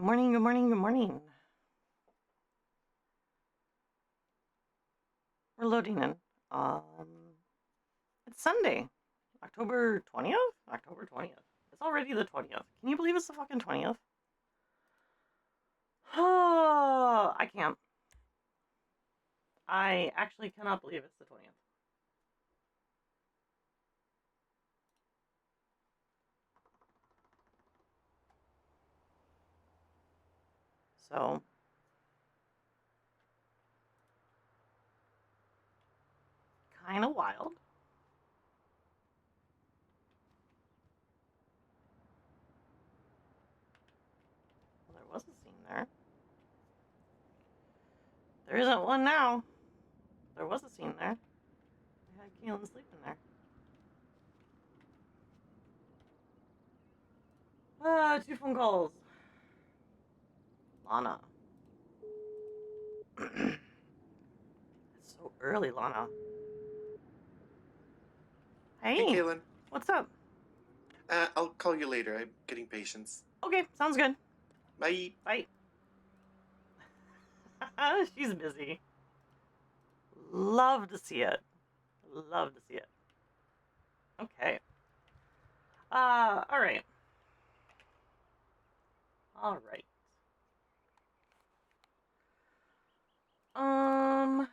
Good morning, good morning, good morning. We're loading in. It's Sunday, October 20th? October 20th. It's already the 20th. Can you believe it's the fucking 20th? Oh, I can't. I actually cannot believe it's the 20th. So, kind of wild. Well, there was a scene there. There isn't one now. There was a scene there. I had Kaelyn sleeping there. Two phone calls. Lana. It's so early, Lana. Hey, Hey, Kaelyn. what's up? I'll call you later. I'm getting patients. Okay, sounds good. Bye. Bye. She's busy. Love to see it. Love to see it. Okay. All right. All right. Um,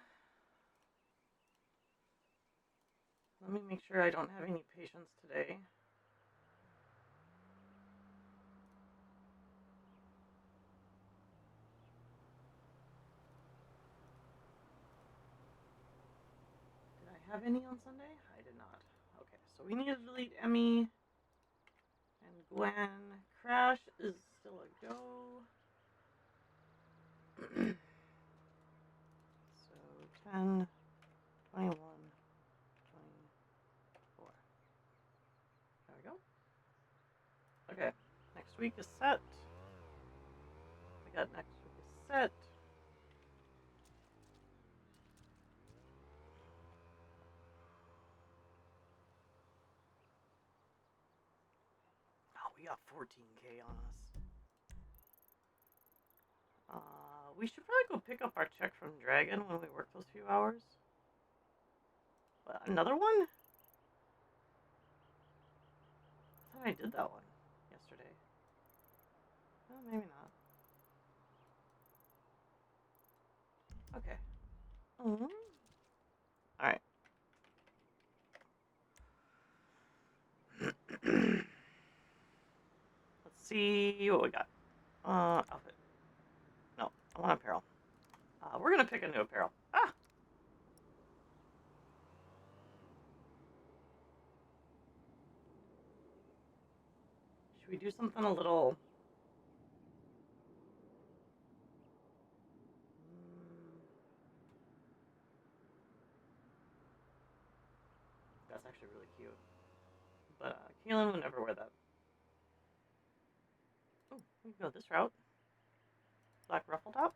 let me make sure I don't have any patients today. Did I have any on Sunday? I did not. Okay, so we need to delete Emmy and Gwen. Crash is still a go. So 10, 21, 24. There we go. Okay, next week is set. We got next week is set. Oh, we got 14K on us. We should probably go pick up our check from Dragon when we work those few hours. Another one? I thought I did that one yesterday. Well, maybe not. Okay. Alright. Let's see what we got. Outfit. No, I want apparel. We're gonna pick a new apparel. Ah! Should we do something a little... That's actually really cute. But Kaelyn would never wear that. Oh, we can go this route. Black ruffle top.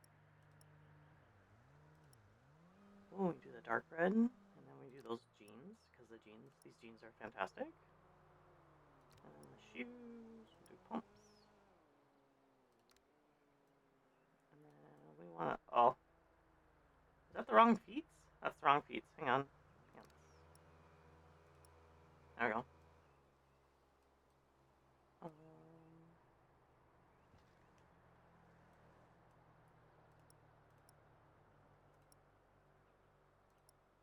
Oh, we do the dark red, and then we do those jeans, because these jeans are fantastic. And then the shoes, we'll do pumps. And then we want to, oh, is that the wrong feet? That's the wrong feet. Hang on. Pants. There we go. Um,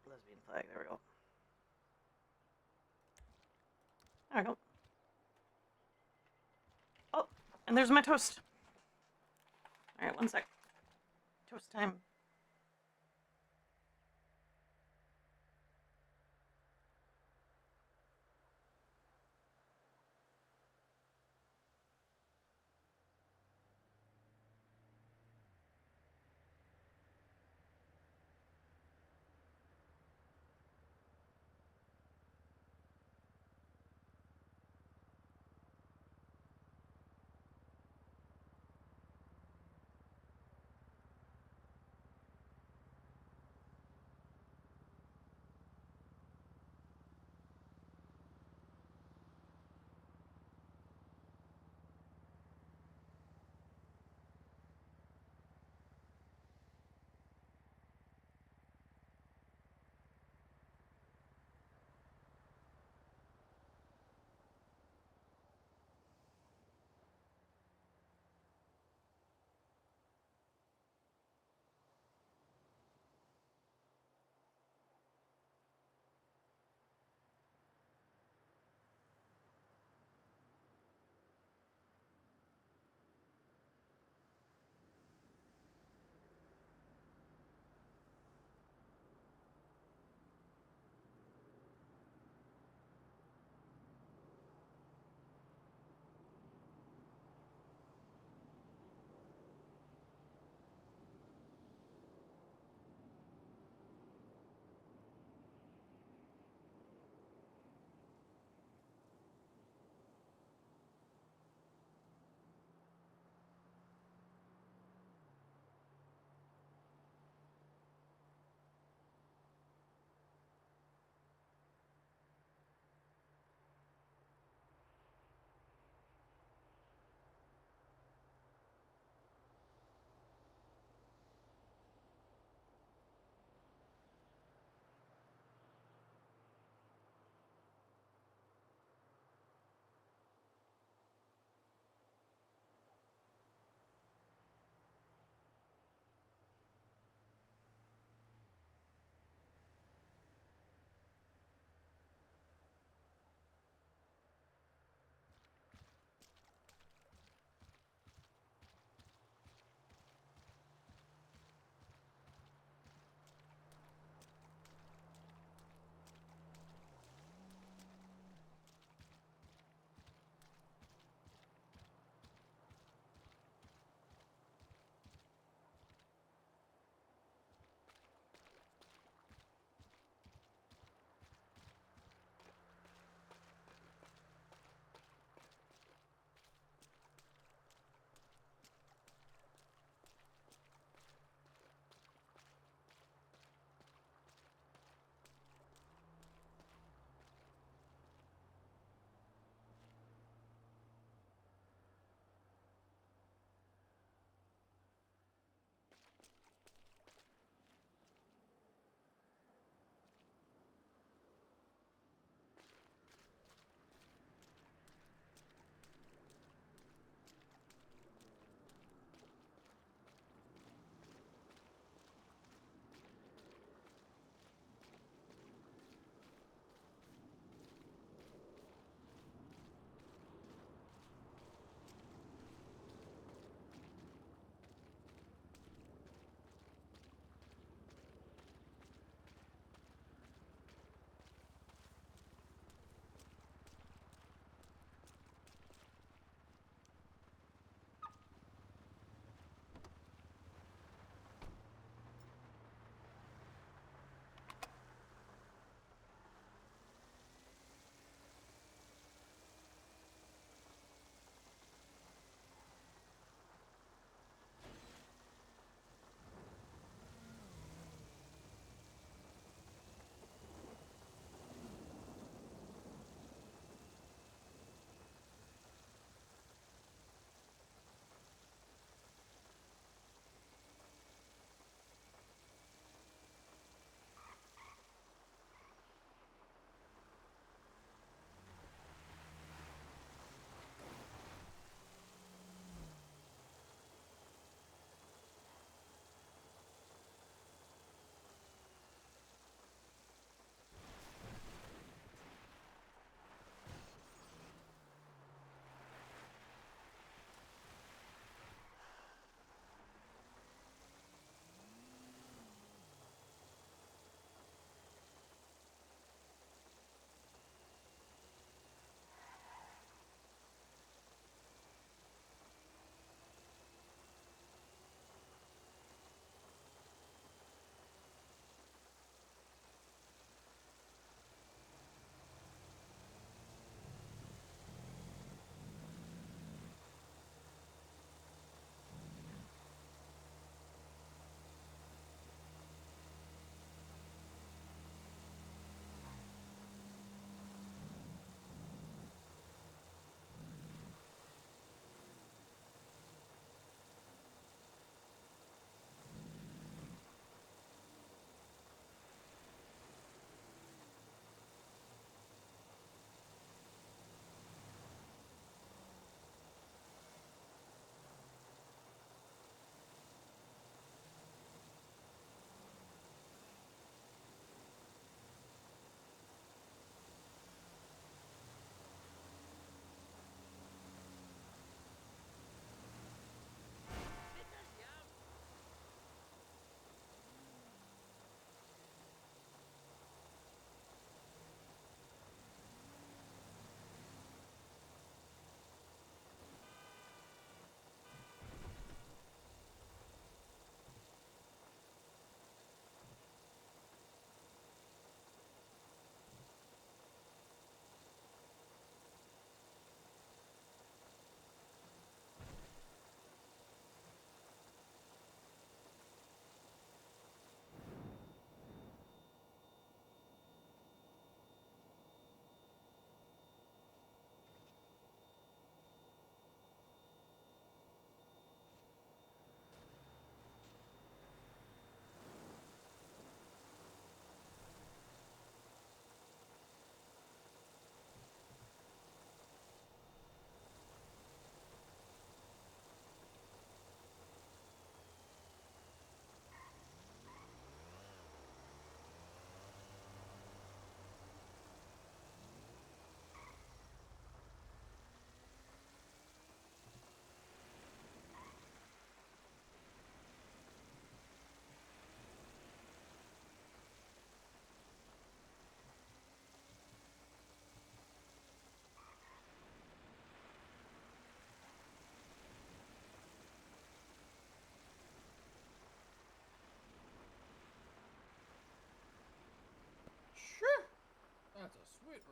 lesbian flag. There we go. There we go. Oh, and there's my toast. All right, one sec. Toast time.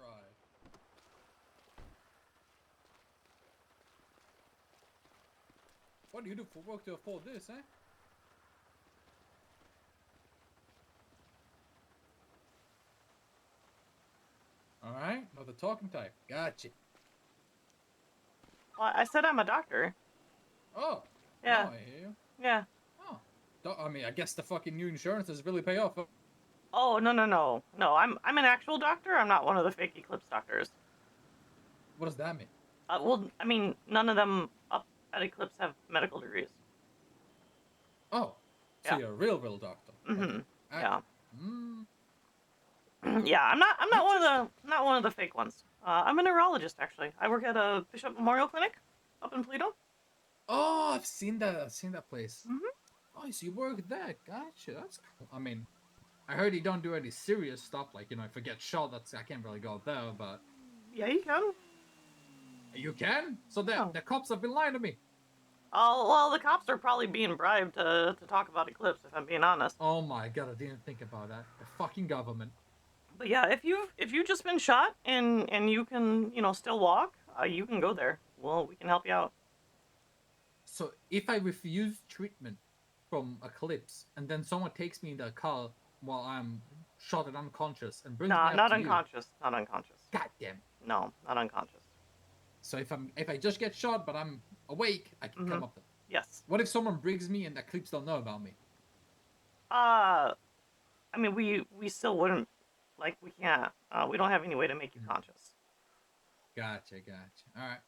right. What do you do for work to afford this, eh? Alright, not the talking type. Gotcha. Well, I said I'm a doctor. Oh. Yeah. Now I hear you. Yeah. Oh. I mean, I guess the fucking new insurances really pay off. Oh, no. No, I'm an actual doctor. I'm not one of the fake Eclipse doctors. What does that mean? Well, I mean, none of them up at Eclipse have medical degrees. Oh. So Yeah. you're a real doctor. Mm-hmm. Okay. Yeah. Mm. Yeah, I'm not one of the fake ones. I'm a neurologist actually. I work at a Bishop Memorial Clinic up in Toledo. Oh, I've seen that. I've seen that place. Mhm. Oh, so you work there. Gotcha. That's cool. I mean, I heard you don't do any serious stuff. Like, if I get shot, I can't really go there, but... Yeah, you can. You can? So Oh. the cops have been lying to me. Oh, well, the cops are probably being bribed to talk about Eclipse, if I'm being honest. Oh my god, I didn't think about that. The fucking government. But yeah, if you've just been shot and you can still walk, you can go there. Well, we can help you out. So if I refuse treatment from Eclipse, and then someone takes me in the car while I'm shot and unconscious and brings me Nah, up not to unconscious. Not unconscious. you... God damn. No, not unconscious. So if I just get shot but I'm awake, I can come up there. Yes. What if someone brings me and Eclipse don't know about me? I mean, we still wouldn't, like, we can't. We don't have any way to make you conscious. Gotcha. All right.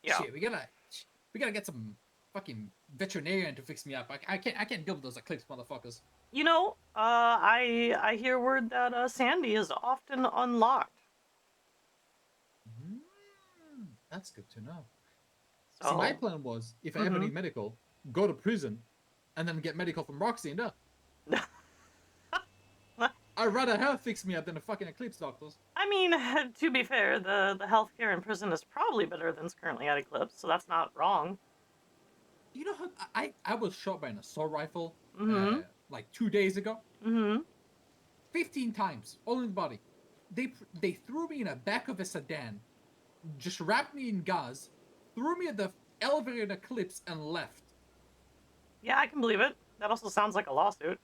Yeah. Shit, we gotta get some fucking veterinarian to fix me up. I can't deal with those Eclipse motherfuckers. I hear word that Sandy is often unlocked. That's good to know. So, See, my plan was, if I ever need medical, go to prison, and then get medical from Roxy and I'd rather her fix me up than the fucking Eclipse doctors. I mean, to be fair, the healthcare in prison is probably better than's currently at Eclipse, so that's not wrong. You know how I was shot by an assault rifle like 2 days ago? 15 times, all in the body. They threw me in the back of a sedan, just wrapped me in gauze, threw me at the elevator in Eclipse, and left. Yeah, I can believe it. That also sounds like a lawsuit.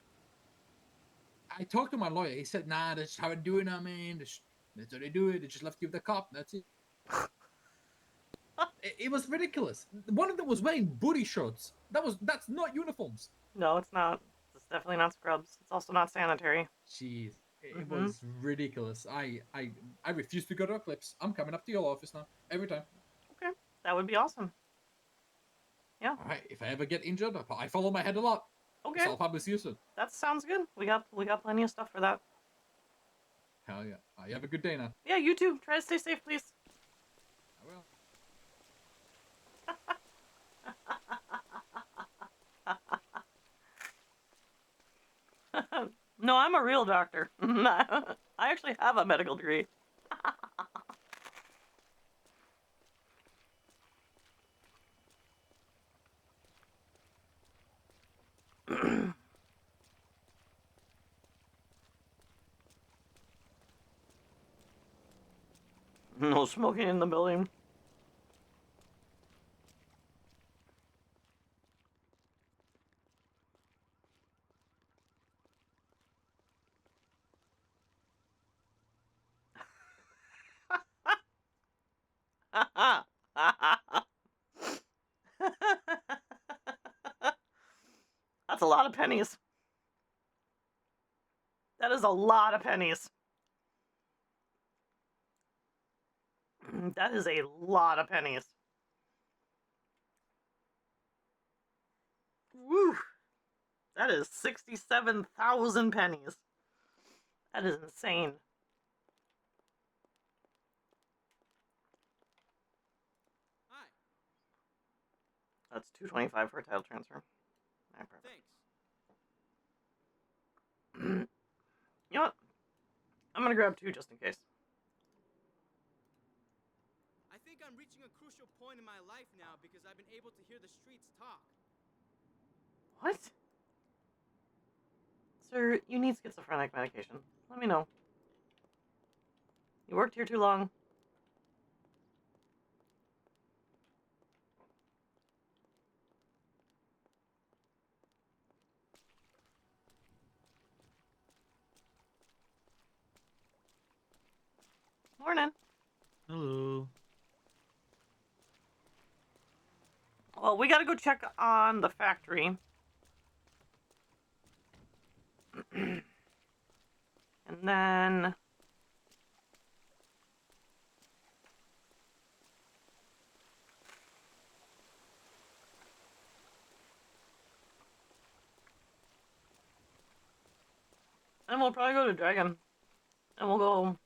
I talked to my lawyer. He said, "Nah, that's just how they do it now, man. That's how they do it. They just left you with the cop. That's it." It was ridiculous. One of them was wearing booty shorts. That's not uniforms. No, it's not. It's definitely not scrubs. It's also not sanitary. Jeez, it was ridiculous. I refuse to go to Eclipse. I'm coming up to your office now every time. Okay, that would be awesome. Yeah. All right. If I ever get injured, I follow my head a lot. Okay. So I'll probably see you soon. That sounds good. We got plenty of stuff for that. Hell yeah. You have a good day now. Yeah, you too. Try to stay safe, please. I will. No, I'm a real doctor. I actually have a medical degree. No smoking in the building. That's a lot of pennies. That is a lot of pennies. That is a lot of pennies. Woo! That is 67,000 pennies. That is insane. Hi. That's $225 for a title transfer. Alright, perfect. Thanks. You know what? I'm gonna grab 2 just in case. I think I'm reaching a crucial point in my life now because I've been able to hear the streets talk. What? Sir, you need schizophrenic medication. Let me know. You worked here too long. Morning. Hello. Well, we gotta go check on the factory. And then... And we'll probably go to Dragon. And we'll go...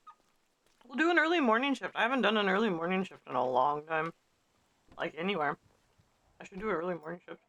We'll do an early morning shift. I haven't done an early morning shift in a long time. Like, anywhere. I should do an early morning shift.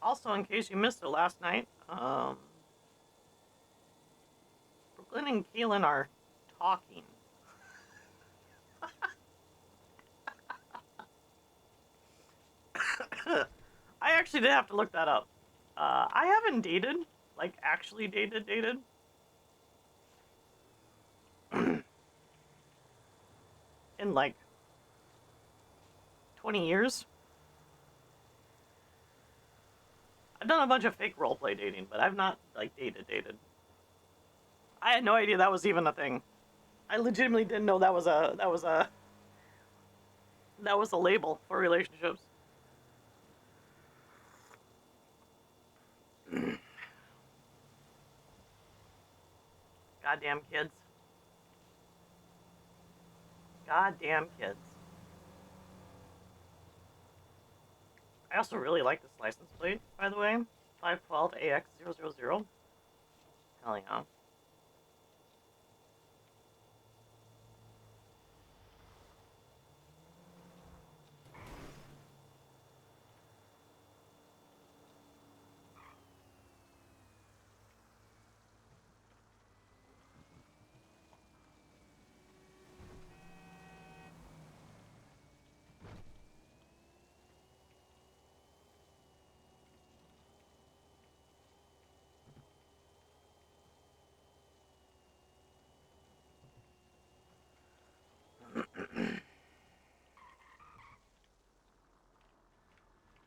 Also, in case you missed it last night, Brooklyn and Kaelyn are talking. I actually did have to look that up. I haven't dated, like actually dated. In like 20 years. I've done a bunch of fake roleplay dating, but I've not like dated. I had no idea that was even a thing. I legitimately didn't know that was a label for relationships. Goddamn kids. Goddamn kids. I also really like this license plate, by the way. 512AX000. Hell yeah.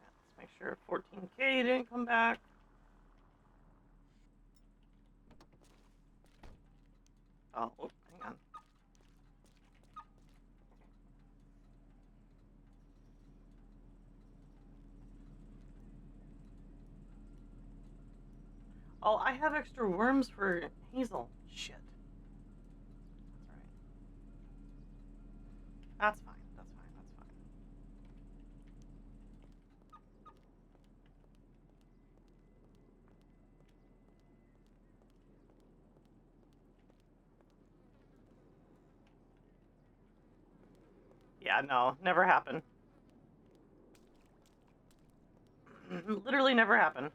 Let's make sure 14K didn't come back. Oh, hang on. Oh, I have extra worms for Hazel. Shit. That's right. That's fine. Yeah, no, never happened. Literally never happened.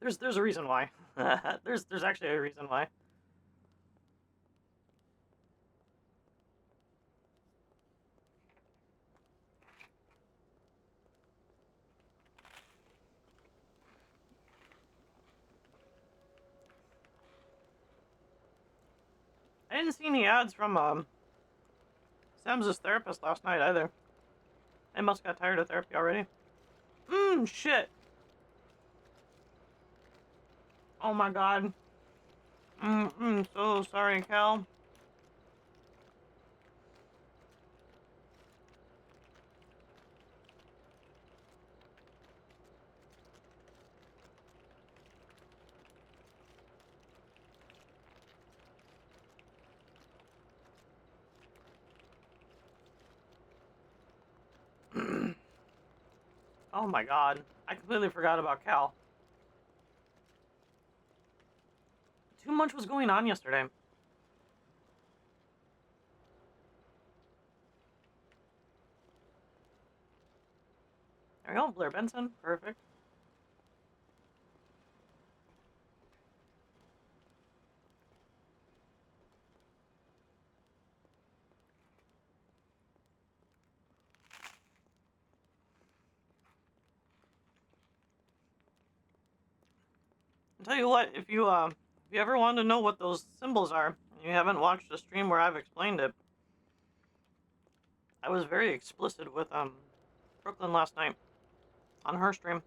There's a reason why. there's actually a reason why. I didn't see any ads from Sam's therapist last night either. I must got tired of therapy already. Shit. Oh my god. So sorry, Cal. Oh my god. I completely forgot about Cal. Too much was going on yesterday. There we go, Blair Benson. Perfect. I'll tell you what, if you ever want to know what those symbols are, and you haven't watched a stream where I've explained it, I was very explicit with Brooklyn last night on her stream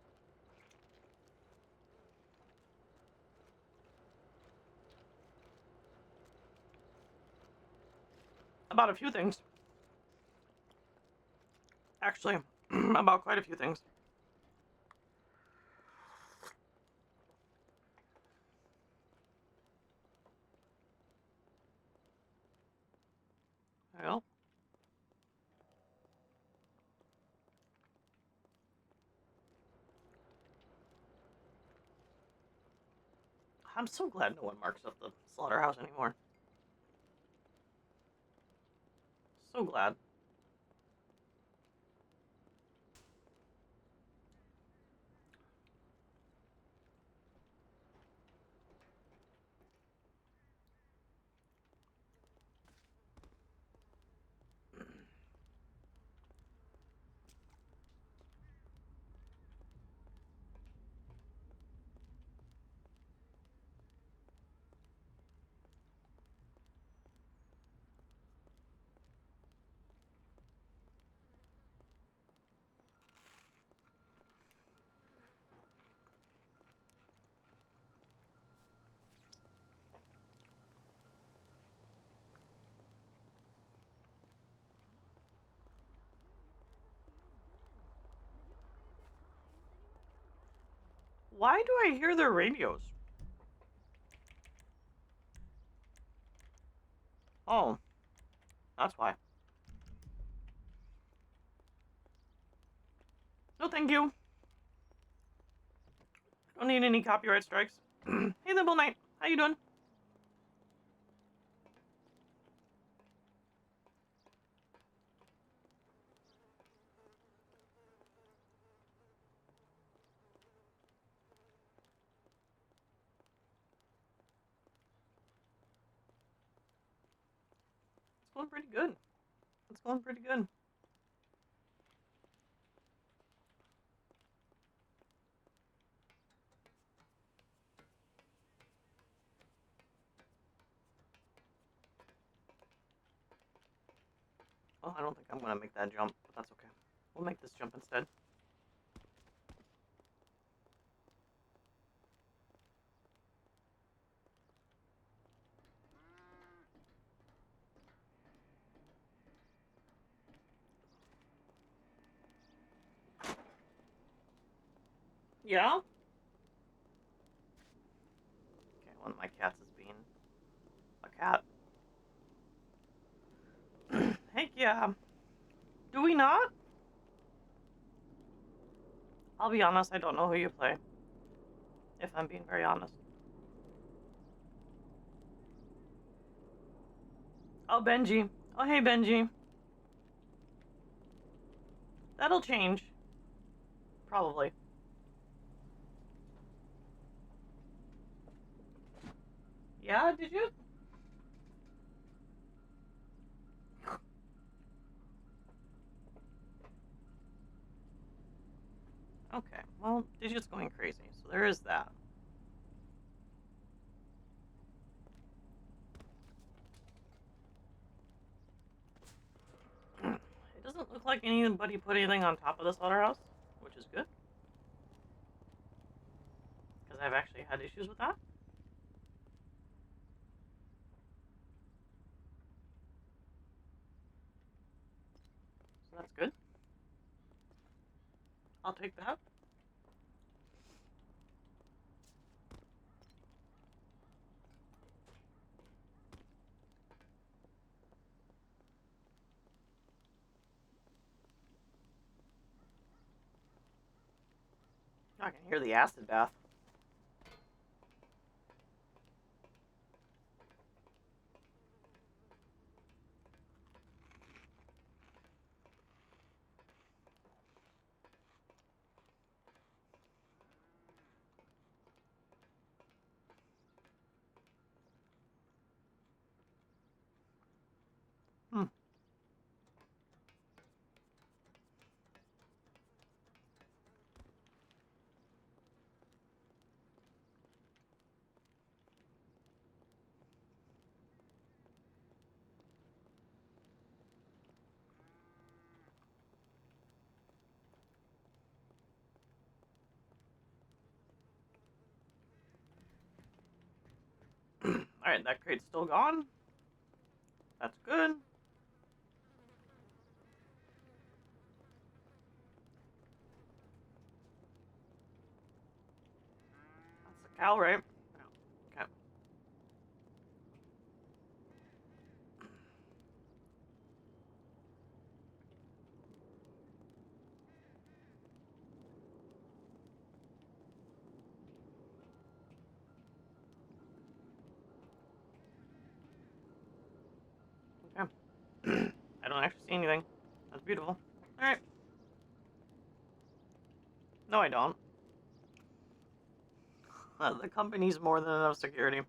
about a few things. Actually, about quite a few things. Well, I'm so glad no one marks up the slaughterhouse anymore. So glad. Why do I hear their radios? Oh, that's why. No, thank you. Don't need any copyright strikes. Hey, Limble Knight. How you doing? It's going pretty good. It's going pretty good. Oh, I don't think I'm gonna make that jump, but that's okay. We'll make this jump instead. Yeah? Okay, one of my cats is being a cat. Heck yeah. Do we not? I'll be honest, I don't know who you play. If I'm being very honest. Oh, Benji. Oh, hey, Benji. That'll change. Probably. Yeah, did you? Okay, well, Digit's going crazy, so there is that. It doesn't look like anybody put anything on top of the slaughterhouse, which is good. Because I've actually had issues with that. I'll take that. I can hear the acid bath. Hmm. Alright, that crate's still gone. That's good. That's the cow, right? Okay. Okay. I don't actually see anything. That's beautiful. Alright. No, I don't. The company's more than enough security.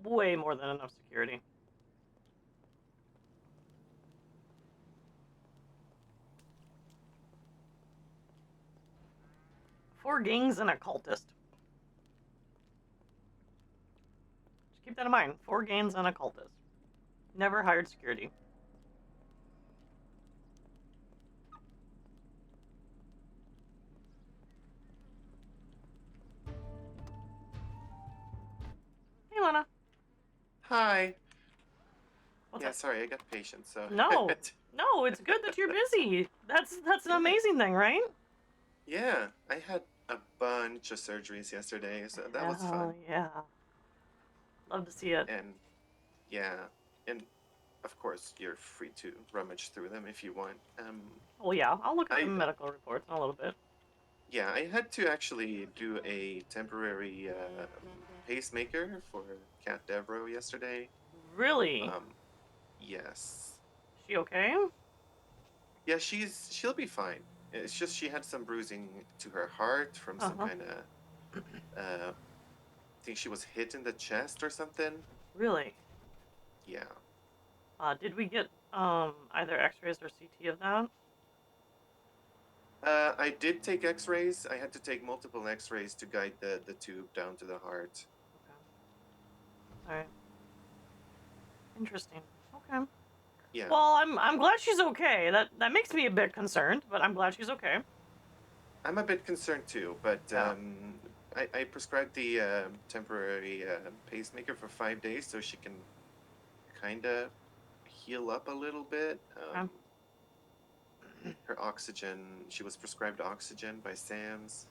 Way more than enough security. Four gangs and a cultist. Just keep that in mind. 4 gangs and a cultist. Never hired security. Hey, Lana. Hi. What's Yeah, up? sorry, I got patience, so. No. No, it's good that you're busy. That's an amazing thing, right? Yeah, I had a bunch of surgeries yesterday, so that was fun. Yeah. Love to see it. And yeah, and of course you're free to rummage through them if you want. Well, yeah, I'll look at the I medical reports in a little bit. yeah, I had to actually do a temporary pacemaker for Cat Devereaux yesterday. Really? Yes. She okay? Yeah, she'll be fine. It's just she had some bruising to her heart from some Uh-huh. kind of I think she was hit in the chest or something. Really? Yeah. Did we get either X-rays or CT of that? I did take X-rays. I had to take multiple X-rays to guide the tube down to the heart. Okay. All right. Interesting. Okay. Yeah. Well, I'm glad she's okay. That makes me a bit concerned, but I'm glad she's okay. I'm a bit concerned too, but Yeah. I prescribed the temporary pacemaker for 5 days so she can kind of heal up a little bit. Okay. Her oxygen, she was prescribed oxygen by Sam's.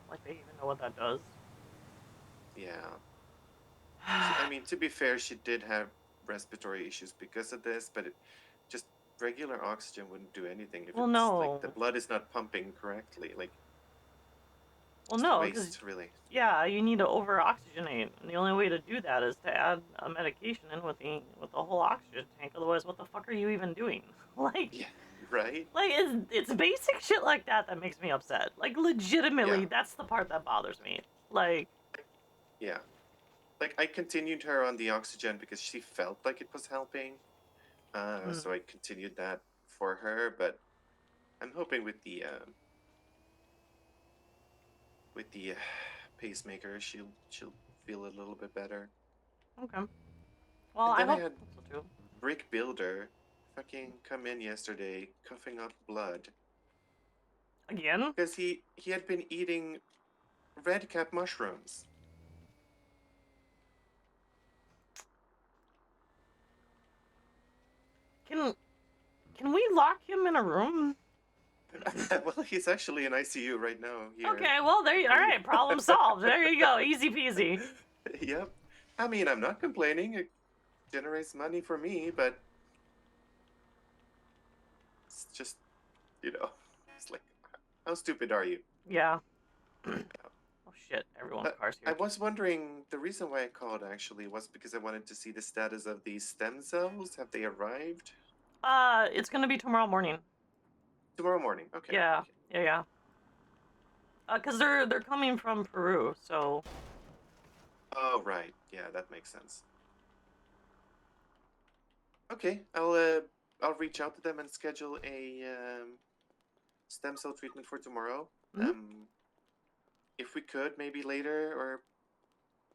Like they even know what that does. Yeah. I mean, to be fair, she did have respiratory issues because of this, but just regular oxygen wouldn't do anything if Well, it's like no. the blood is not pumping correctly. Like, Well, just no, because waste, really. yeah, you need to over-oxygenate, and the only way to do that is to add a medication in with the whole oxygen tank. Otherwise, what the fuck are you even doing? Yeah, right? Like it's basic shit like that that makes me upset. Like legitimately, Yeah. that's the part that bothers me. Like, Yeah. Like, I continued her on the oxygen because she felt like it was helping. So I continued that for her, but I'm hoping with the pacemaker, she'll feel a little bit better. okay. Well, And I then I hope had so too. Brick Builder fucking come in yesterday coughing up blood Again? because he had been eating red cap mushrooms. Can we lock him in a room? Well, he's actually in ICU right now. Here. Okay, well there you. All right, problem solved. There you go, easy peasy. Yep. I mean, I'm not complaining. It generates money for me, but it's just, it's like, how stupid are you? Yeah. Oh shit! Everyone's car's I here. was wondering, the reason why I called actually was because I wanted to see the status of these stem cells. Have they arrived? It's gonna be tomorrow morning. Tomorrow morning. Okay. Yeah, Okay. yeah. Cause they're coming from Peru, so. Oh, right. Yeah, that makes sense. Okay, I'll reach out to them and schedule a stem cell treatment for tomorrow. Mhm. If we could, maybe later or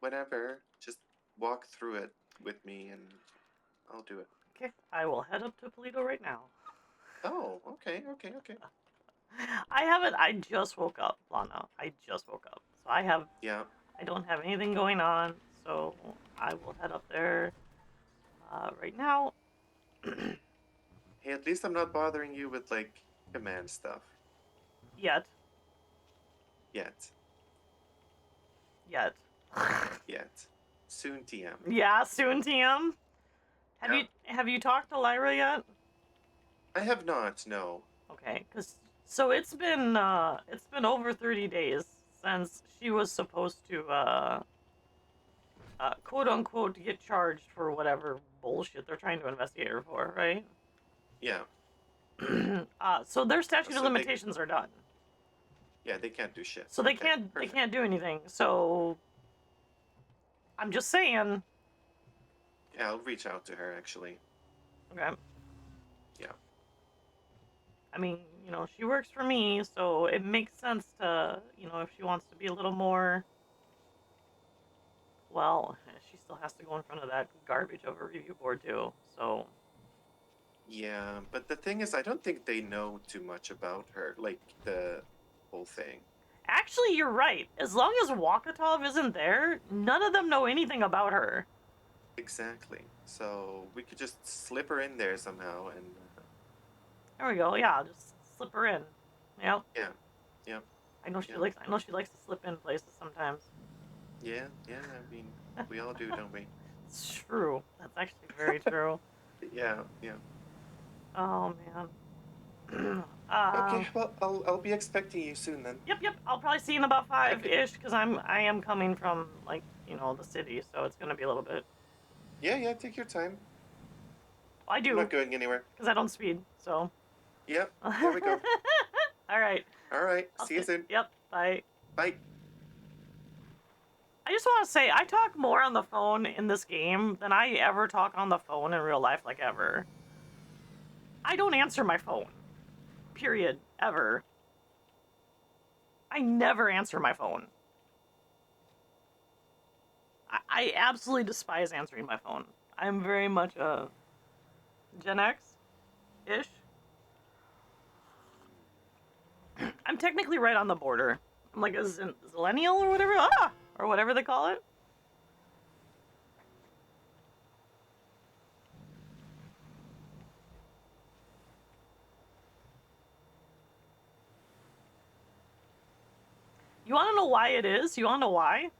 whenever, just walk through it with me and I'll do it. Okay, I will head up to Polito right now. Oh, okay. I haven't. I just woke up, Lana. I just woke up, so Yeah. I don't have anything going on, so I will head up there right now. Hey, at least I'm not bothering you with like command stuff Yet. yet. Yet. Yet. Soon, TM. Yeah, soon, TM. Yeah. Have you talked to Lyra yet? I have not. No. Okay, so it's been over 30 days since she was supposed to quote unquote get charged for whatever bullshit they're trying to investigate her for, right? Yeah. So their statute So of limitations are done. Yeah, they can't do shit. So Okay, they perfect. can't do anything. So I'm just saying. Yeah, I'll reach out to her actually. Okay. Yeah. I mean, she works for me, so it makes sense to, if she wants to be a little more. Well, she still has to go in front of that garbage of a review board too. So. Yeah, but the thing is, I don't think they know too much about her, like the whole thing. Actually, you're right. As long as Wakatov isn't there, none of them know anything about her. Exactly. So we could just slip her in there somehow, and There we go. Yeah, just slip her in. Yep. yeah, yeah, I know she yeah. likes. I know she likes to slip in places sometimes. Yeah. I mean, we all do, don't we? It's true. That's actually very true. Yeah. Oh man. Okay. Well, I'll be expecting you soon then. Yep. I'll probably see you in about 5-ish Okay. because I am coming from the city, so it's gonna be a little bit. Yeah. Take your time. I do. I'm not going anywhere. Because I don't speed. So. Yep. There we go. All right. All right. See you soon. Yep. Bye. Bye. I just want to say, I talk more on the phone in this game than I ever talk on the phone in real life, like ever. I don't answer my phone. Period. Ever. I never answer my phone. I absolutely despise answering my phone. I'm very much a Gen X-ish. I'm technically right on the border. I'm like a zillennial or whatever. Or whatever they call it. You want to know why it is? You want to know why?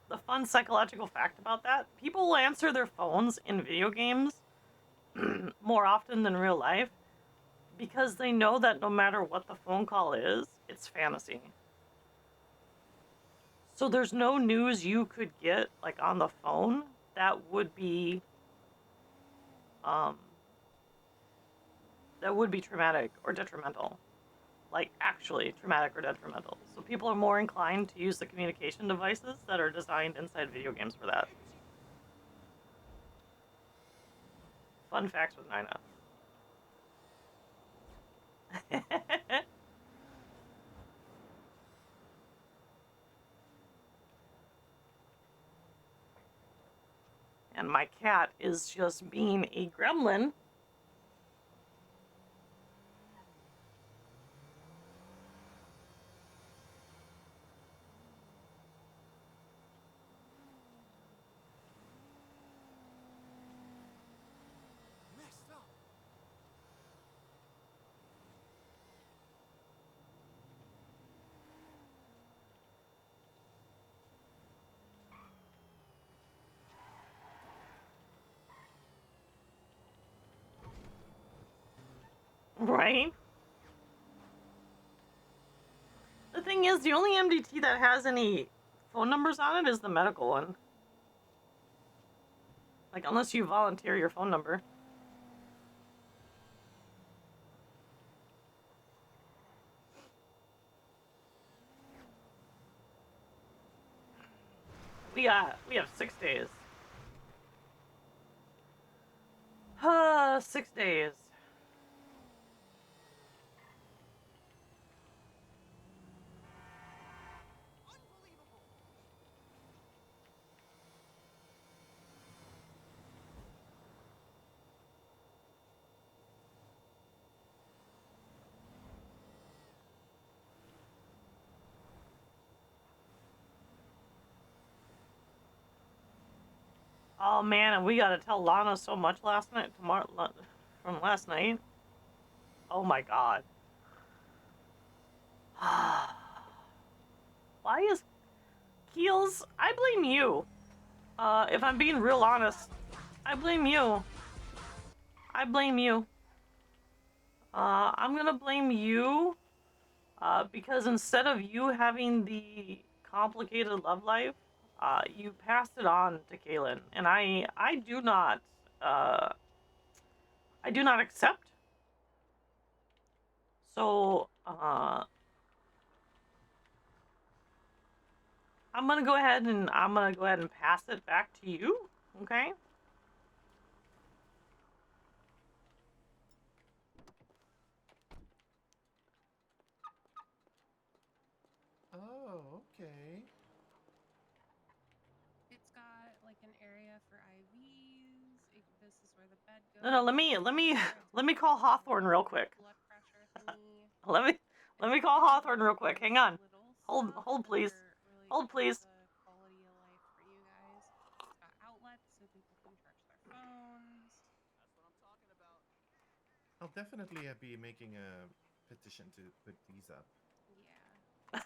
The fun psychological fact about that? People will answer their phones in video games more often than real life because they know that no matter what the phone call is, it's fantasy. So there's no news you could get like on the phone that would be traumatic or detrimental. Like actually traumatic or detrimental. So people are more inclined to use the communication devices that are designed inside video games for that. Fun facts with Nina. And my cat is just being a gremlin. Messed up. Right? The thing is, the only MDT that has any phone numbers on it is the medical one. Like, unless you volunteer your phone number. We have 6 days. 6 days. Oh man, and we gotta tell Lana so much from last night. Oh my god. Why is Keels? I blame you. If I'm being real honest, I blame you. I blame you. I'm gonna blame you. Because instead of you having the complicated love life, you passed it on to Kaelyn, and I do not accept. So I'm gonna go ahead and pass it back to you. Okay. Oh, okay. It's got like an area for IVs. This is where the bed goes. No, let me call Hawthorne real quick. Blood pressure thingy. Let me call Hawthorne real quick. Hang on. Hold, Stuff hold, that please. really Hold, please. the quality of life for you guys. It's got outlets so people can charge their phones. That's what I'm talking about. I'll definitely be making a petition to put these up. Yeah.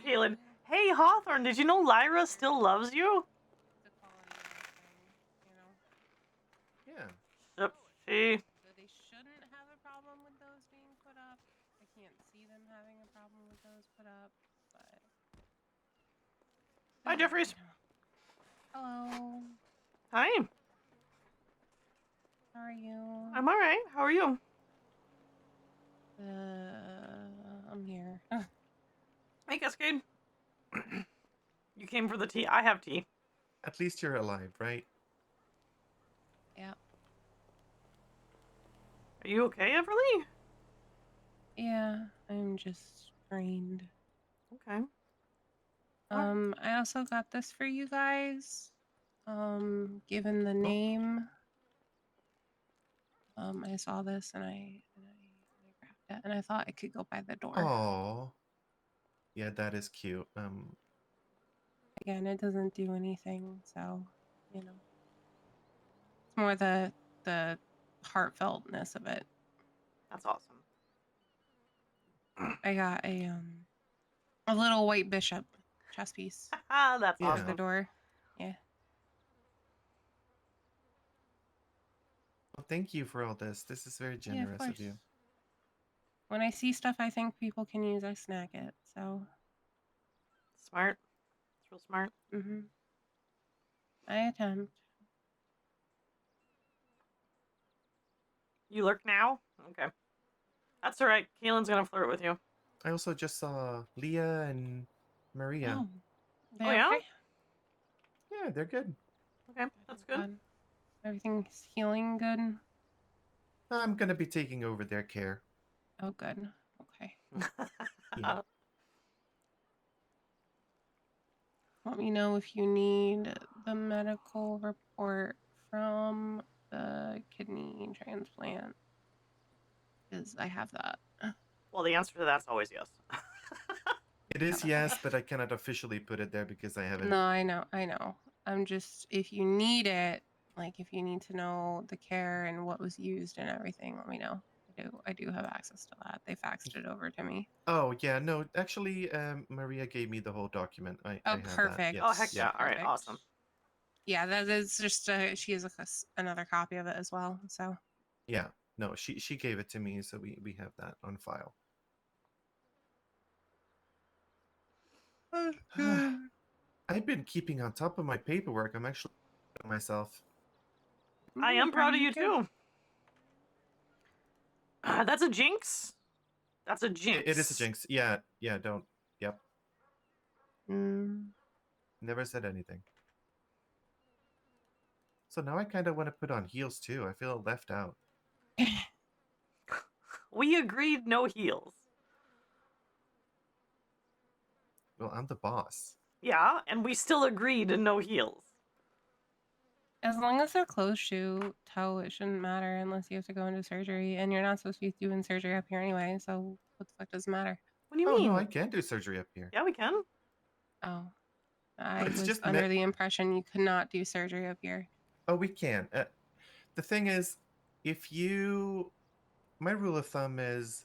Kaelyn. Hey, Hawthorne, did you know Lyra still loves you? The quality of life thing, you know. Yeah. Yep, she. So they shouldn't have a problem with those being put up. I can't see them having a problem with those put up, but. Hi, Jeffries. Hello. Hi. How are you? I'm all right. How are you? I'm here. Hey, Cascade. You came for the tea. I have tea. At least you're alive, right? Yeah. Are you okay, Everly? Yeah, I'm just drained. Okay. I also got this for you guys. Given the name. I saw this and I grabbed it and I thought it could go by the door. Oh. Yeah, that is cute. Again, it doesn't do anything, so you know. It's more the heartfeltness of it. That's awesome. I got a little white bishop chess piece. That's Yeah. awesome. The door. Yeah. Well, thank you for all this. This is very generous of you. When I see stuff I think people can use, I snag it. So Smart. It's real smart. I attempt. You lurk now? Okay. That's all right. Kaelyn's gonna flirt with you. I also just saw Leah and Maria. Oh, Oh, yeah? okay? Yeah, they're good. Okay, that's good. Everything's healing good. I'm gonna be taking over their care. Oh, good. Okay. Yeah. Let me know if you need the medical report from the kidney transplant. Because I have that. Well, the answer to that's always yes. It is yes, but I cannot officially put it there because I haven't. No, I know. I'm just, if you need it, like if you need to know the care and what was used and everything, let me know. I do have access to that. They faxed it over to me. Oh yeah, no, actually, Maria gave me the whole document. I have perfect. that. Oh, heck yeah. Yeah. All right, awesome. Yeah, that is just she has another copy of it as well. So Yeah. No, she gave it to me, so we have that on file. That's good. I've been keeping on top of my paperwork. I'm actually proud of myself. I am proud of you too. too. That's a jinx. That's a jinx. It is a jinx. Yeah, don't. Yep. Mm. Never said anything. So now I kind of want to put on heels too. I feel left out. We agreed no heels. Well, I'm the boss. Yeah, and we still agreed no heels. As long as they're closed shoe toe, it shouldn't matter unless you have to go into surgery, and you're not supposed to be doing surgery up here anyway. So what the fuck does it matter? What do you Oh mean? no, I can do surgery up here. Yeah, we can. Oh, I it's was just under the impression you could not do surgery up here. Oh, we can. The thing is, if you, my rule of thumb is,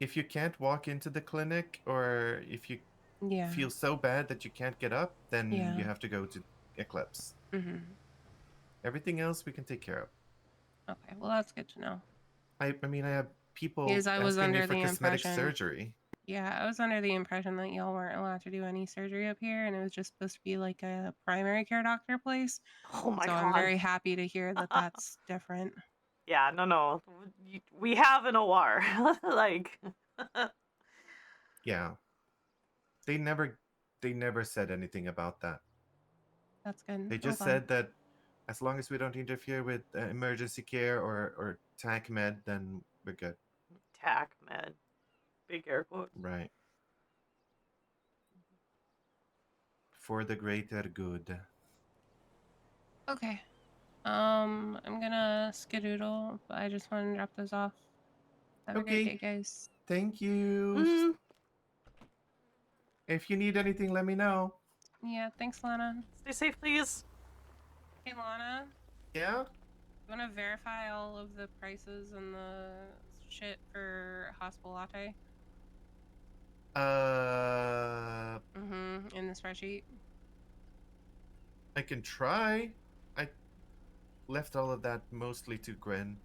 if you can't walk into the clinic, or if you Yeah. feel so bad that you can't get up, then Yeah. you have to go to Eclipse. Mm-hmm. Everything else we can take care of. Okay, well that's good to know. I mean, I have people Because I was asking me under for the cosmetic impression- surgery. Yeah, I was under the impression that y'all weren't allowed to do any surgery up here, and it was just supposed to be like a primary care doctor place. Oh my So god. I'm very happy to hear that that's different. Yeah, no. We have an OR. Like. Yeah. They never said anything about that. That's good. They just I'm glad. said that as long as we don't interfere with emergency care or TAC med, then we're good. TAC med. Big air quotes. Right. For the greater good. Okay. I'm gonna skedoodle, but I just want to drop those off. Have a great day, guys. Thank you. Mm, If you need anything, let me know. Yeah, thanks, Lana. stay safe, please. Hey, Lana. Yeah? You want to verify all of the prices and the shit for hospital latte? In the spreadsheet. I can try. I left all of that mostly to Gwen.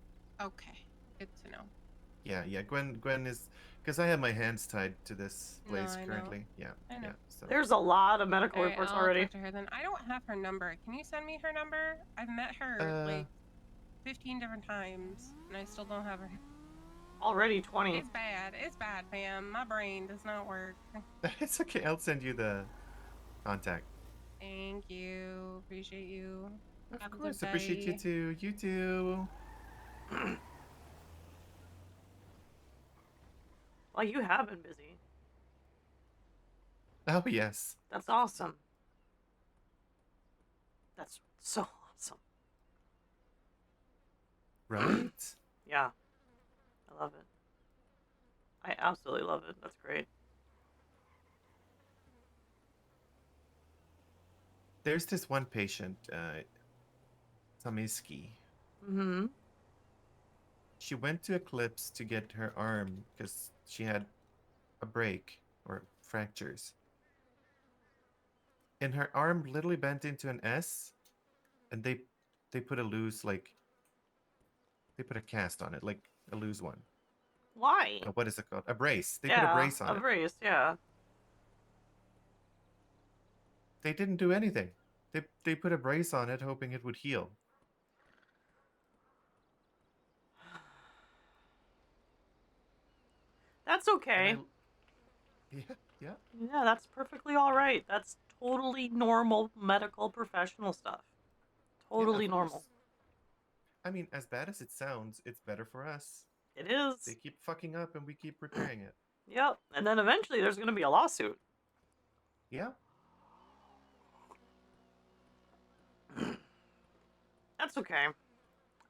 Okay, good to know. Yeah. Gwen is, because I have my hands tied to this No, place I know. currently. I know. Yeah. So There's a lot of medical Alright, reports I'll already. talk to her then. I don't have her number. Can you send me her number? I've met her like 15 different times, and I still don't have her. Already 20. It's bad. It's bad, Pam. My brain does not work. it's okay. I'll send you the contact. Thank you. Appreciate you. Of Have a good course, appreciate you day. too. You too. Well, you have been busy. Oh yes. That's awesome. That's so awesome. Right? Yeah. I love it. I absolutely love it. That's great. There's this one patient, Samiski. Mm-hmm. She went to Eclipse to get her arm because she had a break or fractures. And her arm literally bent into an S, and they put a loose, like, they put a cast on it, like a loose one. Why? What is it called? A brace. They yeah, put a brace on a it. brace, yeah. They didn't do anything. They put a brace on it hoping it would heal. That's okay. Yeah. Yeah, that's perfectly all right. That's totally normal medical professional stuff. Totally of normal. course. I mean, as bad as it sounds, it's better for us. It is. They keep fucking up and we keep repairing it. Yep. And then eventually there's going to be a lawsuit. Yeah. That's okay.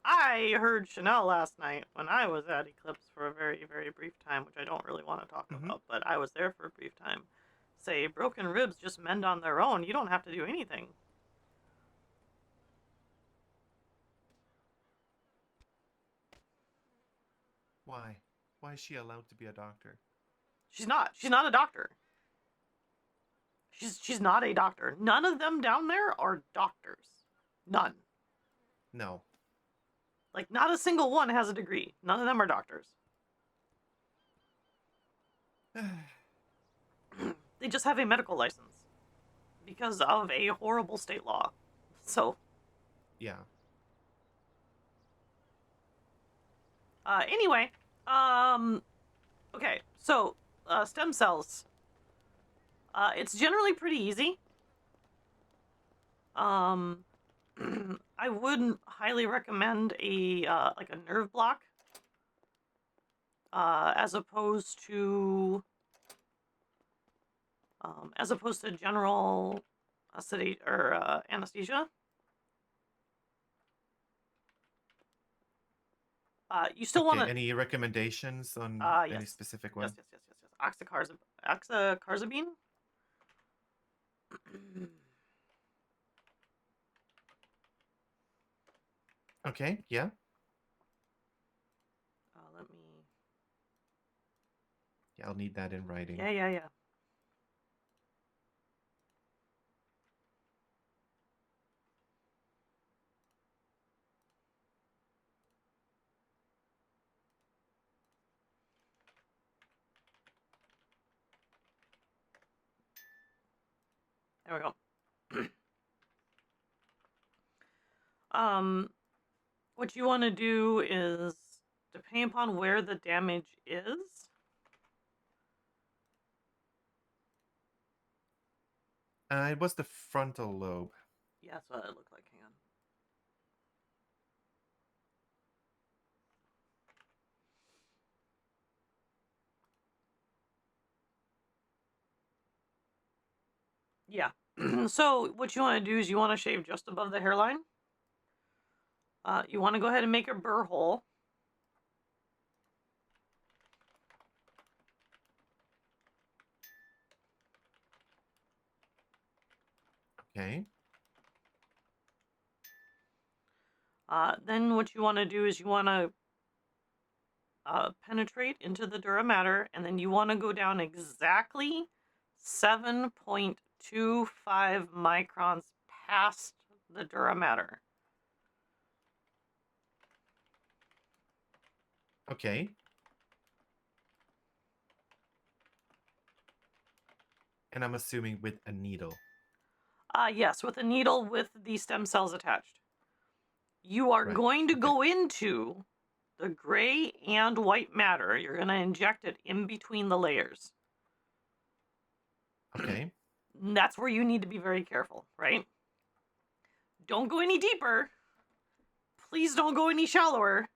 I heard Chanel last night when I was at Eclipse for a very, very brief time, which I don't really want to talk about, but I was there for a brief time, say broken ribs just mend on their own. You don't have to do anything. Why? Why is she allowed to be a doctor? She's not. She's not a doctor. She's not a doctor. None of them down there are doctors. None. No. Like, not a single one has a degree. None of them are doctors. They just have a medical license because of a horrible state law. So, Yeah. anyway, okay, so, stem cells. It's generally pretty easy. I wouldn't highly recommend a, like a nerve block, as opposed to general anesthesia. You still want to. Any recommendations on any Yes. specific one? Yes. Oxacarzabine. Okay, yeah. Let me. Yeah, I'll need that in writing. Yeah. There we go. What you want to do is, depending upon where the damage is, It was the frontal lobe. yeah, that's what it looked like. Hang on. Yeah. So what you want to do is you want to shave just above the hairline. You want to go ahead and make a burr hole. Okay. Then what you want to do is you want to penetrate into the dura mater, and then you want to go down exactly 7.25 microns past the dura mater. Okay. And I'm assuming with a needle. Yes, with a needle with the stem cells attached. You are going to go into the gray and white matter. You're going to inject it in between the layers. Okay. That's where you need to be very careful, right? Don't go any deeper. Please don't go any shallower,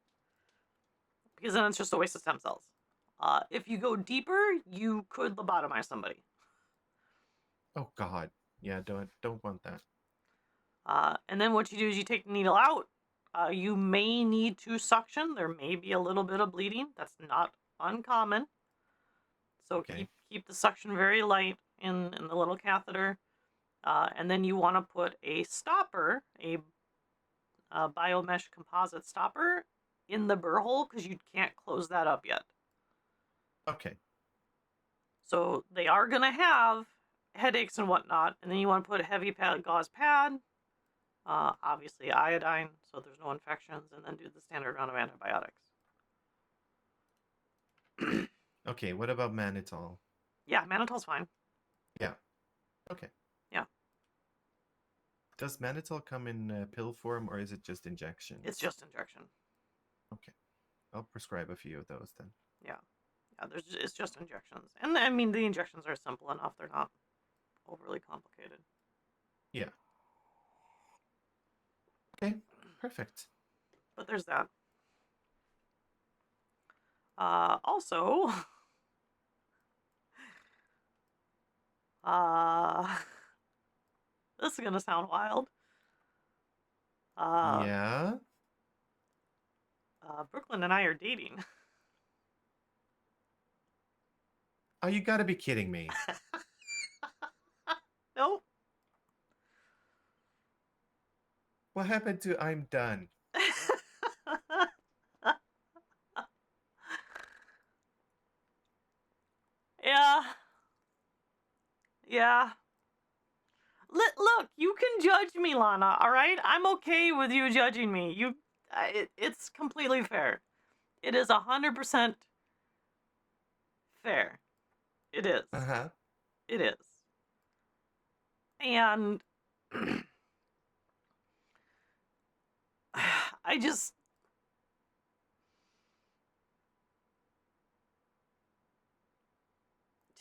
because then it's just a waste of stem cells. If you go deeper, you could lobotomize somebody. Oh God. Yeah, don't want that. And then what you do is you take the needle out. You may need to suction. There may be a little bit of bleeding. That's not uncommon. So keep the suction very light in the little catheter. And then you want to put a stopper, a biomesh composite stopper, in the burr hole, because you can't close that up yet. Okay. So they are going to have headaches and whatnot, and then you want to put a heavy gauze pad, obviously iodine, so there's no infections, and then do the standard round of antibiotics. Okay, what about mannitol? Yeah, mannitol's fine. Yeah. Okay. Yeah. Does mannitol come in pill form, or is it just injection? It's just injection. Okay. I'll prescribe a few of those then. Yeah. It's just injections. And I mean, the injections are simple enough. They're not overly complicated. Yeah. Okay, perfect. But there's that. Also, this is gonna sound wild. Yeah? Brooklyn and I are dating. Oh, you gotta be kidding me. Nope. What happened to I'm done? Yeah. Look, you can judge me, Lana, alright? I'm okay with you judging me. it's completely fair. It is 100% fair. It is. Uh-huh. It is. And I just...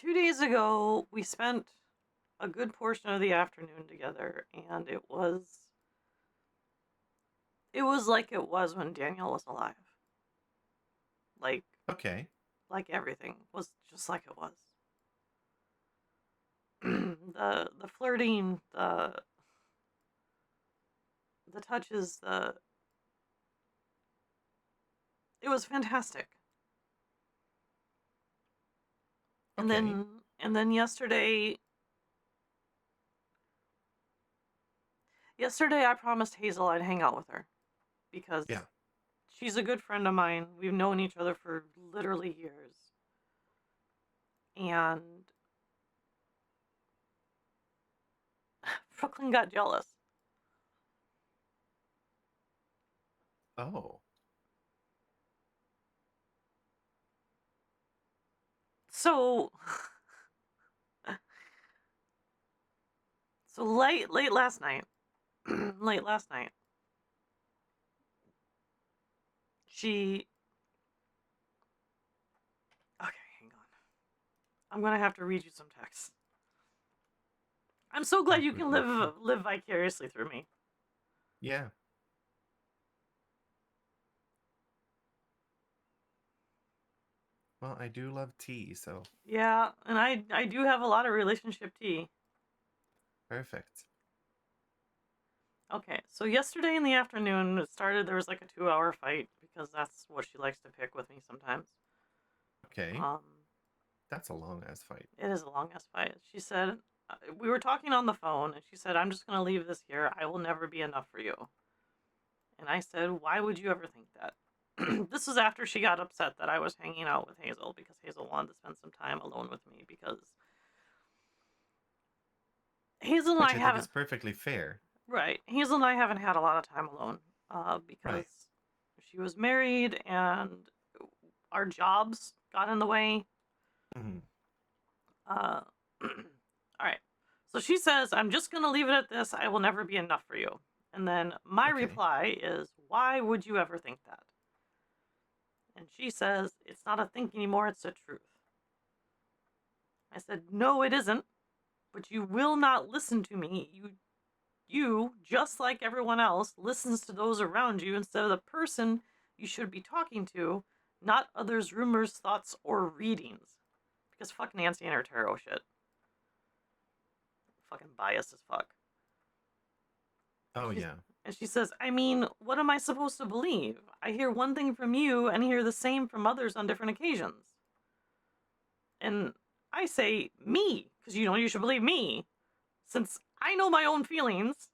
2 days ago, we spent a good portion of the afternoon together, and it was like it was when Daniel was alive. Like Okay. everything was just like it was. the flirting, the touches, it was fantastic. And Okay. then yesterday I promised Hazel I'd hang out with her because Yeah. she's a good friend of mine. We've known each other for literally years. And Brooklyn got jealous. Oh. So late last night, she... Okay, hang on. I'm gonna have to read you some texts. I'm so glad you can live vicariously through me. Yeah. Well, I do love tea, so Yeah, and I do have a lot of relationship tea. perfect. Okay, so yesterday in the afternoon, there was like a 2-hour fight because that's what she likes to pick with me sometimes. Okay. That's a long ass fight. It is a long ass fight. She said, we were talking on the phone, and she said, I'm just gonna leave this here. I will never be enough for you. And I said, why would you ever think that? This was after she got upset that I was hanging out with Hazel because Hazel wanted to spend some time alone with me because Hazel and Which I I think haven't... is perfectly fair. Right. Hazel and I haven't had a lot of time alone because Right. she was married and our jobs got in the way. Mm-hmm. All right. So she says, I'm just going to leave it at this. I will never be enough for you. And then my Okay. reply is, why would you ever think that? And she says, it's not a think anymore, it's a truth. I said, no, it isn't. But you will not listen to me. You, just like everyone else, listens to those around you instead of the person you should be talking to, not others' rumors, thoughts, or readings. Because fuck Nancy and her tarot shit. Fucking biased as fuck. Oh, yeah. And she says, I mean, what am I supposed to believe? I hear one thing from you and hear the same from others on different occasions. And I say, me, because you should believe me. Since I know my own feelings,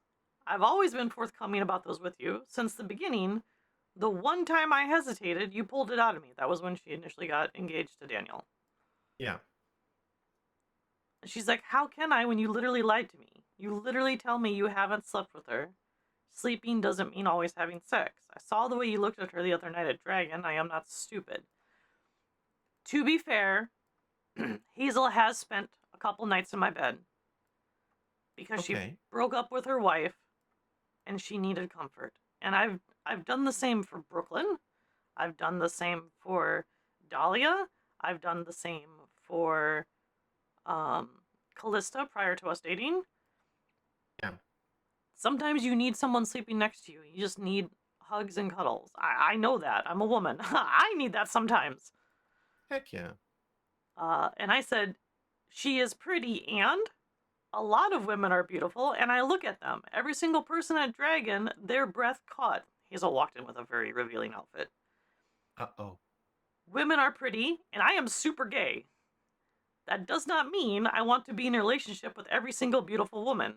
I've always been forthcoming about those with you since the beginning. The one time I hesitated, you pulled it out of me. That was when she initially got engaged to Daniel. Yeah. And she's like, how can I when you literally lied to me? You literally tell me you haven't slept with her. Sleeping doesn't mean always having sex. I saw the way you looked at her the other night at Dragon. I am not stupid. To be fair, Hazel has spent a couple nights in my bed because she broke up with her wife and she needed comfort. And I've done the same for Brooklyn. I've done the same for Dahlia. I've done the same for Callista prior to us dating. Yeah. Sometimes you need someone sleeping next to you. You just need hugs and cuddles. I know that. I'm a woman. I need that sometimes. Heck yeah. And I said, she is pretty, and a lot of women are beautiful, and I look at them. Every single person at Dragon, their breath caught. Hazel walked in with a very revealing outfit. Uh-oh. Women are pretty, and I am super gay. That does not mean I want to be in a relationship with every single beautiful woman.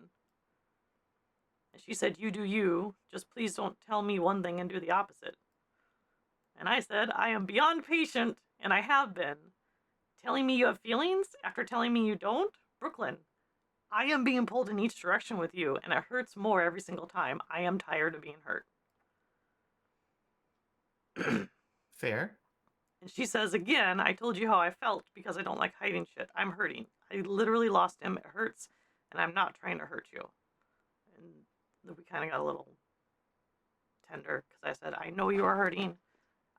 And she said, you do you. Just please don't tell me one thing and do the opposite. And I said, I am beyond patient, and I have been. Telling me you have feelings after telling me you don't? Brooklyn, I am being pulled in each direction with you, and it hurts more every single time. I am tired of being hurt. Fair. And she says, again, I told you how I felt because I don't like hiding shit. I'm hurting. I literally lost him. It hurts. And I'm not trying to hurt you. And we kind of got a little tender because I said, I know you are hurting.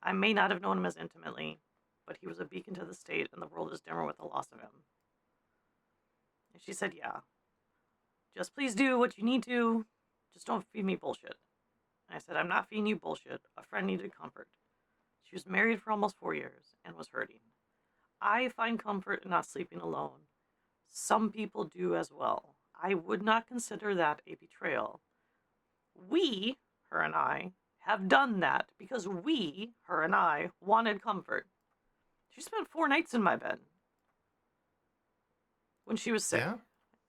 I may not have known him as intimately, but he was a beacon to the state and the world is dimmer with the loss of him. And she said, yeah. Just please do what you need to. Just don't feed me bullshit. And I said, I'm not feeding you bullshit. A friend needed comfort. She was married for almost 4 years and was hurting. I find comfort in not sleeping alone. Some people do as well. I would not consider that a betrayal. We, her and I, have done that because we, her and I, wanted comfort. She spent 4 nights in my bed when she was sick. Yeah.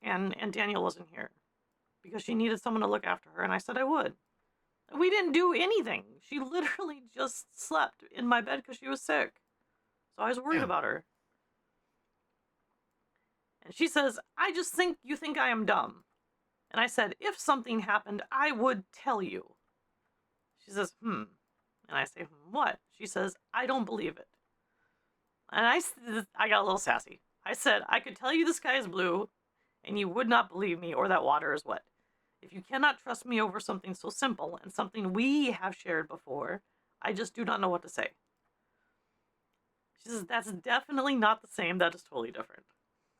And Daniel wasn't here because she needed someone to look after her, and I said I would. We didn't do anything. She literally just slept in my bed because she was sick. So I was worried about her. And she says, I just think you think I am dumb. And I said, if something happened, I would tell you. She says, And I say, what? She says, I don't believe it. And I got a little sassy. I said, I could tell you the sky is blue, and you would not believe me, or that water is wet. If you cannot trust me over something so simple and something we have shared before, I just do not know what to say. She says, that's definitely not the same. That is totally different.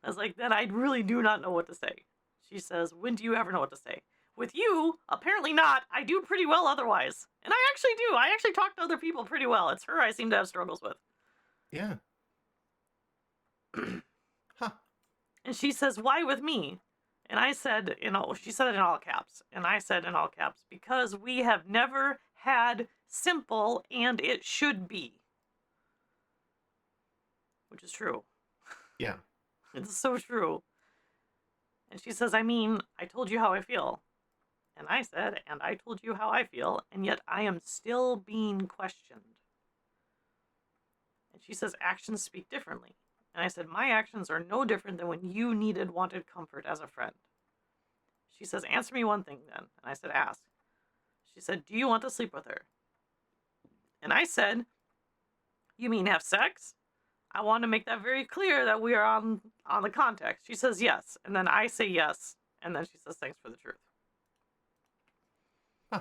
I was like, then I really do not know what to say. She says, when do you ever know what to say? With you, apparently not. I do pretty well otherwise. And I actually do. I actually talk to other people pretty well. It's her I seem to have struggles with. Yeah. Huh. And she says, why with me? And I said, she said it in all caps. And I said in all caps, because we have never had simple and it should be. Which is true. Yeah. It's so true. And she says, I mean, I told you how I feel. And I said, and I told you how I feel, and yet I am still being questioned. And she says, actions speak differently. And I said, my actions are no different than when you wanted comfort as a friend. She says, answer me one thing then. And I said, ask. She said, do you want to sleep with her? And I said, you mean have sex? I want to make that very clear that we are on the context. She says, yes. And then I say yes. And then she says, thanks for the truth. Huh.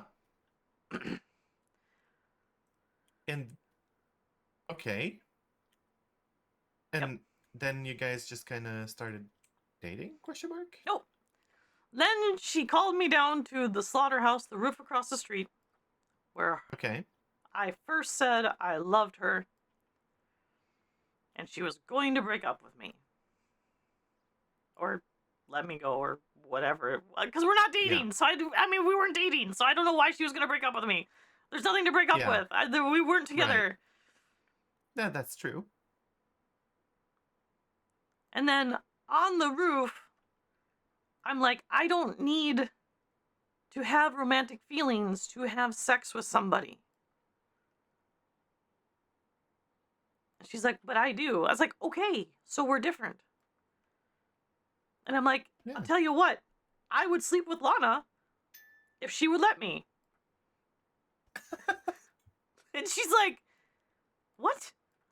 And, okay. And then you guys just kind of started dating, question mark? Nope. Then she called me down to the slaughterhouse, the roof across the street, where I first said I loved her, and she was going to break up with me. Or let me go, or whatever. Because we're not dating, so we weren't dating, so I don't know why she was going to break up with me. There's nothing to break up with. We weren't together. Right. Yeah, that's true. And then on the roof, I'm like, I don't need to have romantic feelings to have sex with somebody. And she's like, but I do. I was like, okay, so we're different. And I'm like, I'll tell you what, I would sleep with Lana if she would let me. And she's like, what?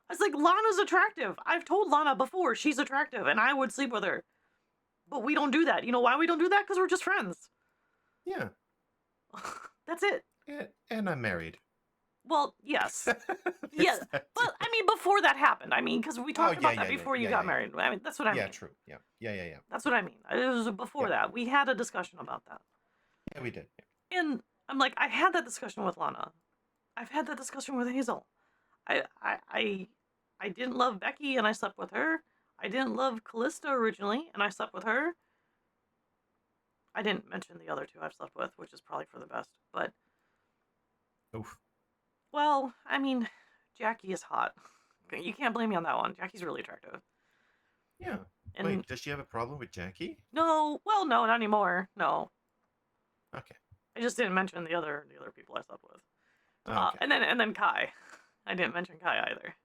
I was like, Lana's attractive. I've told Lana before she's attractive and I would sleep with her. But we don't do that. You know why we don't do that? Because we're just friends. Yeah. That's it. And I'm married. Well, yes. Yeah. But, before that happened. Because we talked about that before you got married. That's what I mean. Yeah, true. Yeah. That's what I mean. It was before that. We had a discussion about that. Yeah, we did. Yeah. And I'm like, I had that discussion with Lana. I've had that discussion with Hazel. I didn't love Becky and I slept with her. I didn't love Callista originally and I slept with her. I didn't mention the other two I've slept with, which is probably for the best. But, oof. Well, Jackie is hot. You can't blame me on that one. Jackie's really attractive. Yeah. And wait, does she have a problem with Jackie? No, well, no, not anymore. No. Okay. I just didn't mention the other people I slept with. Okay. And then Kai. I didn't mention Kai either.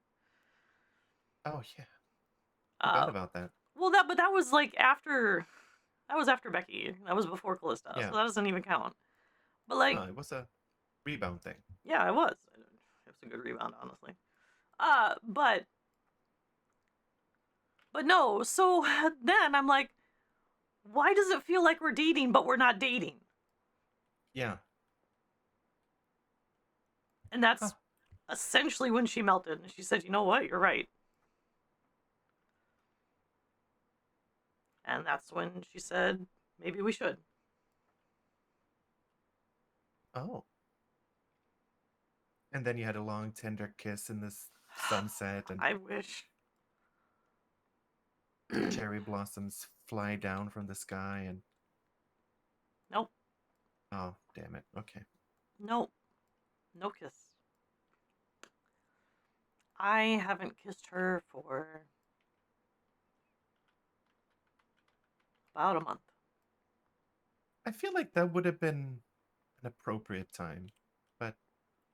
Oh yeah. Forgot about that. Well, that was like after. That was after Becky. That was before Callista, so that doesn't even count. But like, it was a rebound thing. Yeah, it was. It was a good rebound, honestly. But no. So then I'm like, why does it feel like we're dating, but we're not dating? Yeah. And that's essentially when she melted, and she said, "You know what? You're right." And that's when she said, "Maybe we should." Oh. And then you had a long, tender kiss in this sunset, and I wish. cherry blossoms fly down from the sky, and Nope. oh, damn it. Okay. Nope. No kiss. I haven't kissed her for about a month. I feel like that would have been an appropriate time, but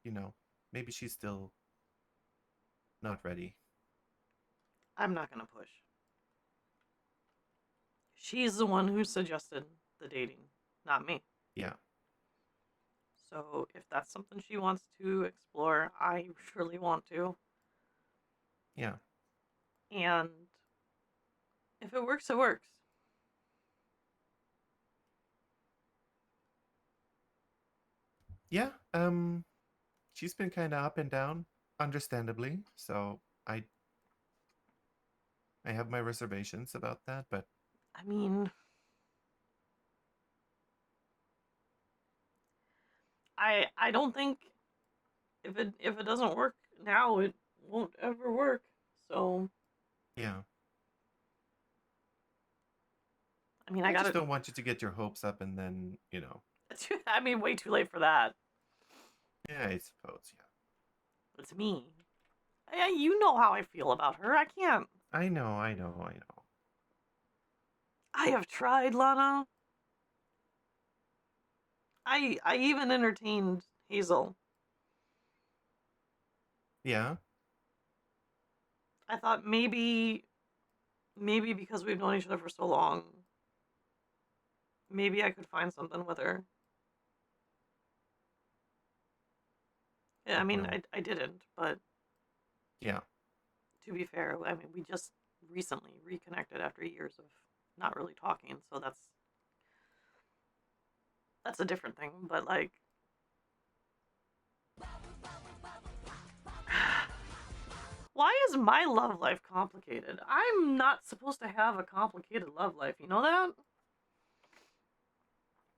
you know, maybe she's still not ready. I'm not gonna push. She's the one who suggested the dating, not me. Yeah. So if that's something she wants to explore, I surely want to. Yeah. And if it works, it works. Yeah. She's been kind of up and down, understandably. So I have my reservations about that, but I mean, I don't think if it doesn't work now, it won't ever work. So yeah. I mean, I I just gotta. don't want you to get your hopes up and then, I mean, way too late for that. yeah, I suppose, yeah. It's me. You know how I feel about her. I can't. I know. I have tried, Lana. I even entertained Hazel. Yeah. I thought maybe because we've known each other for so long, maybe I could find something with her. Yeah, I mean, Well, I didn't, but yeah. to be fair, I mean, we just recently reconnected after years of not really talking, so that's a different thing, but like why is my love life complicated? I'm not supposed to have a complicated love life, you know that?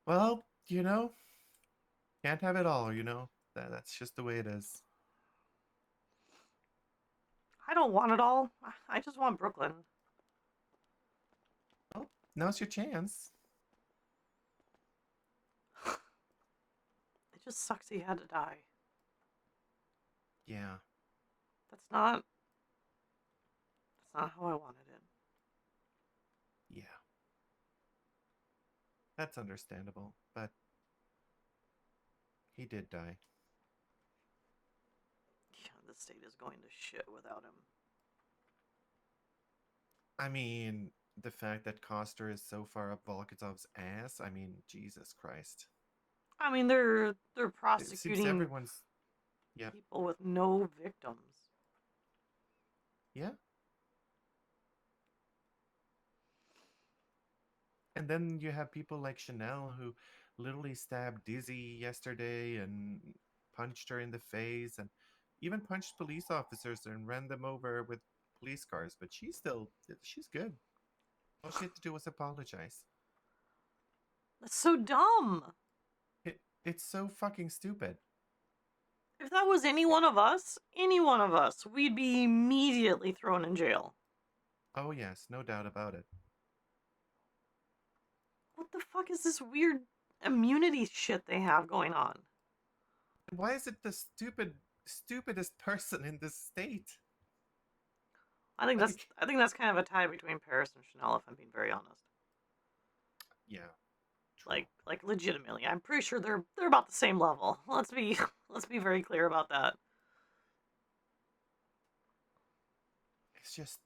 Well, can't have it all, That's just the way it is. I don't want it all. I just want Brooklyn. Well, now's your chance. It just sucks he had to die. Yeah. That's not how I wanted it. Yeah. That's understandable, but he did die. Yeah, the state is going to shit without him. I mean, the fact that Koster is so far up Volkotov's ass, I mean, Jesus Christ. I mean, they're It seems prosecuting everyone's... Yeah. people with no victims. Yeah. And then you have people like Chanel who literally stabbed Dizzy yesterday and punched her in the face and even punched police officers and ran them over with police cars. But she's good. All she had to do was apologize. That's so dumb. It's so fucking stupid. If that was any one of us, we'd be immediately thrown in jail. Oh yes, no doubt about it. What the fuck is this weird immunity shit they have going on? Why is it the stupidest person in this state? I think that's kind of a tie between Paris and Chanel, if I'm being very honest. Yeah. True. Like legitimately, I'm pretty sure they're about the same level. Let's be very clear about that. It's just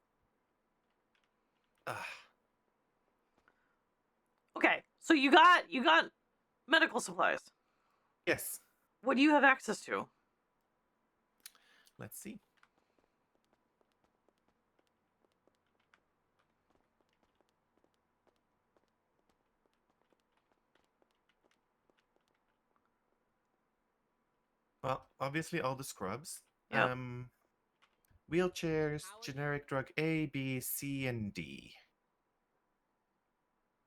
Okay, so you got medical supplies. Yes. What do you have access to? Let's see. Well, obviously all the scrubs. Yep. Wheelchairs, generic drug A, B, C, and D.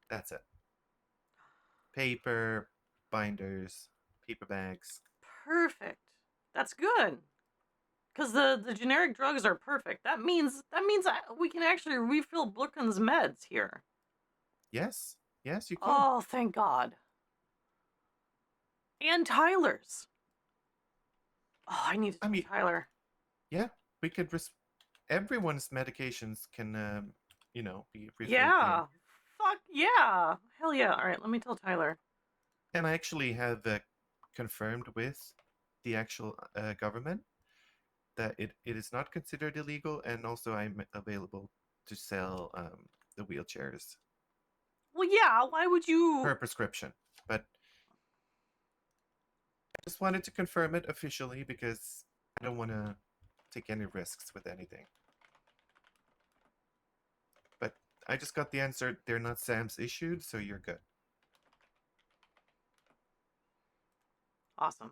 That's it. Paper, binders, paper bags. Perfect. That's good. Because the generic drugs are perfect. That means we can actually refill Brooklyn's meds here. Yes, yes, you could. Oh, thank God. And Tyler's. Oh, I need to tell Tyler. Yeah, we could. Everyone's medications can, be refilled Yeah. here. Fuck yeah. Hell yeah. All right, let me tell Tyler. And I actually have confirmed with the actual government that it is not considered illegal, and also I'm available to sell the wheelchairs Well, yeah. Why would you? per prescription. But I just wanted to confirm it officially because I don't want to take any risks with anything. But I just got the answer. They're not SAMS issued, so you're good. Awesome.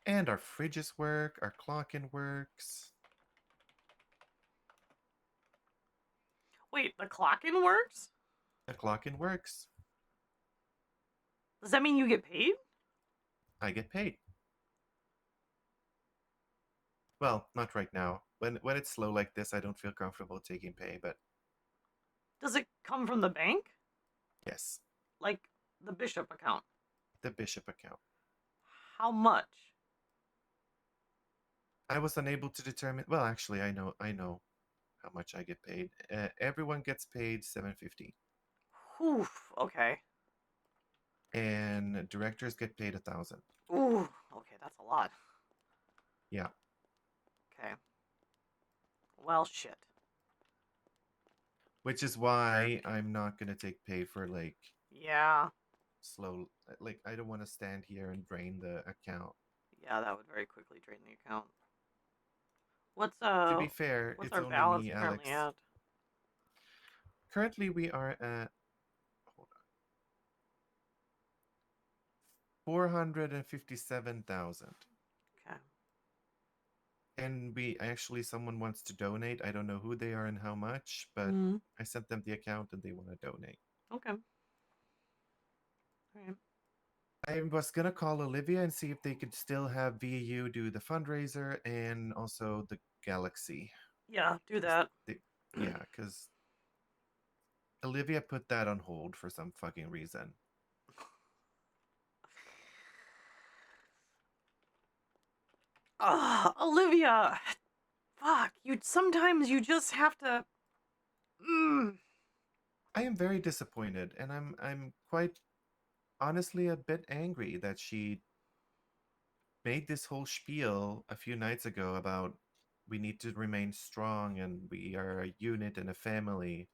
And our fridges work. Our clock-in works. Wait, the clock-in works? The clock-in works. Does that mean you get paid? I get paid. Well, not right now. When it's slow like this, I don't feel comfortable taking pay, but Does it come from the bank? yes, Like the Bishop account? the Bishop account. How much? I was unable to determine. Well, actually, I know how much I get paid. Everyone gets paid $750, Oof. Okay. and directors get paid $1,000. Ooh. Okay, that's a lot. Yeah. Okay. Well, shit. Which is why I'm not gonna take pay for Yeah. slow. Like I don't want to stand here and drain the account. Yeah, that would very quickly drain the account. What's To be fair, what's it's our only balance me, currently Alex. at? Currently, we are at 457,000. Okay. And someone wants to donate. I don't know who they are and how much, but Mhm. I sent them the account and they want to donate. Okay. All right. I was gonna call Olivia and see if they could still have VU do the fundraiser and also the Galaxy. Yeah, do that. Yeah, because Olivia put that on hold for some fucking reason. Olivia. Fuck. Sometimes you just have to. I am very disappointed, and I'm quite honestly a bit angry that she made this whole spiel a few nights ago about we need to remain strong and we are a unit and a family.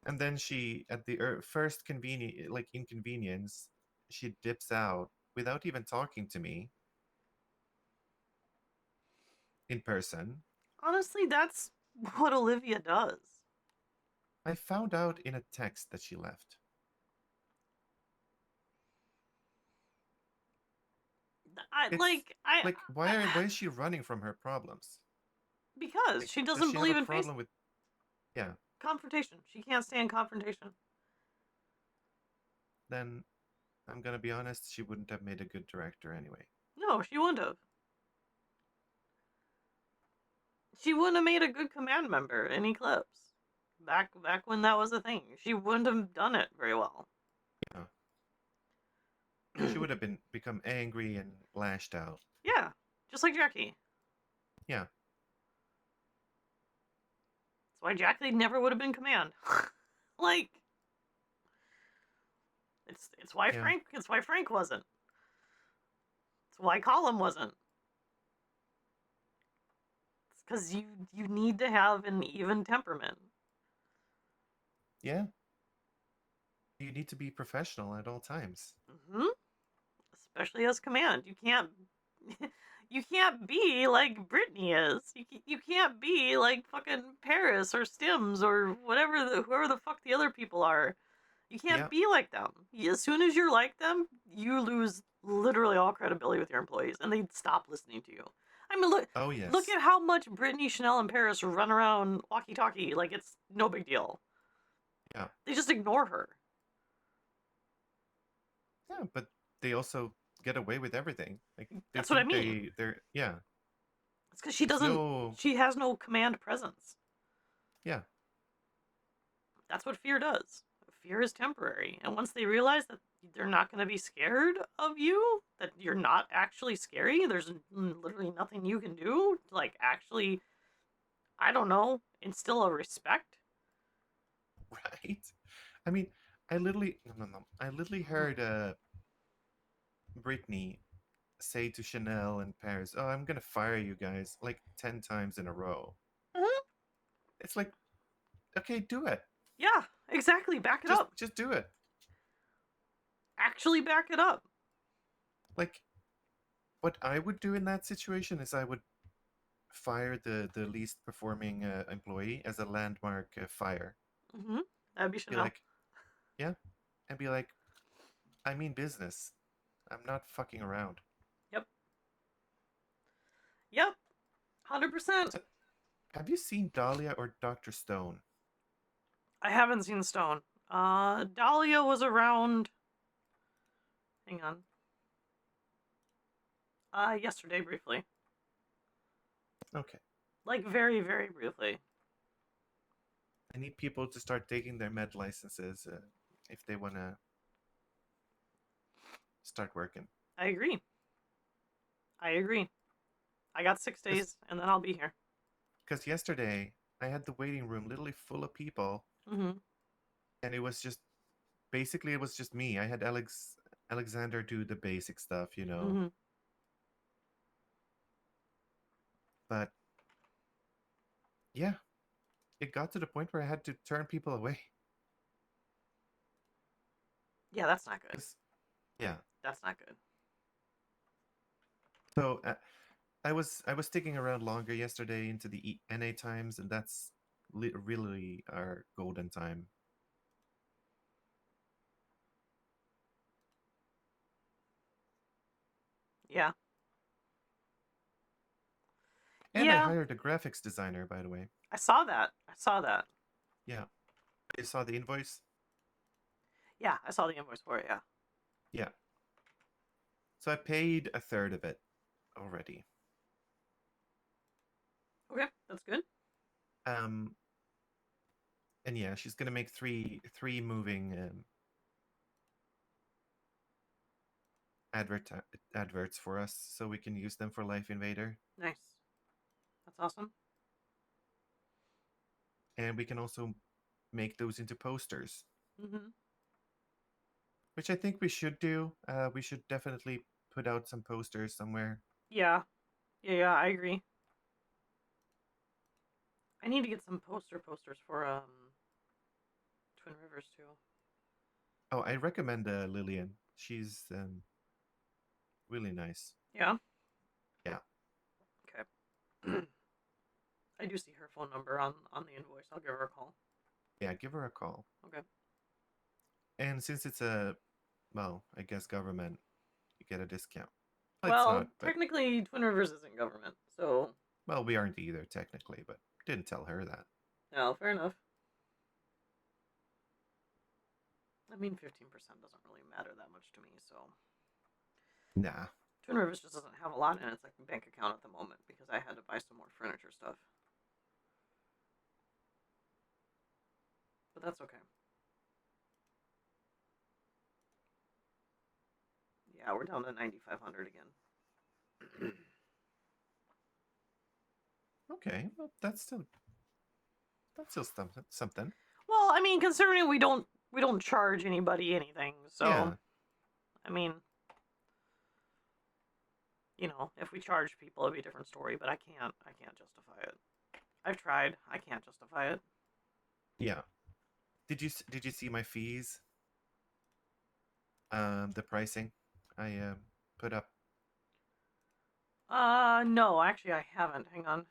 And then she, at the first inconvenience, she dips out without even talking to me in person. Honestly, that's what Olivia does. I found out in a text that she left. Why is she running from her problems? Because she does doesn't she believe have a in face problem with? Yeah. confrontation. She can't stand confrontation. Then I'm gonna be honest. She wouldn't have made a good director anyway. No, she wouldn't have. She wouldn't have made a good command member in Eclipse. Back when that was a thing. She wouldn't have done it very well. Yeah. She would have become angry and lashed out. Yeah, just like Jackie. Yeah. That's why Jackie never would have been command. Like, it's why Frank wasn't. It's why Colin wasn't. It's because you need to have an even temperament. Yeah. You need to be professional at all times. Mm-hmm. Especially as command. You can't you can't be like Brittany is. You can't be like fucking Paris or Stims or whoever the fuck the other people are. You can't Yeah. be like them. As soon as you're like them, you lose literally all credibility with your employees, and they stop listening to you. I mean, Oh look yes. at how much Brittany, Chanel, and Paris run around walkie-talkie like it's no big deal. Yeah. They just ignore her. Yeah, but they also get away with everything. Like they That's what I think mean. they're yeah. It's because she It's doesn't. no She has no command presence. yeah. That's what fear does. Fear is temporary, and once they realize that they're not going to be scared of you, that you're not actually scary, there's literally nothing you can do to like actually, I don't know, instill a respect. Right? I mean, I literally no. I literally heard Britney say to Chanel and Paris, "Oh, I'm gonna fire you guys," like 10 times in a row. Mm-hmm. It's like, okay, do it. Yeah, exactly. Back it up. Just do it. Actually, back it up. Like, what I would do in that situation is I would fire the least performing employee as a landmark fire. Mm-hmm. That'd be Be Chanel. like, yeah, and be like, I mean business. I'm not fucking around. Yep. Yep. 100%. So, have you seen Dahlia or Dr. Stone? I haven't seen Stone. Dahlia was around. Hang on. Yesterday briefly. Okay. Like very, very briefly. I need people to start taking their med licenses if they want to start working. I agree. I got 6 days, and then I'll be here. Because yesterday I had the waiting room literally full of people, Mm-hmm. and it was just basically it was just me. I had Alexander do the basic stuff, you know. Mm-hmm. But yeah, it got to the point where I had to turn people away. Yeah, that's not good. Yeah. That's not good. So I was sticking around longer yesterday into the NA times, and that's really our golden time. Yeah. And I Yeah. hired a graphics designer, by the way. I saw that. Yeah. You saw the invoice? Yeah, I saw the invoice for it, yeah. Yeah. So I paid a third of it already. Okay, that's good. And yeah, she's gonna make three moving adverts for us, so we can use them for Life Invader. Nice. That's awesome. And we can also make those into posters. Mm-hmm. Which I think we should do. We should definitely put out some posters somewhere. Yeah. Yeah, I agree. I need to get some posters for Twin Rivers too. Oh, I recommend Lillian. She's really nice. Yeah. Yeah. Okay. I do see her phone number on the invoice. I'll give her a call. Yeah, give her a call. Okay. And since it's well, I guess government, you get a discount. Well, not, but, technically, Twin Rivers isn't government, so. Well, we aren't either, technically, but didn't tell her that. No, fair enough. I mean, 15% doesn't really matter that much to me, so. Nah. Twin Rivers just doesn't have a lot in its like bank account at the moment because I had to buy some more furniture stuff. But that's okay. Yeah, we're down to 9,500 again. Okay, well, that's still something. Well, I mean, considering we don't charge anybody anything, so Yeah. I mean, you know, if we charge people, it'd be a different story. But I can't justify it. I've tried. I can't justify it. Yeah. Did you see my fees? The pricing I put up. No, actually I haven't. Hang on.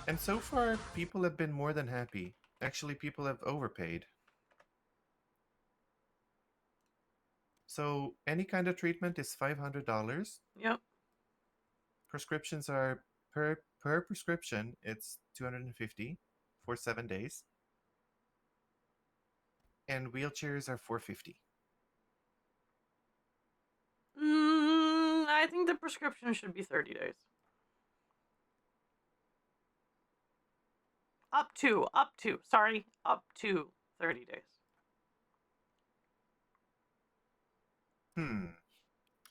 And so far, people have been more than happy. Actually, people have overpaid. So any kind of treatment is $500. Yep. Prescriptions are per prescription. It's $250 for 7 days, and wheelchairs are $450. I think the prescription should be 30 days. Up to 30 days.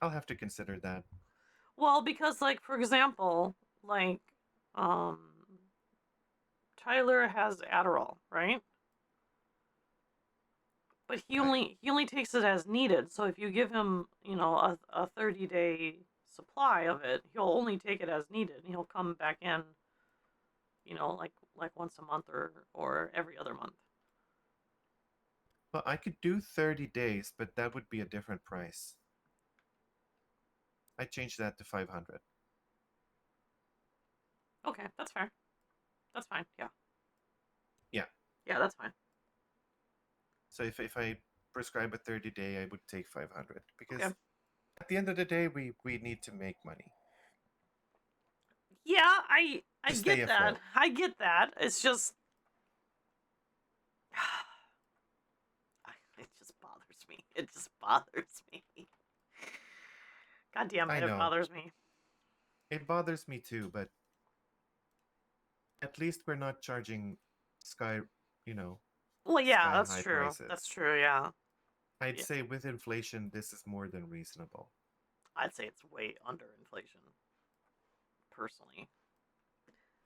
I'll have to consider that. Well, because like for example, like Tyler has Adderall, right? But he only takes it as needed. So if you give him, a 30-day supply of it, he'll only take it as needed. And he'll come back in, like once a month or every other month. Well, I could do 30 days, but that would be a different price. I changed that to 500. Okay, that's fair. That's fine. Yeah. Yeah. Yeah, that's fine. So if I prescribe a 30-day, I would take 500 because Okay. at the end of the day, we need to make money. Yeah, I To stay get that. afloat. I get that. It's just it just bothers me. It just bothers me. God damn I it, it know. bothers me. It bothers me too, but at least we're not charging Well, yeah, sky that's high true. prices. That's true, yeah. I'd Yeah. say with inflation, this is more than reasonable. I'd say it's way under inflation. Personally.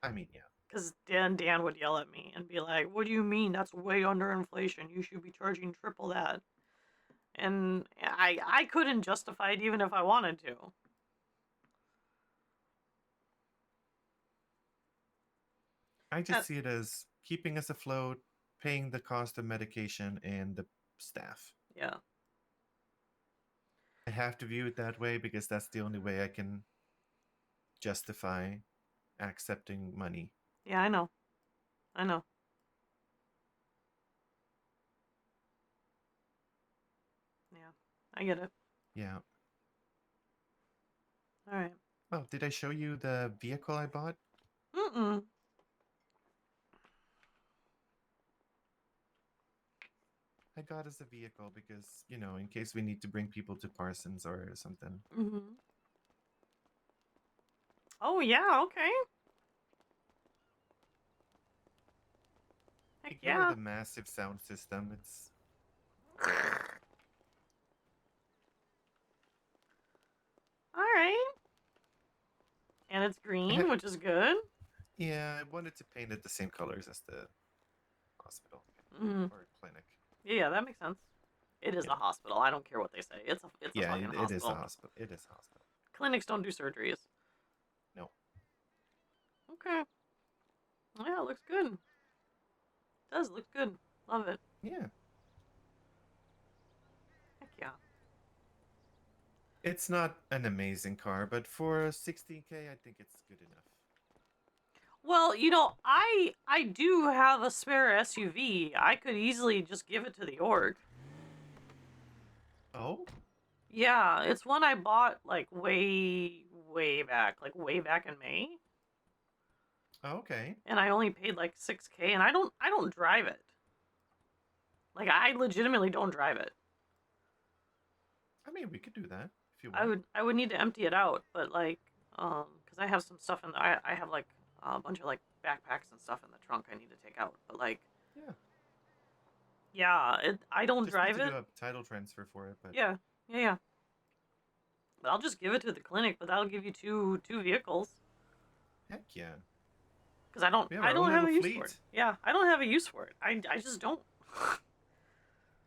I mean, yeah. Because Dan would yell at me and be like, "What do you mean? That's way under inflation. You should be charging triple that." And I couldn't justify it even if I wanted to. I just see it as keeping us afloat, paying the cost of medication and the staff. Yeah. I have to view it that way because that's the only way I can justify accepting money. Yeah, I know. I know. Yeah, I get it. Yeah. All right. Oh, did I show you the vehicle I bought? Mm-mm. I got as a vehicle because, in case we need to bring people to Parsons or something. Mm-hmm. Oh, yeah, okay. Heck Ignore yeah. the massive sound system. It's All right. And it's green, which is good. Yeah, I wanted to paint it the same colors as the hospital or clinic. Yeah, that makes sense. It is a hospital. I don't care what they say. It's a fucking it hospital. is a hospital. It is a hospital. Clinics don't do surgeries. No. Okay. Yeah, it looks good. It does look good. Love it. Yeah. Heck yeah. It's not an amazing car, but for 16K, I think it's good enough. Well, I do have a spare SUV. I could easily just give it to the org. Oh? Yeah, it's one I bought like way back, way back in May. Oh, okay. And I only paid like 6K, and I don't drive it. Like I legitimately don't drive it. I mean, we could do that if you want. I would need to empty it out, but like because I have some stuff in I have like a bunch of like backpacks and stuff in the trunk I need to take out. But like yeah, I don't Just drive need to it. do a title transfer for it, but Yeah. But I'll just give it to the clinic, but that'll give you two vehicles. Heck yeah. Because I don't We have our own have a little use for it. fleet. Yeah, I don't have a use for it. I just don't.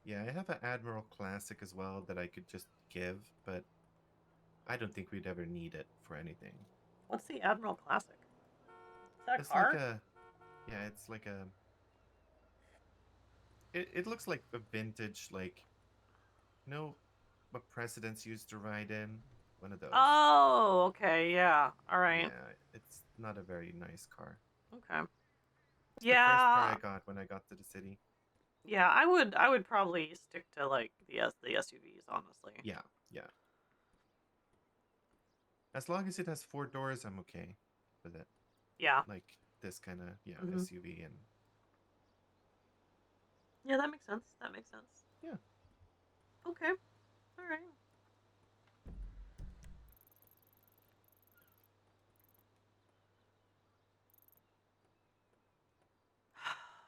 Yeah, I have an Admiral Classic as well that I could just give, but I don't think we'd ever need it for anything. What's the Admiral Classic? Is that It's car? like a, yeah, it's like a It looks like a vintage, like, you know, what presidents used to ride in. One of those. Oh, okay, yeah. All right. Yeah, it's not a very nice car. Okay. It's the first car Yeah. I got when I got to the city. Yeah, I would probably stick to like the SUVs, honestly. Yeah, yeah. As long as it has 4 doors, I'm okay with it. Yeah. Like this kind of Mhm. SUV and Yeah, that makes sense. That makes sense. yeah. Okay. All right.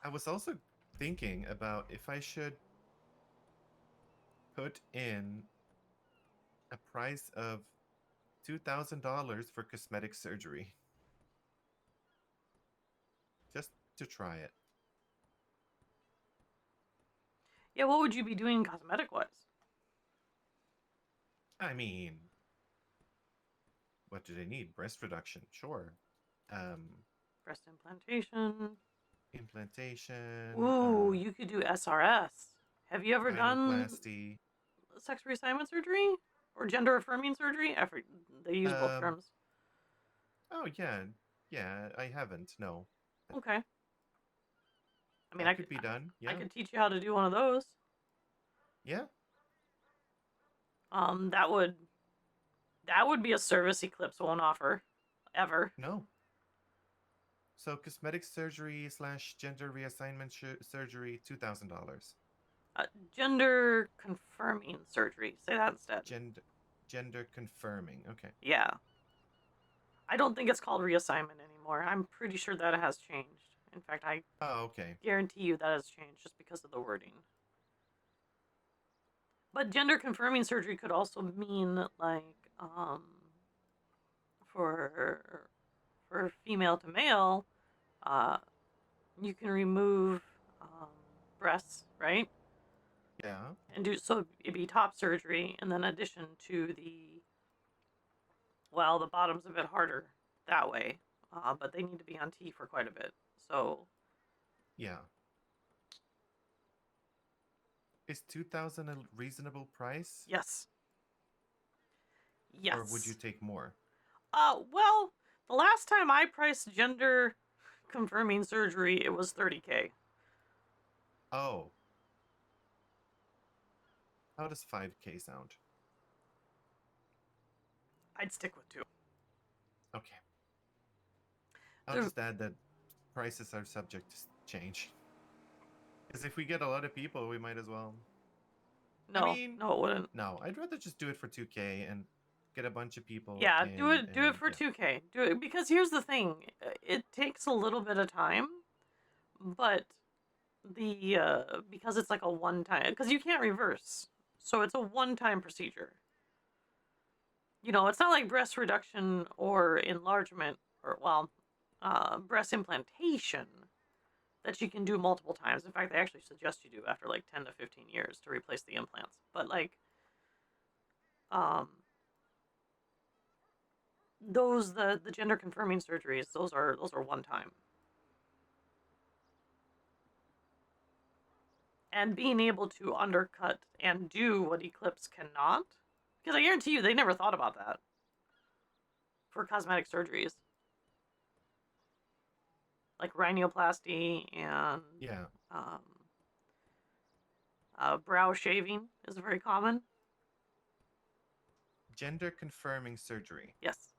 I was also thinking about if I should put in a price of $2,000 for cosmetic surgery just to try it. Yeah, what would you be doing cosmetic wise? I mean, what do they need? Breast reduction, sure. Um, Breast implantation. implantation, Ooh, you could do SRS. Have you ever done rhinoplasty. sex reassignment surgery or gender affirming surgery? They use both Um, terms. oh yeah, yeah. I haven't. No, Okay. I mean, that could be done. I Yeah, could teach you how to do one of those. yeah. That would be a service Eclipse won't offer, ever. No. So cosmetic surgery slash gender reassignment surgery, $2,000. Gender confirming surgery. Say that instead. Gender confirming. Okay. Yeah. I don't think it's called reassignment anymore. I'm pretty sure that has changed. In fact, I Oh, okay. guarantee you that has changed just because of the wording. But gender confirming surgery could also mean like for female to male, uh, you can remove breasts, right? Yeah. And do so it'd be top surgery, and then addition to the bottom's a bit harder that way, but they need to be on T for quite a bit. So Yeah. Is 2,000 a reasonable price? yes, Or would you yes. take more? Well, the last time I priced gender confirming surgery, it was 30K. Oh. How does 5K sound? I'd stick with 2. Okay. I'll The just add that prices are subject to change. Because if we get a lot of people, we might as well. I No, mean, no, it wouldn't. no, I'd rather just do it for 2K and get a bunch of people Yeah, in. do it And for yeah. 2K. Do it because here's the thing: it takes a little bit of time, but because it's like a one time because you can't reverse, so it's a one time procedure. You know, it's not like breast reduction or enlargement or breast implantation that you can do multiple times. In fact, they actually suggest you do after like 10 to 15 years to replace the implants. But like um the gender confirming surgeries, those are one time. And being able to undercut and do what Eclipse cannot, because I guarantee you they never thought about that for cosmetic surgeries. Like rhinoplasty and Yeah. um, brow shaving is very common. Gender confirming surgery. Yes.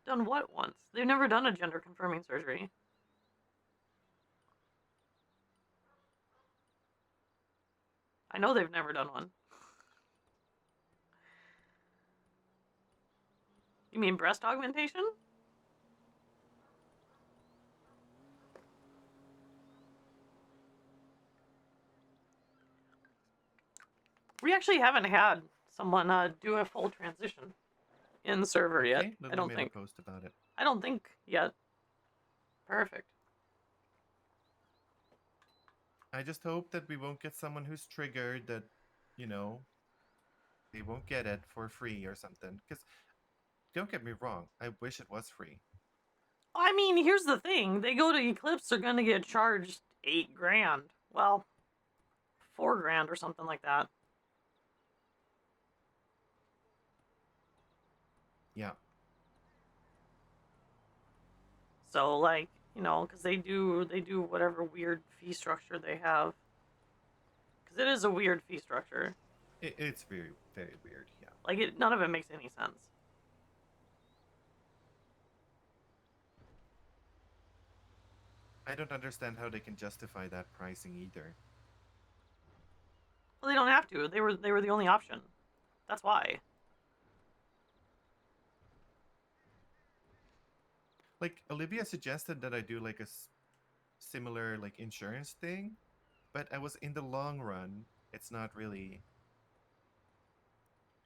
Done what once? They've never done a gender confirming surgery. I know they've never done one. You mean breast augmentation? We actually haven't had someone do a full transition in the server yet. Okay, I Lily don't made think. a post about it. I don't think yet. Perfect. I just hope that we won't get someone who's triggered that, you know, they won't get it for free or something. Because don't get me wrong, I wish it was free. I mean, here's the thing. They go to Eclipse, they're gonna get charged $8,000. Well, $4,000 or something like that. Yeah. So like, you know, because they do whatever weird fee structure they have. Because it is a weird fee structure. It's very, very weird. Yeah. Like none of it makes any sense. I don't understand how they can justify that pricing either. Well, they don't have to. They were the only option. That's why. Like Olivia suggested that I do like a similar like insurance thing, but I was in the long run, it's not really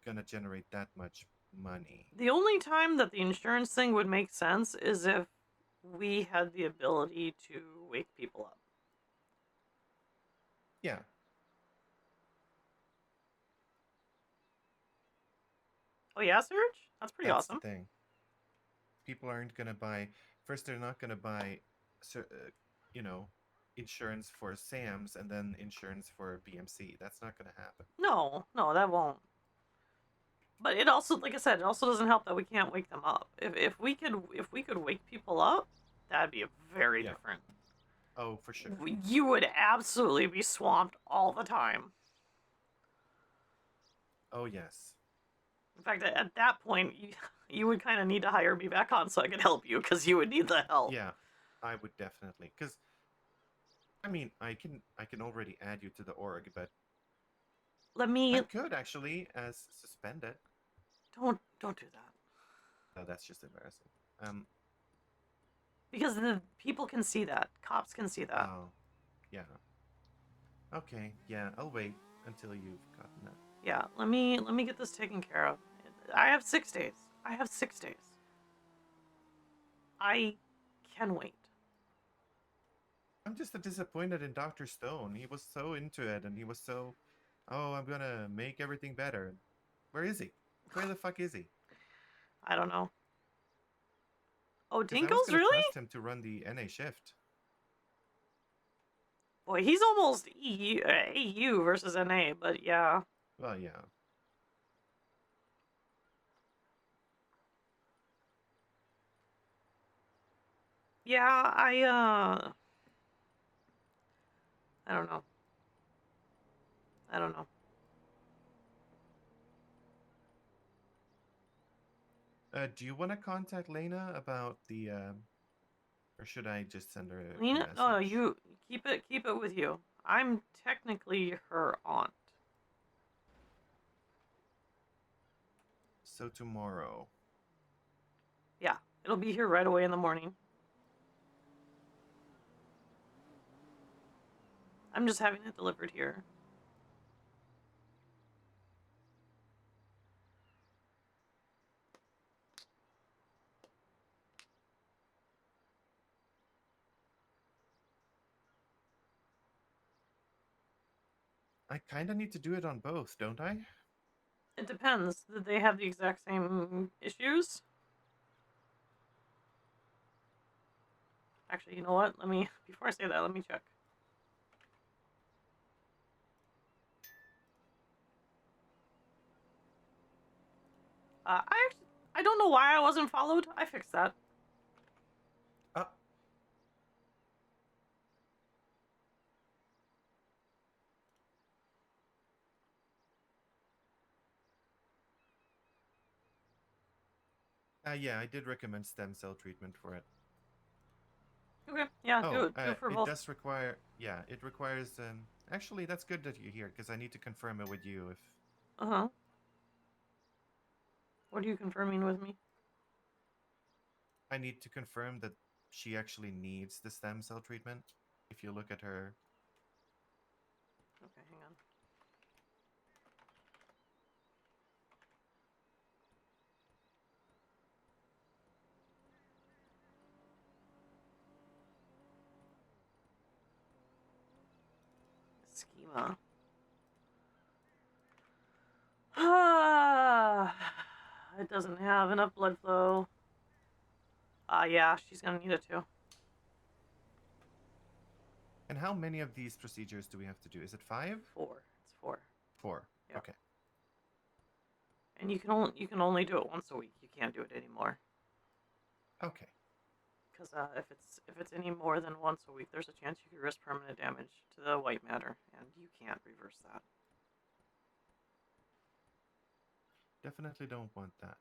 gonna generate that much money. The only time that the insurance thing would make sense is if we had the ability to wake people up. Yeah. Oh yeah, Serge? That's pretty That's awesome. the thing. People aren't gonna buy. First, they're not gonna buy, you know, insurance for Sam's and then insurance for BMC. That's not gonna happen. No, that won't. But it also, like I said, it also doesn't help that we can't wake them up. If we could wake people up, that'd be very different. Oh, for sure. You would absolutely be swamped all the time. Oh yes. In fact, at that point, you would kind of need to hire me back on so I could help you because you would need the help. Yeah, I would definitely. Because, I mean, I can already add you to the org, but I could actually as suspended. Don't do that. Oh, that's just embarrassing. Because the people can see that. Cops can see that. Oh, yeah. Okay, yeah, I'll wait until you've gotten that. Yeah, let me get this taken care of. I have 6 days. I have 6 days. I can wait. I'm just disappointed in Dr. Stone. He was so into it and he was so, oh, I'm gonna make everything better. Where is he? Where the fuck is he? I don't know. Oh, 'Cause I was Dinkles, gonna really? trust him to run the NA shift. Boy, he's almost AU versus NA, but yeah. Well, yeah. Yeah, I don't know. I don't know. Do you want to contact Lena about the, or should I just send her a Lena? message? No, you keep it with you. I'm technically her aunt. So tomorrow. Yeah, it'll be here right away in the morning. I'm just having it delivered here. I kind of need to do it on both, don't I? It depends. Did they have the exact same issues? Actually, you know what? Before I say that, let me check. I don't know why I wasn't followed. I fixed that. Yeah, I did recommend stem cell treatment for it. Okay, yeah, do it for both. It does require, yeah, it requires, actually, that's good that you're here, because I need to confirm it with you if... Uh-huh. What are you confirming with me? I need to confirm that she actually needs the stem cell treatment. If you look at her... Okay, hang on. Schema. It doesn't have enough blood flow. Yeah, she's gonna need it too. And how many of these procedures do we have to do? Is it 5? 4. It's 4. 4. Yeah. Okay. And you can only do it once a week. You can't do it anymore. Okay. Because if it's any more than once a week, there's a chance you could risk permanent damage to the white matter, and you can't reverse that. Definitely don't want that.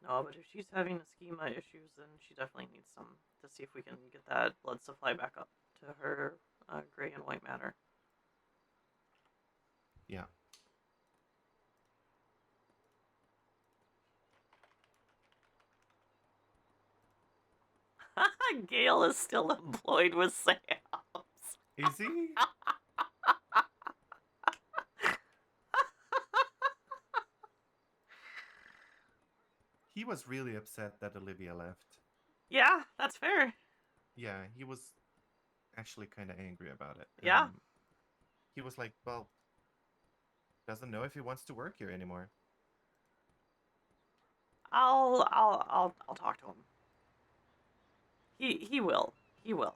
No, but if she's having ischemia issues, then she definitely needs some to see if we can get that blood supply back up to her gray and white matter. Yeah. Gale is still employed with Sam's. Is he? He was really upset that Olivia left. Yeah, that's fair. Yeah, he was actually kind of angry about it. Yeah. He was like, well, doesn't know if he wants to work here anymore. I'll talk to him. He will. He will.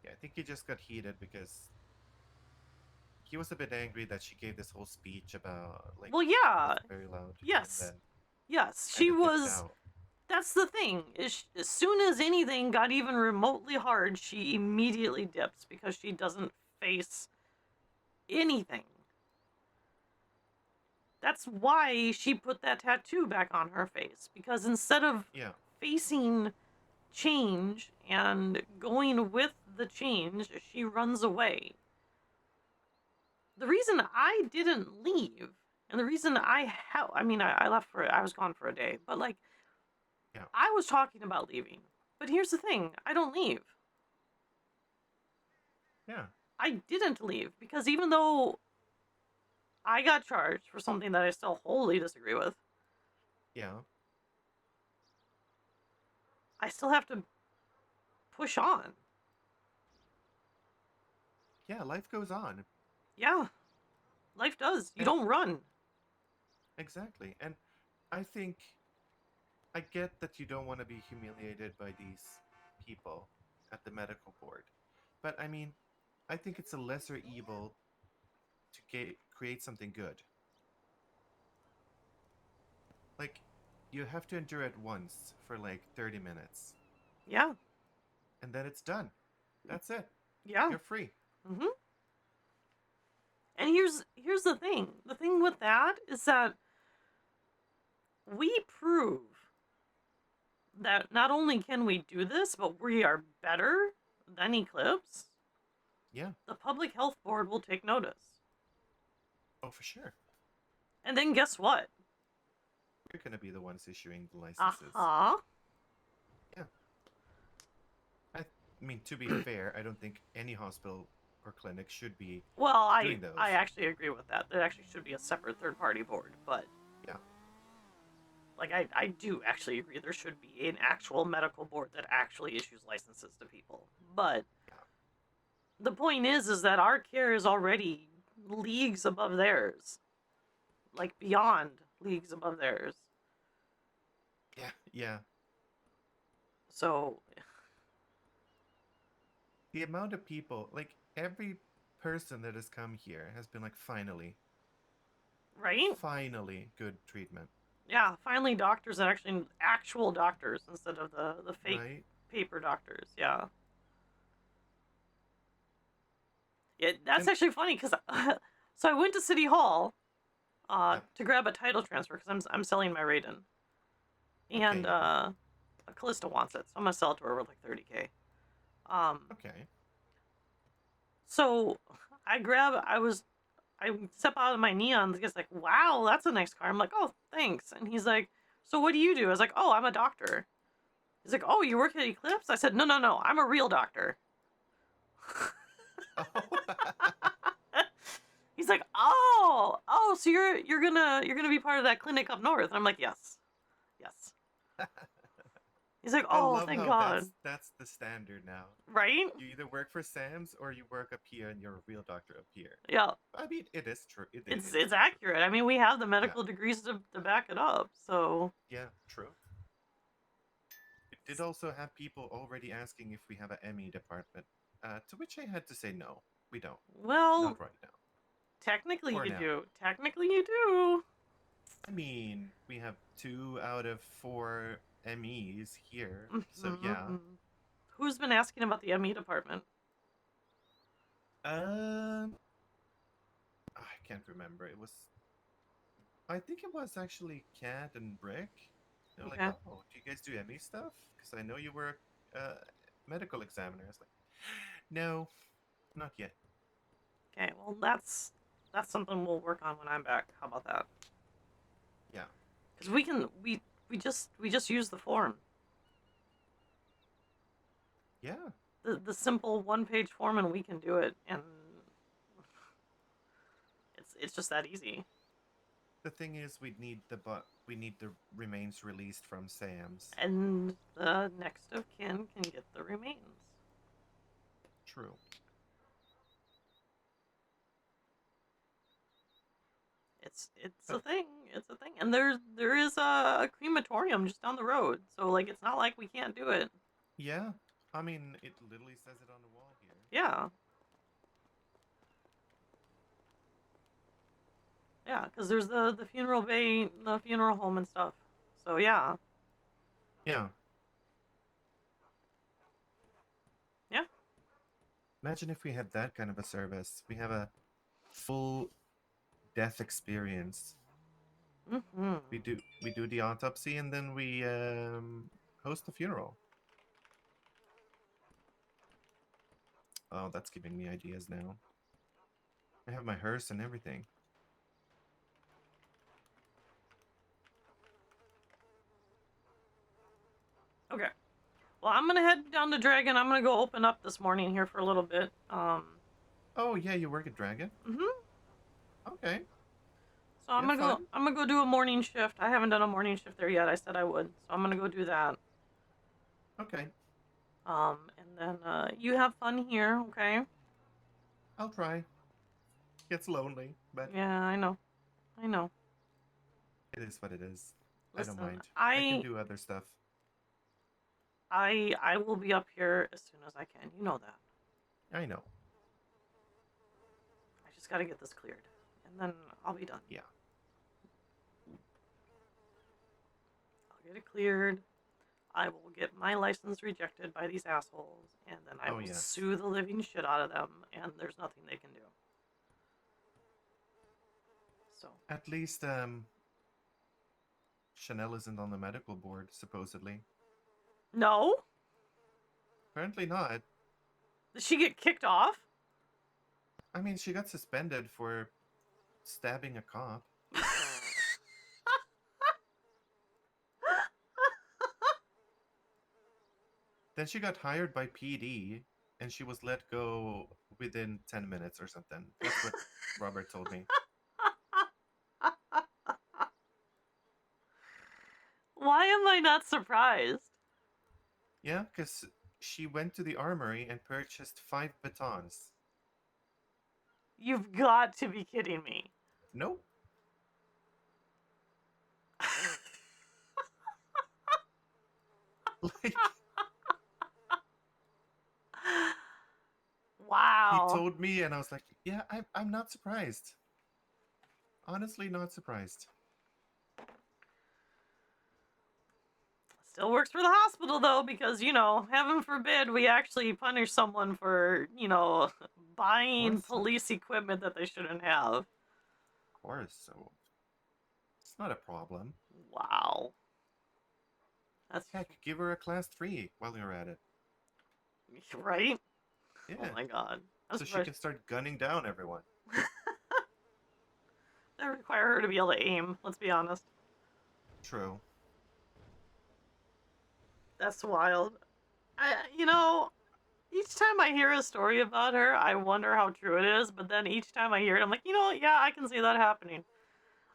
Yeah, I think he just got heated because he was a bit angry that she gave this whole speech about like. Well, yeah. Was very loud. Yes. And then Yes, she kinda dipped was. out. That's the thing. Is as soon as anything got even remotely hard, she immediately dips because she doesn't face anything. That's why she put that tattoo back on her face, because instead of Yeah. facing change and going with the change, she runs away. The reason I didn't leave, and the reason I left I was gone for a day, but like, Yeah. I was talking about leaving. But here's the thing, I don't leave. Yeah. I didn't leave, because even though I got charged for something that I still wholly disagree with, Yeah. I still have to push on. Yeah, life goes on. Yeah, life does. You And- don't run. Exactly. And I think I get that you don't want to be humiliated by these people at the medical board. But I mean, I think it's a lesser evil to create something good. Like, you have to endure it once for like 30 minutes, Yeah, and then it's done. That's it. yeah. You're free. Mm-hmm. And here's the thing. The thing with that is that we prove that not only can we do this, but we are better than Eclipse. Yeah. The Public Health Board will take notice. Oh, for sure. And then guess what? We're going to be the ones issuing the licenses. Uh-huh. I mean, to be fair, I don't think any hospital or clinic should be Well, doing those. I actually agree with that. There actually should be a separate third-party board, but... Yeah. Like, I do actually agree there should be an actual medical board that actually issues licenses to people. But Yeah. the point is that our care is already leagues above theirs. Like, beyond leagues above theirs. Yeah. Yeah. So... The amount of people, like every person that has come here has been like, finally good treatment. Yeah, finally doctors that actual doctors instead of the fake Right? paper doctors. Yeah. Yeah, that's And- actually funny because so I went to City Hall Yeah. to grab a title transfer because I'm selling my Raiden, and Okay. Callista wants it, so I'm gonna sell it to her with like 30K. Okay. So I step out of my Neon, the guy's like, wow, that's a nice car. I'm like, oh, thanks. And he's like, so what do you do? I was like, oh, I'm a doctor. He's like, oh, you work at Eclipse? I said, no, I'm a real doctor. Oh. He's like, oh, so you're gonna be part of that clinic up north? And I'm like, yes. He's like, I oh, love thank how God. that's the standard now. Right? You either work for Sam's or you work up here and you're a real doctor up here. Yeah. I mean, it is true. It's accurate. I mean, we have the medical degrees to back it up, so... Yeah, true. did also have people already asking if we have an ME department, to which I had to say no, we don't. Well, Not right now. technically For you now. do. Technically you do. I mean, we have 2 out of 4 MEs here, so yeah. Mhm. Who's been asking about the ME department? I can't remember. I think it was actually Cat and Brick. They're like, Okay. oh, do you guys do ME stuff? Because I know you were a medical examiner. I was like, no, not yet. Okay, well that's something we'll work on when I'm back. How about that? Yeah. Because we just use the form. Yeah. The simple 1-page form and we can do it, and it's just that easy. The thing is, we need the remains released from Sam's. And the next of kin can get the remains. True. It's a thing. It's a thing. And there is a crematorium just down the road. So like it's not like we can't do it. Yeah. I mean, it literally says it on the wall here. Yeah. Yeah, because there's the funeral bay, the funeral home and stuff. So yeah. Yeah. Yeah. Imagine if we had that kind of a service. We have a full death experience. Mm-hmm. We do the autopsy and then we host the funeral. Oh, that's giving me ideas now. I have my hearse and everything. Okay. Well, I'm gonna head down to Dragon. I'm gonna go open up this morning here for a little bit. Oh yeah, you work at Dragon? Mm-hmm. Okay. So I'm gonna go do a morning shift. I haven't done a morning shift there yet. I said I would. So I'm gonna go do that. Okay. And then you have fun here, okay? I'll try. Gets lonely, but Yeah, I know. I know. it is what it is. Listen, I don't mind. I can I do other stuff. I will be up here as soon as I can. You know that. I know. I just gotta get this cleared. And then I'll be done. Yeah. I'll get it cleared. I will get my license rejected by these assholes, and then I will yes. sue the living shit out of them, and there's nothing they can do. So. At least Chanel isn't on the medical board, supposedly. No? Apparently not. Did she get kicked off? I mean, she got suspended for stabbing a cop. Then she got hired by PD, and she was let go within 10 minutes or something. That's what Robert told me. Why am I not surprised? Yeah, because she went to the armory and purchased 5 batons. You've got to be kidding me. Nope. Like, wow. he told me, and I was like, yeah, I'm not surprised. Honestly, not surprised. Still works for the hospital, though, because, you know, heaven forbid we actually punish someone for, you know, buying police equipment that they shouldn't have. Of course, so it's not a problem. Wow. That's Heck, give her a class 3 while you're at it. right. Yeah. Oh my god. So she can start gunning down everyone. That require her to be able to aim. Let's be honest. True. That's wild. You know, each time I hear a story about her, I wonder how true it is. But then each time I hear it, I'm like, you know, yeah, I can see that happening.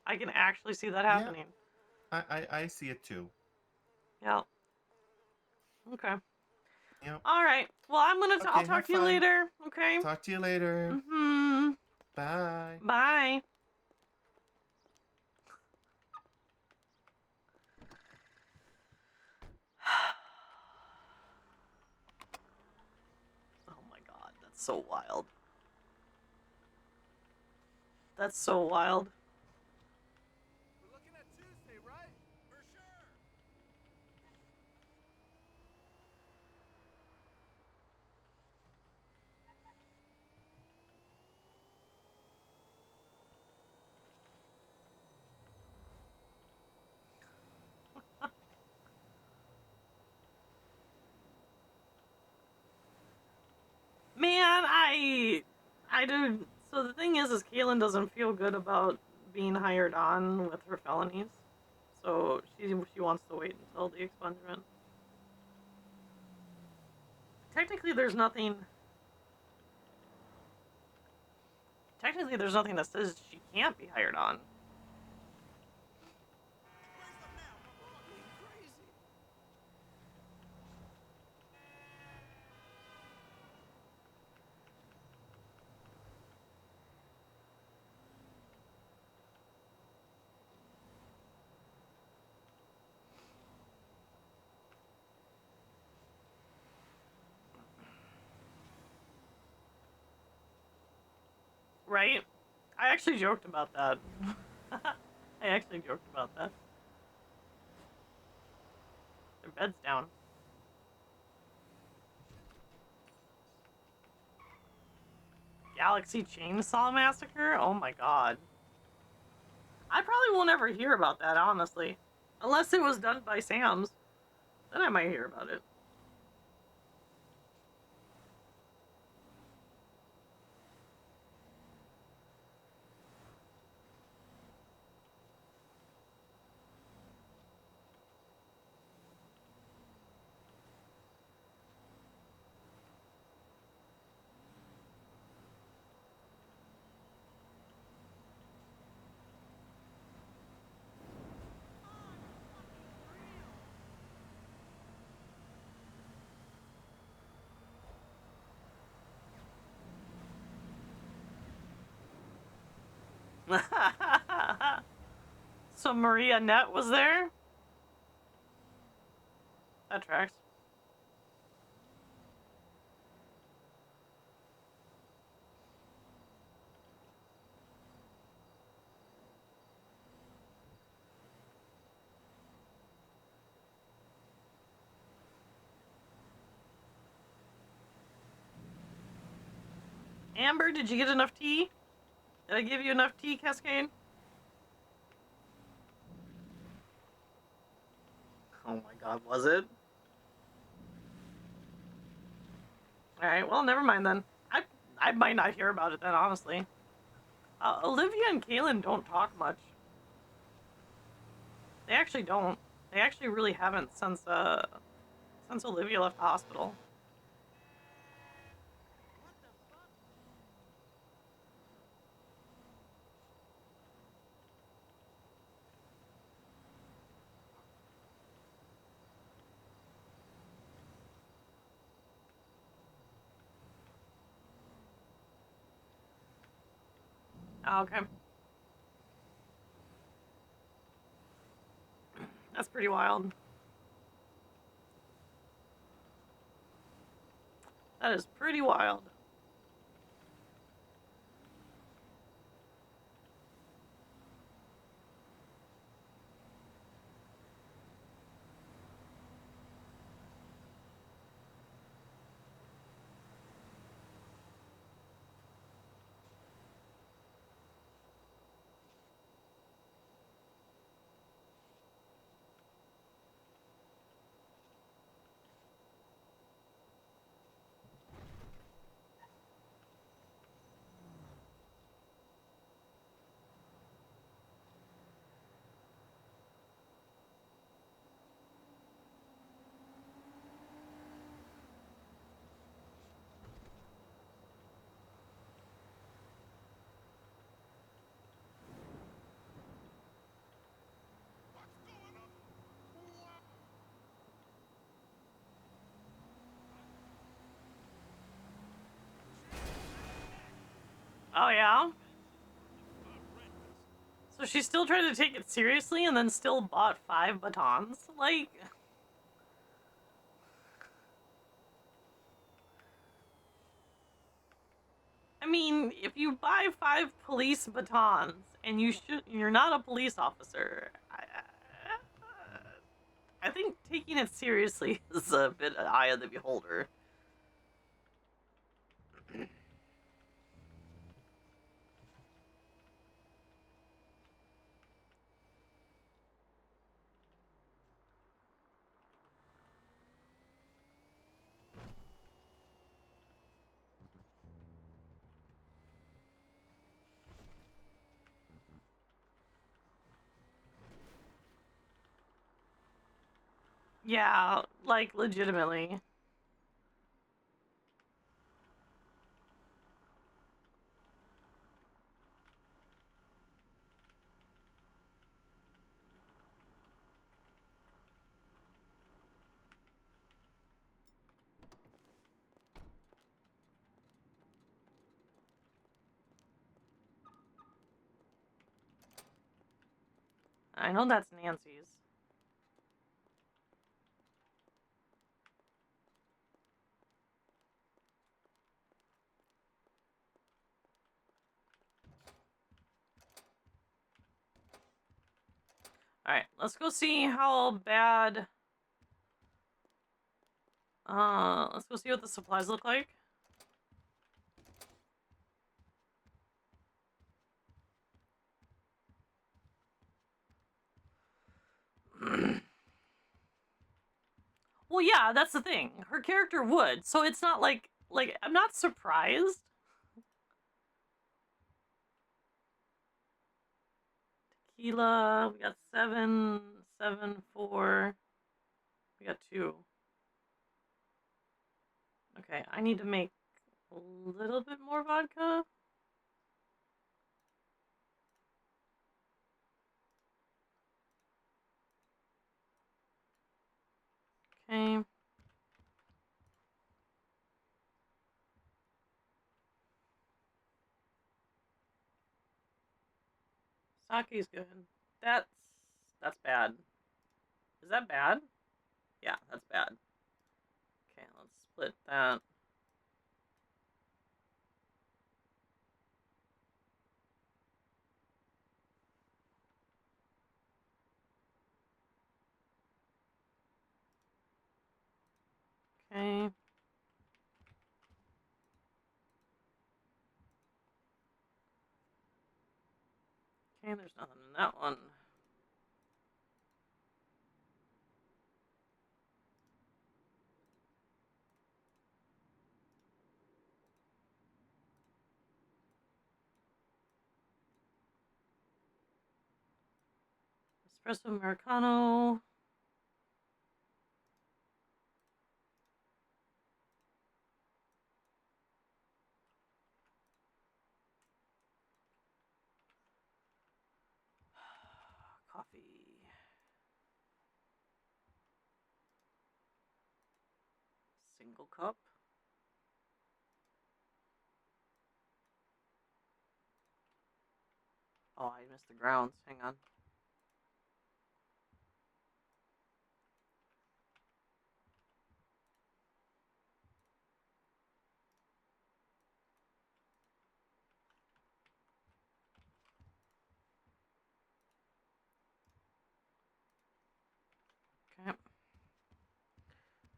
I can actually see that happening. Yeah, I see it too. Yeah. Okay. Yep. All right. Well, I'll talk to you later. Okay. Talk to you later. Mm-hmm. Bye. Bye. That's so wild. That's so wild. We're looking at Tuesday, right? For sure. Man, I do. So the thing is Kaelyn doesn't feel good about being hired on with her felonies. So she wants to wait until the expungement. Technically, there's nothing. Technically, there's nothing that says she can't be hired on. Where's the map? I'm fucking crazy. Right? I actually joked about that. I actually joked about that. Their bed's down. Galaxy Chainsaw Massacre? Oh my god. I probably won't ever hear about that, honestly. Unless it was done by Sam's. Then I might hear about it. So Maria Net was there? That tracks. Amber, did you get enough tea? Did I give you enough tea, Cascade? Oh my god, was it? Alright, well, never mind then. I might not hear about it then, honestly. Olivia and Kaelyn don't talk much. They actually don't. They actually really haven't since Olivia left the hospital. What the fuck? Oh, okay. That's pretty wild. That is pretty wild. Oh, yeah? So she still tried to take it seriously and then still bought 5 batons? Like... mean, if you buy 5 police batons and you're not a police officer, I think taking it seriously is a bit eye of the beholder. Yeah, like, legitimately. I know that's Nancy's. Alright, let's go see how bad... let's go see what the supplies look like. Well, yeah, that's the thing. Her character would, so it's not like I'm not surprised. Tequila, we got 7, 7, 4. We got 2. Okay, I need to make a little bit more vodka. Okay. Sake's good. That's bad. Is that bad? Yeah, that's bad. Okay, let's split that. Okay. Okay, there's nothing in that one. Espresso Americano. Coffee. Single cup. Oh, I missed the grounds. Hang on. Okay.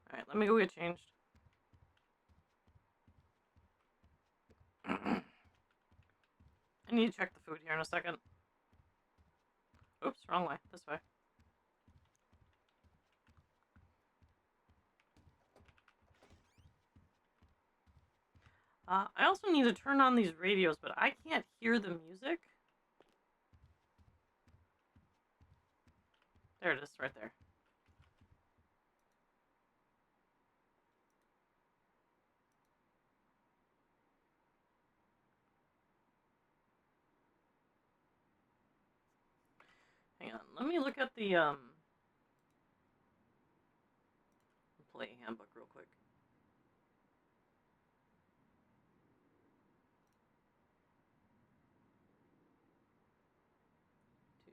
Alright, let me go get changed. I need to check the food here in a second. Oops, wrong way. This way. I also need to turn on these radios, but I can't hear the music. There it is, right there. Hang on, let me look at the employee handbook real quick. To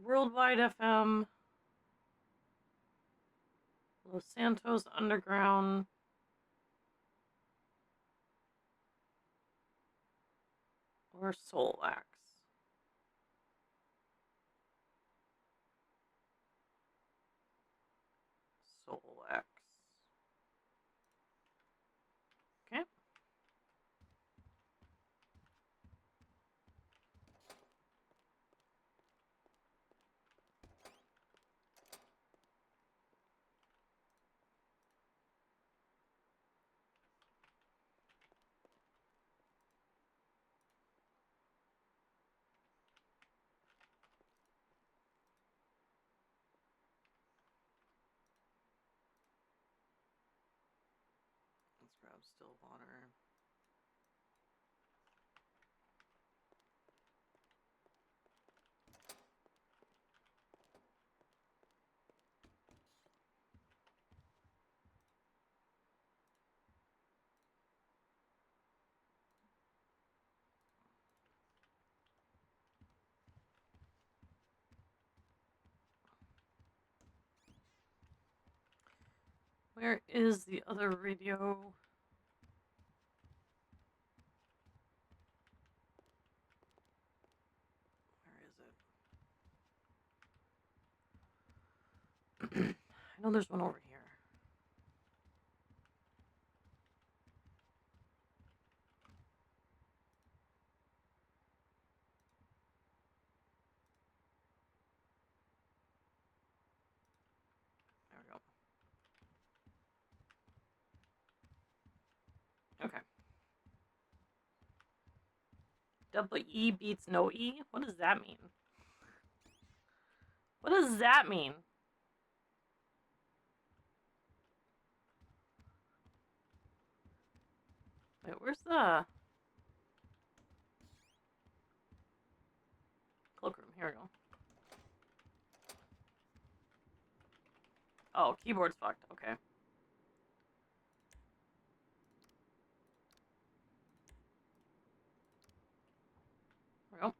Worldwide FM, Los Santos Underground. Or soul axe. Soul axe. Okay. Let's grab still water. Where is the other radio? Where is it? I know there's one over here. There we go. Okay. Double E beats no E? What does that mean? What does that mean? Wait, where's the cloakroom? Here we go. Oh, keyboard's fucked. Okay. There we go.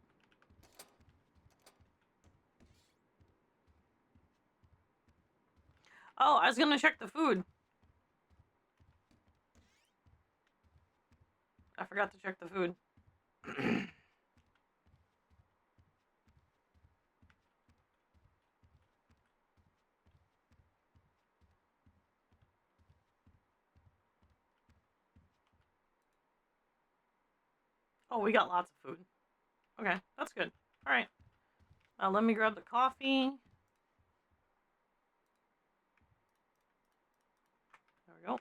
Oh, I was gonna check the food. I forgot to check the food. Oh, we got lots of food. Okay, that's good. Alright. Now let me grab the coffee. There we go.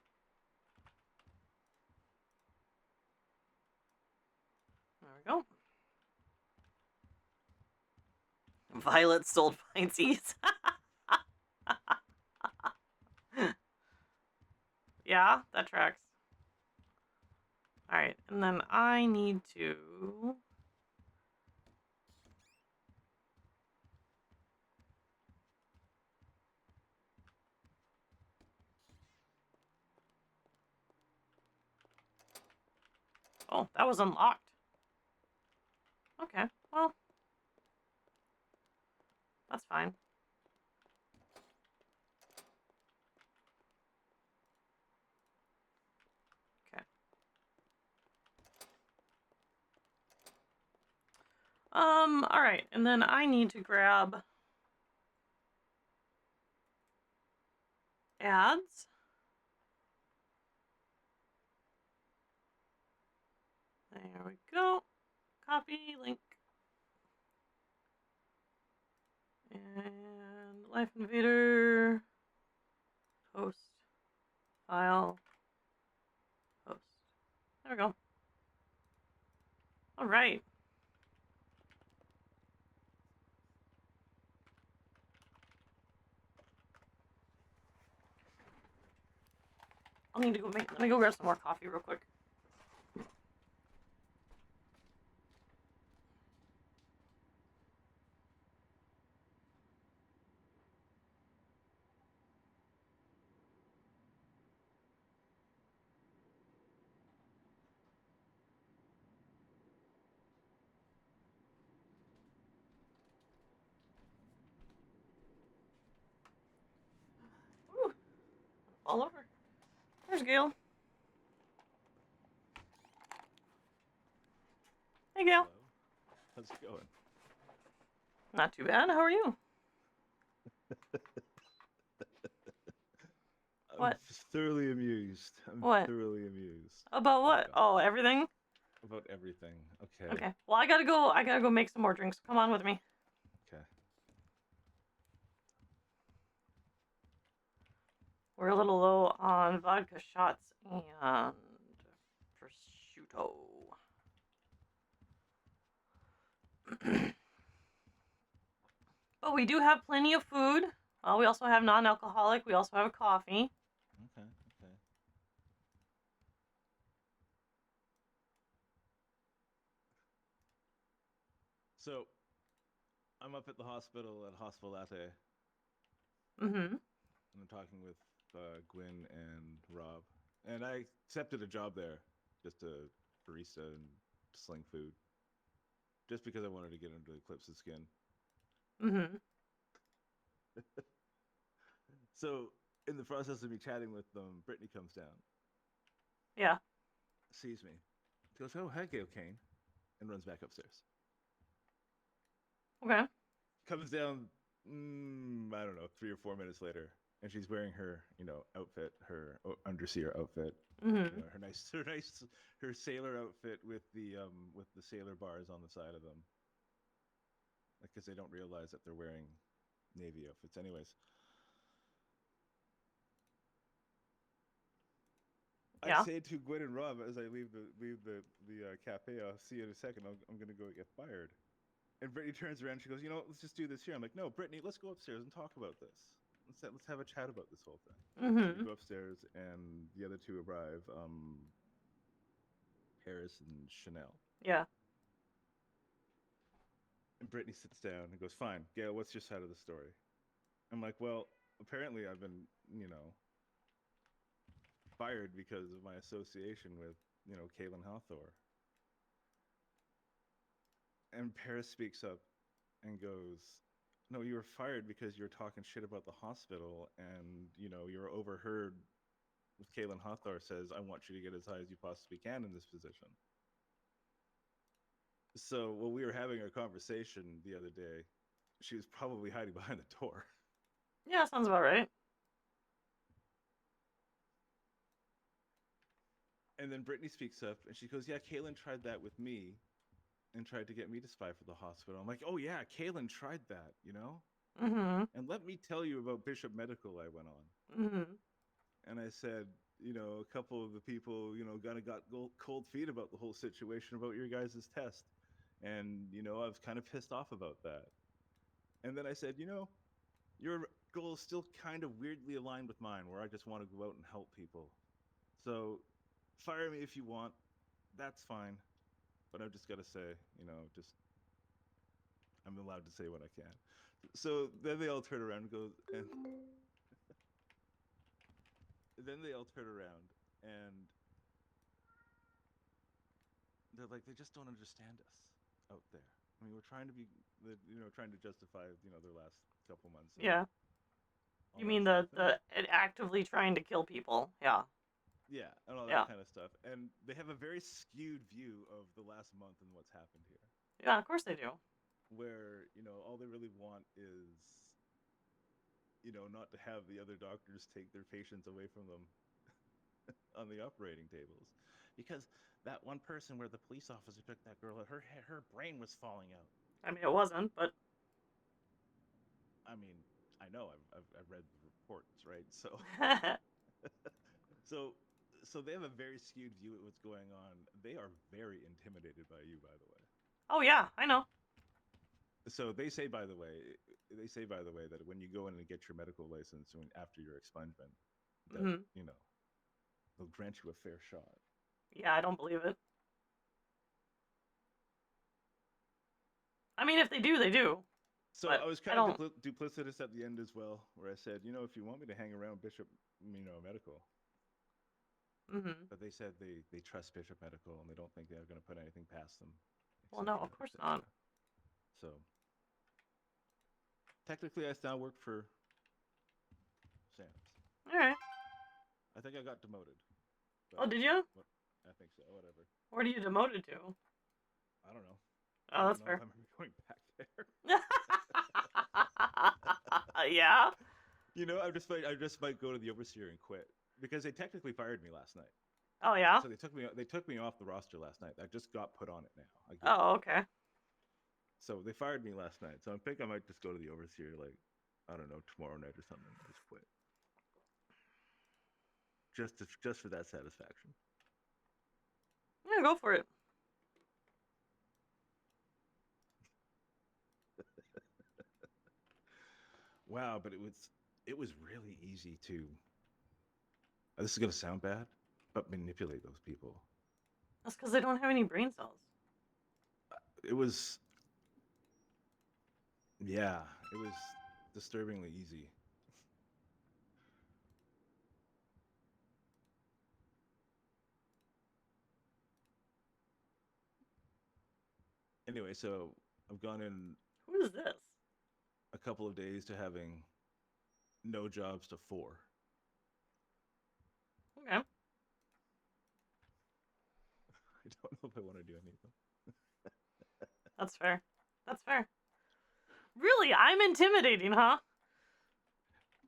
There we go. Violet sold pinesies. Yeah, that tracks. Alright, and then I need to... Oh, that was unlocked. Okay, well... That's fine. Okay. Alright, and then I need to grab... ads. There we go. Copy, link. And Life Invader. Host. File. Host. There we go. Alright. I'll need to go let me go grab some more coffee real quick. Ooh, all over. There's Gail. Hey, Hey, Gail. Hello. How's it going? Not too bad. How are you? I'm What? thoroughly amused. I'm What? thoroughly amused. About Oh, what? God. Oh, everything? About everything. Okay. Okay. Well, I gotta go. I gotta go make some more drinks. Come on with me. Okay. We're a little low on vodka shots and prosciutto. But we do have plenty of food. We also have non-alcoholic. We also have coffee. Okay. Okay. So, I'm up at the hospital at Hospital Latte, Mm-hmm. and I'm talking with Gwyn and Rob. And I accepted a job there, just a barista and sling food, just because I wanted to get into Eclipse's skin. Mm-hmm. So, in the process of me chatting with them, Brittany comes down, Yeah. sees me, goes, "Oh, hi, Gail Kane," and runs back upstairs. Okay. Comes down, I don't know, 3 or 4 minutes later, and she's wearing her, outfit, her underseer outfit, Mm-hmm. her sailor outfit with the sailor bars on the side of them, because they don't realize that they're wearing navy outfits, anyways. Yeah. I say to Gwen and Rob as I leave the cafe, "I'll see you in a second. I'm gonna go get fired." And Brittany turns around. She goes, "Let's just do this here." I'm like, "No, Brittany, let's go upstairs and talk about this. Let's have a chat about this whole thing." So Mm-hmm. we go upstairs, and the other two arrive, Harris and Chanel. Yeah. And Brittany sits down and goes, "Fine, Gail, what's your side of the story?" I'm like, "Well, apparently I've been, fired because of my association with, Kaelyn Hathor." And Paris speaks up and goes, "No, you were fired because you were talking shit about the hospital, and you were overheard with Kaelyn Hathor says, 'I want you to get as high as you possibly can in this position.'" So when we were having our conversation the other day, she was probably hiding behind the door. Yeah, sounds about right. And then Brittany speaks up and she goes, "Yeah, Kaelyn tried that with me and tried to get me to spy for the hospital." I'm like, "Oh yeah, Kaelyn tried that, Mm-hmm. And let me tell you about Bishop Medical I went on." Mm-hmm. And I said, "A couple of the people, kind of got cold feet about the whole situation about your guys' test. And, I was kind of pissed off about that." And then I said, "Your goal is still kind of weirdly aligned with mine, where I just want to go out and help people. So fire me if you want. That's fine. But I've just got to say, I'm allowed to say what I can." So then they all turn around and go, and then they all turn around and they're like, they just don't understand us out there. I mean, we're trying to be, trying to justify, their last couple months. Yeah. All You that mean stuff. the actively trying to kill people? Yeah. Yeah, and all that Yeah. kind of stuff. And they have a very skewed view of the last month and what's happened here, Yeah, of course they do. where, all they really want is, not to have the other doctors take their patients away from them on the operating tables. Because that one person where the police officer took that girl, her brain was falling out. I mean, it wasn't, but I mean, I know, I've read the reports, right? So so they have a very skewed view of what's going on. They are very intimidated by you, by the way. oh yeah, I know. So they say, by the way, that when you go in and get your medical license after your expungement, that Mm-hmm. they'll grant you a fair shot. Yeah, I don't believe it. I mean, if they do, they do. So But I was I kind of don't. duplicitous at the end as well, where I said, if you want me to hang around Bishop, Medical. Mm-hmm. But they said they trust Bishop Medical and they don't think they're going to put anything past them. Well, no, of course not. So technically, I still work for Sam's. All right. I think I got demoted. Oh, did you? I think so. Whatever. What are you demoted to? I don't know. Oh, that's I don't fair. know if I'm ever going back there. Yeah. You know, I just might go to the overseer and quit because they technically fired me last night. Oh yeah. So they took me off the roster last night. I just got put on it now. Again. Oh, okay. So they fired me last night. So I think I might just go to the overseer, like, I don't know, tomorrow night or something. And just quit. Just for that satisfaction. Yeah, go for it. Wow, but it was really easy to. This is gonna sound bad, but manipulate those people. That's because they don't have any brain cells. It was. Yeah, it was disturbingly easy. Anyway, so I've gone in Who is this? a couple of days to having no jobs to 4. Okay. I don't know if I want to do any of them. That's fair. That's fair. Really, I'm intimidating, huh?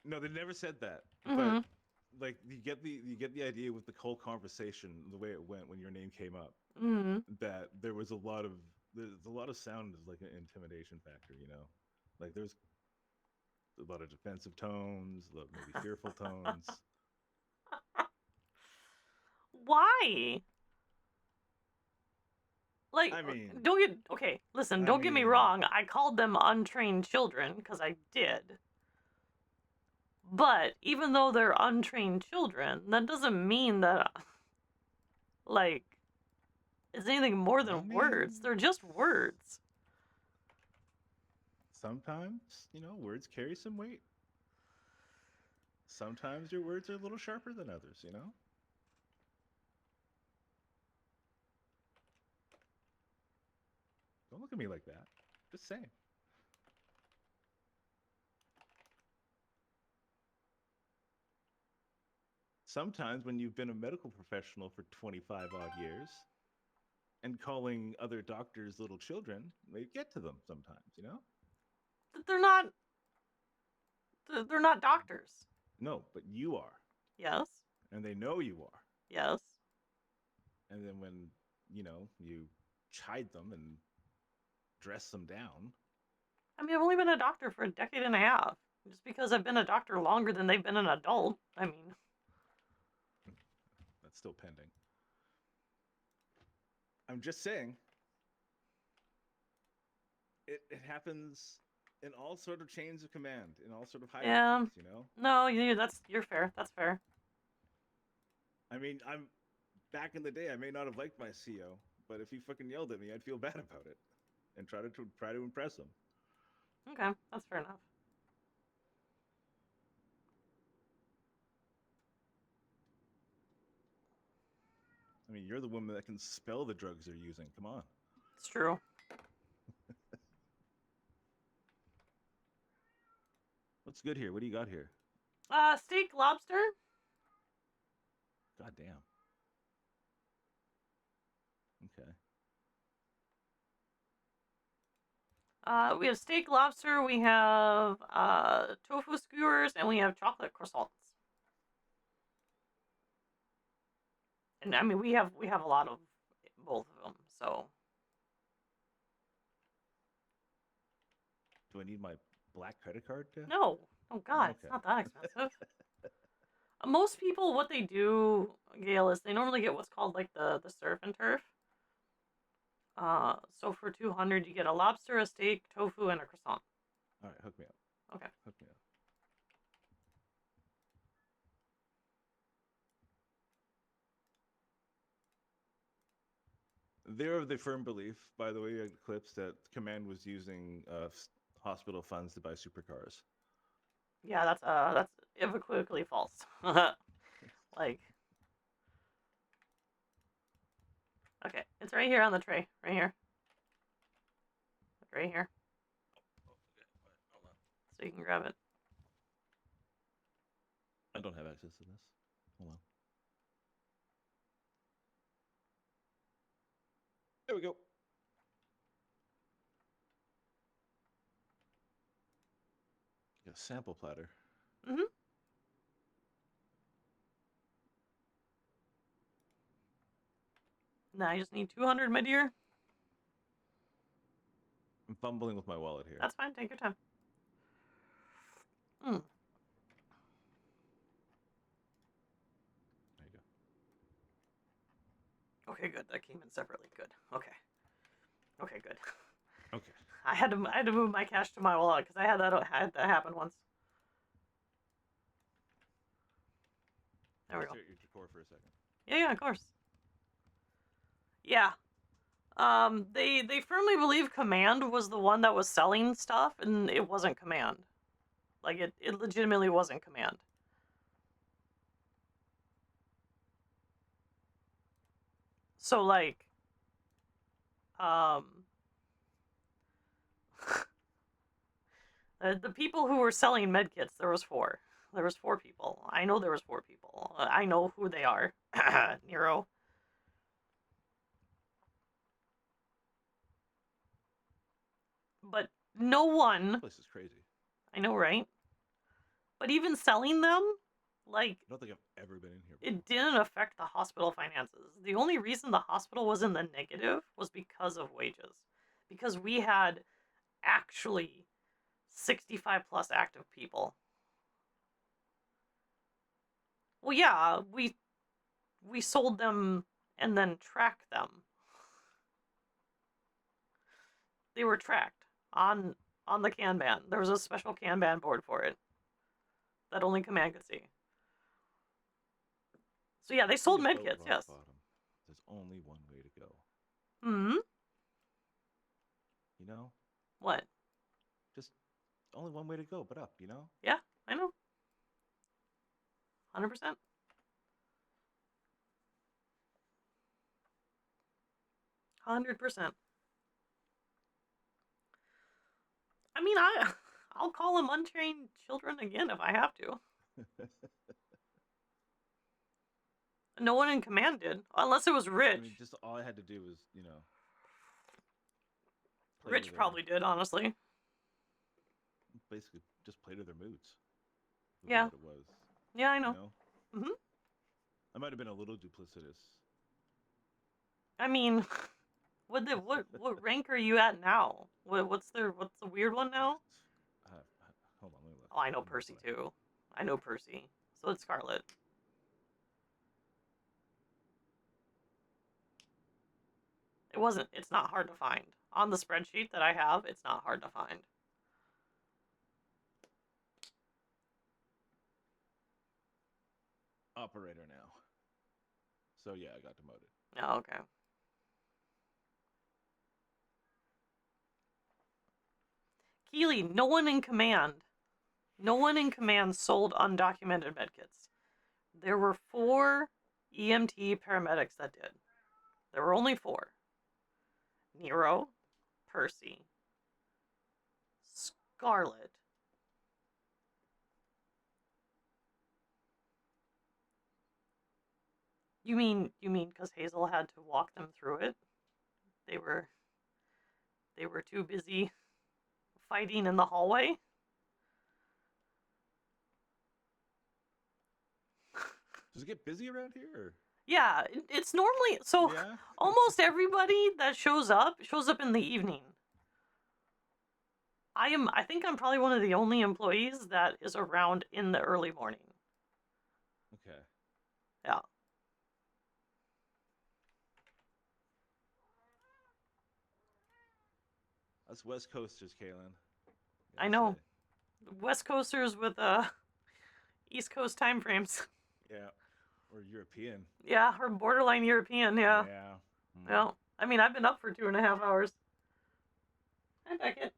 No, they never said that. Mm-hmm. But like you get the idea with the whole conversation, the way it went when your name came up, Mm-hmm. that there's a lot of sound is like an intimidation factor, you know? Like there's a lot of defensive tones, maybe fearful tones. Why? Like, I mean, don't get okay. Listen, don't get me wrong. I called them untrained children because I did. But even though they're untrained children, that doesn't mean that, like, it's anything more than words. They're just words. Sometimes, you know, words carry some weight. Sometimes your words are a little sharper than others, you know? Don't look at me like that. Just saying. Sometimes when you've been a medical professional for 25 odd years and calling other doctors little children, they get to them sometimes, you know? They're not. They're not doctors. No, but you are. Yes. And they know you are. Yes. And then when, you know, you chide them and dress them down. I mean, I've only been a doctor for a decade and a half. Just because I've been a doctor longer than they've been an adult. I mean, that's still pending. I'm just saying. It happens in all sort of chains of command, in all sort of hierarchies, you know? No, you're fair. That's fair. I mean, I'm back in the day, I may not have liked my CO, but if he fucking yelled at me, I'd feel bad about it and try to impress him. Okay, that's fair enough. I mean, you're the woman that can spell the drugs they're using. Come on. It's true. What's good here? What do you got here? Steak, lobster. God damn. Okay. We have steak, lobster. We have tofu skewers, and we have chocolate croissants. And I mean, we have a lot of both of them. So. Do I need my black credit card to? No. Oh God, okay. It's not that expensive. Most people, what they do, Gail, is they normally get what's called like the surf and turf. So for 200, you get a lobster, a steak, tofu, and a croissant. All right, hook me up. Okay. Hook me up. They're of the firm belief, by the way, Eclipse, that Command was using hospital funds to buy supercars. Yeah, that's unequivocally false. Like, okay, it's right here on the tray, right here, right here. Hold on. So you can grab it. I don't have access to this. Hold on. There we go. sample platter. Mm-hmm. Now I just need 200, my dear. I'm fumbling with my wallet here. That's fine. Take your time. Mm. There you go. Okay, good. That came in separately. Good. Okay. Okay, good. Okay. I had to move my cash to my wallet because I had that happen once. There we go. Stare at your decor for a second. Yeah, of course. Yeah. They firmly believe Command was the one that was selling stuff, and it wasn't Command. Like, it legitimately wasn't Command. So, like, the people who were selling medkits, there was 4. There was 4 people. I know there was 4 people. I know who they are. Nero. But no one... This place is crazy. I know, right? But even selling them, like... I don't think I've ever been in here before. It didn't affect the hospital finances. The only reason the hospital was in the negative was because of wages. Because we had actually 65 plus active people. Well, yeah, we sold them and then tracked them. They were tracked on the Kanban. There was a special Kanban board for it that only Command could see. So yeah, they sold medkits, yes. Bottom. There's only one way to go. Hmm? You know? What? Just only one way to go, but up, you know? Yeah, I know. 100%. 100%. I mean, I'll call them untrained children again if I have to. No one in Command did, unless it was Rich. I mean, just all I had to do was, you know. Rich probably did, honestly. Basically, just play to their moods. Yeah. What it was. Yeah, I know. You know? Mhm. I might have been a little duplicitous. I mean, what rank are you at now? What's the weird one now? Hold on, let me look. Oh, I know Percy too. I know Percy. So it's Scarlet. It's not hard to find. On the spreadsheet that I have, it's not hard to find. Operator now. So yeah, I got demoted. Oh, okay. Keely, no one in Command sold undocumented medkits. There were 4 EMT paramedics that did. There were only 4. Nero, Percy, Scarlet, You mean because Hazel had to walk them through it? They were too busy fighting in the hallway? Does it get busy around here? Or? Yeah, it's normally so. Yeah? Almost everybody that shows up in the evening. I think I'm probably one of the only employees that is around in the early morning. Okay. Yeah. Us West Coasters, Kaelyn. I know. West Coasters with East Coast time frames. Yeah. Or European. Yeah, or borderline European, yeah. Yeah. Yeah. I mean, I've been up for 2.5 hours. Hi, Beckett.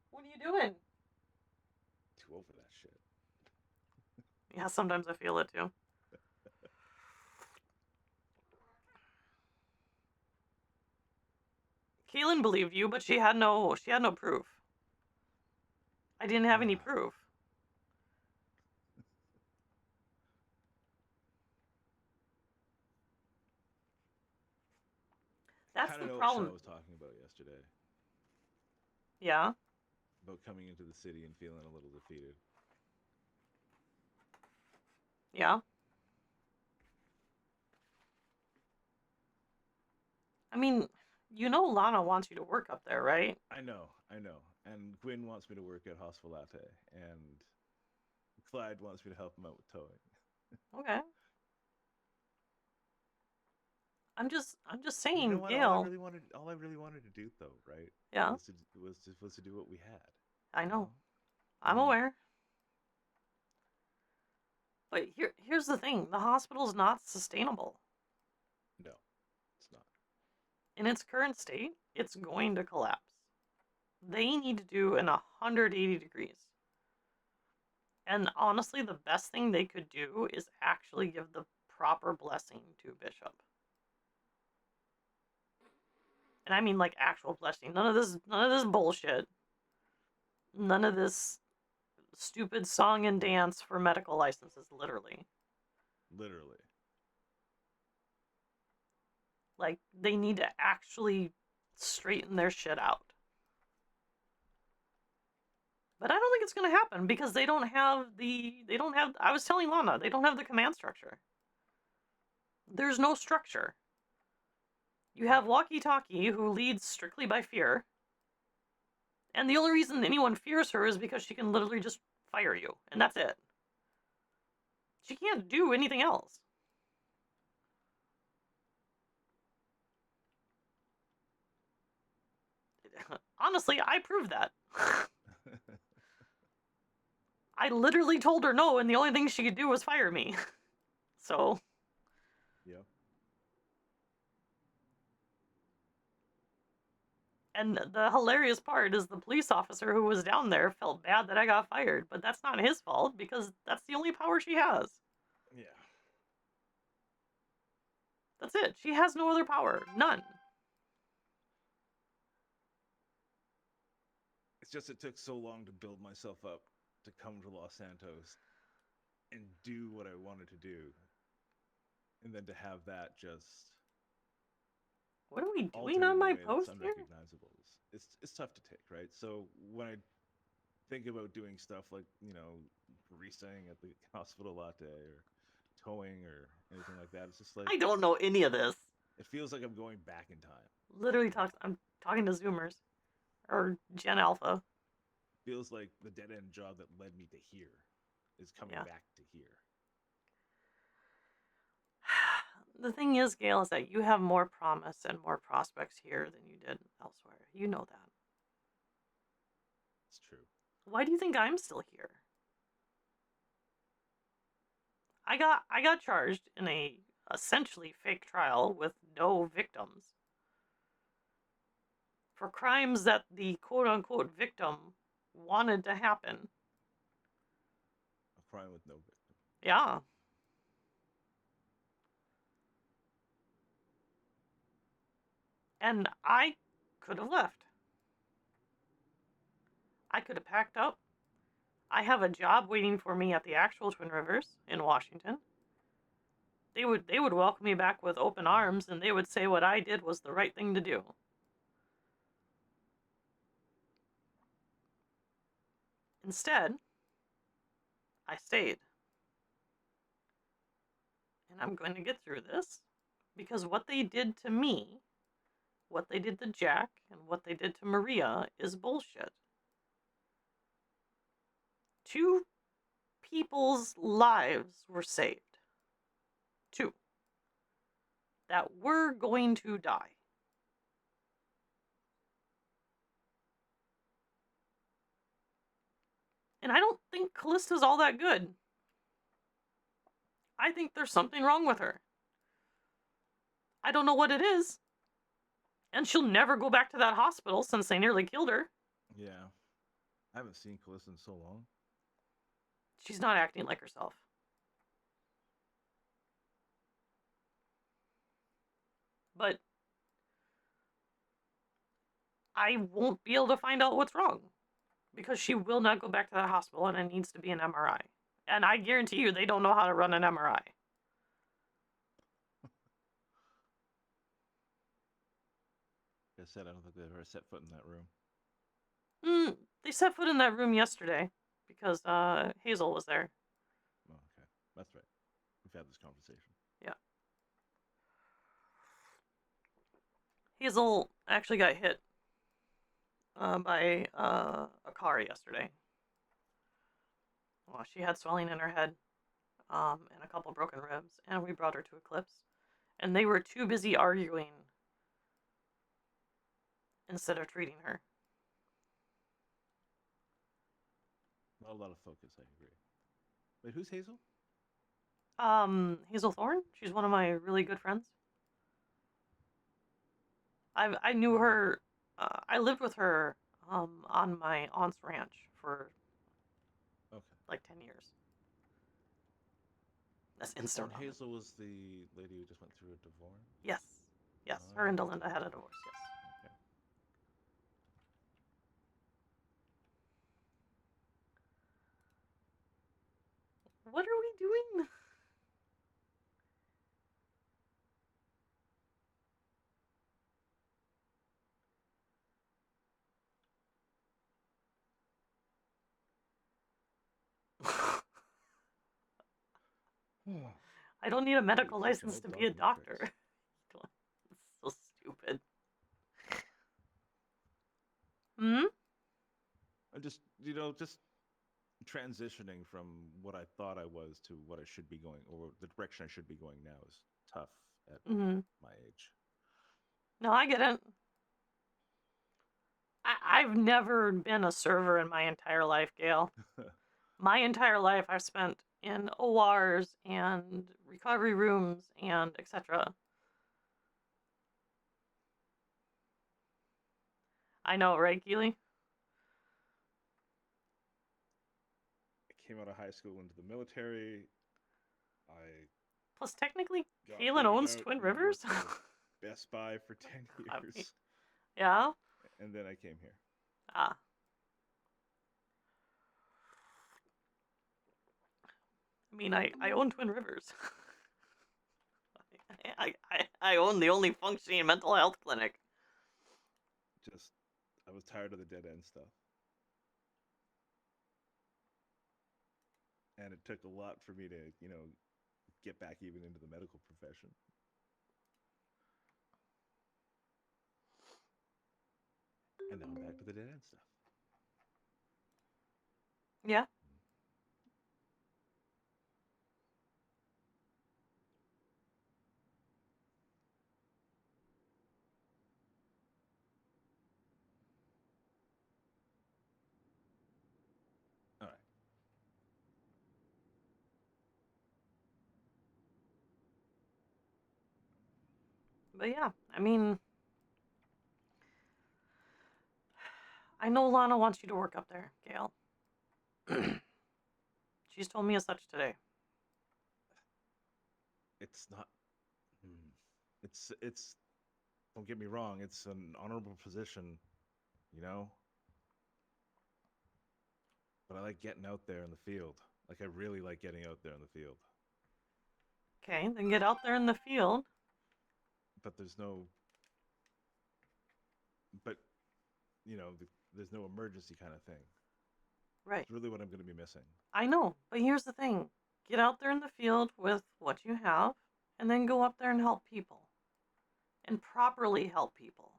What are you doing? Too old for that shit. Yeah, sometimes I feel it too. Kaelyn believed you, but she had no proof. I didn't have any proof. That's the problem. I was talking about yesterday. Yeah. about coming into the city and feeling a little defeated. Yeah. I mean, you know Lana wants you to work up there, right? I know. And Gwyn wants me to work at Hospitalate, and Clyde wants me to help him out with towing. Okay. I'm just You know saying, what? Gail. All I really wanted to do, though, right? Yeah. Was to do what we had. I know. You know? I'm And aware. But here's the thing. The hospital's not sustainable. no, it's not. In its current state, it's going to collapse. They need to do an 180 degrees. And honestly, the best thing they could do is actually give the proper blessing to Bishop. And I mean like actual blessing. None of this bullshit. None of this stupid song and dance for medical licenses, literally. Literally. Like, they need to actually straighten their shit out. But I don't think it's going to happen because they don't have, I was telling Lana, they don't have the command structure. There's no structure. You have Walkie Talkie, who leads strictly by fear. And the only reason anyone fears her is because she can literally just fire you. And that's it. She can't do anything else. Honestly, I proved that. I literally told her no, and the only thing she could do was fire me. So. Yep. And the hilarious part is the police officer who was down there felt bad that I got fired, but that's not his fault because that's the only power she has. Yeah. That's it. She has no other power. None. It's just it took so long to build myself up to come to Los Santos and do what I wanted to do. And then to have that just What are we doing altered on in a my way that's post here? unrecognizable. It's tough to take, right? So when I think about doing stuff like, restaying at the hospital latte or towing or anything like that, it's just like I don't know any of this. it feels like I'm going back in time. Literally, I'm talking to Zoomers. Or Gen Alpha. Feels like the dead end job that led me to here is coming back to here. The thing is, Gail, is that you have more promise and more prospects here than you did elsewhere. You know that. It's true. Why do you think I'm still here? I got charged in a essentially fake trial with no victims for crimes that the quote-unquote victim wanted to happen. A crime with no victim. Yeah. And I could have left. I could have packed up. I have a job waiting for me at the actual Twin Rivers in Washington. They would welcome me back with open arms, and they would say what I did was the right thing to do. Instead, I stayed. And I'm going to get through this because what they did to me, what they did to Jack, and what they did to Maria is bullshit. 2 people's lives were saved. 2. That were going to die. And I don't think Callista's all that good. I think there's something wrong with her. I don't know what it is. And she'll never go back to that hospital since they nearly killed her. Yeah. I haven't seen Calista in so long. She's not acting like herself. But I won't be able to find out what's wrong because she will not go back to that hospital and it needs to be an MRI. And I guarantee you they don't know how to run an MRI. Like I said, I don't think they've ever set foot in that room. They set foot in that room yesterday because Hazel was there. Oh, okay, that's right. We've had this conversation. Yeah. Hazel actually got hit by a car yesterday. Well, she had swelling in her head and a couple broken ribs, and we brought her to Eclipse. And they were too busy arguing instead of treating her. Not a lot of focus, I agree. Wait, who's Hazel? Hazel Thorne. She's one of my really good friends. I knew her. I lived with her on my aunt's ranch for like 10 years. That's instant. And Hazel was the lady who just went through a divorce? Yes. Yes, her and Delinda had a divorce, yes. Okay. What are we doing? I don't need a medical license to be a doctor. It's so stupid. Hmm? I'm just transitioning from what I thought I was to what I should be going, or the direction I should be going now is tough at my age. No, I get it. I've never been a server in my entire life, Gail. My entire life I've spent in ORs and recovery rooms and etc. I know, right, Keely? I came out of high school into the military. Plus, technically, got Kaelyn booted owns out Twin and Rivers. worked at Best Buy for 10 years. I mean, yeah. And then I came here. Ah. I mean, I own Twin Rivers. I own the only functioning mental health clinic. Just, I was tired of the dead end stuff. And it took a lot for me to, get back even into the medical profession. And now I'm back to the dead end stuff. Yeah. All right. But yeah, I mean, I know Lana wants you to work up there, Gail. She's told me as such today. It's not. It's. Don't get me wrong. It's an honorable position, But I like getting out there in the field. Like I really like getting out there in the field. Okay, then get out there in the field. But there's no. But, there's no emergency kind of thing. Right. It's really what I'm going to be missing. I know, but here's the thing. Get out there in the field with what you have, and then go up there and help people. And properly help people.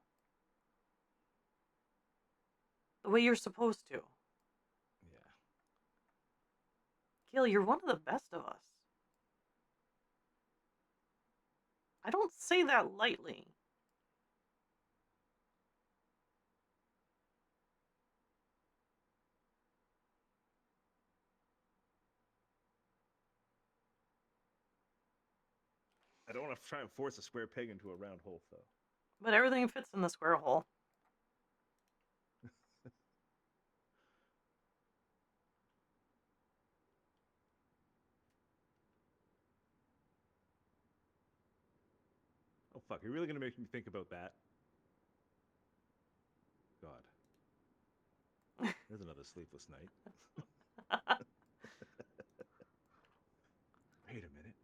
The way you're supposed to. Yeah. Gail, you're one of the best of us. I don't say that lightly. I don't want to try and force a square peg into a round hole, though. But everything fits in the square hole. Oh, fuck. You're really going to make me think about that? God. There's another sleepless night. Wait a minute.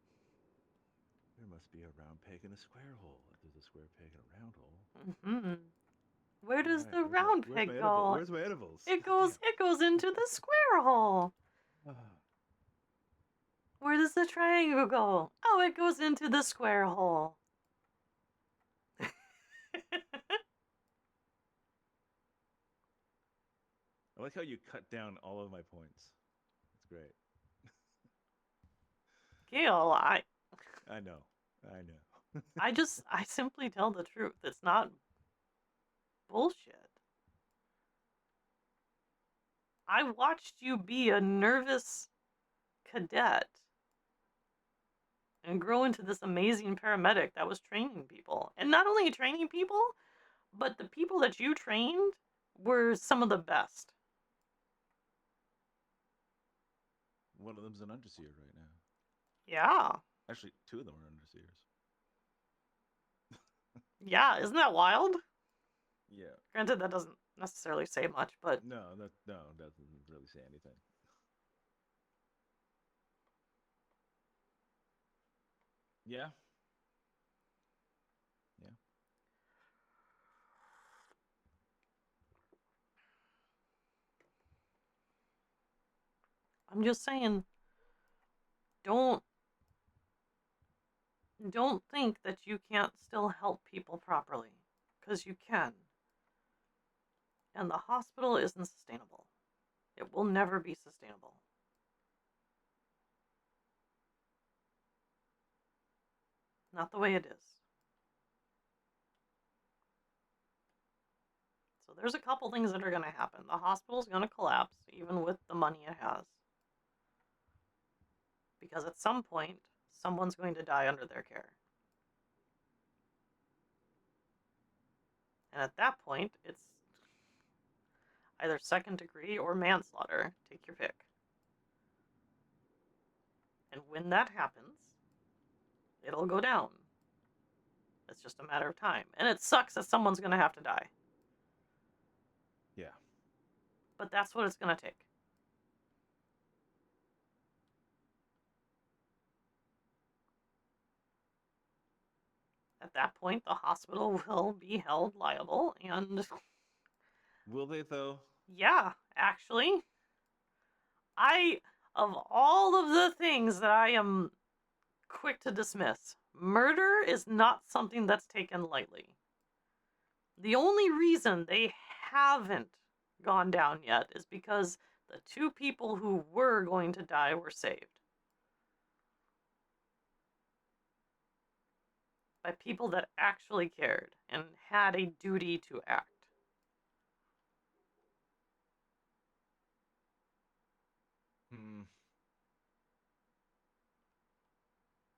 There must be a round peg in a square hole. If there's a square peg in a round hole. Mm-hmm. Where does Alright, the round where's peg my go? Where's my edibles? It goes into the square hole. Damn. Where does the triangle go? Oh, it goes into the square hole. I like how you cut down all of my points. It's great. Gail, I know. I simply tell the truth. It's not bullshit. I watched you be a nervous cadet and grow into this amazing paramedic that was training people. And not only training people, but the people that you trained were some of the best. One of them's an underseer right now. Yeah. Actually, two of them are underseers. Yeah, isn't that wild? Yeah. Granted, that doesn't necessarily say much, but No, that doesn't really say anything. Yeah. Yeah. I'm just saying, don't think that you can't still help people properly, because you can. And the hospital isn't sustainable. It will never be sustainable. Not the way it is. So there's a couple things that are going to happen. The hospital's going to collapse, even with the money it has. Because at some point, someone's going to die under their care. And at that point, it's either second degree or manslaughter. Take your pick. And when that happens, it'll go down. It's just a matter of time. And it sucks that someone's going to have to die. Yeah. But that's what it's going to take. At that point, the hospital will be held liable, and Will they though? yeah, actually, of all of the things that I am quick to dismiss, murder is not something that's taken lightly. The only reason they haven't gone down yet is because the two people who were going to die were saved. By people that actually cared and had a duty to act.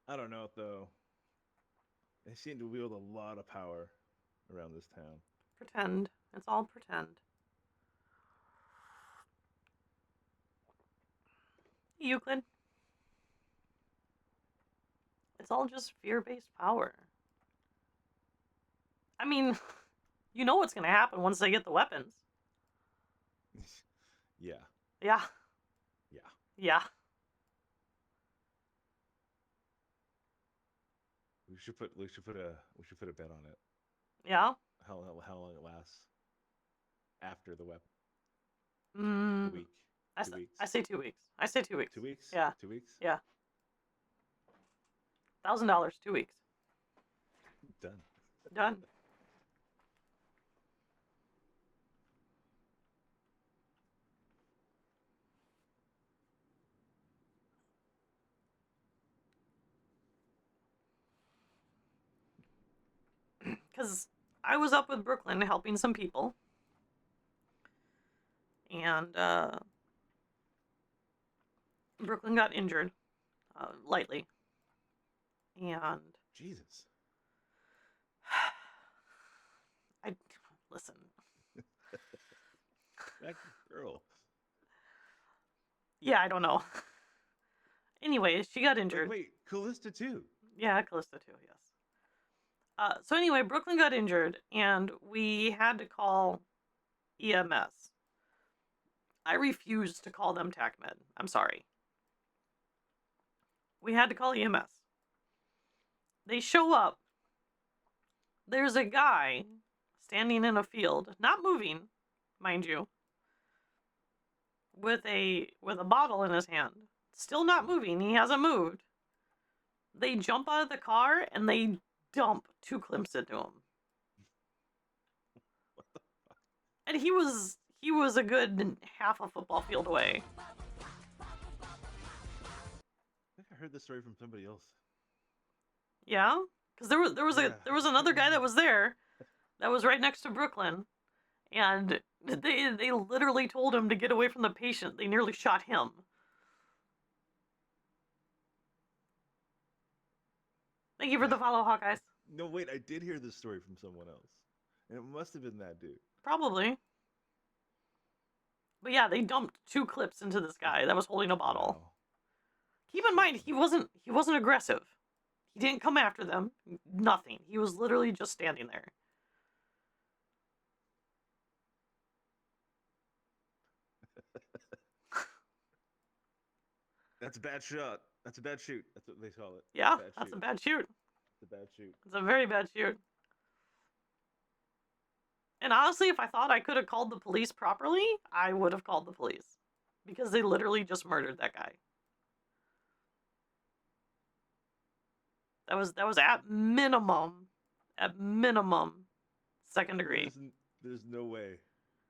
I don't know though. They seem to wield a lot of power around this town. Pretend. It's all pretend. Euclid. It's all just fear-based power. I mean, you know what's going to happen once they get the weapons. Yeah. Yeah. Yeah. Yeah. We should put a bet on it. Yeah. How long it lasts after the weapon? Mm, A week. 2 weeks. I say 2 weeks. I say 2 weeks. 2 weeks. Yeah. 2 weeks. Yeah. $1,000. 2 weeks. Done. Done. Because I was up with Brooklyn helping some people. And Brooklyn got injured lightly. And Jesus. Listen. That girl. Yeah, I don't know. Anyway, she got injured. Wait, Callista too. Yeah, Callista too, yes. So anyway, Brooklyn got injured, and we had to call EMS. I refused to call them TACMed. I'm sorry. We had to call EMS. They show up. There's a guy standing in a field, not moving, mind you, with a bottle in his hand, still not moving. He hasn't moved. They jump out of the car and they dump 2 clips into him. And he was a good half a football field away. I think I heard this story from somebody else. Yeah, because there was another guy that was there, that was right next to Brooklyn, and they literally told him to get away from the patient. They nearly shot him. Thank you for the follow, Hawkeyes. No, wait, I did hear this story from someone else. And it must have been that dude. Probably. But yeah, they dumped 2 clips into this guy that was holding a bottle. Wow. Keep in mind, he wasn't aggressive. He didn't come after them. Nothing. He was literally just standing there. That's a bad shot. That's a bad shoot. That's what they call it. Yeah, that's a bad shoot. It's a bad shoot. It's a very bad shoot. And honestly, if I thought I could have called the police properly, I would have called the police. Because they literally just murdered that guy. That was at minimum, second degree. There's no way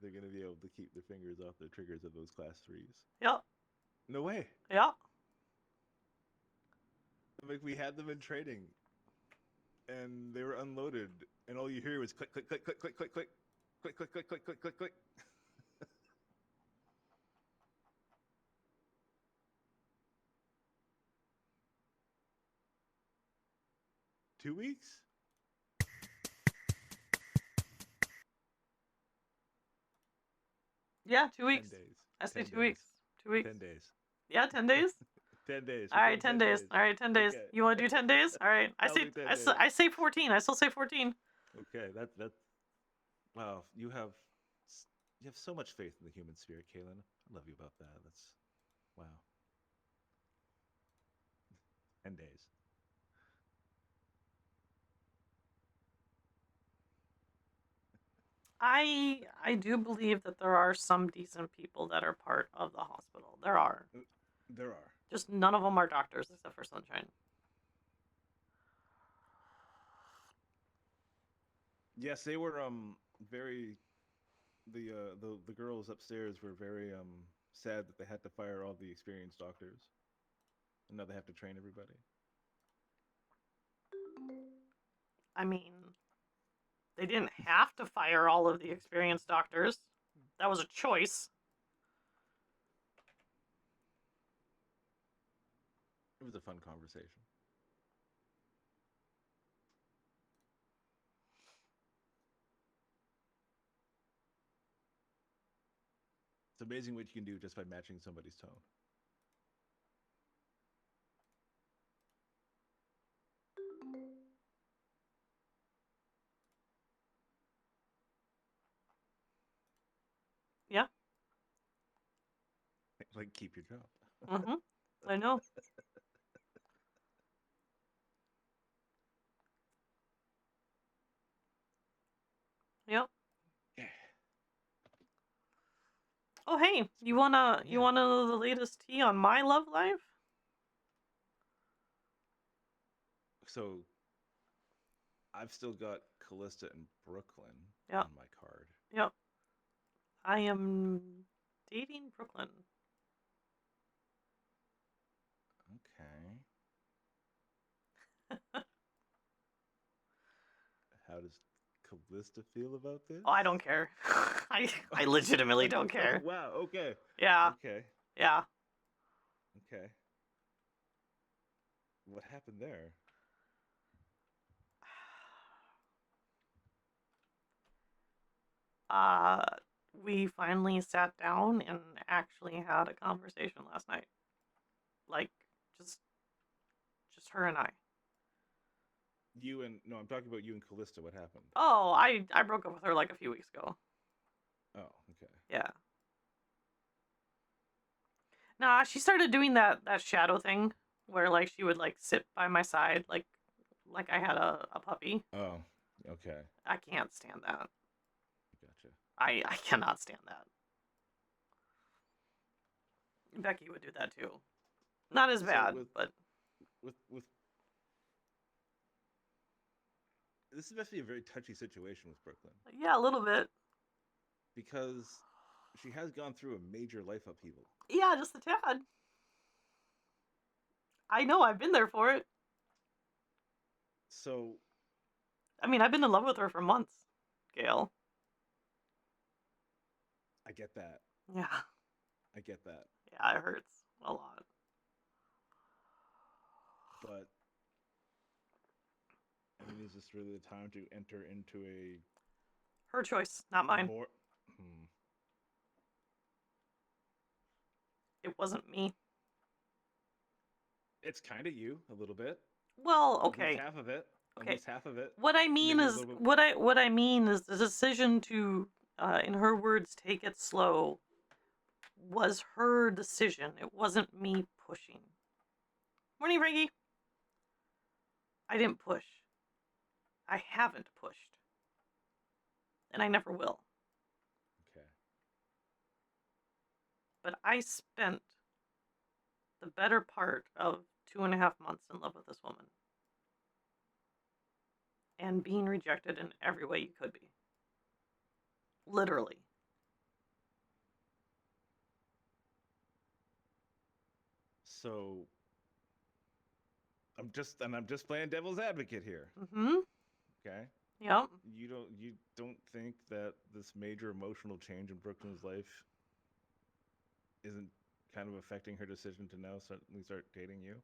they're going to be able to keep their fingers off the triggers of those class 3s. Yep. No way. Yep. Like, we had them in training, and they were unloaded, and all you hear was click, click, click, click, click, click, click, click, click, click, click, click, click, click. 2 weeks? Yeah, 2 weeks. 10 days. I say 10 2 weeks. 2 weeks. 10 days. Yeah, 10 days. 10 days. All right, 10 days. All right, 10 days. Okay. You want to do 10 days? All right. I'll do 10 days. I say 14. I still say 14. Okay, that's wow. You have so much faith in the human spirit, Kaelyn. I love you about that. That's wow. 10 days. I do believe that there are some decent people that are part of the hospital. There are. There are. Just none of them are doctors except for Sunshine. Yes, they were very the girls upstairs were very sad that they had to fire all the experienced doctors. And now they have to train everybody. I mean, they didn't have to fire all of the experienced doctors. That was a choice. It was a fun conversation. It's amazing what you can do just by matching somebody's tone. Yeah. Like, keep your job. Mm-hmm. I know. Yep. Yeah. Oh, hey, you wanna know the latest tea on my love life? So, I've still got Callista and Brooklyn Yep. on my card. Yep. I am dating Brooklyn. Okay. How does Callista feel about this? Oh, I don't care. I legitimately don't care. Wow, okay. Yeah. Okay. Yeah. Okay. What happened there? We finally sat down and actually had a conversation last night. Like, just her and I. No, I'm talking about you and Callista. What happened? Oh, I broke up with her like a few weeks ago. Oh, okay. Yeah. Nah, she started doing that shadow thing where like she would like sit by my side like I had a puppy. Oh, okay. I can't stand that. I cannot stand that. Becky would do that too. Not as So bad, with- but with this must be a very touchy situation with Brooklyn yeah, a little bit. because she has gone through a major life upheaval. Yeah, just a tad. I know, I've been there for it. So I mean, I've been in love with her for months, Gail. I get that. Yeah, I get that. yeah, it hurts a lot. But I mean, is this really the time to enter into a Her choice, not mine. more? It wasn't me. It's kind of you a little bit. Well, At okay. least half of it. Okay. At least half of it. What I mean Maybe a is little bit- what I mean is the decision to, in her words, take it slow, was her decision. It wasn't me pushing. Morning, Frankie. I didn't push. I haven't pushed, and I never will. Okay. But I spent the better part of 2.5 months in love with this woman, and being rejected in every way you could be. Literally. So I'm just playing devil's advocate here. Mm-hmm. Okay. Yep. You don't think that this major emotional change in Brooklyn's life isn't kind of affecting her decision to now suddenly start dating you?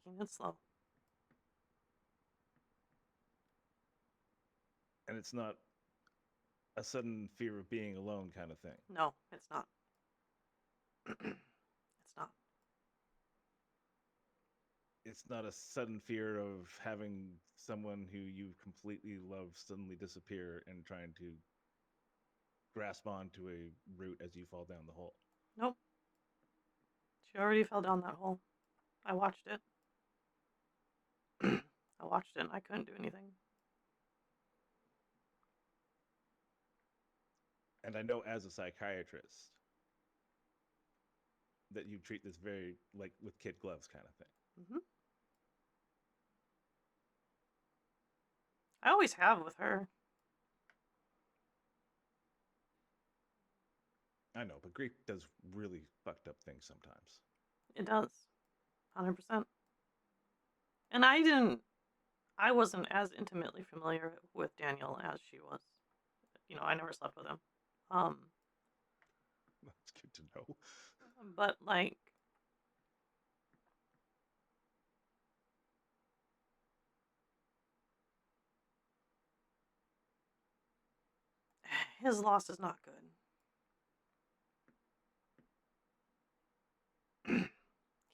Taking it slow. And it's not a sudden fear of being alone kind of thing. No, it's not. It's not. It's not a sudden fear of having someone who you completely love suddenly disappear and trying to grasp onto a root as you fall down the hole. Nope. She already fell down that hole. I watched it. I watched it and I couldn't do anything. And I know as a psychiatrist that you treat this very like with kid gloves kind of thing. Mm-hmm. I always have with her. I know, but grief does really fucked up things sometimes. It does. 100%. And I wasn't as intimately familiar with Daniel as she was. You know, I never slept with him. That's good to know. But like, his loss is not good.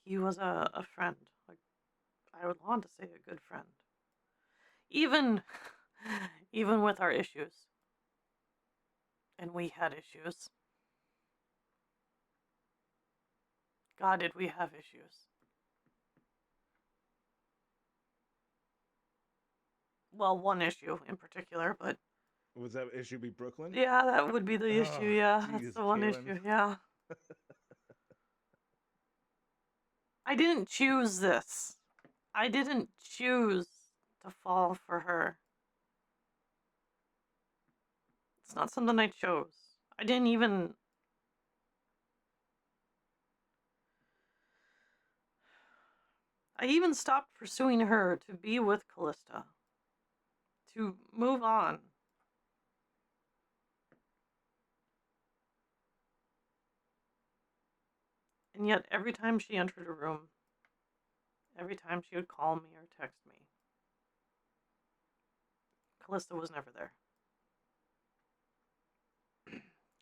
He was a friend. Like, I would want to say a good friend. Even with our issues. And we had issues. God, did we have issues. Well, one issue in particular, but Was that issue be Brooklyn? yeah, that would be the issue. Oh, Yeah, geez, that's the one Kaelyn. issue. Yeah. I didn't choose this. I didn't choose to fall for her. It's not something I chose. I didn't even. I even stopped pursuing her to be with Callista. To move on. And yet, every time she entered a room, every time she would call me or text me, Callista was never there.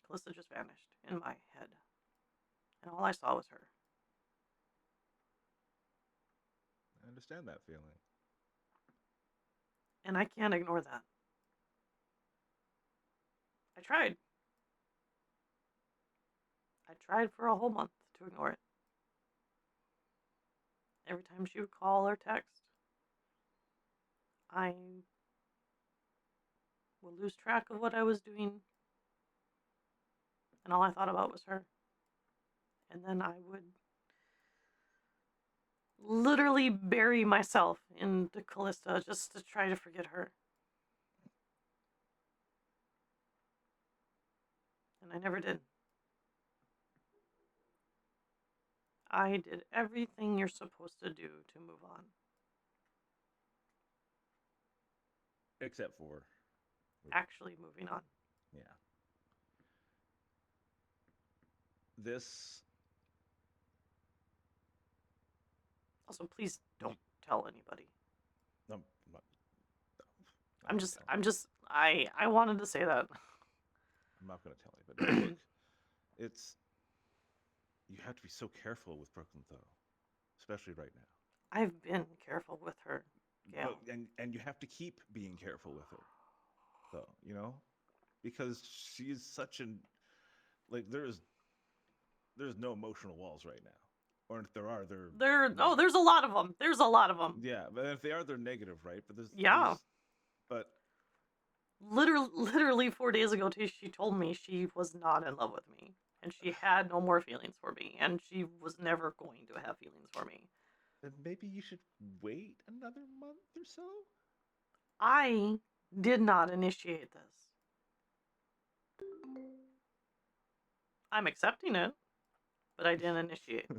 Callista just vanished in my head. And all I saw was her. I understand that feeling. And I can't ignore that. I tried. I tried for a whole month to ignore it. Every time she would call or text, I would lose track of what I was doing. And all I thought about was her. And then I would literally bury myself into Callista just to try to forget her. And I never did. I did everything you're supposed to do to move on. Except for Actually moving on. yeah. This Also, please don't tell anybody. no, I wanted to say that. I'm not going to tell anybody. Look, it's you have to be so careful with Brooklyn though, especially right now. I've been careful with her, Gail. But, and you have to keep being careful with her, though, you know, because she's such an like there's no emotional walls right now, or if there are, there's a lot of them. There's a lot of them. Yeah, but if they are, they're negative, right? But but literally 4 days ago, she told me she was not in love with me, and she had no more feelings for me, and she was never going to have feelings for me. then maybe you should wait another month or so. I did not initiate this. I'm accepting it, but I didn't initiate.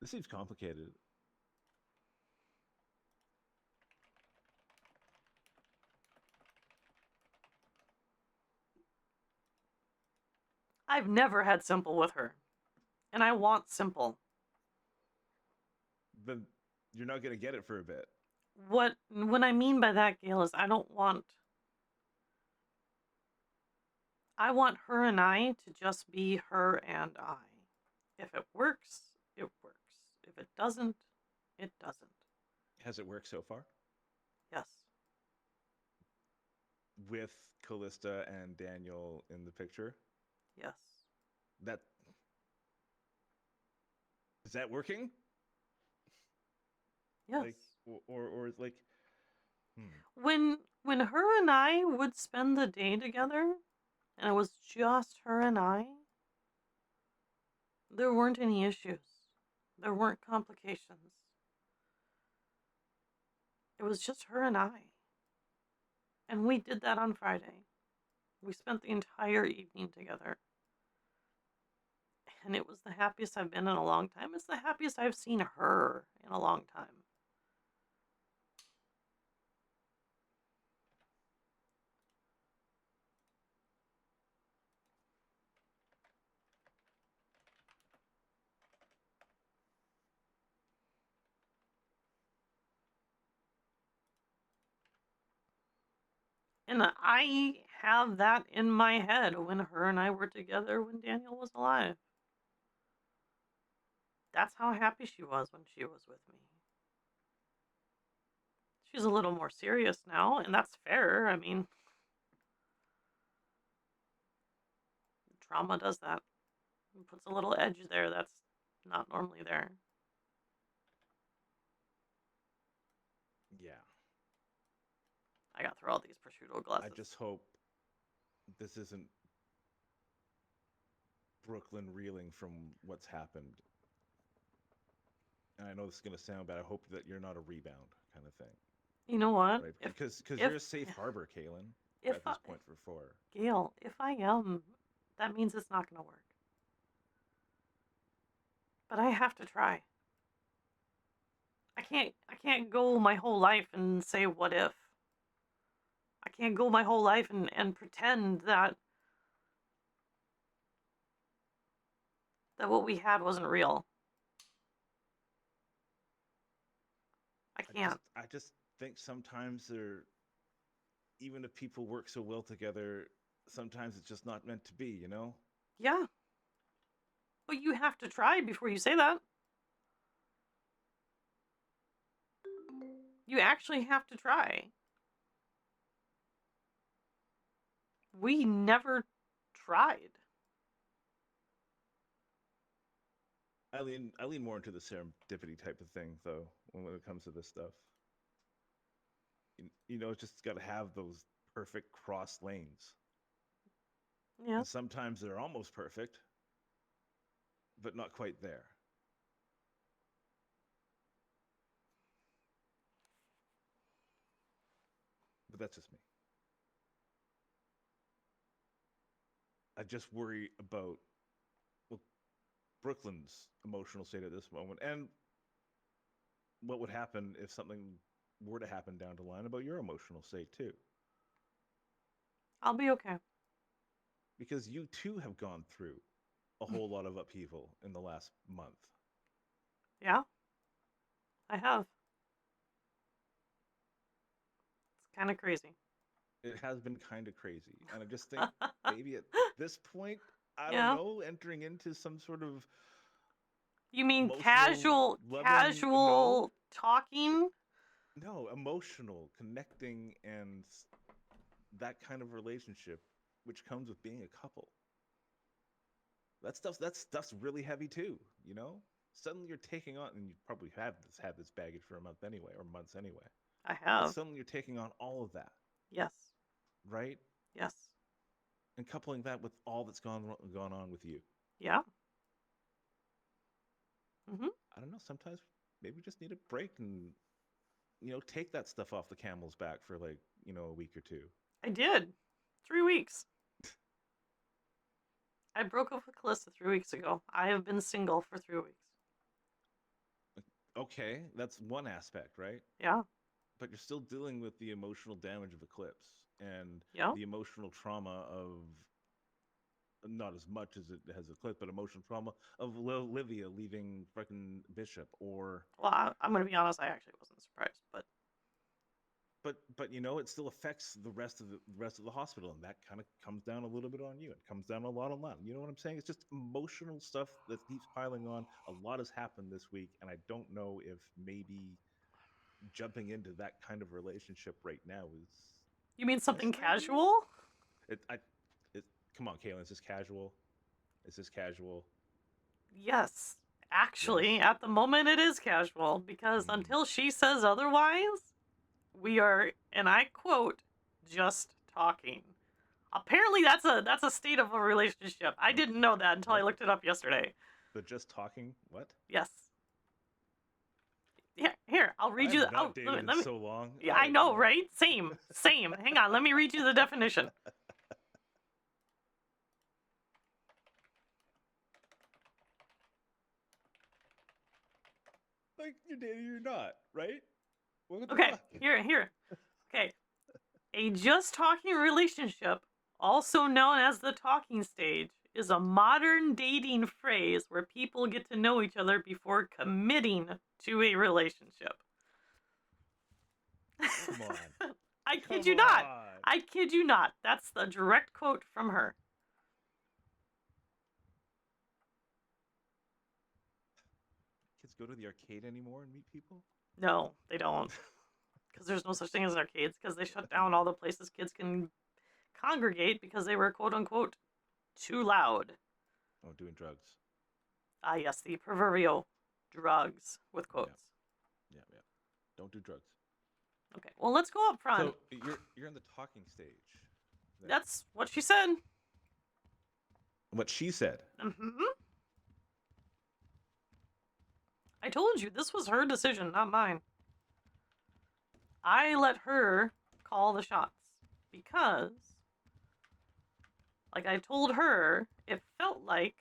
This seems complicated. I've never had simple with her, and I want simple. But you're not gonna get it for a bit. What I mean by that, Gail, is I want her and I to just be her and I. If it works, it works. If it doesn't, it doesn't. Has it worked so far? Yes. With Callista and Daniel in the picture? Yes. Is that working? Yes. Like, or like, When her and I would spend the day together, and it was just her and I, there weren't any issues. There weren't complications. It was just her and I. And we did that on Friday. We spent the entire evening together. And it was the happiest I've been in a long time. It's the happiest I've seen her in a long time. And I have that in my head when her and I were together when Daniel was alive. That's how happy she was when she was with me. She's a little more serious now, and that's fair. I mean, trauma does that. It puts a little edge there that's not normally there. yeah. I got through all these prosciutto glasses. I just hope this isn't Brooklyn reeling from what's happened. And I know this is going to sound bad. I hope that you're not a rebound kind of thing. You know what? Right? Because you're a safe harbor, Kaelyn, at this point for 4. Gail, if I am, that means it's not going to work. But I have to try. I can't go my whole life and say what if. I can't go my whole life and pretend that what we had wasn't real. I can't. I just think sometimes even if people work so well together, sometimes it's just not meant to be, you know? Yeah. But you have to try before you say that. You actually have to try. We never tried. I lean more into the serendipity type of thing though when it comes to this stuff. It's just got to have those perfect cross lanes. Yeah. And sometimes they're almost perfect, but not quite there. But that's just me. I just worry about Brooklyn's emotional state at this moment, and what would happen if something were to happen down the line about your emotional state too. I'll be okay. Because you too have gone through a whole lot of upheaval in the last month. Yeah, I have. It's kind of crazy. It has been kind of crazy, and I just think maybe at this point, I Yeah. don't know, entering into some sort of You mean emotional casual talking? No, emotional connecting and that kind of relationship, which comes with being a couple. That stuff's really heavy too. Suddenly you're taking on, and you probably had this baggage for a month anyway, or months anyway. I But have. suddenly you're taking on all of that, Yes. right? Yes. And coupling that with all that's gone on with you. Yeah. Mhm. I don't know. Sometimes maybe we just need a break and take that stuff off the camel's back for like a week or two. I did. 3 weeks. I broke up with Calista 3 weeks ago. I have been single for 3 weeks. Okay, that's one aspect, right? Yeah. But you're still dealing with the emotional damage of Eclipse and Yeah. the emotional trauma of, not as much as it has Eclipse, but emotional trauma of Olivia leaving freaking Bishop, or Well, I'm gonna be honest. I actually wasn't surprised, but it still affects the rest of the hospital, and that kind of comes down a little bit on you. It comes down a lot on that. You know what I'm saying? It's just emotional stuff that keeps piling on. A lot has happened this week, and I don't know if maybe jumping into that kind of relationship right now is. you mean something best idea? casual? Come on, Kaelyn, is this casual? Yes. Actually, Yes. at the moment it is casual because until she says otherwise, we are, and I quote, just talking. Apparently that's a state of a relationship. I didn't know that until I looked it up yesterday. The just talking? What? Yes. Yeah, here, I'll read you. I've not dated in so long. Yeah, I know, right? Same. Hang on, let me read you the definition. Like you're dating, you're not, right? Okay, here. Okay. A just talking relationship, also known as the talking stage, is a modern dating phrase where people get to know each other before committing to a relationship. Come on. I kid you not. I kid you not. That's the direct quote from her. Kids go to the arcade anymore and meet people? No, they don't. Because there's no such thing as arcades, because they shut down all the places kids can congregate because they were quote unquote too loud. Oh, doing drugs. Ah, yes, the proverbial drugs with quotes. Yeah. Don't do drugs. Okay, well, let's go up front. So you're in the talking stage. Then. That's what she said. What she said. Mm-hmm. I told you, this was her decision, not mine. I let her call the shots because, like I told her, it felt like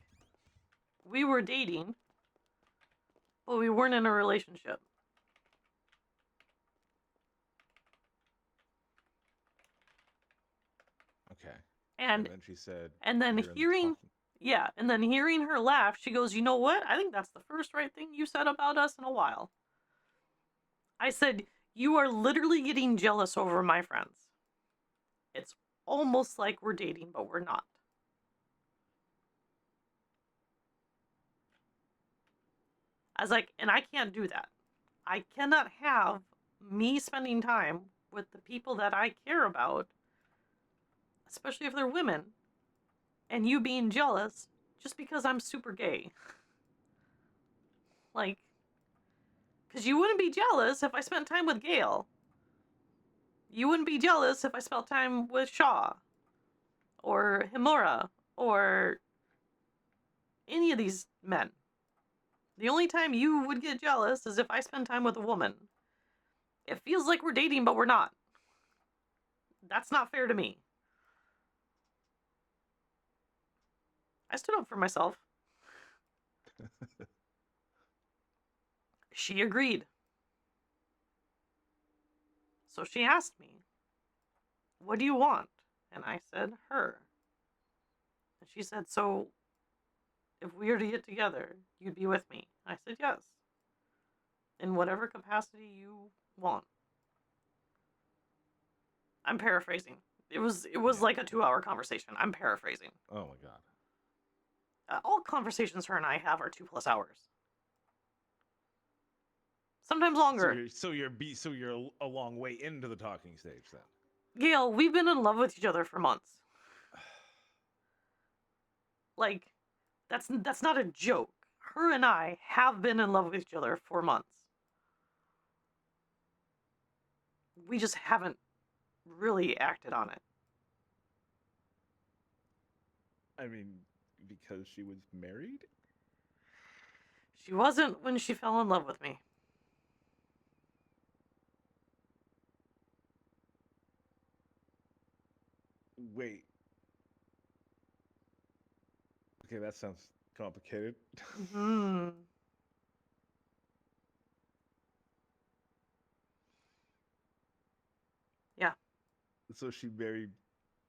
we were dating, but we weren't in a relationship. Okay. And then she said. And then hearing her laugh, she goes, "You know what? I think that's the first right thing you said about us in a while." I said, "You are literally getting jealous over my friends. It's almost like we're dating, but we're not." I was like, and I can't do that. I cannot have me spending time with the people that I care about, especially if they're women, and you being jealous just because I'm super gay. Like, because you wouldn't be jealous if I spent time with Gale. You wouldn't be jealous if I spent time with Shaw. Or Himura. Or any of these men. The only time you would get jealous is if I spend time with a woman. It feels like we're dating, but we're not. That's not fair to me. I stood up for myself. She agreed. So she asked me, what do you want? And I said, her. And she said, so if we were to get together, you'd be with me. I said, yes. In whatever capacity you want. I'm paraphrasing. It was like a 2-hour conversation. I'm paraphrasing. Oh my god. All conversations her and I have are 2+ hours. Sometimes longer. So you're a long way into the talking stage then. Gail, we've been in love with each other for months. Like, that's not a joke. Her and I have been in love with each other for months. We just haven't really acted on it. I mean, because she was married? She wasn't when she fell in love with me. Wait. Okay, that sounds complicated. Hmm. Yeah. So she married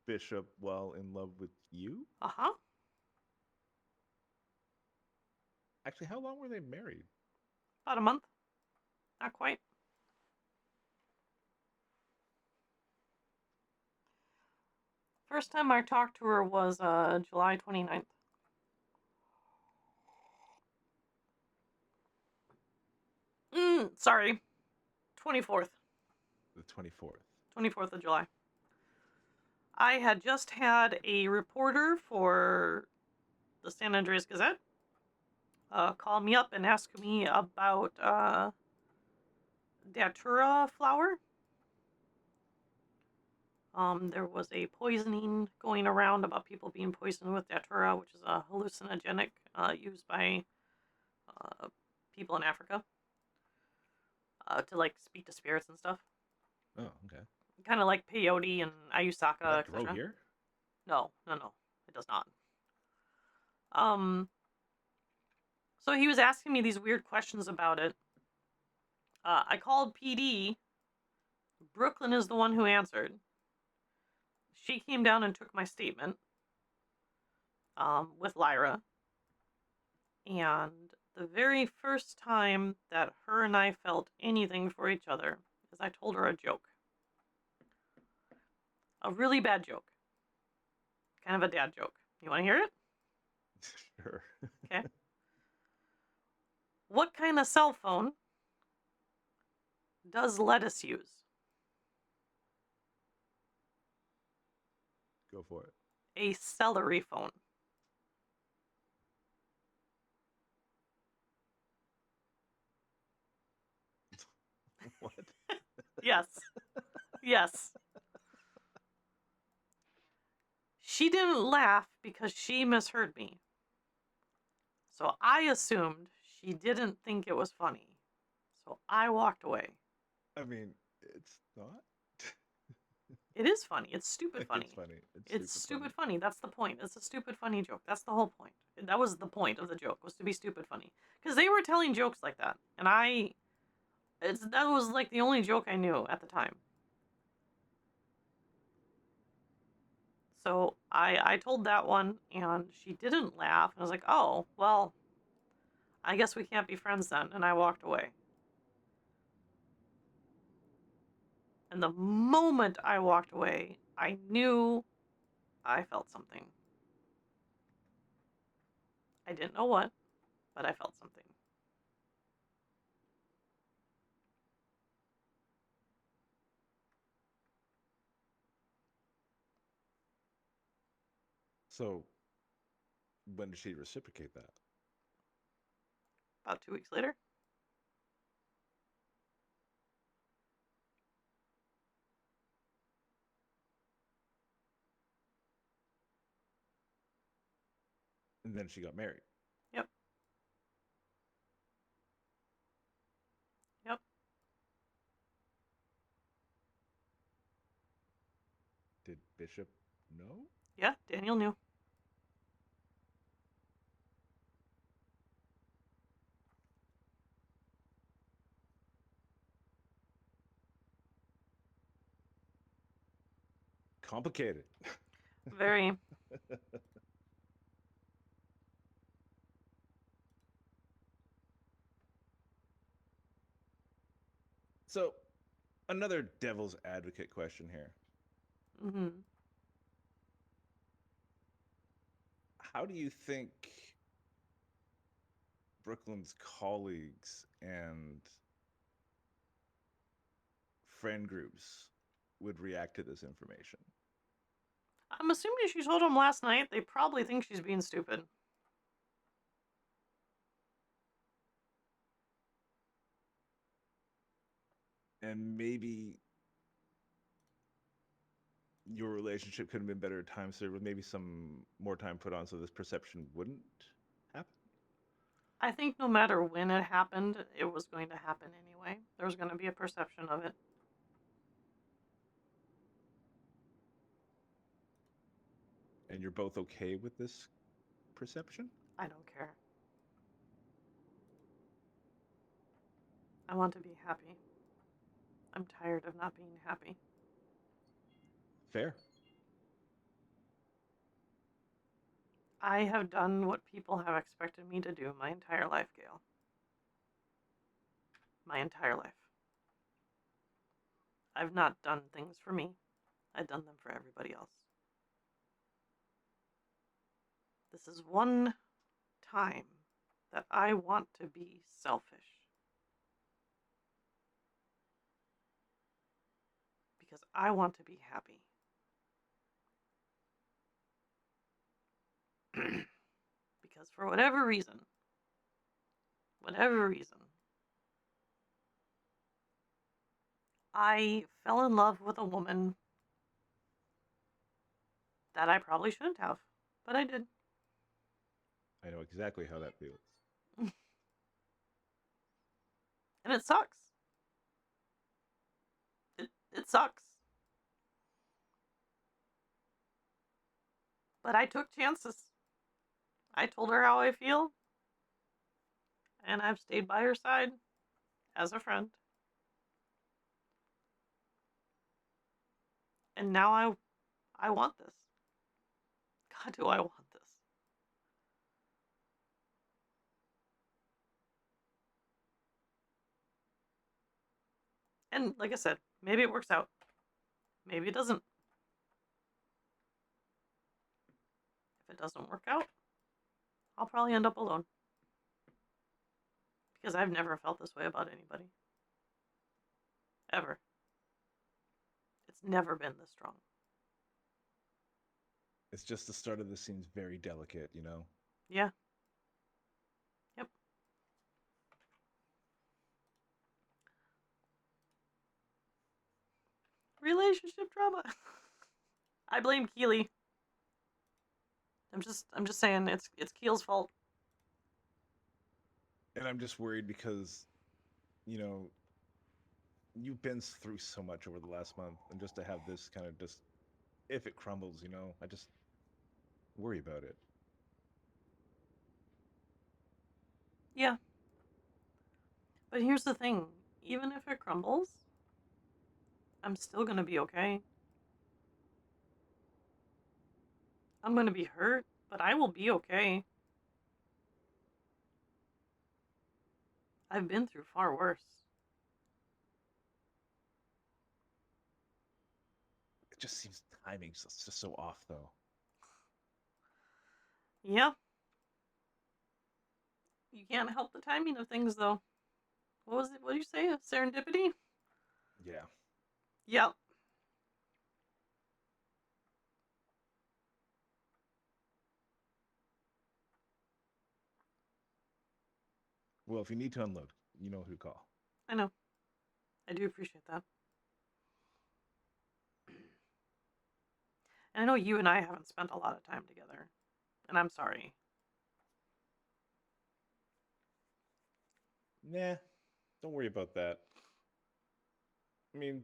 Bishop while in love with you? Uh-huh. Actually, how long were they married? About a month. Not quite. First time I talked to her was July 29th. Sorry. 24th. The 24th. 24th of July. I had just had a reporter for the San Andreas Gazette call me up and ask me about Datura flower. There was a poisoning going around about people being poisoned with Datura, which is a hallucinogenic used by people in Africa to like speak to spirits and stuff. Oh, okay. Kind of like peyote and ayusaka, Does that grow etc. here? No, it does not. So he was asking me these weird questions about it. I called PD. Brooklyn is the one who answered. She came down and took my statement with Lyra. And the very first time that her and I felt anything for each other is I told her a joke. A really bad joke. Kind of a dad joke. You want to hear it? Sure. Okay. What kind of cell phone does lettuce use? Go for it. A celery phone. What? Yes. Yes. She didn't laugh because she misheard me. So I assumed she didn't think it was funny. So I walked away. I mean, it's not. It is funny. It's stupid funny. It's funny. It's stupid funny. That's the point. It's a stupid funny joke. That's the whole point. That was the point of the joke, was to be stupid funny. Because they were telling jokes like that. And that was like the only joke I knew at the time. So I told that one, and she didn't laugh. And I was like, oh, well, I guess we can't be friends then. And I walked away. And the moment I walked away, I knew I felt something. I didn't know what, but I felt something. So, when did she reciprocate that? about 2 weeks later. And then she got married. Yep. Yep. Did Bishop know? Yeah, Daniel knew. Complicated. Very. So, another devil's advocate question here. Mm-hmm. How do you think Brooklyn's colleagues and friend groups would react to this information? I'm assuming she told him last night. They probably think she's being stupid. And maybe your relationship could have been better time served with maybe some more time put on so this perception wouldn't happen? I think no matter when it happened, it was going to happen anyway. There was going to be a perception of it. And you're both okay with this perception? I don't care. I want to be happy. I'm tired of not being happy. Fair. I have done what people have expected me to do my entire life, Gail. My entire life. I've not done things for me. I've done them for everybody else. This is one time that I want to be selfish. Because I want to be happy. Because for whatever reason, I fell in love with a woman that I probably shouldn't have, but I did. I know exactly how that feels. And it sucks. It sucks. But I took chances. I told her how I feel. And I've stayed by her side as a friend. And now I want this. God, do I want this. And like I said, maybe it works out. Maybe it doesn't. If it doesn't work out, I'll probably end up alone. Because I've never felt this way about anybody. Ever. It's never been this strong. It's just the start of this seems very delicate, you know? Yeah. Yep. Relationship drama. I blame Keely. I'm just saying it's Keel's fault. And I'm just worried because, you know, you've been through so much over the last month, and just to have this kind of just, if it crumbles, you know, I just worry about it. Yeah. But here's the thing. Even if it crumbles, I'm still gonna be okay. I'm gonna be hurt, but I will be okay. I've been through far worse. It just seems timing's just so off, though. Yeah. You can't help the timing of things, though. What was it? What did you say? Serendipity? Yeah. Yep. Well, if you need to unload, you know who to call. I know. I do appreciate that. And I know you and I haven't spent a lot of time together. And I'm sorry. Nah, don't worry about that. I mean,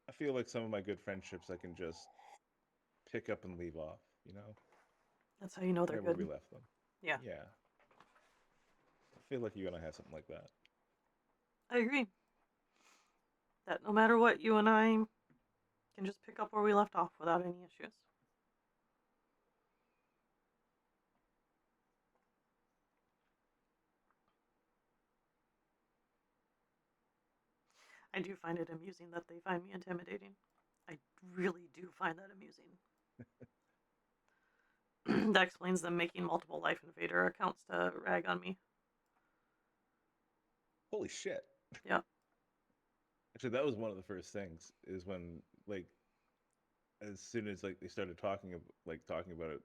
I feel like some of my good friendships I can just pick up and leave off, you know? That's how you know they're Right where good. we left them. Yeah. Yeah. I feel like you and I have something like that. I agree. That no matter what, you and I can just pick up where we left off without any issues. I do find it amusing that they find me intimidating. I really do find that amusing. That explains them making multiple Life Invader accounts to rag on me. Holy shit. Yeah. Actually, that was one of the first things is when, like, as soon as like they started talking about it,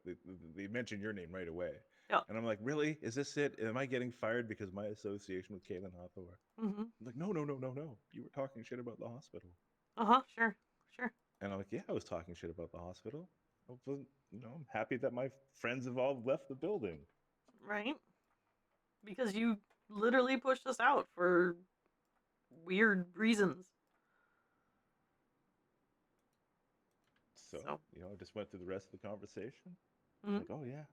they mentioned your name right away. Yeah. And I'm like, really? Is this it? Am I getting fired because of my association with Kaelyn Hathor? Mm-hmm. I'm like, no. You were talking shit about the hospital. Sure. And I'm like, yeah, I was talking shit about the hospital. I'm happy that my friends have all left the building. Right? Because you literally pushed us out for weird reasons. So, I just went through the rest of the conversation. Mm-hmm. Like, oh yeah,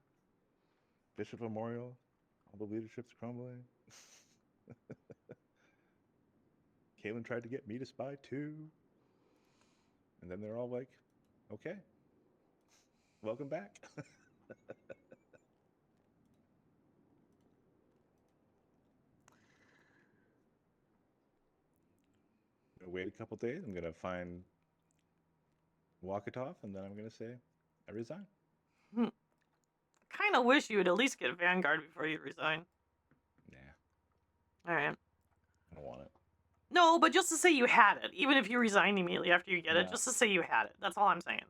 Bishop Memorial, all the leadership's crumbling. Kaelyn tried to get me to spy too. And then they're all like, okay, welcome back. I'm gonna wait a couple days. I'm gonna find Wakatov, and then I'm gonna say I resign. Kind of wish you would at least get Vanguard before you resign. Nah, All right. I don't want it. No, but just to say you had it, even if you resign immediately after you get it, Nah. just to say you had it. That's all I'm saying.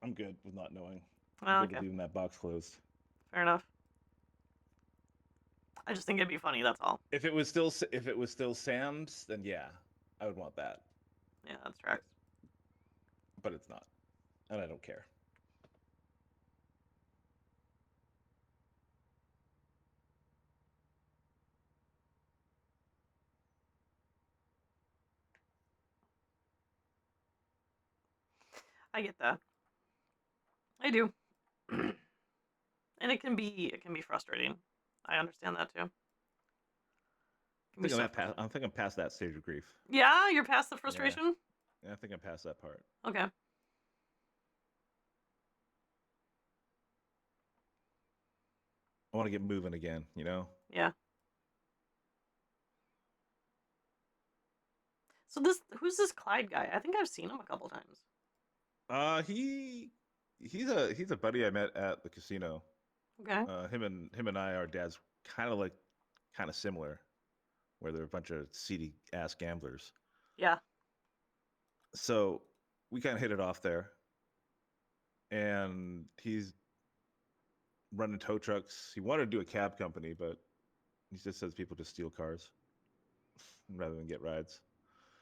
I'm good with not knowing. Oh, I'm good okay. with leaving that box closed. Fair enough. I just think it'd be funny. That's all. If it was still Sam's, then yeah, I would want that. Yeah, that's tracks. But it's not, and I don't care. I get that. I do. And it can be frustrating. I understand that too. I think I'm past that stage of grief. Yeah, you're past the frustration? Yeah, I think I'm past that part. Okay. I want to get moving again, you know? Yeah. So who's this Clyde guy? I think I've seen him a couple times. He's a buddy I met at the casino. Okay. Him and I, our dads kind of similar, where they're a bunch of seedy ass gamblers. Yeah. So we kind of hit it off there. And he's running tow trucks. He wanted to do a cab company, but he just says people just steal cars rather than get rides.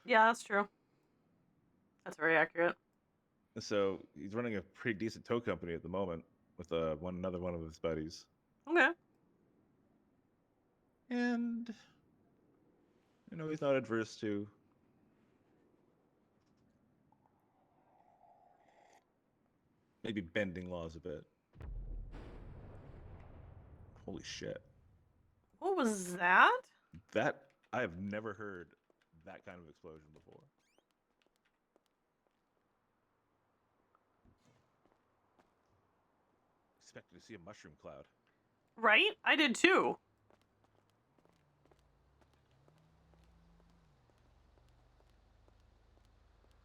Yeah, that's true. That's very accurate. So he's running a pretty decent tow company at the moment with another one of his buddies. Okay. And he's not adverse to maybe bending laws a bit. Holy shit. What was that? That I have never heard that kind of explosion before. Expected to see a mushroom cloud. Right? I did too.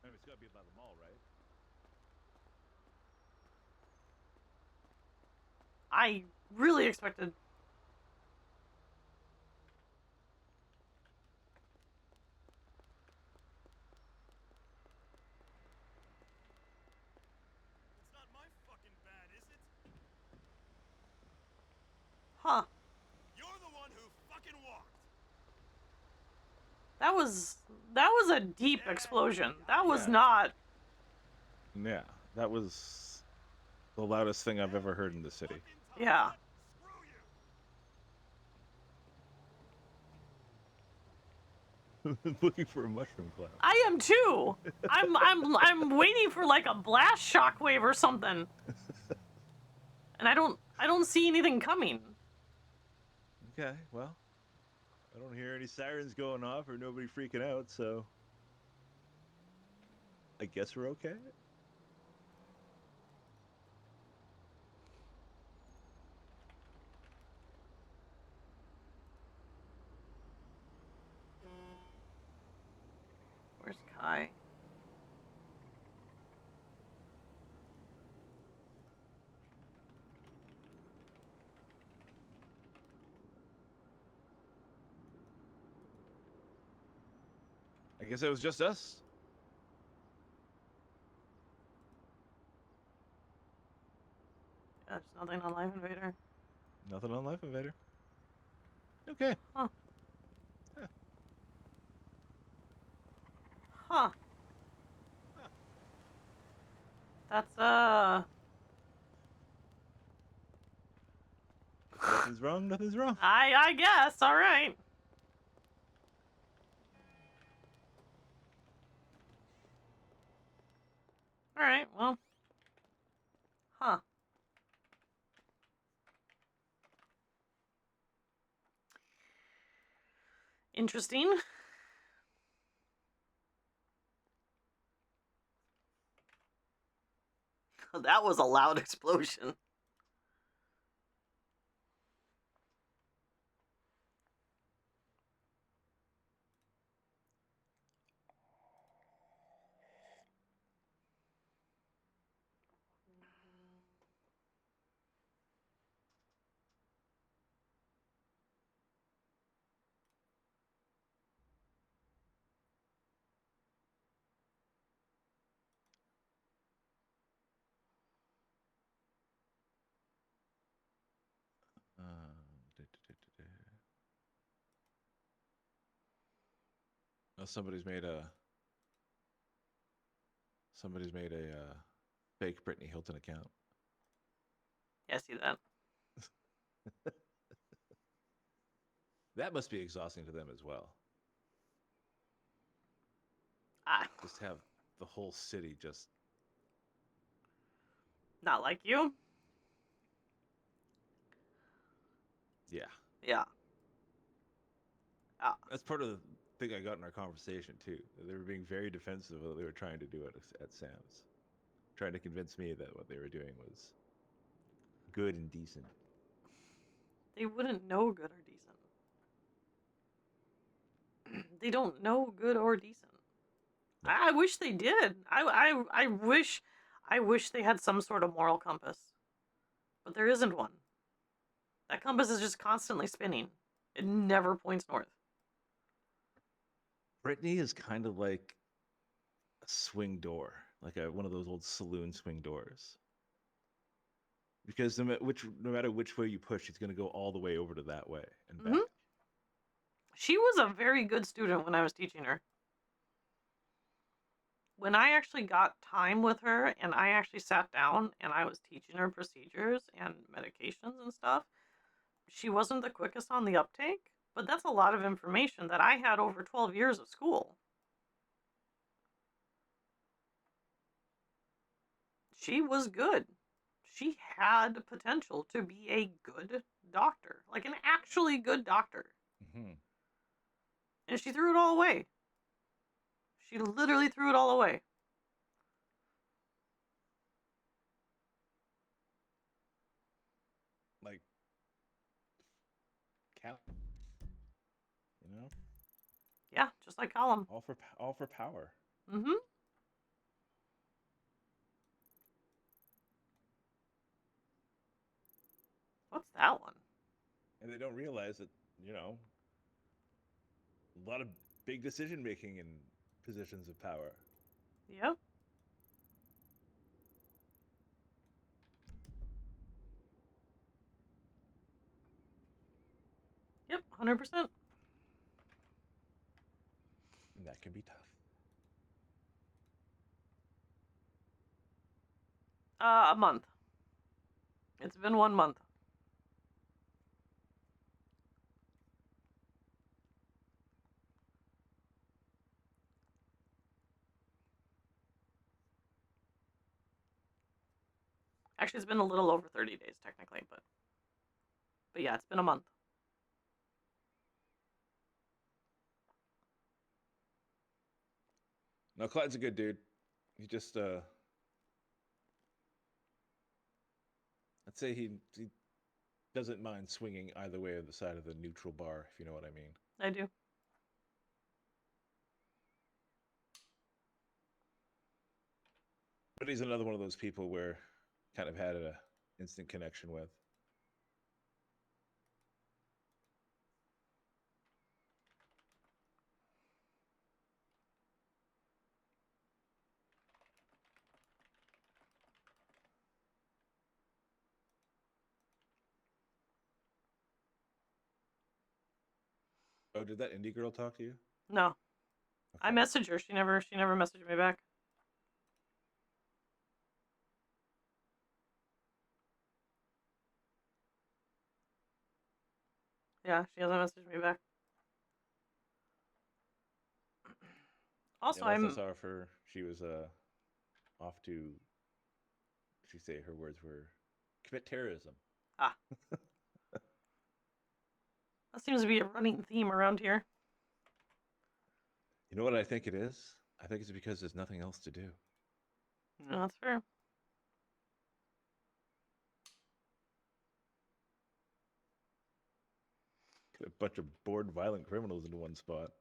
I mean, it's got to be by the mall, right? I really expected. It's not my fucking bad, is it? Huh. That was a deep explosion. That was Yeah. not. Yeah, that was the loudest thing I've ever heard in the city. Yeah. Looking for a mushroom cloud. I am too. I'm waiting for like a blast shockwave or something. And I don't see anything coming. Okay, well, I don't hear any sirens going off or nobody freaking out, so I guess we're okay. Where's Kai? I guess it was just us. There's nothing on Live Invader. Nothing on Life Invader. Okay. Huh. Huh. Huh. That's If nothing's wrong, nothing's wrong. I guess. All right. All right. Well. Huh. Interesting. That was a loud explosion. Oh, somebody's made a fake Brittany Hilton account. Yeah, I see that. That must be exhausting to them as well. Ah, Just have the whole city just not like you. yeah. Yeah. Ah. That's part of the thing I got in our conversation too. They were being very defensive of what they were trying to do at Sam's, trying to convince me that what they were doing was good and decent. They wouldn't know good or decent. They don't know good or decent. No. I wish they did. I wish they had some sort of moral compass. But there isn't one. That compass is just constantly spinning. It never points north. Brittany is kind of like a swing door, like one of those old saloon swing doors. Because no matter which way you push, it's going to go all the way over to that way and back. She was a very good student when I was teaching her. When I actually got time with her and I actually sat down and I was teaching her procedures and medications and stuff, she wasn't the quickest on the uptake, but that's a lot of information that I had over 12 years of school. She was good. She had potential to be a good doctor, like an actually good doctor. Mm-hmm. And she threw it all away. She literally threw it all away. Like, Cal, you know, Yeah, just like Column. all for power. Mm-hmm. What's that one? And they don't realize that, you know, a lot of big decision making in positions of power. Yep. Yep, 100%. And that can be tough. A month. It's been 1 month. Actually, it's been a little over 30 days technically, but yeah, it's been a month. No, Clyde's a good dude. He just I'd say he doesn't mind swinging either way of the side of the neutral bar, if you know what I mean. I do. But he's another one of those people where kind of had a instant connection with. Oh, did that indie girl talk to you? No. I Okay. messaged her. She never messaged me back. Yeah, she hasn't messaged me back. Also, yeah, last I I'm saw of her, she was off to. She say her words were commit terrorism. that seems to be a running theme around here. You know what I think it is? I think it's because there's nothing else to do. No, that's fair. Get a bunch of bored, violent criminals into one spot.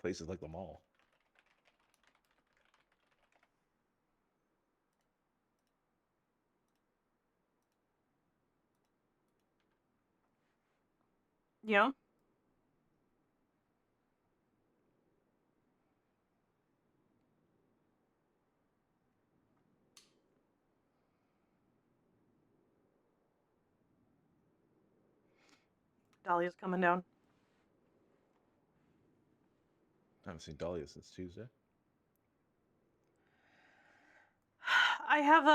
Places like the mall. Yeah. Dahlia's coming down. I haven't seen Dahlia since Tuesday. I have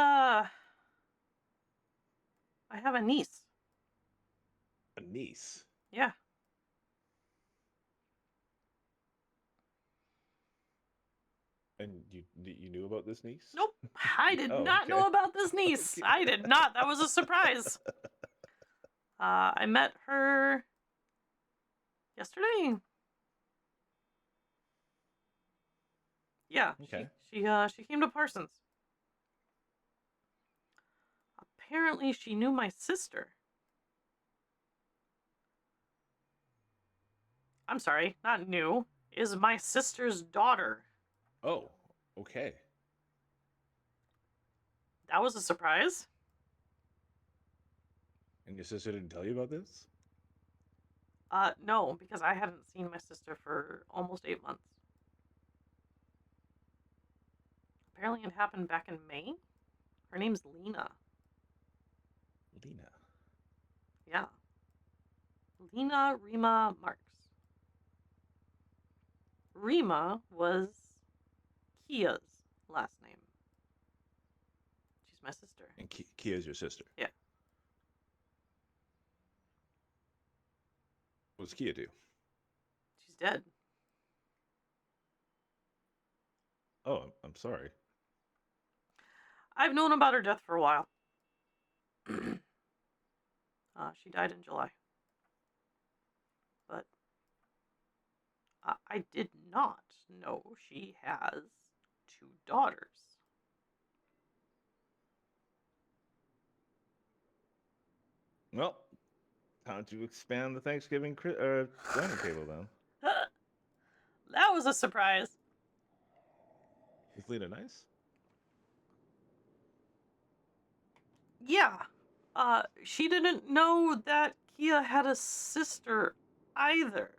a niece. A niece. Yeah. And you knew about this niece? Nope. I did Oh, not know okay. about this niece. Okay. I did not. That was a surprise. I met her yesterday. Yeah. Okay. She came to Parsons. Apparently, she knew my sister. I'm sorry, not knew. Is my sister's daughter. Oh, okay. That was a surprise. And your sister didn't tell you about this? No, because I hadn't seen my sister for almost 8 months. Apparently, it happened back in May. Her name's Lena. Lena. Yeah. Lena Rima Marks. Rima was Kia's last name. She's my sister. And Kia's your sister? Yeah. What does Kia do? She's dead. Oh, I'm sorry. I've known about her death for a while. She died in July. But I did not know she has 2 daughters. Well, time to expand the Thanksgiving dining table then. That was a surprise. Is Lena nice? Yeah. She didn't know that Kia had a sister either.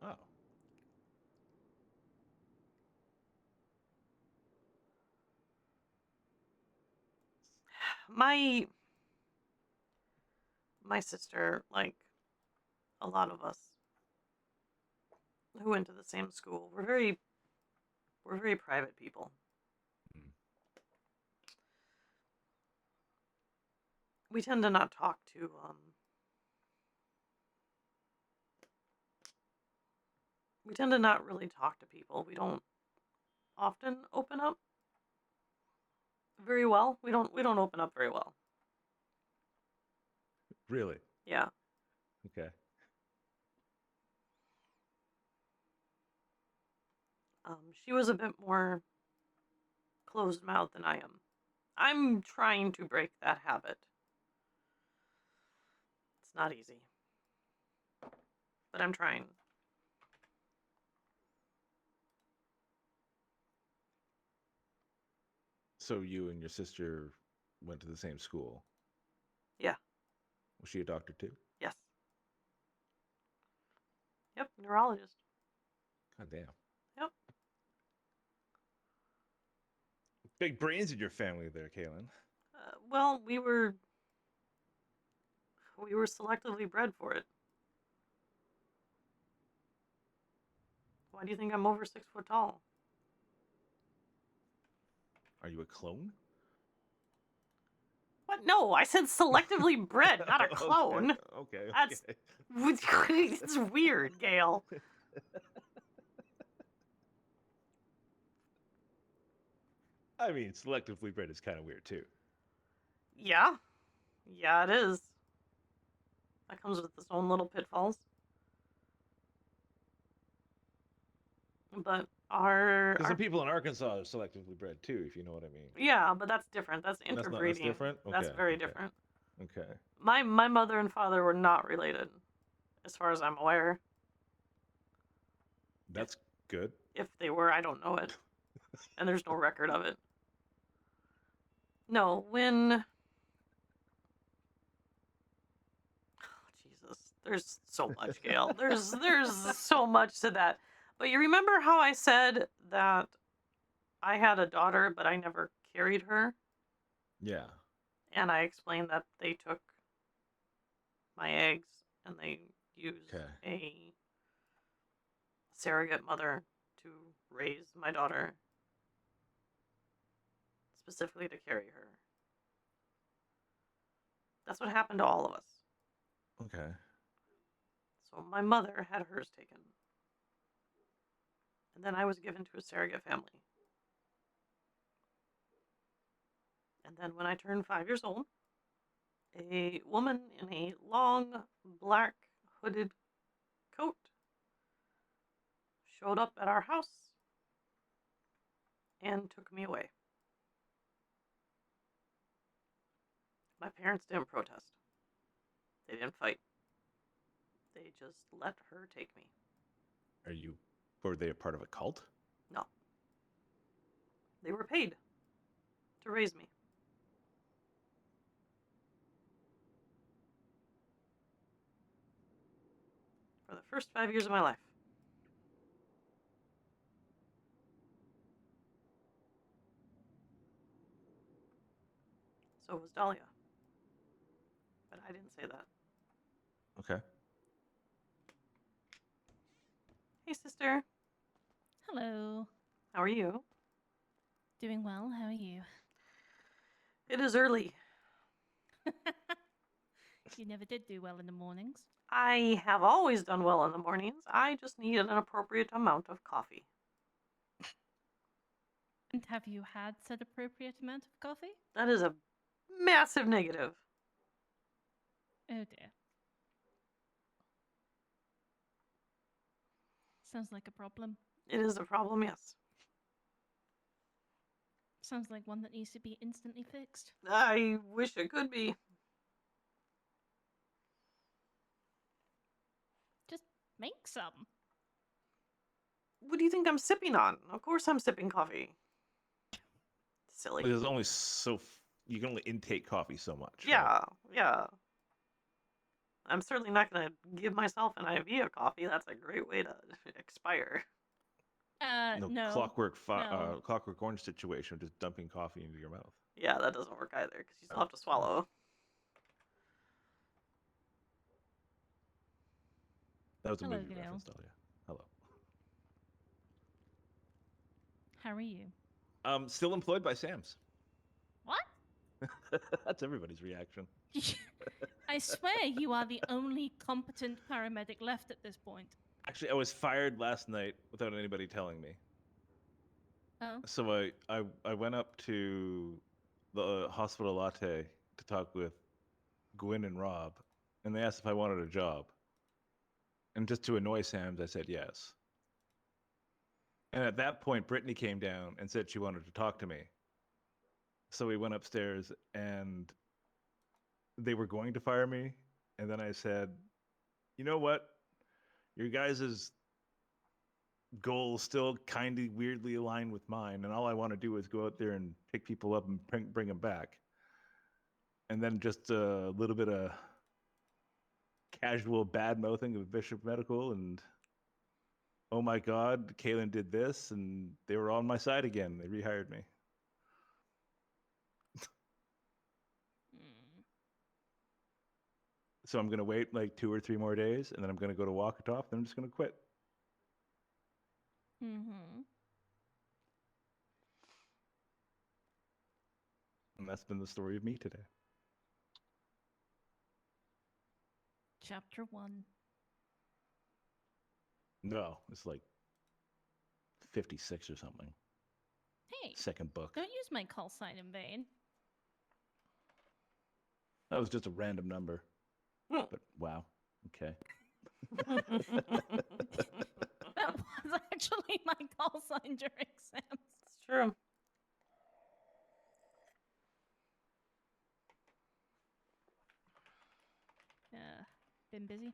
Oh. My sister, like a lot of us, who went to the same school. We're very private people. We tend to not talk to we tend to not really talk to people. We don't often open up very well. We don't open up very well. Really? Yeah. Okay. She was a bit more closed mouthed than I am. I'm trying to break that habit. It's not easy. But I'm trying. So you and your sister went to the same school? Yeah. Was she a doctor too? Yes. Yep, neurologist. God damn. Yep. Big brains in your family there, Kaelyn. Well, we were selectively bred for it. Why do you think I'm over 6 foot tall? Are you a clone? What? No, I said selectively bred, not a clone. Okay. That's it's weird, Gail. I mean, selectively bred is kind of weird too. Yeah. Yeah, it is. That comes with its own little pitfalls. But Because some people in Arkansas are selectively bred too, if you know what I mean. Yeah, but that's different. That's That's interbreeding. different? That's Okay, very okay. different. Okay. My mother and father were not related, as far as I'm aware. That's good. If they were, I don't know it. And there's no record of it. No, when... Oh, Jesus. There's so much, Gail. There's so much to that. But you remember how I said that I had a daughter, but I never carried her? Yeah. And I explained that they took my eggs and they used a surrogate mother to raise my daughter, specifically to carry her. That's what happened to all of us. Okay. So my mother had hers taken. And then I was given to a surrogate family. And then when I turned 5 years old, a woman in a long black hooded coat showed up at our house and took me away. My parents didn't protest. They didn't fight. They just let her take me. Were they a part of a cult? No. They were paid to raise me. For the first 5 years of my life. So was Dahlia. But I didn't say that. Okay. Hey, sister. Hello. How are you? Doing well. How are you? It is early. You never did do well in the mornings. I have always done well in the mornings. I just need an appropriate amount of coffee. And have you had said appropriate amount of coffee? That is a massive negative. Oh dear. Sounds like a problem. It is a problem, yes. Sounds like one that needs to be instantly fixed. I wish it could be. Just make some. What do you think I'm sipping on? Of course I'm sipping coffee. Silly. There's only you can only intake coffee so much. Yeah, right? yeah. I'm certainly not going to give myself an IV of coffee. That's a great way to expire. No. Clockwork Orange situation, just dumping coffee into your mouth. Yeah, that doesn't work either because you still have to swallow. That was a Hello, movie Gail. reference, Dahlia. Hello. How are you? Still employed by Sam's. What? That's everybody's reaction. I swear you are the only competent paramedic left at this point. Actually, I was fired last night without anybody telling me. Oh. So I went up to the hospital latte to talk with Gwyn and Rob, and they asked if I wanted a job. And just to annoy Sam's, I said yes. And at that point, Brittany came down and said she wanted to talk to me. So we went upstairs, and they were going to fire me. And then I said, you know what? Your guys' goals still kind of weirdly align with mine. And all I want to do is go out there and pick people up and bring them back. And then just a little bit of casual bad mouthing of Bishop Medical, and oh my God, Kaelyn did this, and they were on my side again. They rehired me. So I'm gonna wait like 2 or 3 more days, and then I'm gonna go to walk it off. Then I'm just gonna quit. Mm-hmm. And that's been the story of me today. Chapter 1. No, it's like 56 or something. Hey, Second book. don't use my call sign in vain. That was just a random number. But wow. Okay. That was actually my call sign during exams. It's true. Been busy?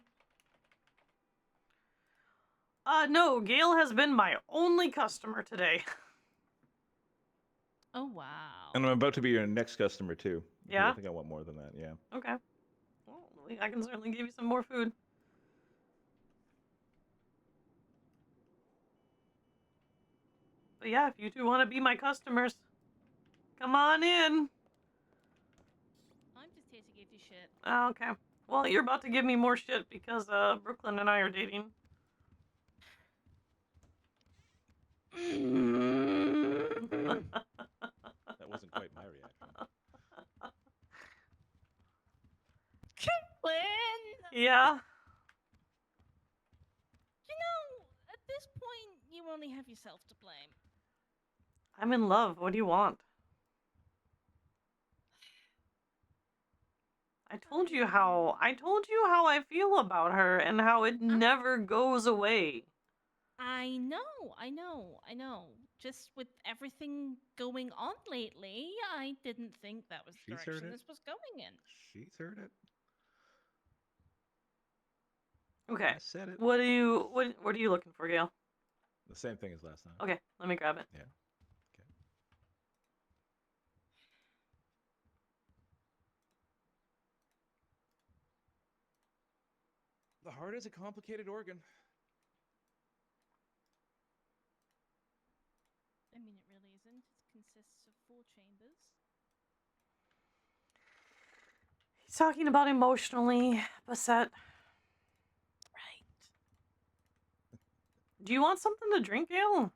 No, Gail has been my only customer today. Oh, wow. And I'm about to be your next customer too. Yeah? I think I want more than that, yeah. Okay. Well, I can certainly give you some more food. But yeah, if you two want to be my customers, come on in. I'm just here to give you shit. Oh, okay. Well, you're about to give me more shit because Brooklyn and I are dating. That wasn't quite my reaction. Kaelyn! Yeah? You know, at this point, you only have yourself to blame. I'm in love. What do you want? I told you how I feel about her and how it never goes away. I know. Just with everything going on lately, I didn't think that was the She's heard direction it. this was going in. She's heard it. Okay. I said it. What are you looking for, Gail? The same thing as last time. Okay, let me grab it. Yeah. Okay. The heart is a complicated organ. I mean, it really isn't. It consists of 4 chambers. He's talking about emotionally, Bassett. Right. Do you want something to drink, Gail?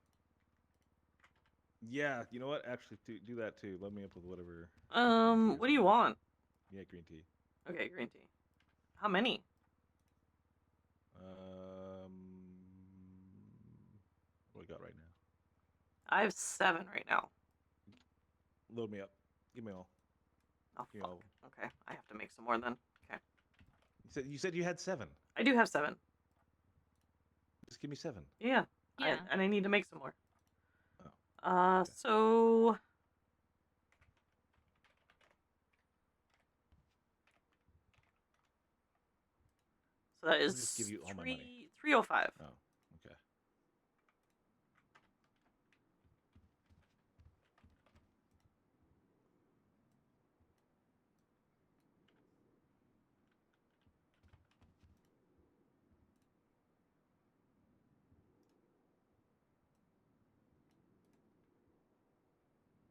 Yeah, you know what? Actually, do that too. Let me up with whatever. What do you want? Yeah, green tea. Okay, green tea. How many? What do we got right now? I have 7 right now. Load me up. Give me all. Oh, Give me fuck. all. Okay, I have to make some more then. Okay. You said you had 7. I do have 7. Just give me 7. Yeah. Yeah. And I need to make some more. Oh. Okay. So... So that I'll is just give you all my money. 305. Oh, okay.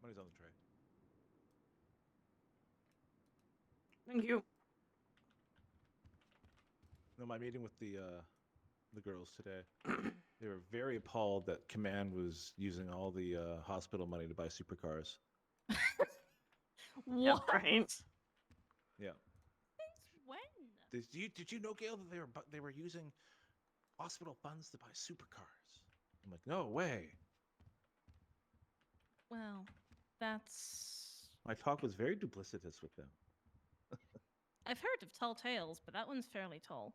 Money's on the tray. Thank you. No, my meeting with the girls today. They were very appalled that Command was using all the hospital money to buy supercars. Yeah, What? right. Yeah. Since when? Did you know, Gail, that they were using hospital funds to buy supercars? I'm like, no way. Well, that's. My talk was very duplicitous with them. I've heard of tall tales, but that one's fairly tall.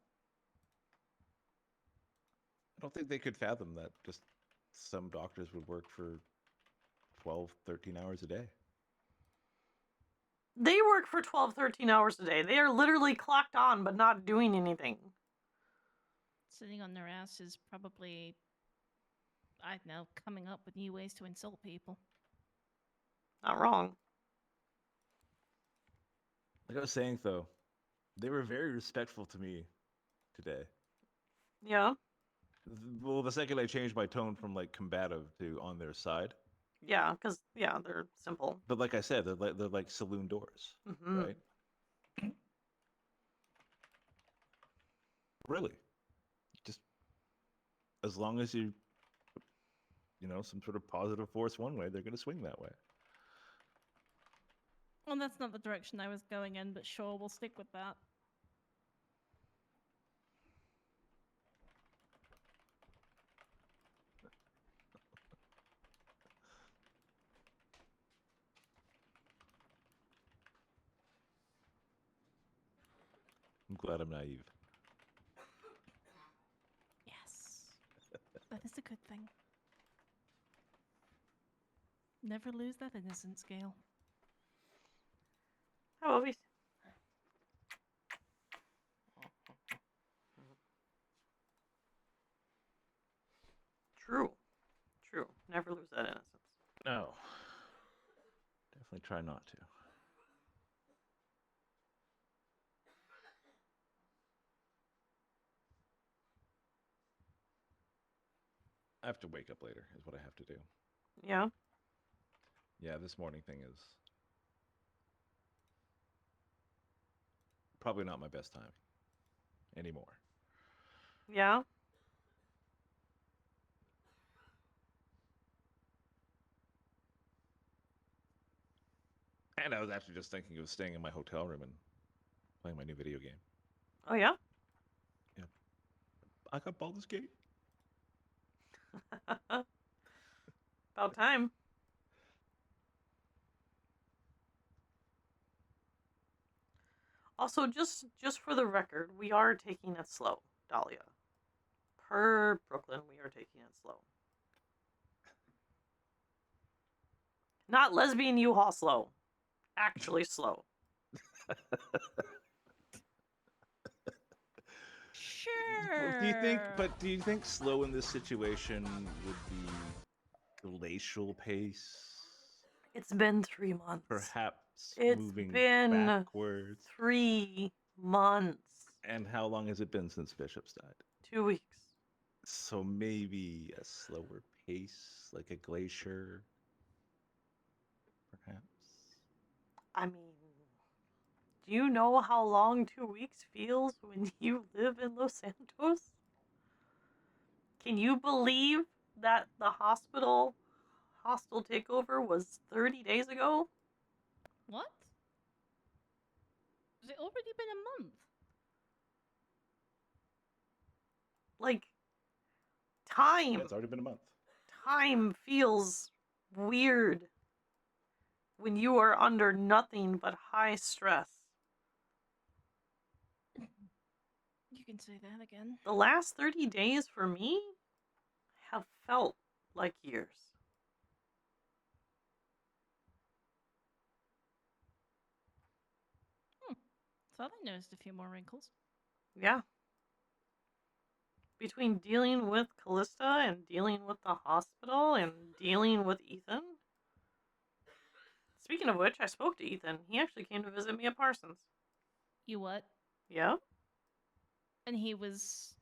I don't think they could fathom that just some doctors would work for 12, 13 hours a day. They work for 12, 13 hours a day. They are literally clocked on, but not doing anything. Sitting on their ass is probably, I don't know, coming up with new ways to insult people. Not wrong. Like I was saying, though, they were very respectful to me today. Yeah. Well, the second I changed my tone from like combative to on their side. Yeah, because, yeah, they're simple. But like I said, they're like saloon doors, Mm-hmm. right? Really, just as long as you know, some sort of positive force one way, they're going to swing that way. Well, that's not the direction I was going in, but sure, we'll stick with that. I'm glad I'm naive. Yes. That is a good thing. Never lose that innocence, Gale. How about we... True. True. Never lose that innocence. No. Definitely try not to. I have to wake up later, is what I have to do. Yeah. Yeah, this morning thing is probably not my best time anymore. Yeah. And I was actually just thinking of staying in my hotel room and playing my new video game. Oh, yeah? I got Baldur's Gate. About time. Also, just for the record, we are taking it slow, Dahlia. Per Brooklyn, we are taking it slow. Not lesbian U-Haul slow. Actually slow. Sure. Do you think slow in this situation would be glacial pace? It's been 3 months. Perhaps It's moving been backwards. 3 months. And how long has it been since Bishop's died? 2 weeks. So maybe a slower pace, like a glacier, perhaps. I mean, do you know how long 2 weeks feels when you live in Los Santos? Can you believe that the hostile takeover was 30 days ago? What? Has it already been a month? Like, time. Yeah, it's already been a month. Time feels weird when you are under nothing but high stress. You can say that again. The last 30 days for me have felt like years. Thought I noticed a few more wrinkles. Yeah. Between dealing with Callista and dealing with the hospital and dealing with Ethan. Speaking of which, I spoke to Ethan. He actually came to visit me at Parsons. You what? Yeah. And he was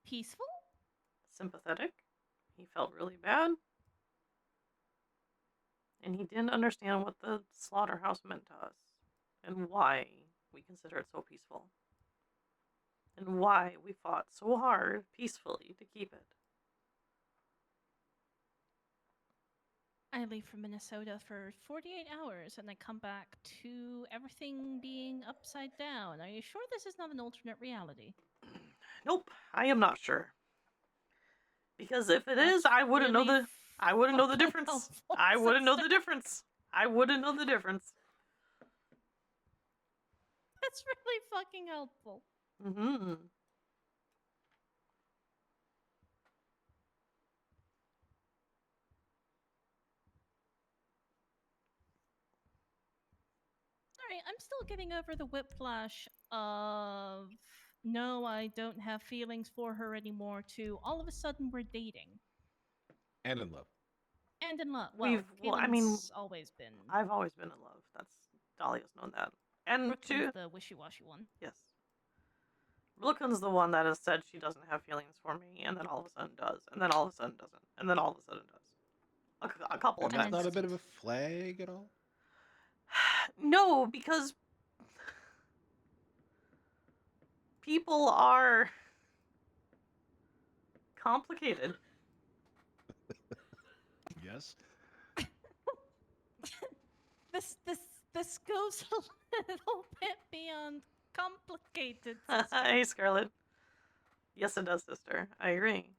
peaceful? Sympathetic. He felt really bad. And he didn't understand what the slaughterhouse meant to us and why we consider it so peaceful. and why we fought so hard peacefully to keep it. I leave for Minnesota for 48 hours and I come back to everything being upside down. Are you sure this is not an alternate reality? Nope, I am not sure. Because if it That's is, I wouldn't really know the fucking difference. helpful, I wouldn't know the sister. difference. I wouldn't know the difference. That's really fucking helpful. Mm-hmm. Alright, I'm still getting over the whiplash of no, I don't have feelings for her anymore to all of a sudden we're dating. And in love. And in love. We've- Well, well, I mean, Kaelyn's always been. I've always been in love. That's Dahlia's known that. And Brooklyn's the wishy-washy one. yes, Brooklyn's the one that has said she doesn't have feelings for me, and then all of a sudden does, and then all of a sudden doesn't, and then all of a sudden does. A couple of And that's times. not a bit of a flag at all? No, because people are complicated. Yes. This goes a little bit beyond complicated, sister. Hey, Scarlett. Yes, it does, sister. I agree.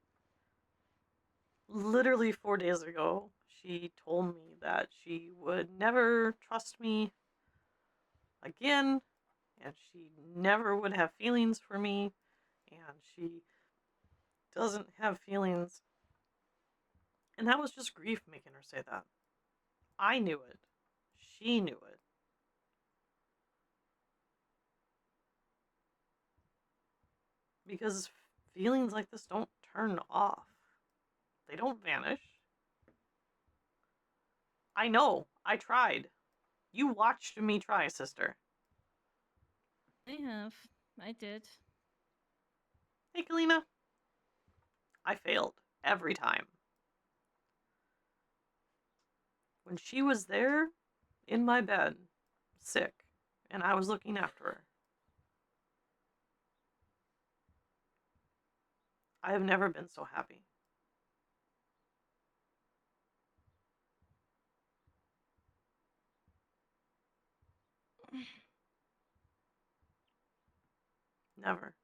Literally 4 days ago, she told me that she would never trust me again, and she never would have feelings for me, and she doesn't have feelings. And that was just grief making her say that. I knew it. She knew it. Because feelings like this don't turn off. They don't vanish. I know. I tried. You watched me try, sister. I have. I did. Hey, Kalina. I failed. Every time. When she was there, in my bed, sick, and I was looking after her, I have never been so happy. Never.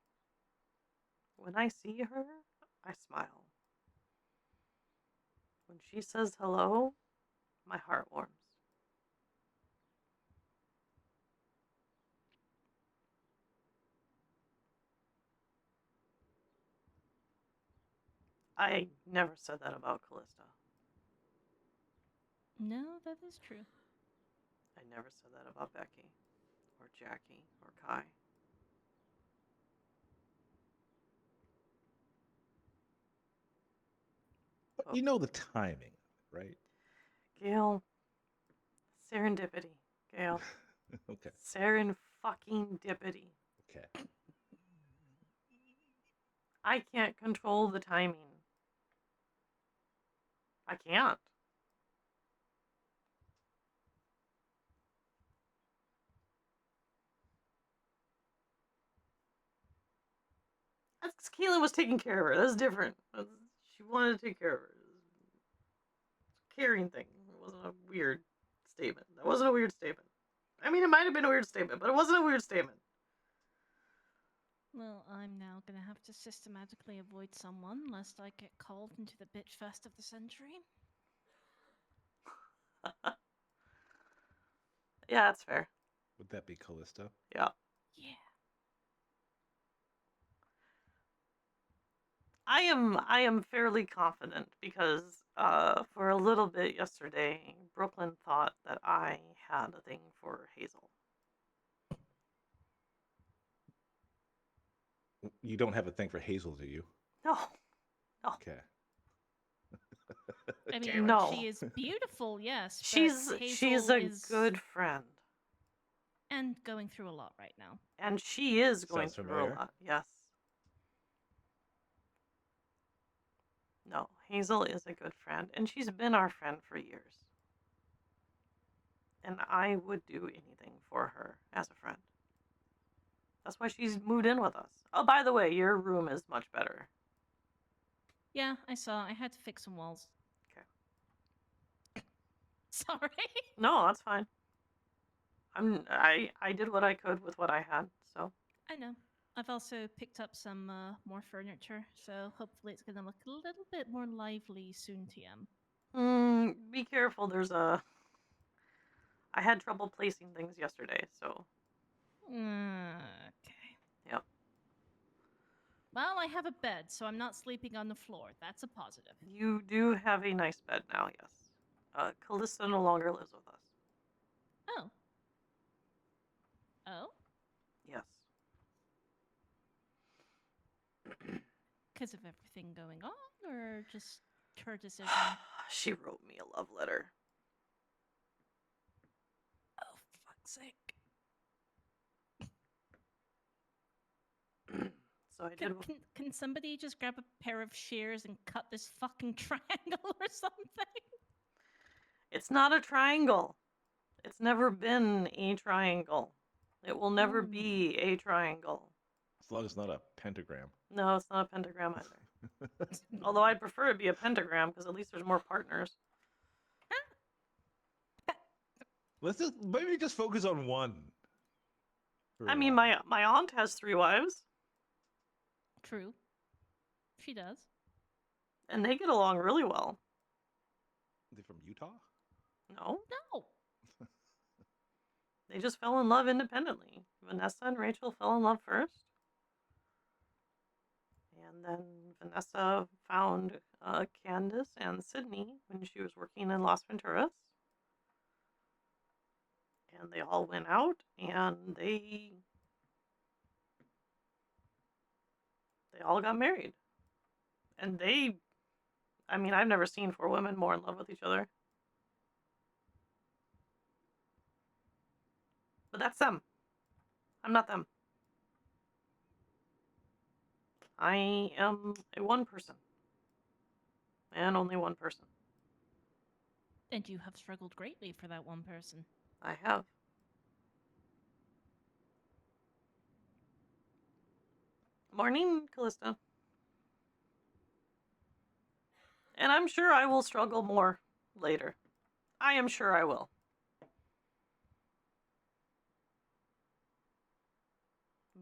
When I see her, I smile. When she says hello, my heart warms. I never said that about Callista. No, that is true. I never said that about Becky, or Jackie, or Kai. But you know the timing, right? Gail, serendipity. Gail, Okay. Seren-fucking-dipity. Okay. I can't control the timing. I can't. That's 'cause Kaelyn was taking care of her. That's different. She wanted to take care of her. It's a caring thing. It wasn't a weird statement. That wasn't a weird statement. I mean, it might have been a weird statement, but it wasn't a weird statement. Well, I'm now gonna have to systematically avoid someone lest I get called into the bitch fest of the century. Yeah, that's fair. Would that be Callisto? Yeah. Yeah. I am fairly confident because for a little bit yesterday, Brooklyn thought that I had a thing for Hazel. You don't have a thing for Hazel, do you? No. Okay. I Damn mean, it. No. she is beautiful, yes. But She's Hazel a is... good friend. and going through a lot right now. And she is going Sounds through familiar. a lot. Yes. No, Hazel is a good friend, and she's been our friend for years. And I would do anything for her as a friend. That's why she's moved in with us. Oh, by the way, your room is much better. Yeah, I saw. I had to fix some walls. Okay. Sorry. No, that's fine. I did what I could with what I had, so. I know. I've also picked up some more furniture, so hopefully it's gonna look a little bit more lively soon, TM. Be careful. I had trouble placing things yesterday, so. Okay. Yep. Well, I have a bed, so I'm not sleeping on the floor. That's a positive. You do have a nice bed now, yes. Callista no longer lives with us. Oh. Oh? Yes. Because of everything going on, or just her decision? She wrote me a love letter. Oh, for fuck's sake. So I did. Can somebody just grab a pair of shears and cut this fucking triangle or something? It's not a triangle. It's never been a triangle. It will never be a triangle. As long as it's not a pentagram. No, it's not a pentagram either. Although I'd prefer it be a pentagram because at least there's more partners. Let's maybe just focus on one. I mean, my aunt has 3 wives. True. She does. And they get along really well. Are they from Utah? No, No. they just fell in love independently. Vanessa and Rachel fell in love first. And then Vanessa found Candace and Sydney when she was working in Las Venturas. And they all went out and they all got married. And I mean, I've never seen 4 women more in love with each other. But that's them. I'm not them. I am a one person. And only one person. And you have struggled greatly for that one person. I have. Morning, Callista. And I'm sure I will struggle more later. I am sure I will.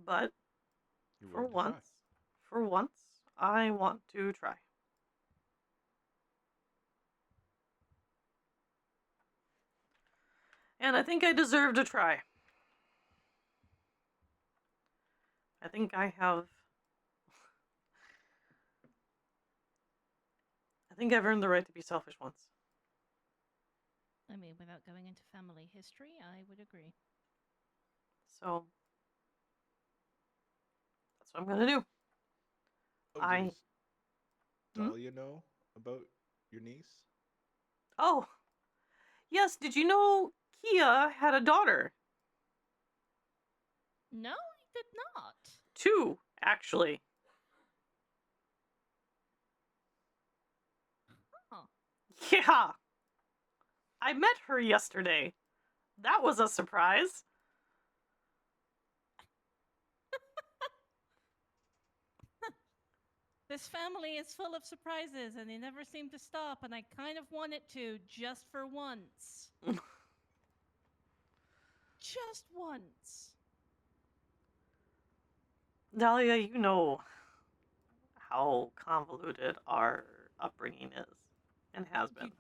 But for once, I want to try. And I think I deserve to try. I think I have... I think I've earned the right to be selfish once. I mean, without going into family history, I would agree. So, that's what I'm going to do. Does Dahlia know about your niece? Oh, yes. Did you know Kia had a daughter? No, I did not. 2, actually. Huh. Yeah. I met her yesterday. That was a surprise. This family is full of surprises and they never seem to stop, and I kind of want it to, just for once. Just once. Dahlia, you know how convoluted our upbringing is and has been.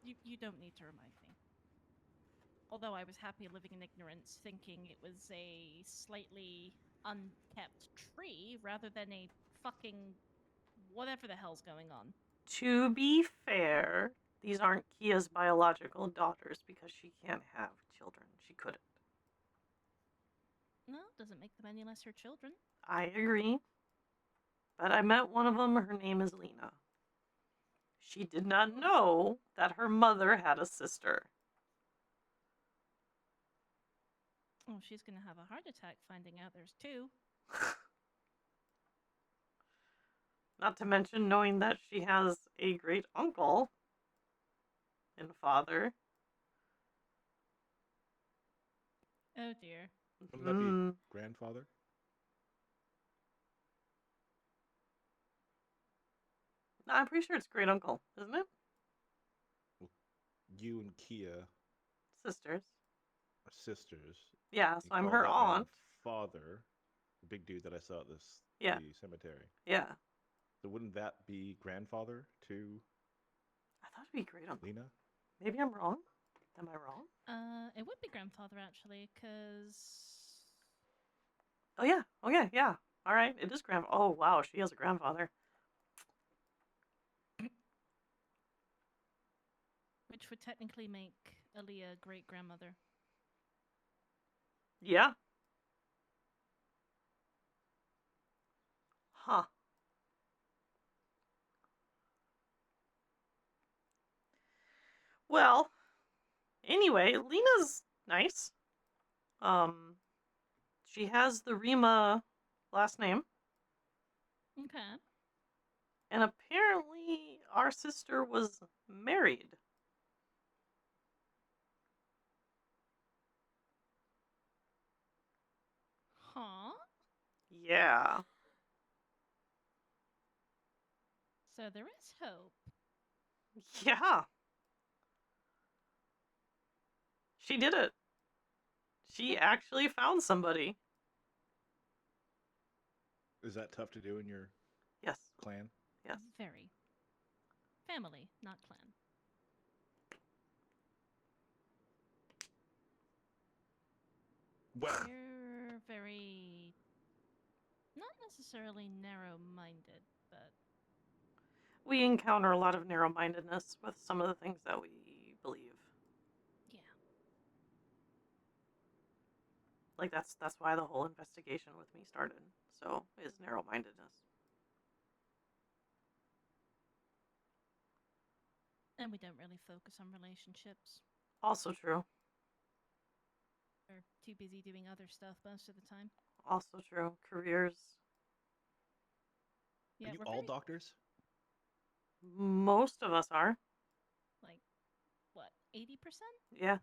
You don't need to remind me. Although I was happy living in ignorance, thinking it was a slightly unkept tree rather than a fucking whatever the hell's going on. To be fair, these aren't Kia's biological daughters because she can't have children. She couldn't. No, doesn't make them any less her children. I agree. But I met one of them. Her name is Lena. She did not know that her mother had a sister. Oh, she's gonna have a heart attack finding out there's 2. Not to mention knowing that she has a great uncle and father. Oh dear. Wouldn't that be grandfather? No, I'm pretty sure it's great uncle, isn't it? You and Kia Sisters. are sisters. Yeah, so You I'm call her that man aunt. father, the big dude that I saw at Yeah. the cemetery. Yeah. So wouldn't that be grandfather to I thought it'd be great uncle. Lena? Maybe I'm wrong. Am I wrong? It would be grandfather actually, because Oh yeah. Oh yeah. Yeah. All right. It is grandfather. Oh wow, she has a grandfather. which would technically make Aaliyah great grandmother. Yeah. Huh. Well, anyway, Lena's nice. She has the Rima last name, Okay. and apparently our sister was married. Huh? Yeah. So there is hope. Yeah. She did it. She actually found somebody. Is that tough to do in your Yes. clan? Yes. Very. Family, not clan. Well, You're very not necessarily narrow-minded, but We encounter a lot of narrow-mindedness with some of the things that we believe. yeah. Like that's why the whole investigation with me started. So is narrow-mindedness. And we don't really focus on relationships. Also true. We're too busy doing other stuff most of the time. Also true. Careers. Yeah, are you we're all very, doctors? Most of us are. like, what, 80%? Yeah.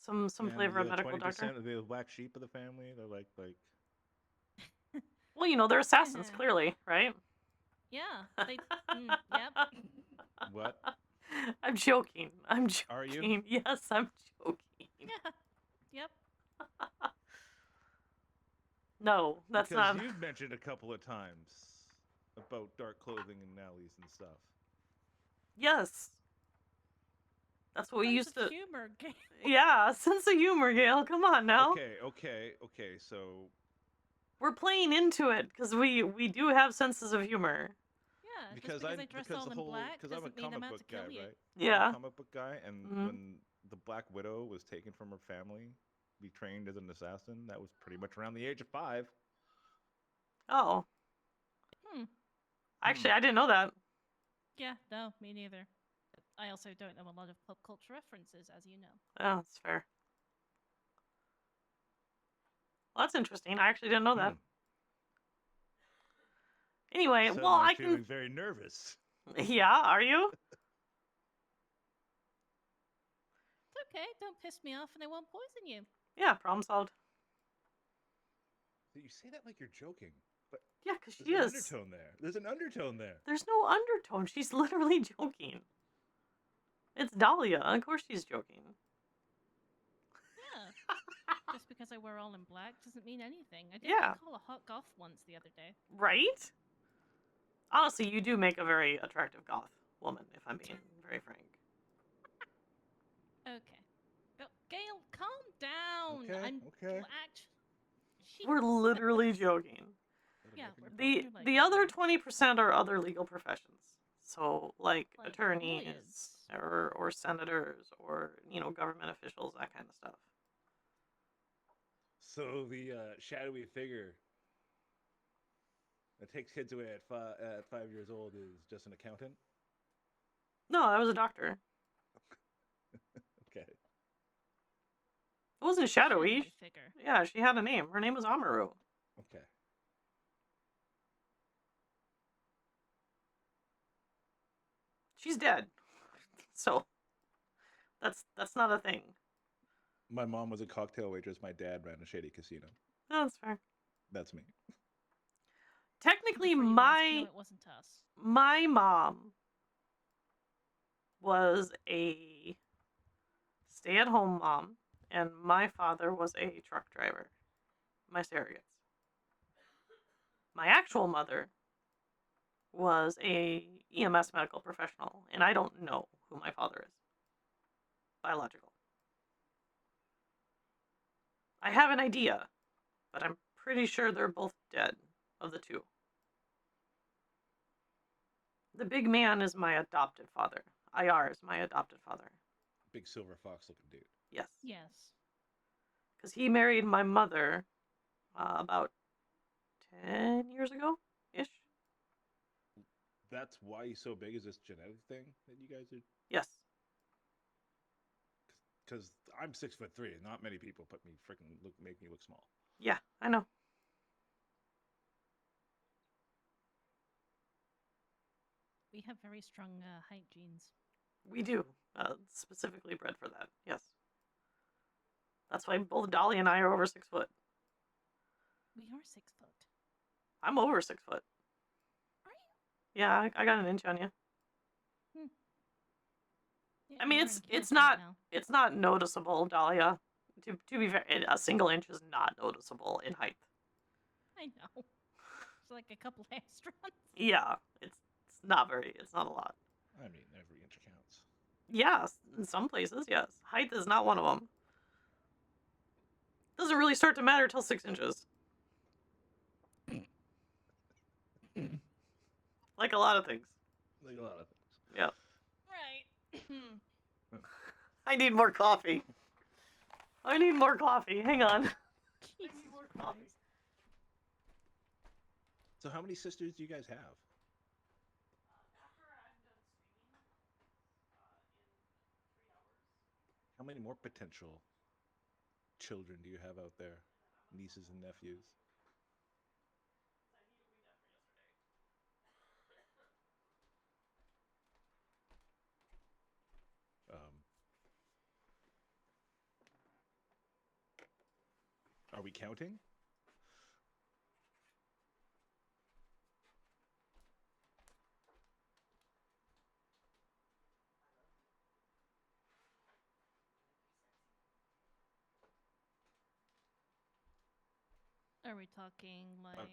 Some And flavor the of medical 20% doctor. of the black sheep of the family, they're like Well, you know, they're assassins, Yeah. clearly, right? Yeah, they. Yep. what? I'm joking. I'm joking. Are you? Yes, I'm joking. Yeah. Yep. No, that's Because not. you've mentioned a couple of times about dark clothing and alleys and stuff. Yes. That's what we Sense used of to. humor, Gail. Yeah, sense of humor, Gail. Come on now. Okay. So We're playing into it because we do have senses of humor. Yeah, because just because I dress all in black because I'm a doesn't mean I'm comic out book to guy, kill you. right? I'm Yeah. a comic book guy, and Mhm. when the Black Widow was taken from her family, be trained as an assassin, that was pretty much around the age of 5. Oh, Hmm. actually, I didn't know that. Yeah, no, me neither. I also don't know a lot of pop culture references, as you know. Oh, that's fair. Well, that's interesting. I actually didn't know that. Anyway, Suddenly well, I'm I feeling can. very nervous. Yeah, are you? It's okay, don't piss me off and I won't poison you. Yeah, problem solved. You say that like you're joking, but Yeah, because she there's an is. undertone there. There's an undertone there. There's no undertone. She's literally joking. It's Dahlia. Of course she's joking. Yeah. Just because I wear all in black doesn't mean anything. I did Yeah. get called a hot goth once the other day. Right? Honestly, you do make a very attractive goth woman, if I'm being very frank. Okay. Gail, calm down. Okay, I'm okay. black. We're literally joking. Yeah, we're The talking like the that, other right? 20% are other legal professions. So like Like attorneys lawyers. or senators or government officials, that kind of stuff. So the shadowy figure that takes kids away at 5 years old is just an accountant. No, I was a doctor. Okay. It wasn't shadowy. Shadowy figure. Yeah, she had a name. Her name was Amaru. Okay. She's dead. So that's not a thing. My mom was a cocktail waitress. My dad ran a shady casino. No, that's fair. That's me. technically Before you ask, no, it wasn't us. my mom was a stay-at-home mom, and my father was a truck driver. My surrogates. My actual mother was a EMS medical professional, and I don't know who my father is. Biological. I have an idea, but I'm pretty sure they're both dead of the two. The big man is my adopted father. IR is my adopted father. Big silver fox looking dude. Yes. Yes. Because he married my mother about 10 years ago-ish. That's why he's so big. Is this genetic thing that you guys are? Yes. Because I'm 6'3", and not many people make me look small. Yeah, I know. We have very strong height genes. We do. Specifically bred for that. Yes. That's why both Dolly and I are over 6 foot. We are 6 foot. I'm over 6 foot. Are you? Yeah, I got an inch on you. Yeah, I mean, you're it's wearing kilts not right now. it's not noticeable, Dahlia. To be fair, a single inch is not noticeable in height. I know. It's like a couple hair strands. Yeah, it's not a lot. I mean, every inch counts. Yes, in some places, yes. Height is not one of them. Doesn't really start to matter till 6 inches. Like a lot of things. Like a lot of things. Yeah. Right. I need more coffee. Hang on. I need more coffee. So how many sisters do you guys have? After I'm done streaming, in 3 hours. How many more potential children do you have out there? Nieces and nephews? I need a weed after yesterday. Are we counting? Are we talking like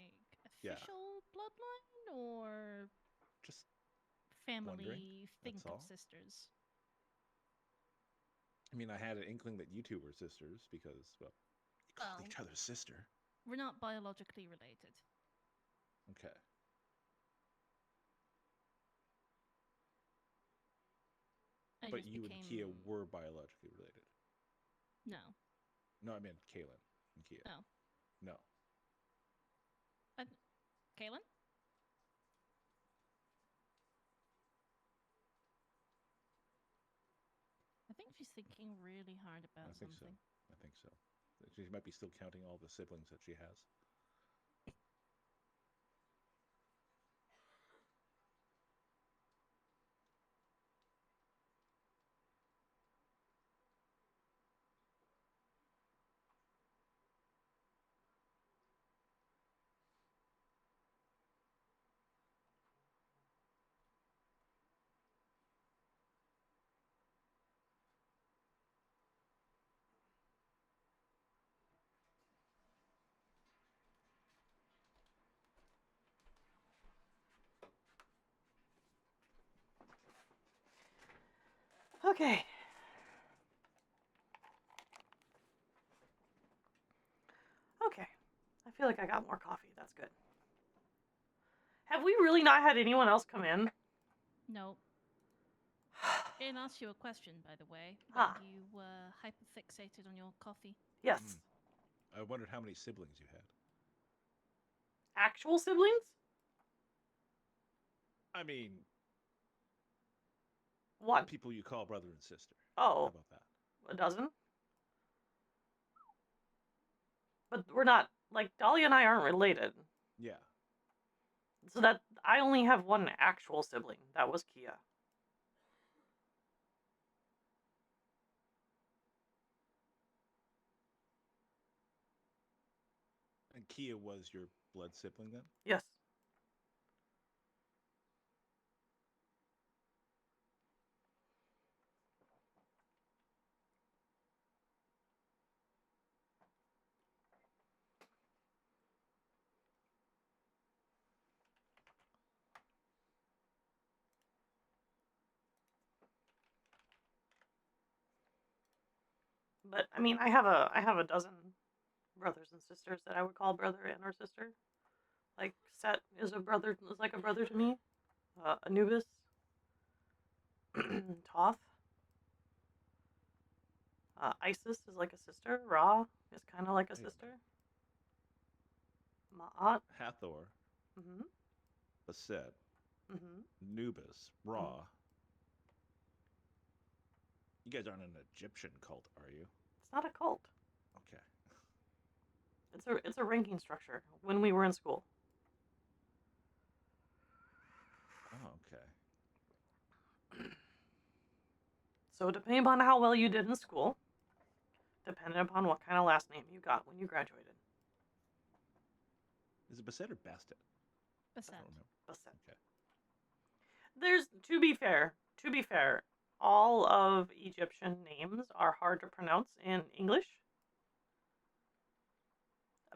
yeah. official bloodline or Just family wondering, think that's of all. sisters? I mean, I had an inkling that you two were sisters because, well, you called each other sister. We're not biologically related. Okay. But you and Kia were biologically related. No. No, I meant Kaelyn and Kia. No. No. Kaelyn? I think she's thinking really hard about something. I think so. She might be still counting all the siblings that she has. Okay. Okay. I feel like I got more coffee. That's good. Have we really not had anyone else come in? No. Jane asked you a question, by the way. You were hyperfixated on your coffee. Yes. I wondered how many siblings you had. Actual siblings? I mean, one. People you call brother and sister. Oh. How about that? A dozen? But we're not, like, Dolly and I aren't related. Yeah. So that, I only have one actual sibling. That was Kia. And Kia was your blood sibling then? Yes. But I mean, I have a dozen brothers and sisters that I would call brother and or sister. Like Set is like a brother to me. Anubis, Toth, Isis is like a sister. Ra is kind of like a Hey. sister. Ma'at. Hathor, Mhm. Baset, Mhm. Nubis, Ra. You guys aren't an Egyptian cult, are you? It's not a cult. Okay. It's a ranking structure. When we were in school. Oh, okay. So depending upon how well you did in school, depending upon what kind of last name you got when you graduated. Is it Baset or Bastet? I Percent. don't remember. Baset. Okay. There's to be fair, all of Egyptian names are hard to pronounce in English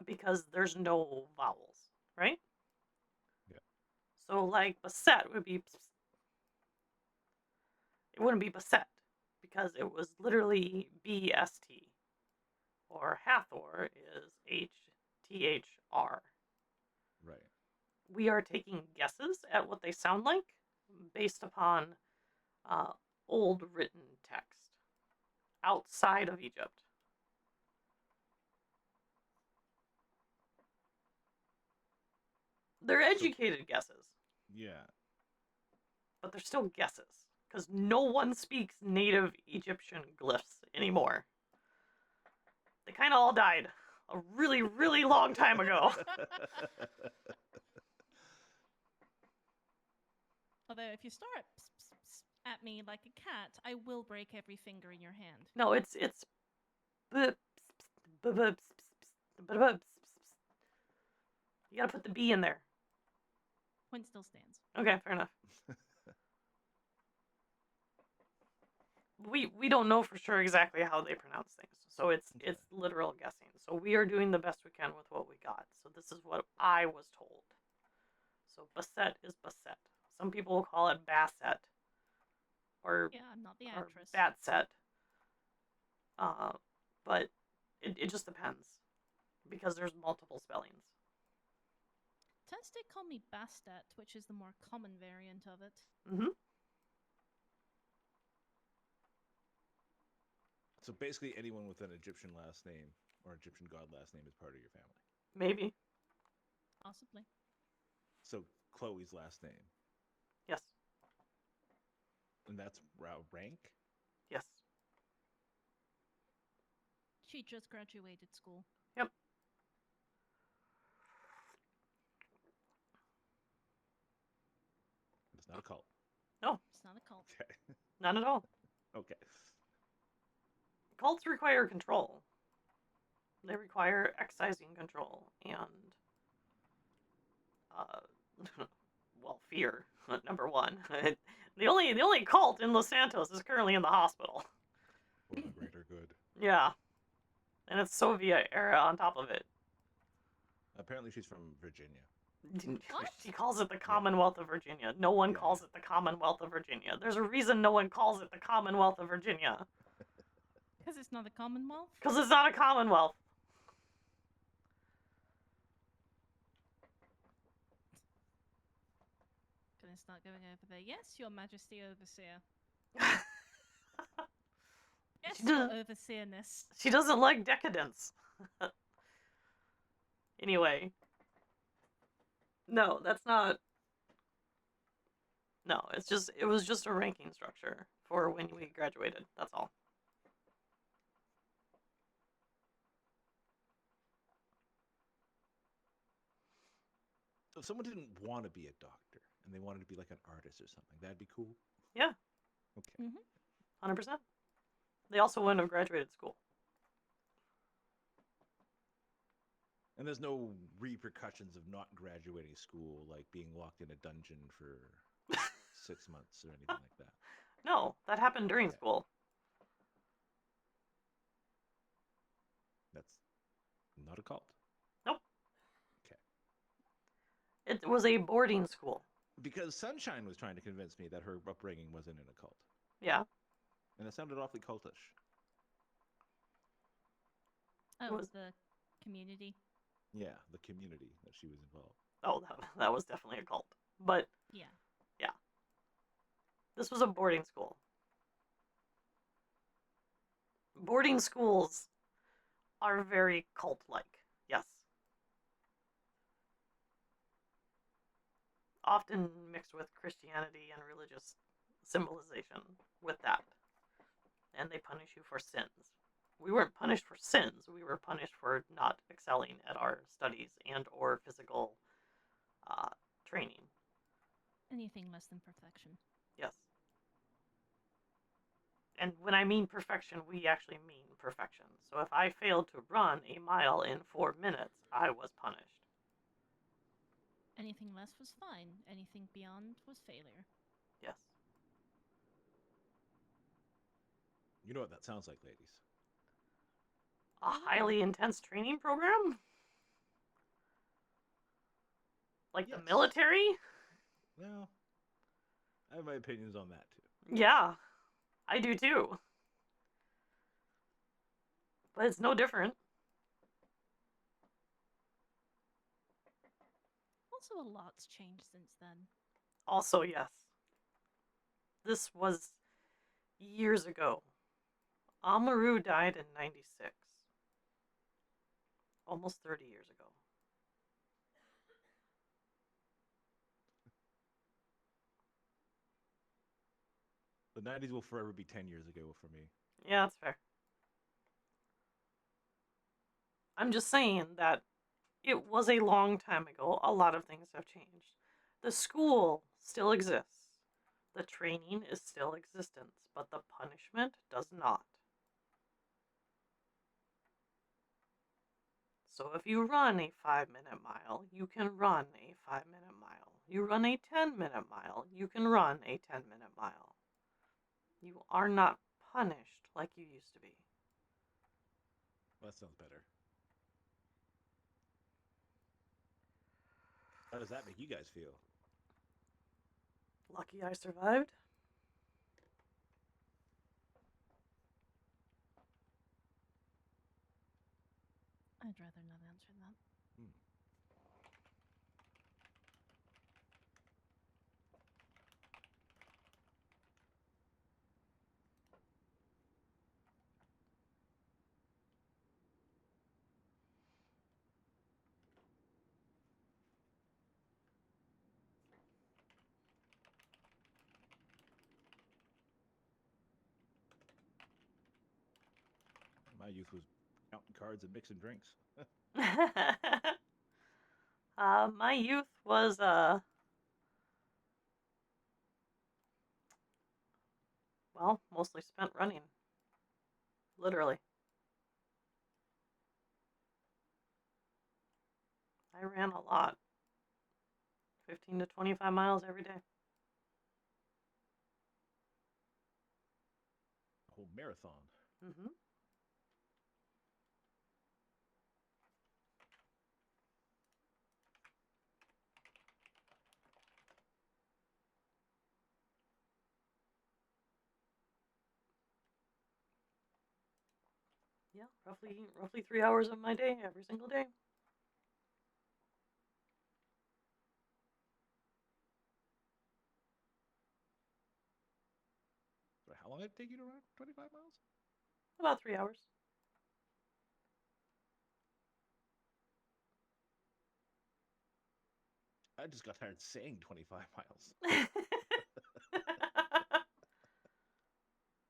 because there's no vowels, right? Yeah. So like Baset would be it wouldn't be Baset because it was literally BST. Or Hathor is HTHR. Right. We are taking guesses at what they sound like based upon old written text outside of Egypt. They're educated guesses, Yeah. but they're still guesses because no one speaks native Egyptian glyphs anymore. They kind of all died a really, really long time ago. Although if you start at me like a cat, I will break every finger in your hand. No, it's you gotta put the B in there. Point still stands. Okay, fair enough. We don't know for sure exactly how they pronounce things, so it's literal guessing. So we are doing the best we can with what we got. So this is what I was told. So Baset is Baset. Some people will call it Basset, or Yeah, I'm not the or actress. Batset. But it just depends because there's multiple spellings. Tends to call me Bastet, which is the more common variant of it. Mm-hmm. So basically, anyone with an Egyptian last name or Egyptian god last name is part of your family. Maybe. Possibly. So Chloe's last name, Yes. and that's rank. Yes. She just graduated school. Yep. It's not a cult. No, It's not a cult. Okay. none at all. Okay. Cults require control. They require excising control and, well, fear. Number one. the only cult in Los Santos is currently in the hospital. For the greater good. Yeah, and it's Soviet era on top of it. Apparently, she's from Virginia. What? She calls it the Commonwealth of Virginia. No one calls it the Commonwealth of Virginia. There's a reason no one calls it the Commonwealth of Virginia. Because it's not a Commonwealth? Because it's not a Commonwealth. Can I start going over there? Yes, Your Majesty Overseer. Yes, She Your does- Overseerness. She doesn't like decadence. Anyway. No, that's not. No, it was just a ranking structure for when we graduated. That's all. So if someone didn't want to be a doctor and they wanted to be like an artist or something, that'd be cool. Yeah. Okay. 100%. They also wouldn't have graduated school. And there's no repercussions of not graduating school, like being locked in a dungeon for 6 months or anything like that. No, that happened during Okay. school. That's not a cult. Nope. Okay. It was a boarding school. Because Sunshine was trying to convince me that her upbringing wasn't in a cult. Yeah. And it sounded awfully cultish. Oh, was- the community. Yeah, the community that she was involved. Oh, that was definitely a cult. But Yeah. this was a boarding school. Boarding schools are very cult-like. Yes. Often mixed with Christianity and religious symbolization with that. And they punish you for sins. We weren't punished for sins. We were punished for not excelling at our studies and or physical training. Anything less than perfection. Yes. And when I mean perfection, we actually mean perfection. So if I failed to run a mile in 4 minutes, I was punished. Anything less was fine. Anything beyond was failure. Yes. You know what that sounds like, ladies? A highly intense training program? Like the Yes. military? Well, I have my opinions on that too. Yeah, I do too. But it's no different. Also, a lot's changed since then. Also, yes. This was years ago. Amaru died in 96. Almost 30 years ago. The 90s will forever be 10 years ago for me. Yeah, that's fair. I'm just saying that it was a long time ago. A lot of things have changed. The school still exists. The training is still existence, but the punishment does not. So if you run a 5-minute mile, you can run a 5-minute mile. You run a 10-minute mile, you can run a 10-minute mile. You are not punished like you used to be. Well, that sounds better. How does that make you guys feel? Lucky I survived. I'd rather not answer that. My youth was counting cards and mixing drinks. My youth was well, mostly spent running. Literally. I ran a lot. 15 to 25 miles every day. A whole marathon. Mm-hmm. Yeah, roughly 3 hours of my day every single day. So how long did it take you to run 25 miles? About 3 hours. I just got tired saying 25 miles.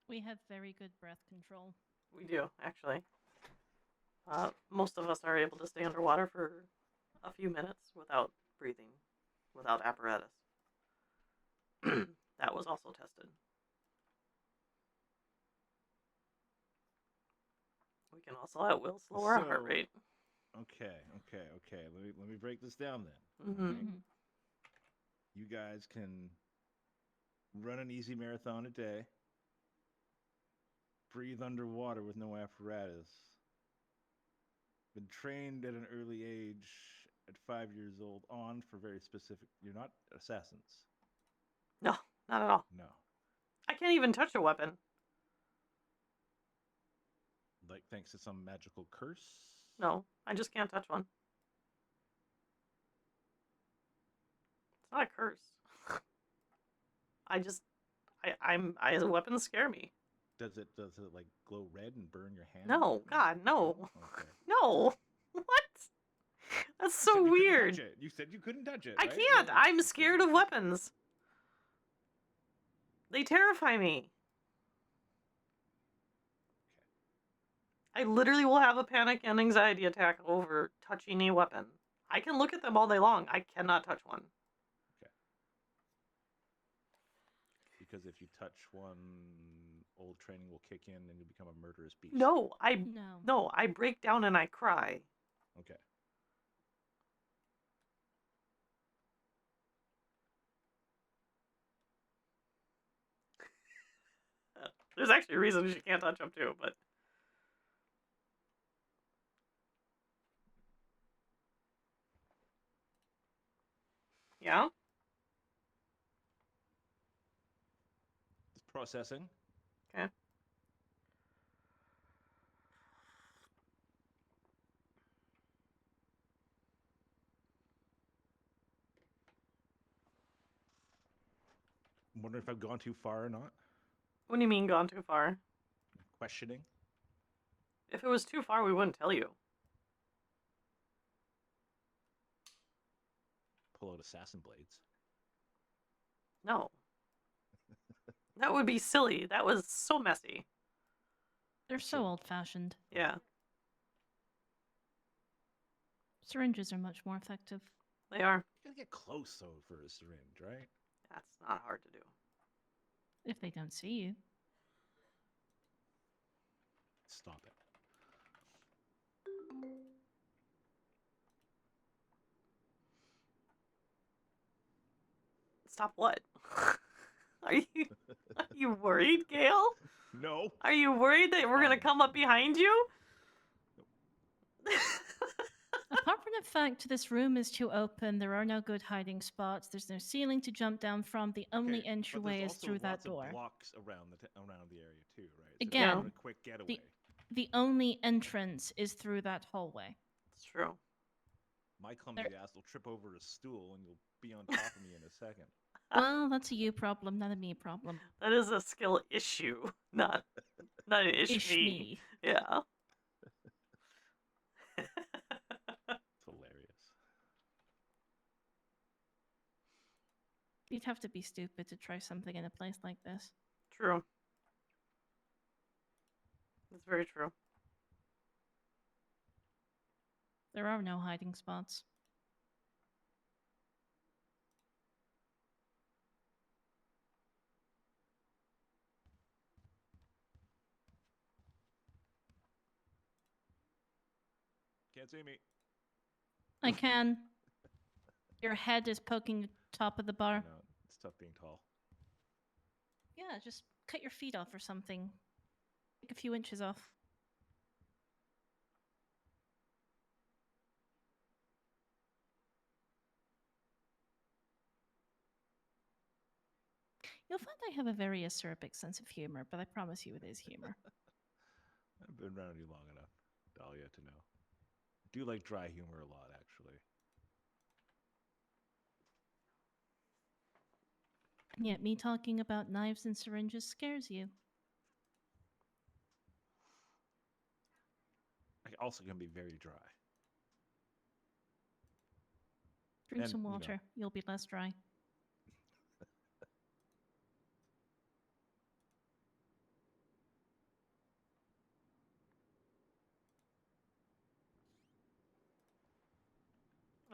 We have very good breath control. We do, actually. Most of us are able to stay underwater for a few minutes without breathing, without apparatus. That was also tested. We can also at will slow our heart So- rate. Okay. Let me break this down then. Mm-hmm. Alright? You guys can run an easy marathon a day, breathe underwater with no apparatus, been trained at an early age at 5 years old on for very specific. You're not assassins. No, not at all. No. I can't even touch a weapon. like thanks to some magical curse? No, I just can't touch one. It's not a curse. Weapons scare me. Does it like glow red and burn your hand? No, God, no. Okay. No. What? That's You said so you couldn't weird. touch it. You said you couldn't touch it. I right? can't. Yeah. I'm scared of weapons. They terrify me. I literally will have a panic and anxiety attack over touching a weapon. I can look at them all day long. I cannot touch one. Because if you touch one, old training will kick in and you become a murderous beast. No, No. I break down and I cry. Okay. There's actually reasons you can't touch them too, but yeah. It's processing. Okay. I'm wondering if I've gone too far or not. What do you mean gone too far? Questioning. If it was too far, we wouldn't tell you. Pull out assassin blades. No. That would be silly. That was so messy. They're so old-fashioned. Yeah, Syringes are much more effective. they are. You gotta get close though for a syringe, right? That's not hard to do. If they don't see you. Stop it. Stop what? Are you worried, Gail? No. Are you worried that we're gonna Fine. come up behind you? Apart from the fact this room is too open, there are no good hiding spots, there's no ceiling to jump down from, the only Okay, entryway but is there's also through that lots door. of blocks around the area too, right? So Again, it's not a quick getaway. The only entrance is through that hallway. It's true. My clumsy ass will trip over a stool and you'll be on top of me in a second. Well, that's a you problem, not a me problem. That is a skill issue, not an issue. Ish me. Yeah. It's hilarious. You'd have to be stupid to try something in a place like this. True. That's very true. There are no hiding spots. Can't see me. I can. Your head is poking the top of the bar. No, it's tough being tall. Yeah, just cut your feet off or something. Take a few inches off. You'll find I have a very acerbic sense of humor, but I promise you it is humor. I've been around you long enough, Dahlia, to know. I do like dry humor a lot, actually. And yet me talking about knives and syringes scares you. I also can be very dry. Drink And, some you know. water. You'll be less dry.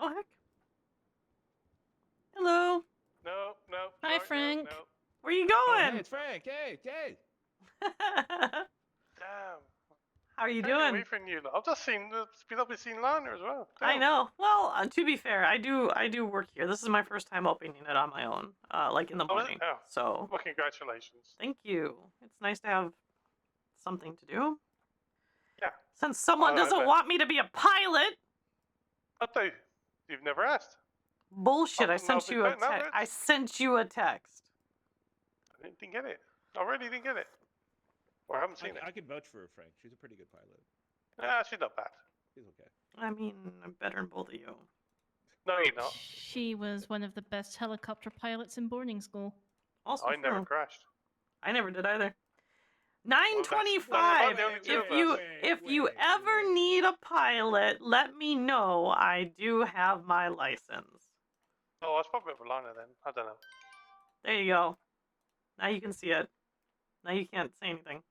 Oh heck. Hello. No. Hi, sorry, Frank. No. Where you Oh, going? hey, it's Frank. Hey. Damn. How are you Trying to get doing? away from you. I've just seen I've seen Lana as well. I Damn. know. Well, to be fair, I do work here. This is my first time opening it on my own, like in the Oh, is it? morning. Oh. So Well, congratulations. thank you. It's nice to have something to do. Yeah. Since someone I doesn't bet. want me to be a pilot. But you've never asked. Bullshit! Oh, I sent no, you a no, text. it's- I sent you a text. I didn't get it. I really didn't get it. Or I haven't seen it. I can vouch for her, Frank. She's a pretty good pilot. Yeah, she's not bad. She's okay. I mean, I'm better than both of you. No, you're not. She was one of the best helicopter pilots in boarding school. Also I never true. crashed. I never did either. Well, 925. that's the only two If of you us. if you ever need a pilot, let me know. I do have my license. Oh, I was probably over Lana then. I don't know. There you go. Now you can see it. Now you can't say anything.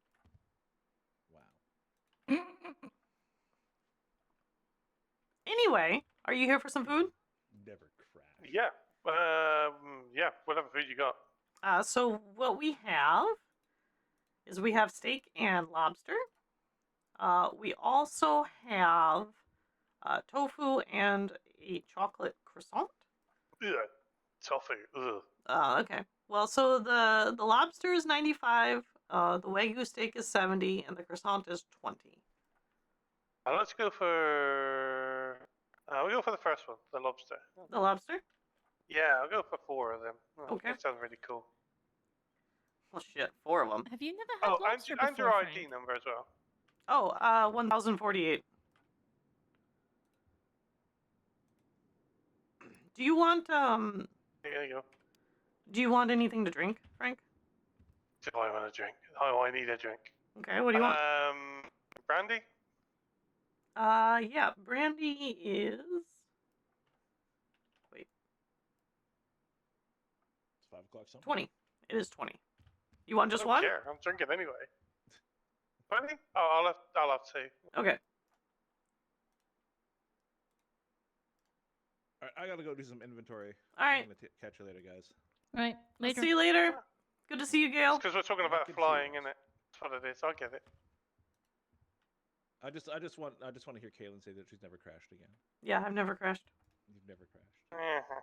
Wow. Anyway, are you here for some food? Never crashed. Yeah. Yeah. Whatever food you got. So what we have is we have steak and lobster. We also have tofu and a chocolate croissant. Ugh. Tofu. Ugh. Okay. Well, so the lobster is 95, the wagyu steak is 70, and the croissant is 20. Let's go for. We'll go for the first one, the lobster. The lobster? Yeah, I'll go for 4 of them. Oh, Okay. That sounds really cool. Well, shit, 4 of them. Have you never had Oh, lobster and before, your Frank? ID number as well. Oh, 1048. Do you want There you go. do you want anything to drink, Frank? Do I want a drink? Oh, I need a drink. Okay, what do you want? Brandy? Yeah, brandy is It's 5 o'clock something. 20. It is 20. You want just I don't one? care. I'm drinking anyway. 20? Oh, I'll have 2. Okay. All right, I gotta go do some inventory. All right. I'm gonna catch you later, guys. Right, later. See you later. Good to see you, Gail. Because we're talking Yeah, about good to see you flying, guys. innit? That's what it is. I get it. I just want to hear Kaelyn say that she's never crashed again. Yeah, I've never crashed. You've never crashed. Uh-huh.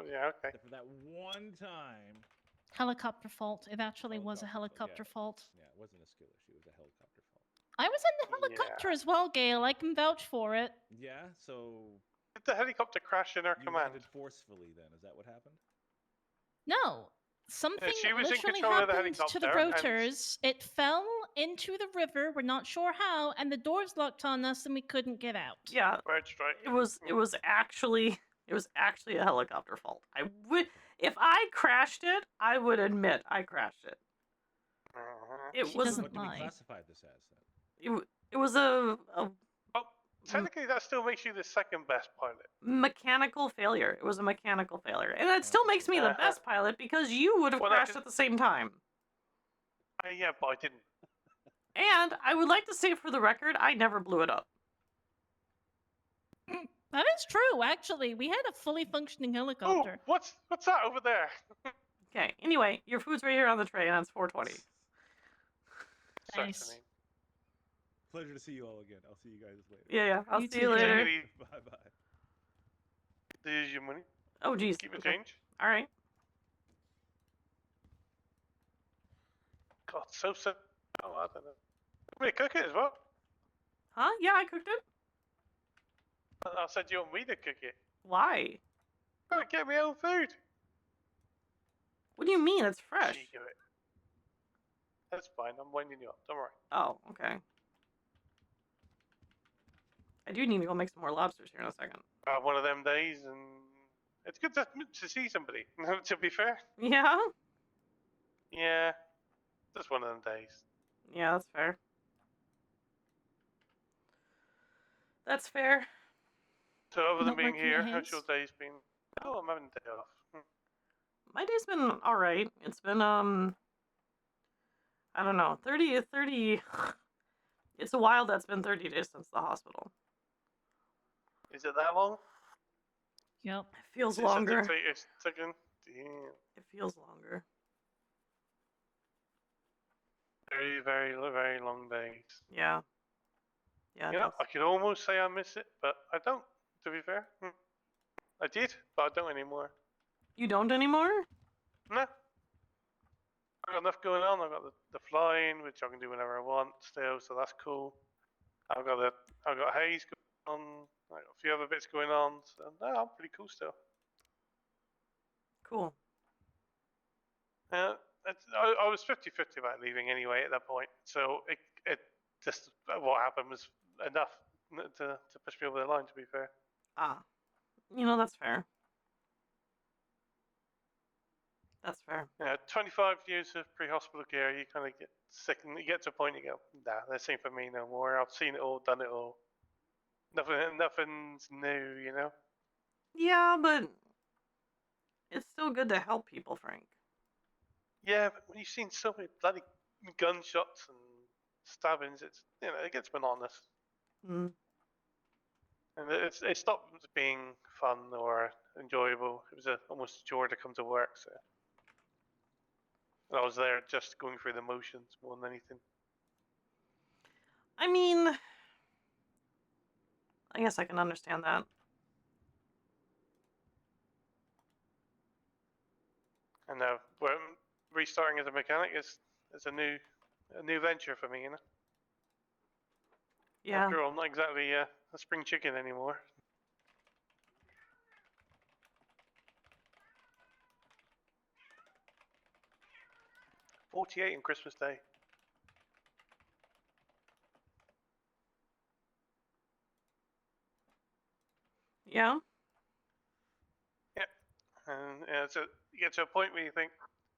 Yeah, okay. Except for that one time. Helicopter fault. It actually was a helicopter fault. Yeah, it wasn't a skill issue. It was a helicopter fault. I was in the helicopter as well, Gail. I can vouch for it. Yeah, so Did the helicopter crash in our you command? landed forcefully then. Is that what happened? No. Something she was in literally control of the happened to the helicopter and- rotors. It fell into the river. We're not sure how, and the doors locked on us, and we couldn't get out. Yeah, Right strike. it was actually a helicopter fault. If I crashed it, I would admit I crashed it. Uh-huh. It She was doesn't What do we lie. classify this as then? it was a Well, technically, that still makes you the second best pilot. mechanical failure. It was a mechanical failure, and it still makes me the best pilot because you would have Well, crashed at the same time. Yeah, but I didn't. And I would like to say for the record, I never blew it up. That is true, actually. We had a fully functioning Oh, helicopter. what's that over there? Okay. Anyway, your food's right here on the tray, and it's 420. Nice. Certainly. Pleasure to see you all again. I'll see you guys later. Yeah. I'll You see too, you Jack. later. Take it easy. Bye bye. There's your money. Oh, geez. Keep it Okay. change. All right. God, so. Oh, I don't know. We cook it as well. Huh? Yeah, I cooked it. I said you want me to cook it. Why? Gotta get my own food. What do you mean? It's fresh. She do it. That's fine. I'm winding you up. Don't worry. Oh, okay. I do need to go make some more lobsters here in a second. One of them days, and it's good to see somebody. To be fair. Yeah? Yeah. Just one of them days. Yeah, that's fair. That's fair. So other than Not being working your here, how's hands? your day's been? Oh, I'm having a day off. My day's been alright. It's been, I don't know, 30, it's a while that's been 30 days since the hospital. Is it that long? Yep. It feels It's a longer. dictator's ticking. Damn. It feels longer. Very, very, very long days. Yeah. Yeah. it You know, does. I could almost say I miss it, but I don't, to be fair. I did, but I don't anymore. You don't anymore? No. I've got enough going on. I've got the flying, which I can do whenever I want still, so that's cool. I've got haze going on. I've got a few other bits going on, so no, I'm pretty cool still. Cool. I was 50-50 about leaving anyway at that point. So it just what happened was enough to push me over the line. To be fair. Ah, you know, that's fair. That's fair. Yeah, 25 years of pre-hospital care, you kind of get sick, and you get to a point you go, nah, this ain't for me no more. I've seen it all, done it all. Nothing's new, you know. Yeah, but it's still good to help people, Frank. Yeah, but when you've seen so many bloody gunshots and stabbings, it's it gets monotonous, Mm. and it stopped being fun or enjoyable. It was almost a chore to come to work. So I was there just going through the motions more than anything. I mean, I guess I can understand that. And now restarting as a mechanic is a new venture for me, you know. Yeah. After all, I'm not exactly a spring chicken anymore. $48 on Christmas Day. Yeah. Yeah, and you get to a point where you think,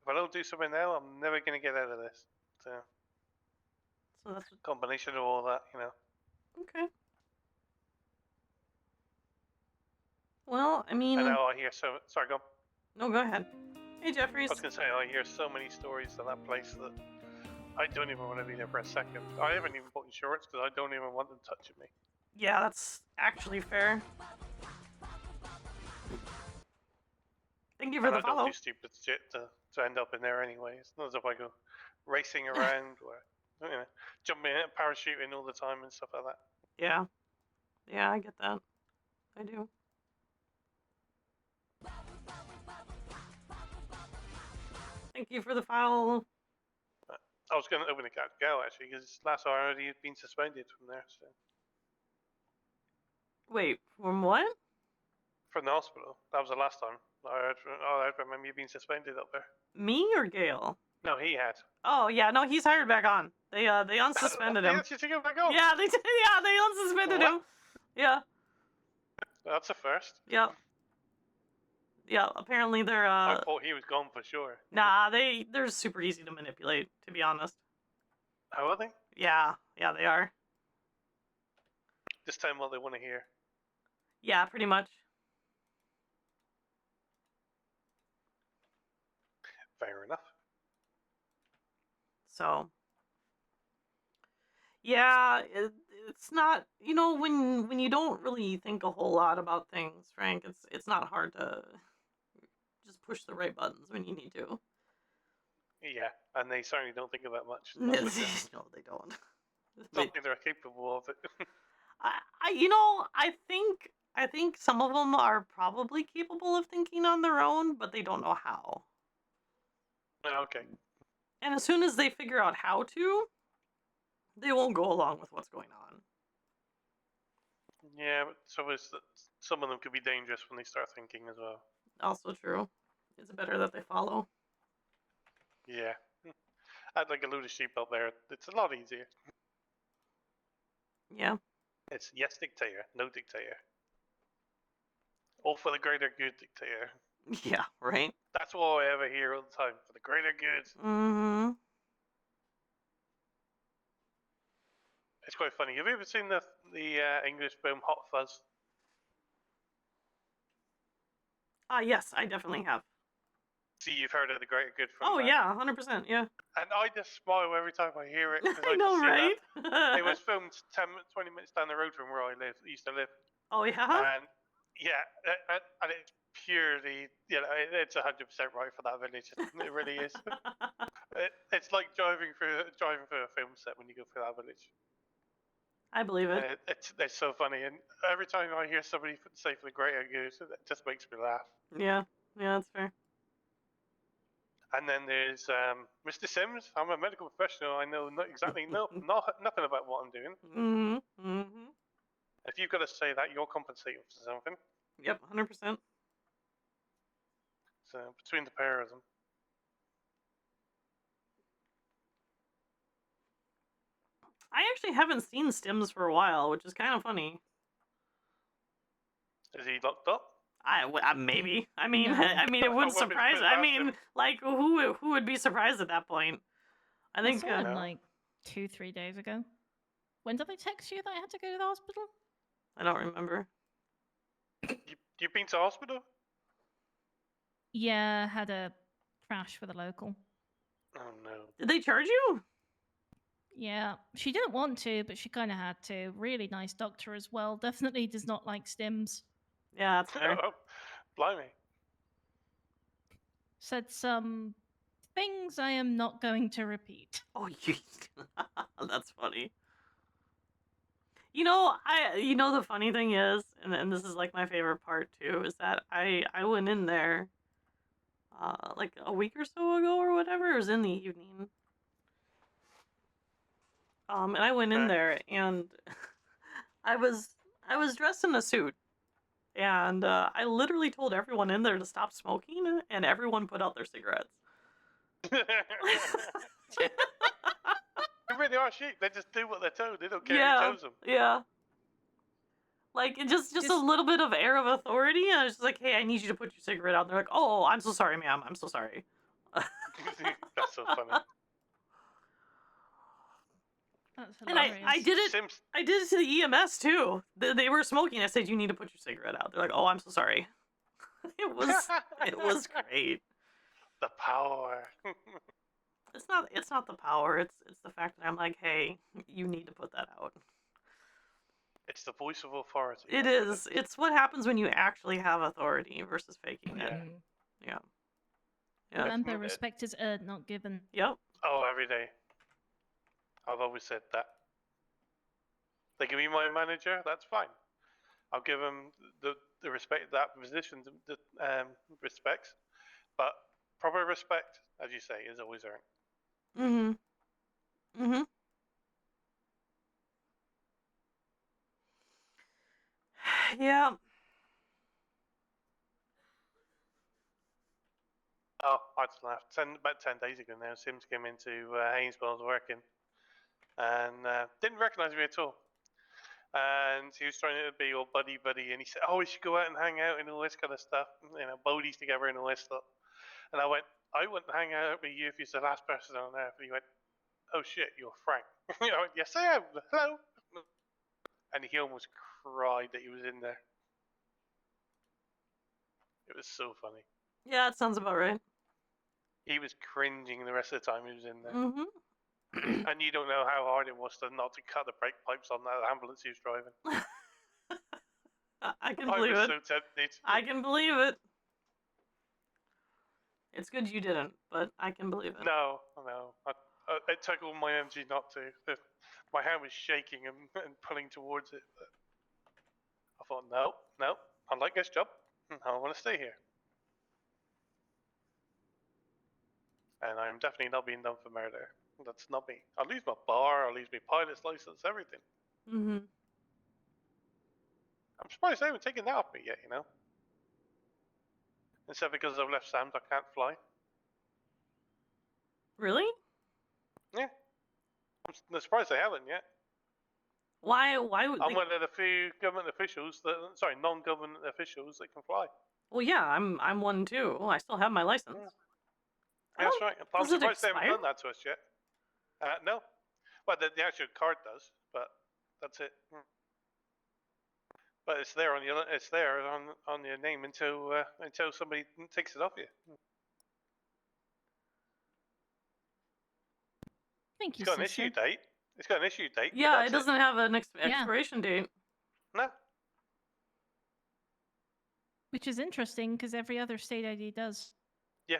if I don't do something now, I'm never going to get out of this. So that's a combination of all that, you know. Okay. Well, I mean. And now I hear sorry, go on. No, go ahead. Hey, Jeffries. I was going to say, I hear so many stories of that place that I don't even want to be there for a second. I haven't even bought insurance because I don't even want them touching me. Yeah, that's actually fair. Thank you for and the I follow. don't do stupid shit to end up in there anyway. It's not as if I go racing around or jumping in, parachuting all the time and stuff like that. Yeah. Yeah, I get that. I do. Thank you for the follow. I was going to open a go actually because last hour I already had been suspended from there. So. Wait, from what? From the hospital. That was the last time. I remember you being suspended up there. Me or Gale? No, he had. Oh yeah, no, he's hired back on. They unsuspended him. They actually took him back on? Yeah, they did. Yeah, they unsuspended him. Yeah. That's a first. Yeah. Yeah, apparently they're I thought he was gone for sure. Nah, they're super easy to manipulate, to be honest. How are they? Yeah, they are. Just tell them what they want to hear. Yeah, pretty much. Fair enough. So, yeah, it's not, when you don't really think a whole lot about things, Frank, it's not hard to just push the right buttons when you need to. Yeah, and they certainly don't think of that much. No, they don't. Don't think they're capable of it. I think some of them are probably capable of thinking on their own, but they don't know how. Okay. And as soon as they figure out how to, they won't go along with what's going on. Yeah, but so is that some of them could be dangerous when they start thinking as well. Also true. It's better that they follow. Yeah. I'd like a load of sheep out there. It's a lot easier. Yeah. It's yes dictator, no dictator. All for the greater good dictator. Yeah, right? That's all I ever hear all the time. For the greater good. Mm-hmm. It's quite funny. Have you ever seen the English film Hot Fuzz? Yes, I definitely have. See, you've heard of the greater good from Oh, yeah, 100%, yeah. And I just smile every time I hear it. I know, right? It was filmed 20 minutes down the road from where I used to live. Oh, yeah? And yeah, and it's purely, it's 100% right for that village. It really is. It's like driving through a film set when you go through that village. I believe it. It's so funny, and every time I hear somebody say for the greater good, it just makes me laugh. Yeah, that's fair. And then there's Mr. Sims. I'm a medical professional. I know nothing about what I'm doing. Mm-hmm. Mm-hmm. If you've got to say that, you're compensating for something. Yep, 100%. So between the pair of them. I actually haven't seen Stims for a while, which is kind of funny. Is he locked up? Maybe. I mean, No. I mean, it would I wouldn't be surprise. put I past mean, him. like, who would be surprised at that point? I I think. saw him No. like 2-3 days ago. When did they text you that I had to go to the hospital? I don't remember. You've been to hospital? Yeah, had a crash with a local. Oh no. Did they charge you? Yeah, she didn't want to, but she kind of had to. Really nice doctor as well. Definitely does not like stims. Yeah, that's fair. Blimey. Said some things I am not going to repeat. Oh, that's funny. You know, the funny thing is, and this is like my favorite part too, is that I went in there, like a week or so ago or whatever. It was in the evening. And I went in Okay. there and I was dressed in a suit, and I literally told everyone in there to stop smoking, and everyone put out their cigarettes. They really are sheep. They just do what they're told. They don't care Yeah, who tells them. yeah. Like, it just a little bit of air of authority, and I was just like, hey, I need you to put your cigarette out. And they're like, oh, I'm so sorry, ma'am. I'm so sorry. That's so funny. That's And I hilarious. did it. Sims. I did it to the EMS too. They were smoking. I said, you need to put your cigarette out. They're like, oh, I'm so sorry. It was great. The power. It's not the power. It's the fact that I'm like, hey, you need to put that out. It's the voice of authority. It that's what is. It's what happens when you actually have authority versus faking it. Yeah. Yeah. Yeah. Remember, It- respect is earned, not given. Yep. Oh, every day. I've always said that. They can be my manager. That's fine. I'll give them the respect that position respects, but proper respect, as you say, is always earned. Mm-hmm. Yeah. Oh, I just laughed. About 10 days ago now, Sims came into Haynes while I was working and didn't recognise me at all. And he was trying to be all buddy, and he said, oh, we should go out and hang out and all this kind of stuff, bodies together and all this stuff. And I went, I wouldn't hang out with you if you're the last person on earth. And he went, oh shit, you're Frank. I went, yes, I am. Hello. And he almost cried that he was in there. It was so funny. Yeah, it sounds about right. He was cringing the rest of the time he was in there. Mm-hmm. And you don't know how hard it was not to cut the brake pipes on that ambulance he was driving. I can believe I it. was so tempted. I can believe it. It's good you didn't, but I can believe it. No. It took all my energy not to. My hand was shaking and pulling towards it. But I thought, no, I like this job. I want to stay here. And I'm definitely not being done for murder. That's not me. I'll lose my bar, I'll lose my pilot's license, everything. Mm-hmm. I'm surprised they haven't taken that off me yet, Instead, because I've left Sam's, I can't fly. Really? Yeah. I'm surprised they haven't yet. Why would I'm one of the few government officials non-government officials that can fly. Well, yeah, I'm one too. I still have my license. Yeah, that's right. I'm Does it surprised they haven't expire? done that to us yet. No. Well, the actual card does, but that's it. But it's there on your name until somebody takes it off you. Thank you, It's got an sister. issue date. It's got an issue date. Yeah, but it that's doesn't have an expiration date. No. Which is interesting because every other state ID does. Yeah.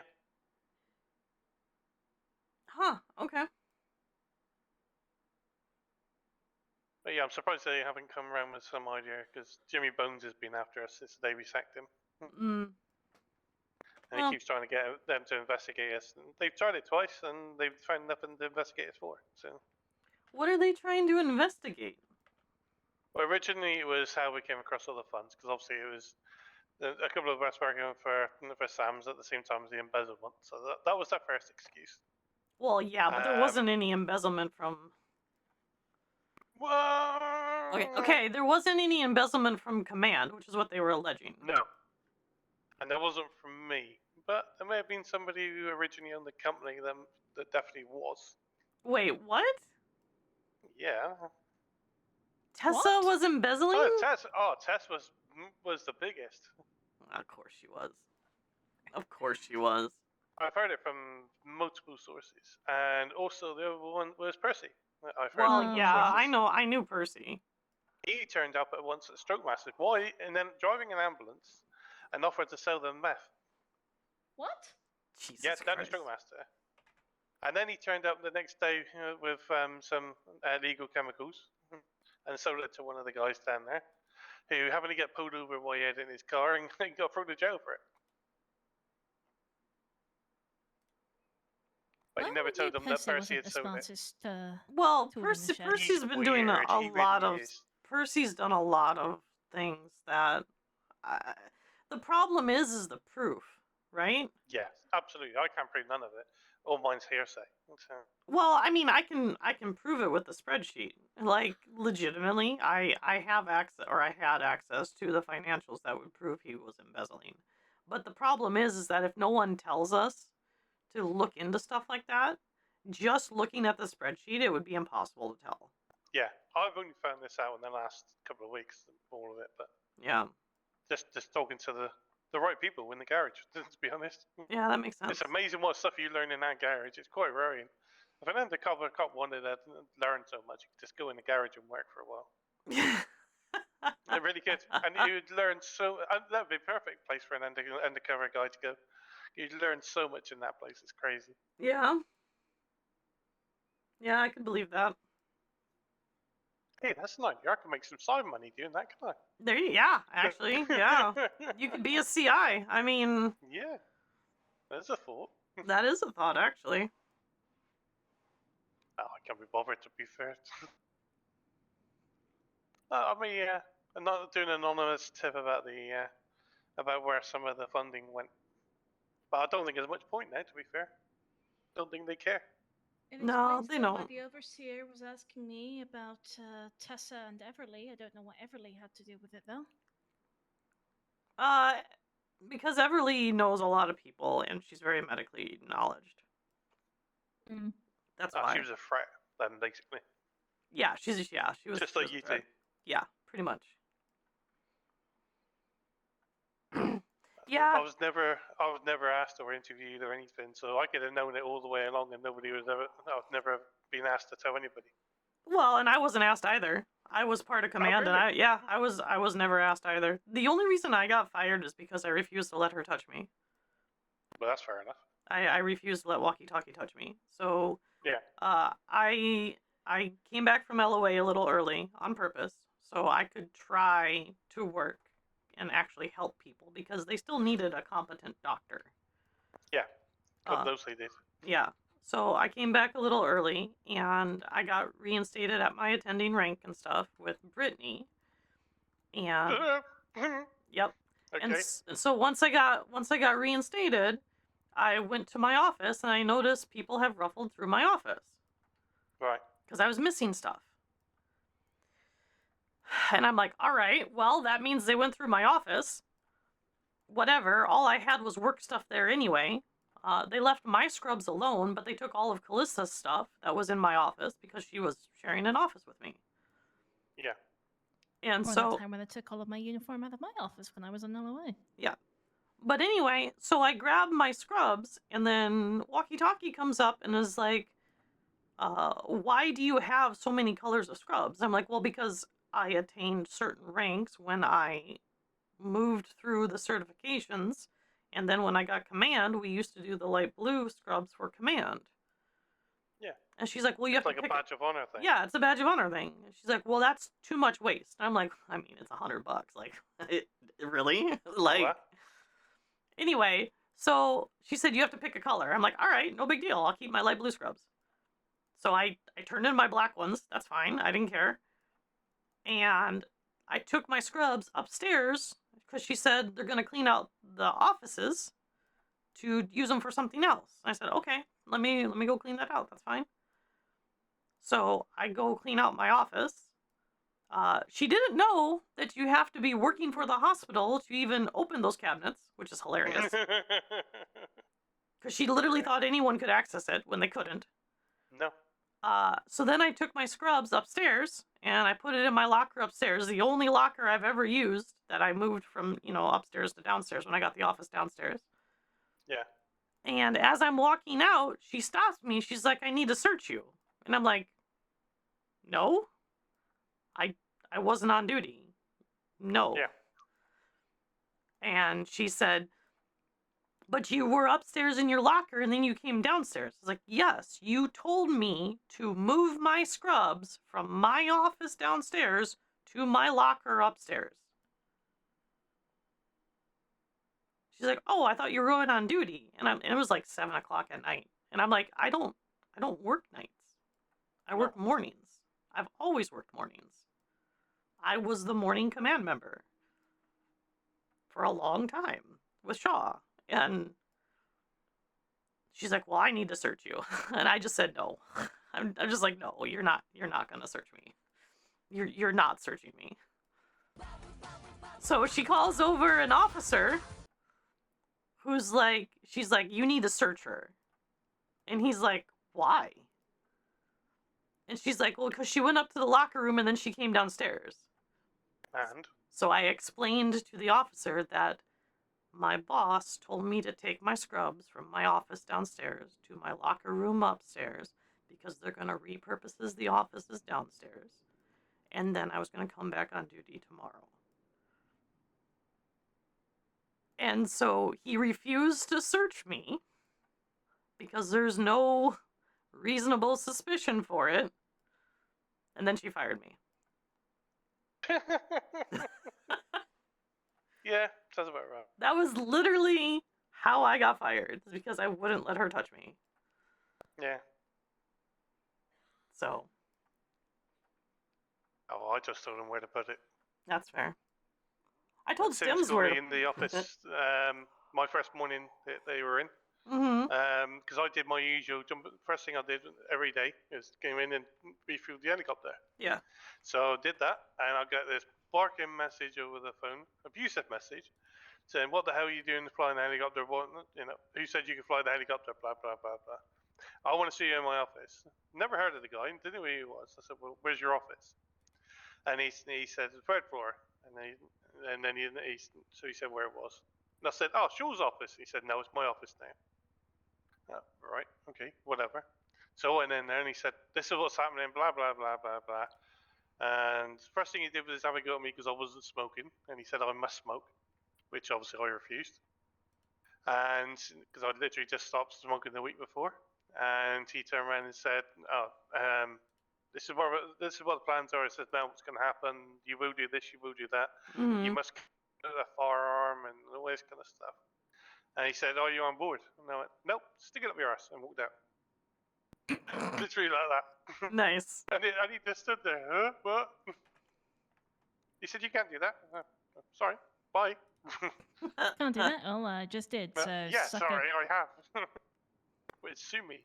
Huh. Okay. But yeah, I'm surprised they haven't come around with some idea because Jimmy Bones has been after us since the day we sacked him. Mm. And he keeps trying to get them to investigate us. And they've tried it twice and they've found nothing to investigate us for. So. What are they trying to investigate? Well, originally it was how we came across all the funds because obviously it was a couple of us working for Sam's at the same time as the embezzlement. So that was their first excuse. Well, yeah, but there wasn't any embezzlement from. Whoa! Okay, there wasn't any embezzlement from command, which is what they were alleging. No. And that wasn't from me. But there may have been somebody who originally owned the company that definitely was. Wait, what? Yeah. Tessa What? was embezzling? Tess was the biggest. Of course she was. Of course she was. I've heard it from multiple sources. And also the other one was Percy. I've heard Well, from yeah, sources. I knew Percy. He turned up at once at Stroke Master. Why? And then driving an ambulance and offered to sell them meth. What? Jesus Yeah, down to Christ. Stroke Master. And then he turned up the next day with some illegal chemicals and sold it to one of the guys down there who happened to get pulled over while he had it in his car and got thrown to jail for it. But he Why never would you told them that Percy wasn't had the sold it. smartest, Well, tool in the shed. Percy's He's been doing weird, a he lot really of. is. Percy's done a lot of things that. The problem is the proof, right? Yes, absolutely. I can't prove none of it. All mine's hearsay. So, Well, I mean, I can prove it with the spreadsheet. Like, legitimately, I have access, or I had access to the financials that would prove he was embezzling. But the problem is that if no one tells us to look into stuff like that, just looking at the spreadsheet, it would be impossible to tell. yeah, I've only found this out in the last couple of weeks, all of it, but Yeah. just talking to the right people in the garage, to be honest. Yeah, that makes sense. It's amazing what stuff you learn in that garage. It's quite worrying. If an undercover cop wanted to learn so much, you could just go in the garage and work for a while. It really could. And you'd learn so... that would be a perfect place for an undercover guy to go. You'd learn so much in that place. It's crazy. Yeah. Yeah, I can believe that. Hey, that's nice. I can make some side money doing that, can I? Yeah, actually, yeah. You could be a CI. I mean, Yeah. That's a thought. that is a thought, actually. Oh, I can't be bothered, to be fair. I mean, I'm not doing an anonymous tip about about where some of the funding went. But I don't think there's much point now, to be fair. Don't think they care. It No, explains they though why don't. the overseer was asking me about Tessa and Everly. I don't know what Everly had to do with it though. Because Everly knows a lot of people, and she's very medically knowledged. Mm. That's why. She was a threat, then, basically. Yeah, she was Just she like was a you threat. two. Yeah, pretty much. I was never asked or interviewed or anything, so I could have known it all the way along, and I've never been asked to tell anybody. Well, and I wasn't asked either. I was part of command, really? and I was never asked either. The only reason I got fired is because I refused to let her touch me. But that's fair enough. I refused to let Walkie Talkie touch me. So Yeah. I came back from LOA a little early on purpose so I could try to work and actually help people because they still needed a competent doctor. Yeah. God knows they did. Yeah. So I came back a little early and I got reinstated at my attending rank and stuff with Brittany. And yep. Okay. And so once I got reinstated, I went to my office and I noticed people have ruffled through my office. Right. Because I was missing stuff. And I'm like, all right, well, that means they went through my office. Whatever, all I had was work stuff there anyway. They left my scrubs alone, but they took all of Callista's stuff that was in my office because she was sharing an office with me. Yeah. And Or so that time when I took all of my uniform out of my office when I was on LOA. yeah. But anyway, so I grabbed my scrubs, and then Walkie Talkie comes up and is like, why do you have so many colors of scrubs? I'm like, well, because I attained certain ranks when I moved through the certifications, and then when I got command, we used to do the light blue scrubs for command. Yeah. And she's like, well, you have It's to like pick a badge of honor thing. Yeah, it's a badge of honor thing. And she's like, well, that's too much waste. And I'm like, I mean, it's $100. Like, really? Like, What? anyway, so she said, you have to pick a color. I'm like, all right, no big deal. I'll keep my light blue scrubs. So I turned in my black ones. That's fine. I didn't care. And I took my scrubs upstairs because she said they're going to clean out the offices to use them for something else. I said, okay, let me go clean that out. That's fine. So I go clean out my office, She didn't know that you have to be working for the hospital to even open those cabinets, which is hilarious. Because she literally thought anyone could access it when they couldn't. No. So then I took my scrubs upstairs and I put it in my locker upstairs, the only locker I've ever used that I moved from, upstairs to downstairs when I got the office downstairs. Yeah. And as I'm walking out, she stops me. She's like, I need to search you. And I'm like, no, I wasn't on duty. No. Yeah. And she said, but you were upstairs in your locker and then you came downstairs. I was like, yes, you told me to move my scrubs from my office downstairs to my locker upstairs. She's like, oh, I thought you were going on duty. And it was like 7 o'clock at night. And I'm like, I don't work nights. I work mornings. I've always worked mornings. I was the morning command member for a long time with Shaw. And she's like, well, I need to search you. And I just said no. I'm just like, no, you're not gonna search me. You're not searching me. So she calls over an officer who's like, she's like, you need to search her. And he's like, why? And she's like, well, because she went up to the locker room and then she came downstairs. And? So I explained to the officer that my boss told me to take my scrubs from my office downstairs to my locker room upstairs because they're going to repurpose the offices downstairs. And then I was going to come back on duty tomorrow. And so he refused to search me because there's no reasonable suspicion for it. And then she fired me. Yeah, sounds about right. That was literally how I got fired, because I wouldn't let her touch me. Yeah. So. Oh, I just told him where to put it. That's fair. I told Same Stims where story in the office. My first morning they were in. Because I did my usual jump. First thing I did every day is came in and refueled the helicopter. Yeah. So I did that, and I got this barking message over the phone, abusive message, saying, "What the hell are you doing flying the helicopter? What, who said you could fly the helicopter? Blah blah blah blah. I want to see you in my office." Never heard of the guy, didn't know who he was. I said, "Well, where's your office?" And he said, "Third floor." And then he said where it was. And I said, "Oh, Shaw's office." He said, "No, it's my office now." Right, okay, whatever. So I went in there and he said, "This is what's happening, blah, blah, blah, blah, blah." And first thing he did was have a go at me because I wasn't smoking. And he said I must smoke, which obviously I refused. And because I'd literally just stopped smoking the week before. And he turned around and said, this is what the plans are. I said, "Now what's going to happen? You will do this, you will do that. You must get a firearm and all this kind of stuff." And he said, "Are you on board?" And I went, "Nope, stick it up your arse," and walked out. Literally like that. Nice. And he just stood there. Huh? What? He said, "You can't do that." Sorry. Bye. Can't do that. Oh, I just did. So yeah, sucker. sorry, I have. But sue me.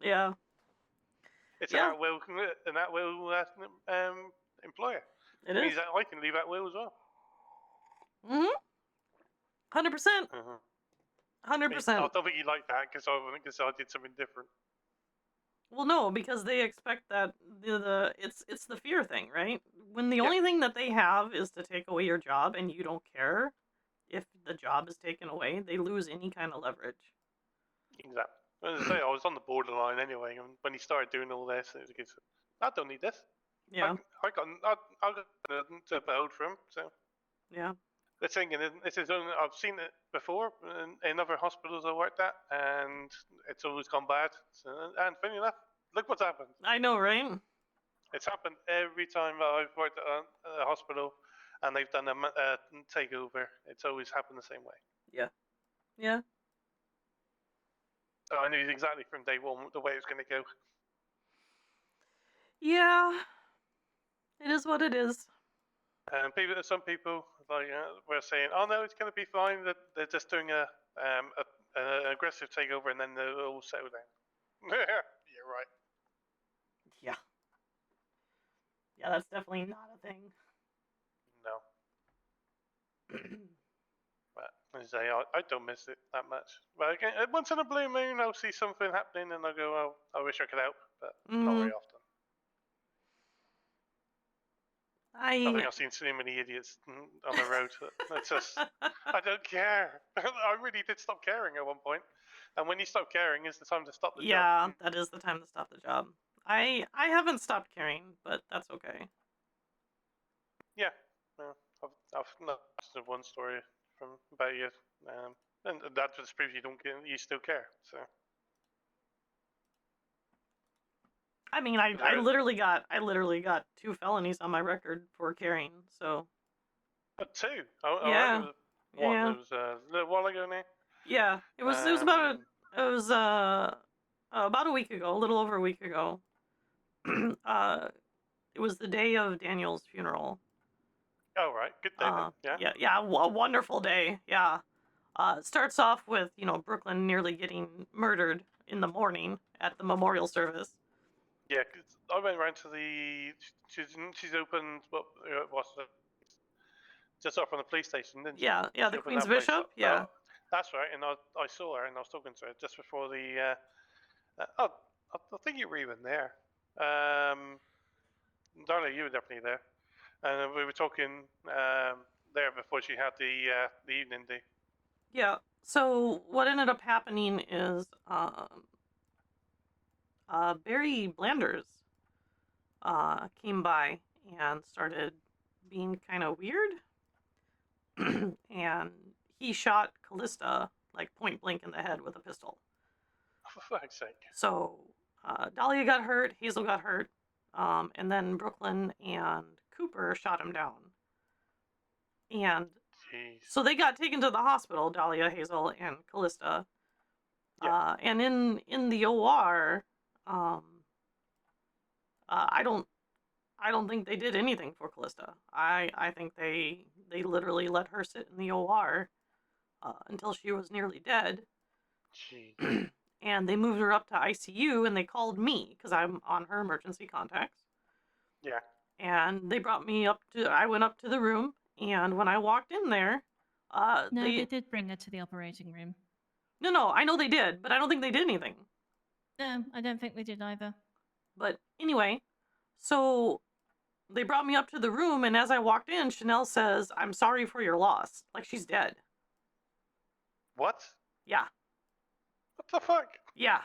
Yeah. It's an at-will employer. It means is. that I can leave at will as well. 100%. 100%. I don't think you like that because I did something different. Well, no, because they expect that it's the fear thing, right? When the only thing that they have is to take away your job and you don't care if the job is taken away, they lose any kind of leverage. Exactly. As I say, I was on the borderline anyway, and when he started doing all this, it was like, I don't need this. Yeah. I got nothing to build from, so. Yeah. The thing, and this is only, I've seen it before in other hospitals I worked at, and it's always gone bad. So, and funny enough, look what's happened. I know, right? It's happened every time I've worked at a hospital, and they've done a takeover. It's always happened the same way. Yeah. Yeah. So I knew exactly from day one the way it was going to go. Yeah. It is what it is. And some people were saying, "Oh no, it's going to be fine. That they're just doing an aggressive takeover, and then they'll all settle down." You're right. Yeah. Yeah, that's definitely not a thing. No. But as I say, I don't miss it that much. But again, once in a blue moon, I'll see something happening and I'll go, oh, I wish I could help, but not very often. I think I've seen so many idiots on the road. It's just, I don't care. I really did stop caring at one point. And when you stop caring, is the time to stop the job. Yeah, that is the time to stop the job. I haven't stopped caring, but that's okay. Yeah, I've not one story from about you, and that just proves you still care. So. I mean, I literally got 2 felonies on my record for carrying. So. But 2. Oh, yeah. Right. It was one. Yeah. It was a little while ago now. Yeah, it was about a week ago, a little over a week ago. It was the day of Daniel's funeral. Oh, right. Good day then. Yeah. Yeah, a wonderful day. Yeah. It starts off with, Brooklyn nearly getting murdered in the morning at the memorial service. Yeah, 'cause I went around to the. She's opened what's it? Just off from the police station, didn't she? Yeah, She the opened Queen's that place Bishop. up. Yeah. That's right, and I saw her and I was talking to her just before the. I think you were even there. Darla, you were definitely there, and we were talking there before she had the evening day. Yeah. So what ended up happening is Barry Blanders came by and started being kind of weird, and he shot Callista like point blank in the head with a pistol. For fuck's sake. So Dahlia got hurt, Hazel got hurt, and then Brooklyn and Cooper shot him down. And Jeez. so they got taken to the hospital, Dahlia, Hazel, and Callista. Yeah. And in the OR, I don't think they did anything for Callista. I think they literally let her sit in the OR until she was nearly dead. Jeez. And they moved her up to ICU, and they called me because I'm on her emergency contacts. Yeah. And they brought me up to. I went up to the room, and when I walked in there, no, they did bring her to the operating room. No, I know they did, but I don't think they did anything. No, I don't think they did either. But anyway, so they brought me up to the room, and as I walked in, Chanel says, "I'm sorry for your loss." Like she's dead. What? Yeah. What the fuck? Yeah.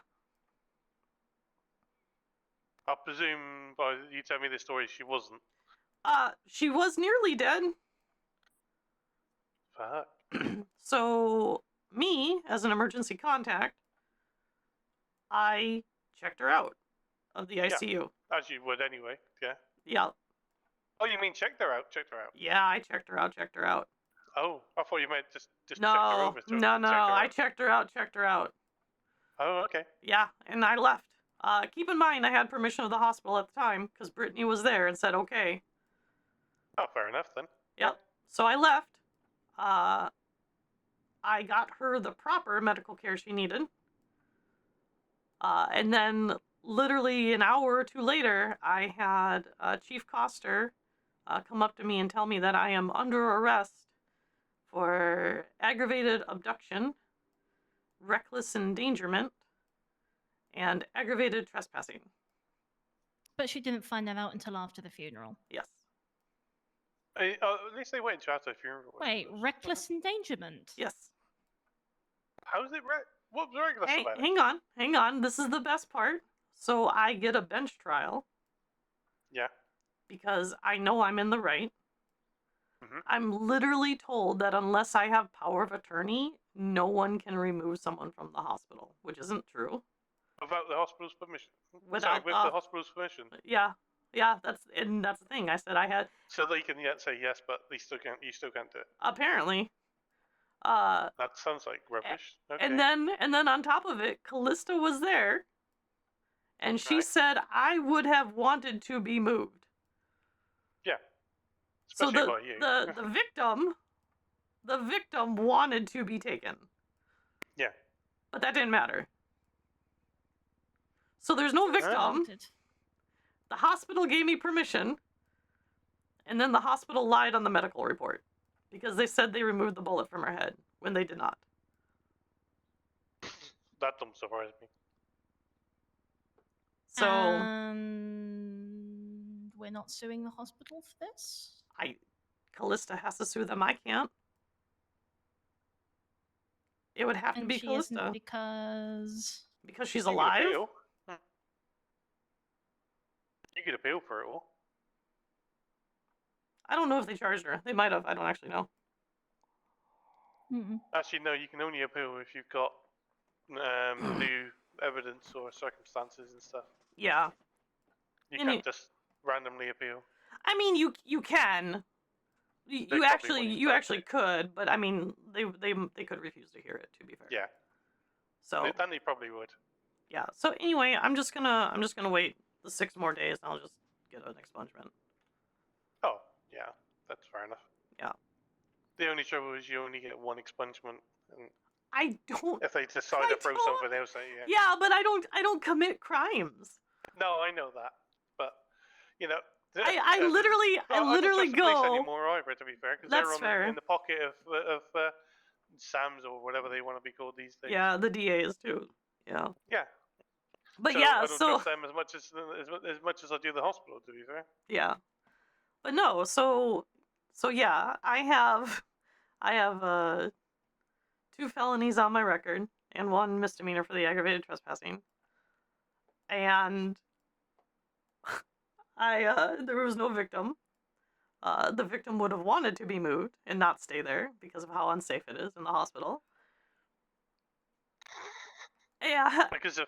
I presume by you tell me this story, she wasn't. She was nearly dead. Fuck. So me, as an emergency contact, I checked her out of the ICU. Yeah, as you would anyway. Yeah. Yeah. Oh, you mean checked her out? Yeah, I checked her out. Oh, I thought you meant just checked her No, over. I checked her out. Oh, okay. Yeah, and I left. Keep in mind, I had permission of the hospital at the time because Brittany was there and said okay. Oh, fair enough then. Yep. So I left. I got her the proper medical care she needed. And then literally an hour or two later, I had Chief Coster come up to me and tell me that I am under arrest for aggravated abduction, reckless endangerment, and aggravated trespassing. But she didn't find that out until after the funeral. Yes. At least they waited until after the funeral. Wait, reckless endangerment? Yes. How is it what's reckless about it? Hang on. This is the best part. So I get a bench trial. Yeah. Because I know I'm in the right. Mm-hmm. I'm literally told that unless I have power of attorney, no one can remove someone from the hospital, which isn't true. Without the hospital's permission. With the hospital's permission. Yeah, that's the thing. I said I had. So they can say yes, but you still can't do it. Apparently. That sounds like rubbish. Okay. And then on top of it, Callista was there, and she said I would have wanted to be moved. Yeah. Especially so by you. the victim wanted to be taken. Yeah. But that didn't matter. So there's no victim. The hospital gave me permission. And then the hospital lied on the medical report because they said they removed the bullet from her head when they did not. That don't surprise me. So And we're not suing the hospital for this? Callista has to sue them. I can't. It would have to And be she Callista. isn't because She's You could alive? appeal. You could appeal for it all. I don't know if they charged her. They might have. I don't actually know. Actually, no. You can only appeal if you've got new evidence or circumstances and stuff. Yeah. You can't just randomly appeal. I mean, you can. You actually could, but I mean, they could refuse to hear it. To be fair. Yeah. So Then they probably would. yeah. So anyway, I'm just gonna wait the 6 more days, and I'll just get an expungement. Oh yeah, that's fair enough. Yeah. The only trouble is you only get one expungement, and I don't. if they decide to throw something else at you. Yeah, but I don't commit crimes. No, I know that, but you know. I literally I don't trust the police go. anymore either, to be fair, because That's they're fair. in the pocket of SAMs or whatever they want to be called these days. Yeah, the DAs too. Yeah. Yeah. But so yeah, I don't trust them as much as I do the hospital, to be fair. Yeah. But no, so yeah, I have 2 felonies on my record and 1 misdemeanor for the aggravated trespassing. And there was no victim. The victim would have wanted to be moved and not stay there because of how unsafe it is in the hospital. Yeah. Because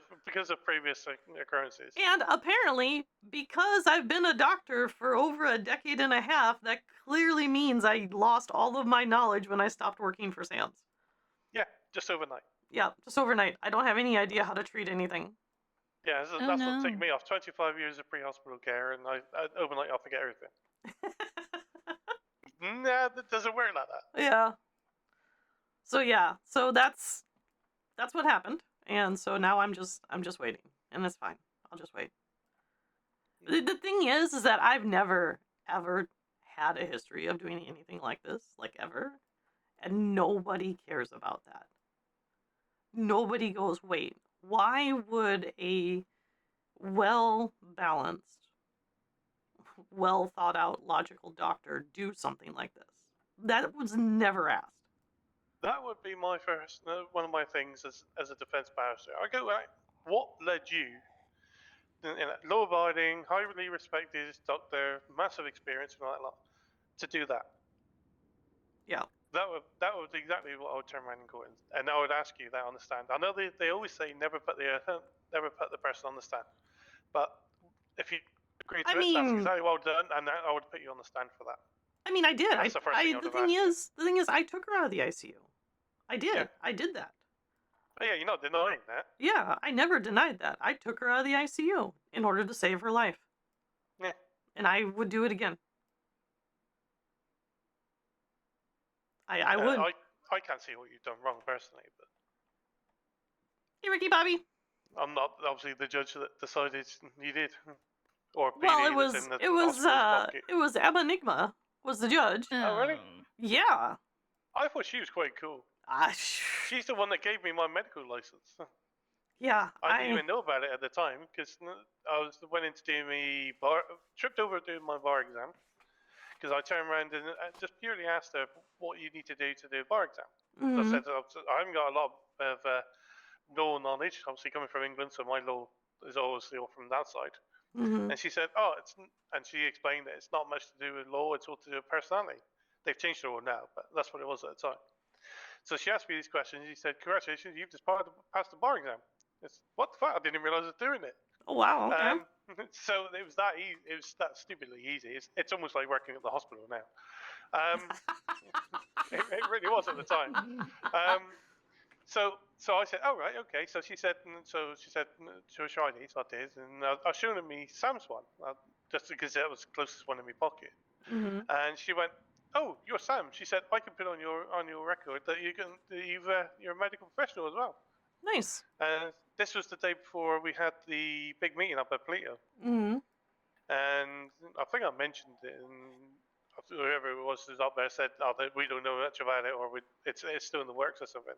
of previous occurrences. And apparently, because I've been a doctor for over a decade and a half, that clearly means I lost all of my knowledge when I stopped working for Sam's. Yeah, just overnight. Yeah, just overnight. I don't have any idea how to treat anything. Yeah, that's what took me off. 25 years of pre-hospital care, and I overnight I forget everything. Nah, that doesn't work like that. Yeah. So that's what happened, and so now I'm just waiting, and it's fine. I'll just wait. The thing is that I've never ever had a history of doing anything like this, like ever, and nobody cares about that. Nobody goes, wait, why would a well-balanced, well-thought-out, logical doctor do something like this? That was never asked. That would be my first, one of my things as a defense barrister. I go, right, what led you, law-abiding, highly respected doctor, massive experience and all that lot, to do that? Yeah. That would be exactly what I would turn around and go in, and I would ask you that on the stand. I know they always say never put the person on the stand, but if you agree to it, that's exactly well done, and I would put you on the stand for that. I mean, I did. The thing is, I took her out of the ICU. I did. Yeah. I did that. Oh, yeah, you're not denying that. Yeah, I never denied that. I took her out of the ICU in order to save her life. Yeah. And I would do it again. I would. I can't see what you've done wrong personally, but Hey, Ricky Bobby. I'm not obviously the judge that decided you did. Or PD Well, it was Emma Nigma was the judge. Oh, really? Yeah. I thought she was quite cool. She's the one that gave me my medical license. Yeah. I didn't even know about it at the time because I went in to do tripped over doing my bar exam. Because I turned around and just purely asked her what you need to do a bar exam. Mm-hmm. So I said, I haven't got a lot of law knowledge, obviously coming from England, so my law is obviously all from that side. Mm-hmm. And she said, and she explained that it's not much to do with law, it's all to do with personality. They've changed the law now, but that's what it was at the time. So she asked me these questions. She said, congratulations, you've just passed the bar exam. What the fuck? I didn't even realize I was doing it. Oh, wow, okay. So it was that easy. It was that stupidly easy. It's almost like working at the hospital now. It really was at the time. So I said, oh, right, okay. So she said, to show ID, so I did, and I showed her me Sam's one, just because that was the closest one in my pocket. Mm-hmm. And she went, oh, you're Sam. She said, I can put on your record that you're a medical professional as well. Nice. And this was the day before we had the big meeting up at Polito. Mm-hmm. And I think I mentioned it, whoever it was who's up there said, "Oh, we don't know much about it, or it's still in the works or something."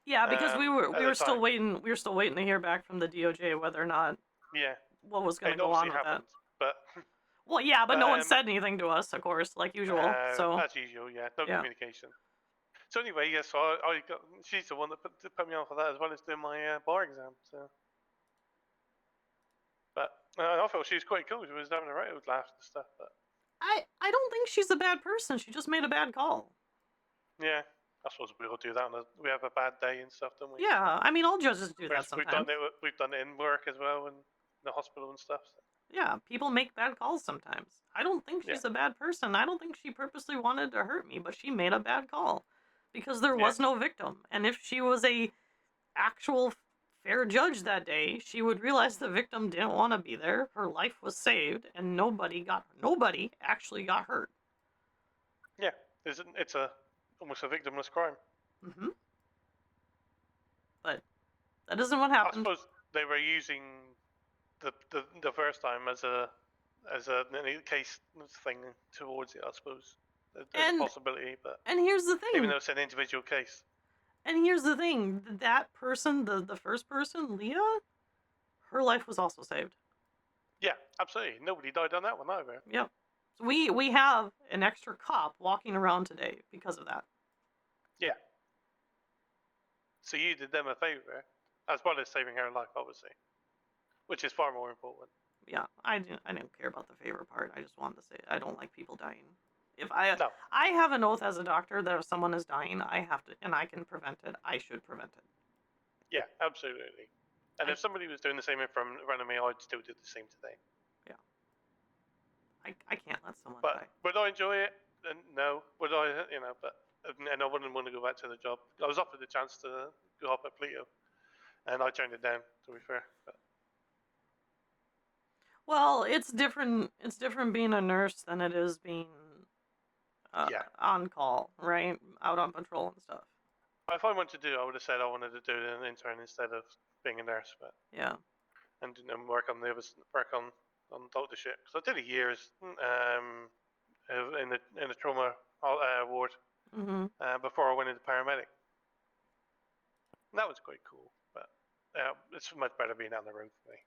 Yeah, because we at the were still time. waiting. We were still waiting to hear back from the DOJ whether or not Yeah, what was going to it go obviously on with happened, that. but Well, yeah, but but no one said anything to us, of course, like usual. So as usual, yeah, no yeah. communication. So anyway, yeah, so I got, she's the one that put me on for that as well as doing my bar exam. So, but I thought she was quite cool. She was having a right old laugh and stuff. But I don't think she's a bad person. She just made a bad call. yeah, I suppose we all do that. We have a bad day and stuff, don't we? Yeah, I mean, all judges do that We've sometimes. done it in work as well, and in the hospital and stuff. So. Yeah, people make bad calls sometimes. I don't think she's a bad person. I don't think she purposely wanted to hurt me, but she made a bad call because there was no victim. And if she was a actual fair judge that day, she would realize the victim didn't want to be there. Her life was saved, and nobody actually got hurt. Yeah, it's almost a victimless crime. Mm-hmm. But that isn't what happened. I suppose they were using the first time as a case thing towards it. I suppose there's a possibility, but and here's the thing. Even though it's an individual case. And here's the thing: that person, the first person, Leah, her life was also saved. Yeah, absolutely. Nobody died on that one either. Yep. So we have an extra cop walking around today because of that. Yeah. So you did them a favor, as well as saving her life, obviously, which is far more important. Yeah, I didn't care about the favor part. I just wanted to say I don't like people dying. If I have an oath as a doctor that if someone is dying, I have to, and I can prevent it, I should prevent it. Yeah, absolutely. And if somebody was doing the same in front of me, I'd still do the same today. Yeah. I can't let someone die. But would I enjoy it? No. Would I? But and I wouldn't want to go back to the job. I was offered the chance to go up at Pluto, and I turned it down. To be fair. But. Well, it's different. It's different being a nurse than it is being on call, right? Out on patrol and stuff. If I wanted to do, I would have said I wanted to do an intern instead of being a nurse. But yeah, and work on doctor shit. Because I did a year's in the trauma ward before I went into paramedic. And that was quite cool, but it's much better being on the road for me.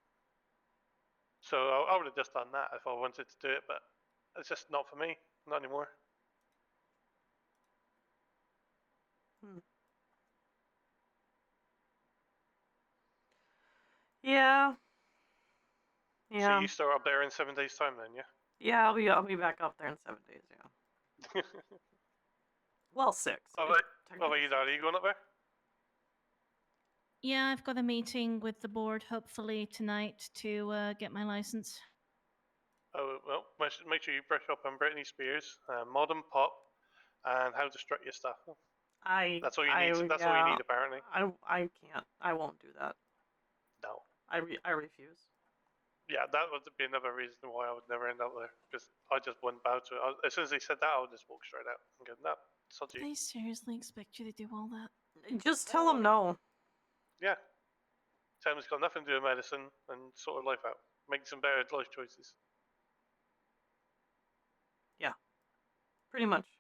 So I would have just done that if I wanted to do it, but it's just not for me, not anymore. Yeah. So you start up there in 7 days' time, then, yeah? Yeah, I'll be back up there in 7 days. Yeah. Well, 6. What about you, Dad? Are you going up there? Yeah, I've got a meeting with the board hopefully tonight to get my license. Oh, well, make sure you brush up on Britney Spears, Modern Pop, and how to strut your stuff. That's all you need. That's all you need, apparently. I can't. I won't do that. No. I refuse. Yeah, that would be another reason why I would never end up there. Because I just wouldn't bow to it. As soon as they said that, I would just walk straight out and go, no, Do they seriously expect you to do all that? Just tell them no. Yeah. Tell them it's got nothing to do with medicine and sort of life out. Make some better life choices. Yeah. Pretty much.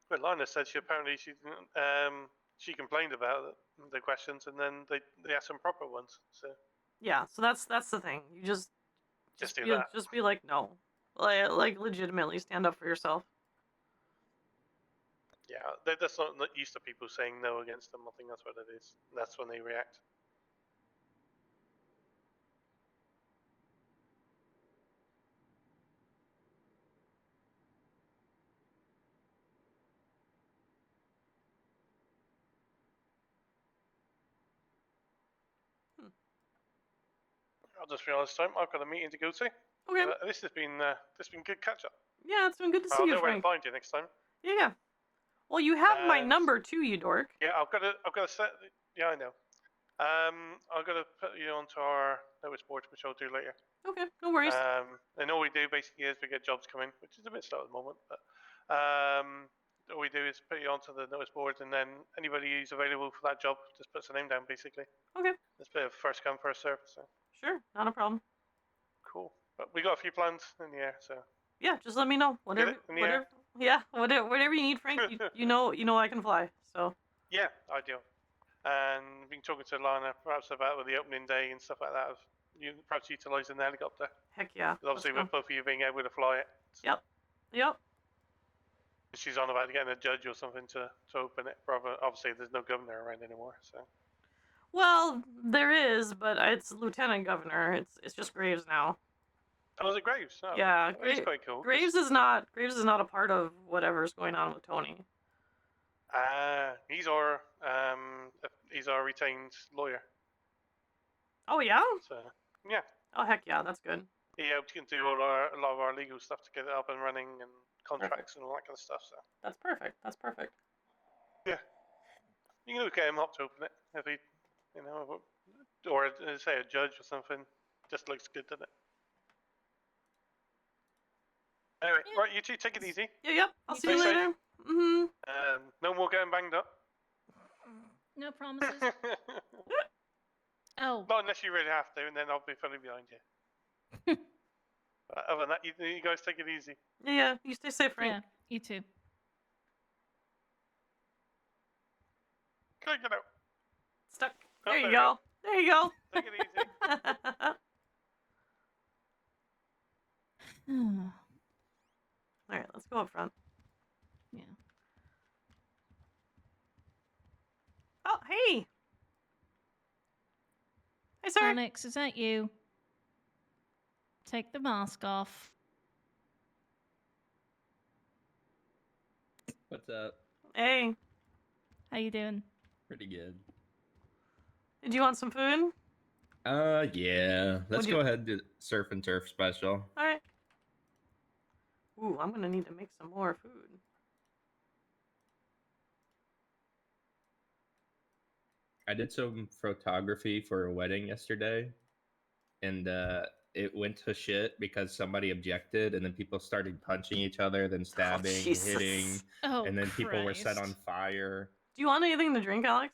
Well, Lina said she complained about the questions, and then they asked some proper ones. So yeah, so that's the thing. You just do that. Just be like no, like legitimately stand up for yourself. Yeah, they're just not used to people saying no against them. I think that's what it is. That's when they react. I'll just realised time. I've got a meeting to go to. Okay. This has been good catch up. Yeah, it's been good to see you, I'll know where to Frank. find you next time. Yeah. Well, you have my number too, you dork. Yeah, I've got to set. Yeah, I know. I've got to put you onto our notice board, which I'll do later. Okay, no worries. And all we do basically is we get jobs coming, which is a bit slow at the moment, but all we do is put you onto the notice board, and then anybody who's available for that job just puts a name down, basically. Okay. It's a bit of first come, first served. So. Sure, not a problem. Cool. But we got a few plans in the air, so Yeah, just let me know. Whatever, it in the air? whatever you need, Frank. You know I can fly. So yeah, ideal. And we can talk to Lana perhaps about with the opening day and stuff like that. Of you perhaps utilising the helicopter. heck yeah. 'Cause obviously, with both of you being able to fly it. Yep. She's on about getting a judge or something to open it. Probably, obviously, there's no governor around anymore, so. Well, there is, but it's lieutenant governor. It's just Graves now. Oh, is it Graves? Oh, Yeah, well, he's quite cool. Graves is not a part of whatever's going on with Tony. He's our retained lawyer. Oh yeah. So yeah. Oh heck yeah, that's good. He helped do a lot of our legal stuff to get it up and running and contracts and all that kind of stuff. So that's perfect. That's perfect. Yeah. You can look at him up to open it if he, or say a judge or something. Just looks good, doesn't it? Anyway, right, you two take it easy. Yep. I'll see you later. No more getting banged up. No promises. Oh. Not unless you really have to, and then I'll be fully behind you. Other than that, you guys take it easy. Yeah. You stay safe, Frank. Yeah, you too. Can I get out? Stuck. There you go. There you go. Take it easy. All right, let's go up front. Yeah. Oh, hey. Hey, sir. Onyx, is that you? Take the mask off. What's up? Hey. How you doing? Pretty good. Did you want some food? Yeah. Let's go ahead and do surf and turf special. All right. Ooh, I'm gonna need to make some more food. I did some photography for a wedding yesterday, and it went to shit because somebody objected, and then people started punching each other, then stabbing, hitting, and then people were set on fire. Do you want anything to drink, Alex?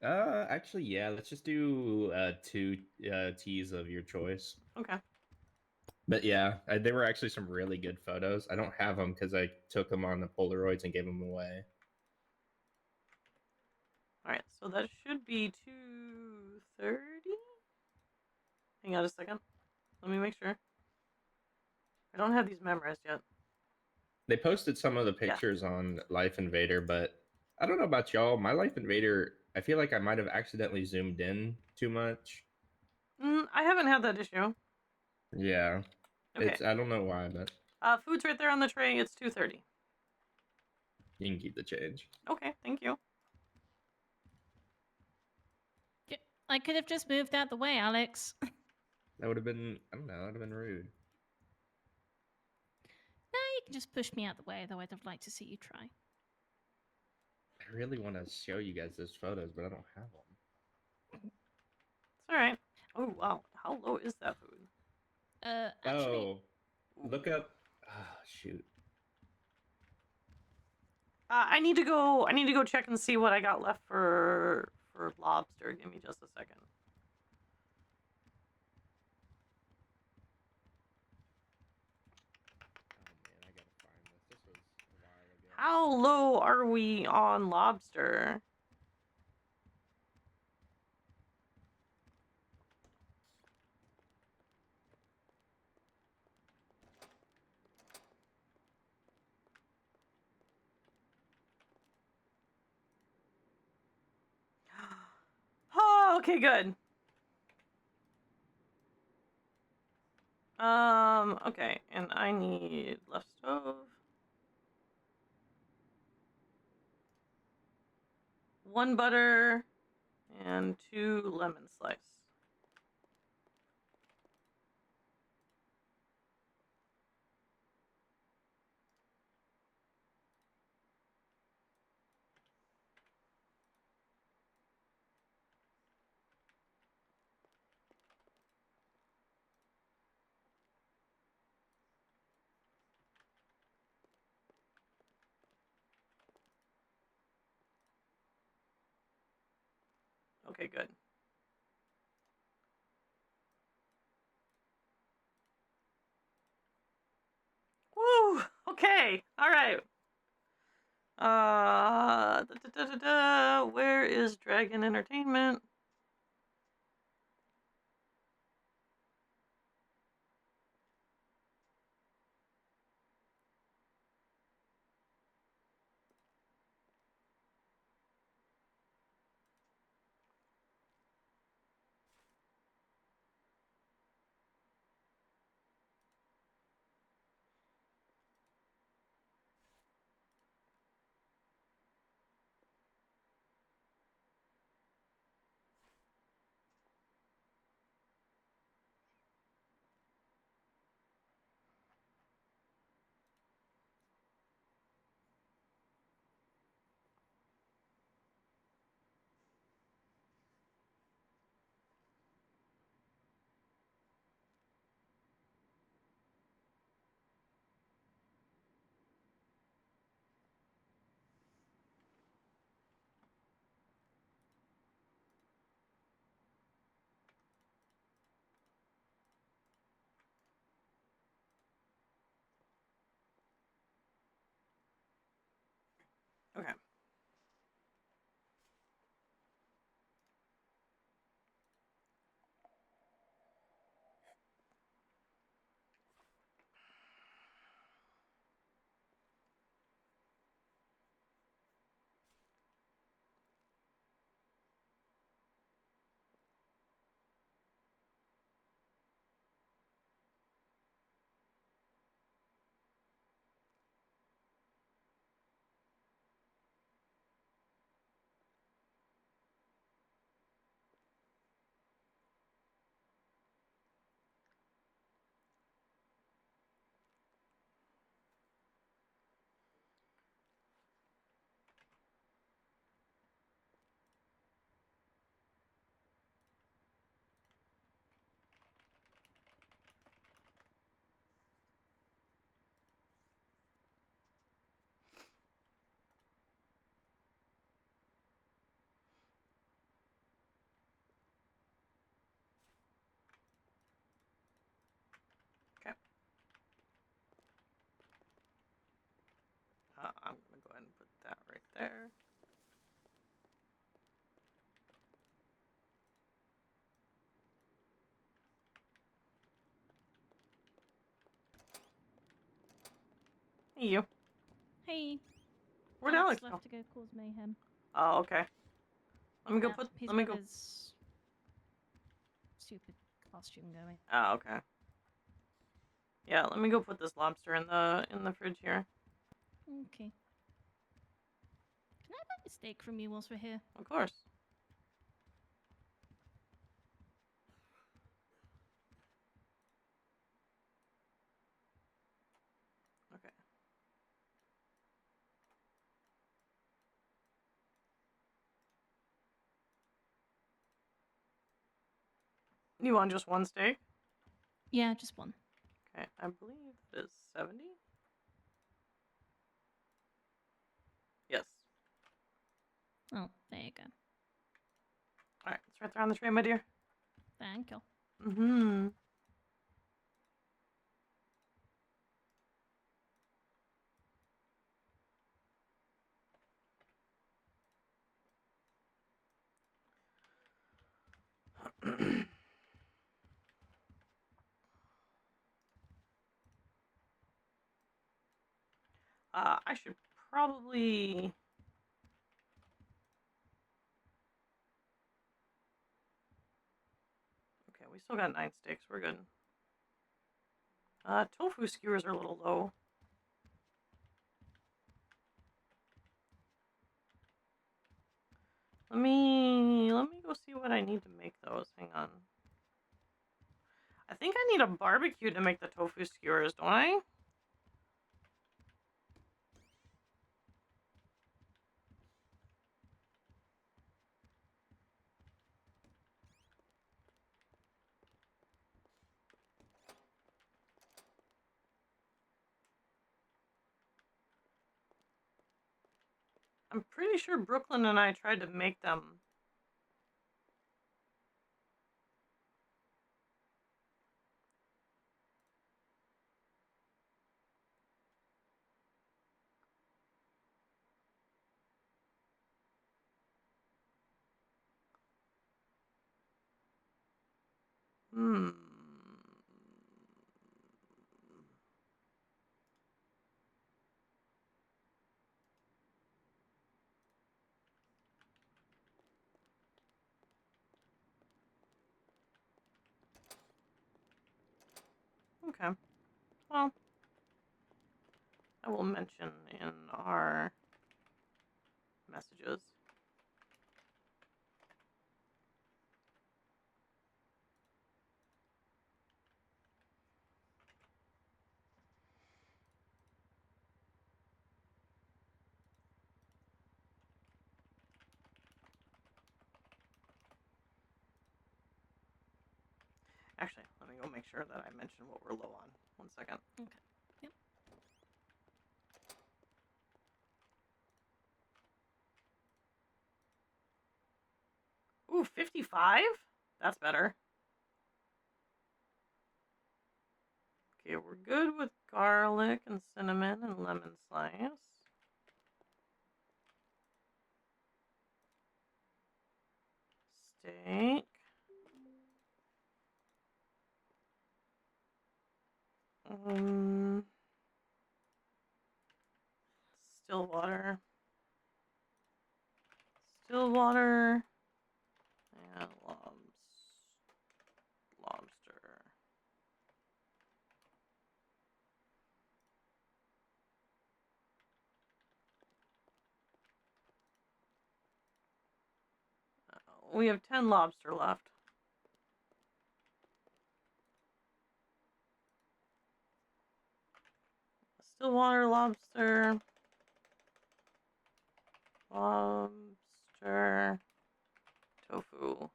Actually, yeah. Let's just do 2 teas of your choice. Okay. But yeah, there were actually some really good photos. I don't have them because I took them on the Polaroids and gave them away. All right, so that should be 2:30. Hang on a second. Let me make sure. I don't have these memorized yet. They posted some of the pictures on Life Invader, but I don't know about y'all. My Life Invader, I feel like I might have accidentally zoomed in too much. I haven't had that issue. Yeah. Okay. I don't know why, but food's right there on the tray. It's 2:30. you can keep the change. Okay, thank you. I could have just moved out the way, Alex. That would have been, I don't know, that would have been rude. No, you can just push me out the way, though I'd have liked to see you try. I really want to show you guys those photos, but I don't have them. It's all right. Oh, wow. How low is that food? Actually... look up... Oh, shoot. I need to go check and see what I got left for lobster. Give me just a second. Oh man, I gotta find this. This was a while ago. How low are we on lobster? Oh, okay, good. Okay, and I need left stove. 1 butter and 2 lemon slice. Okay, good. Okay. All right. Where is Dragon Entertainment? Okay. I'm gonna go ahead and put that right there. Hey, you. Hey. Where'd Alex go? left to go cause mayhem. Oh, okay. Let me go Yeah, put. he's Let me got go. his stupid costume going. Oh, okay. Yeah, let me go put this lobster in the fridge here. Okay. Can I buy a steak from you whilst we're here? Of course. Okay. You want just one steak? Yeah, just one. Okay, I believe it is 70. Yes. Oh, there you go. All right, it's right there on the tray, my dear. Thank you. Mm-hmm. I should probably. Okay, we still got 9 steaks. We're good. Tofu skewers are a little low. Let me go see what I need to make those. Hang on. I think I need a barbecue to make the tofu skewers, don't I? I'm pretty sure Brooklyn and I tried to make them. Okay. Well, I will mention in our messages. Actually, let me go make sure that I mention what we're low on. 1 second. Okay. Yep. Ooh, 55? That's better. Okay, we're good with garlic and cinnamon and lemon slice. Steak. Still water. Still water. And lobster. We have 10 lobster left. Stillwater lobster. Lobster. Tofu.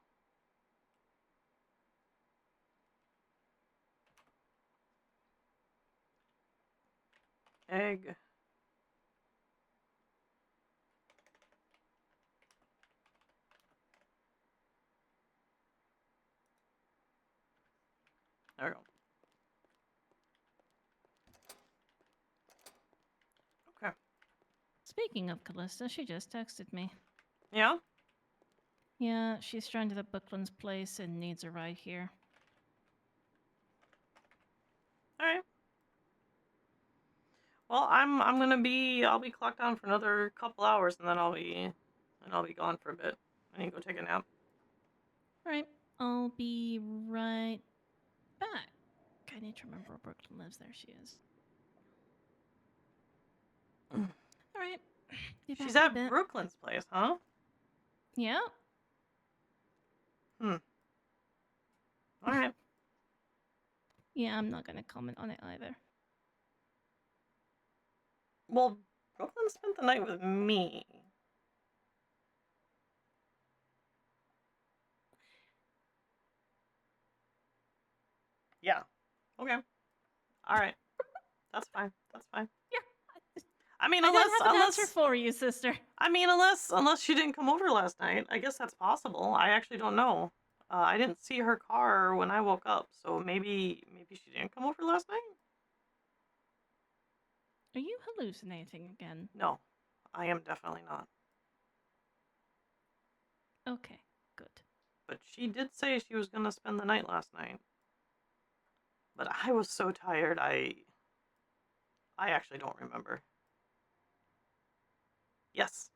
Egg. There we go. Okay. Speaking of Callista, she just texted me. Yeah? Yeah, she's stranded at Bookland's place and needs a ride here. Alright. Well, I'll be clocked on for another couple hours and then I'll be gone for a bit. I need to go take a nap. Alright, I'll be right back. I need to remember where Brooklyn lives. There she is. Alright. She's at Brooklyn's place, huh? Yeah. Alright. Yeah, I'm not gonna comment on it either. Well, Brooklyn spent the night with me. Yeah. Okay. Alright. That's fine. That's fine. Yeah. I mean, I unless don't have an answer for you, sister. I mean, unless she didn't come over last night. I guess that's possible. I actually don't know. I didn't see her car when I woke up, so maybe she didn't come over last night? Are you hallucinating again? No, I am definitely not. Okay, good. But she did say she was going to spend the night last night. But I was so tired, I actually don't remember. Yes.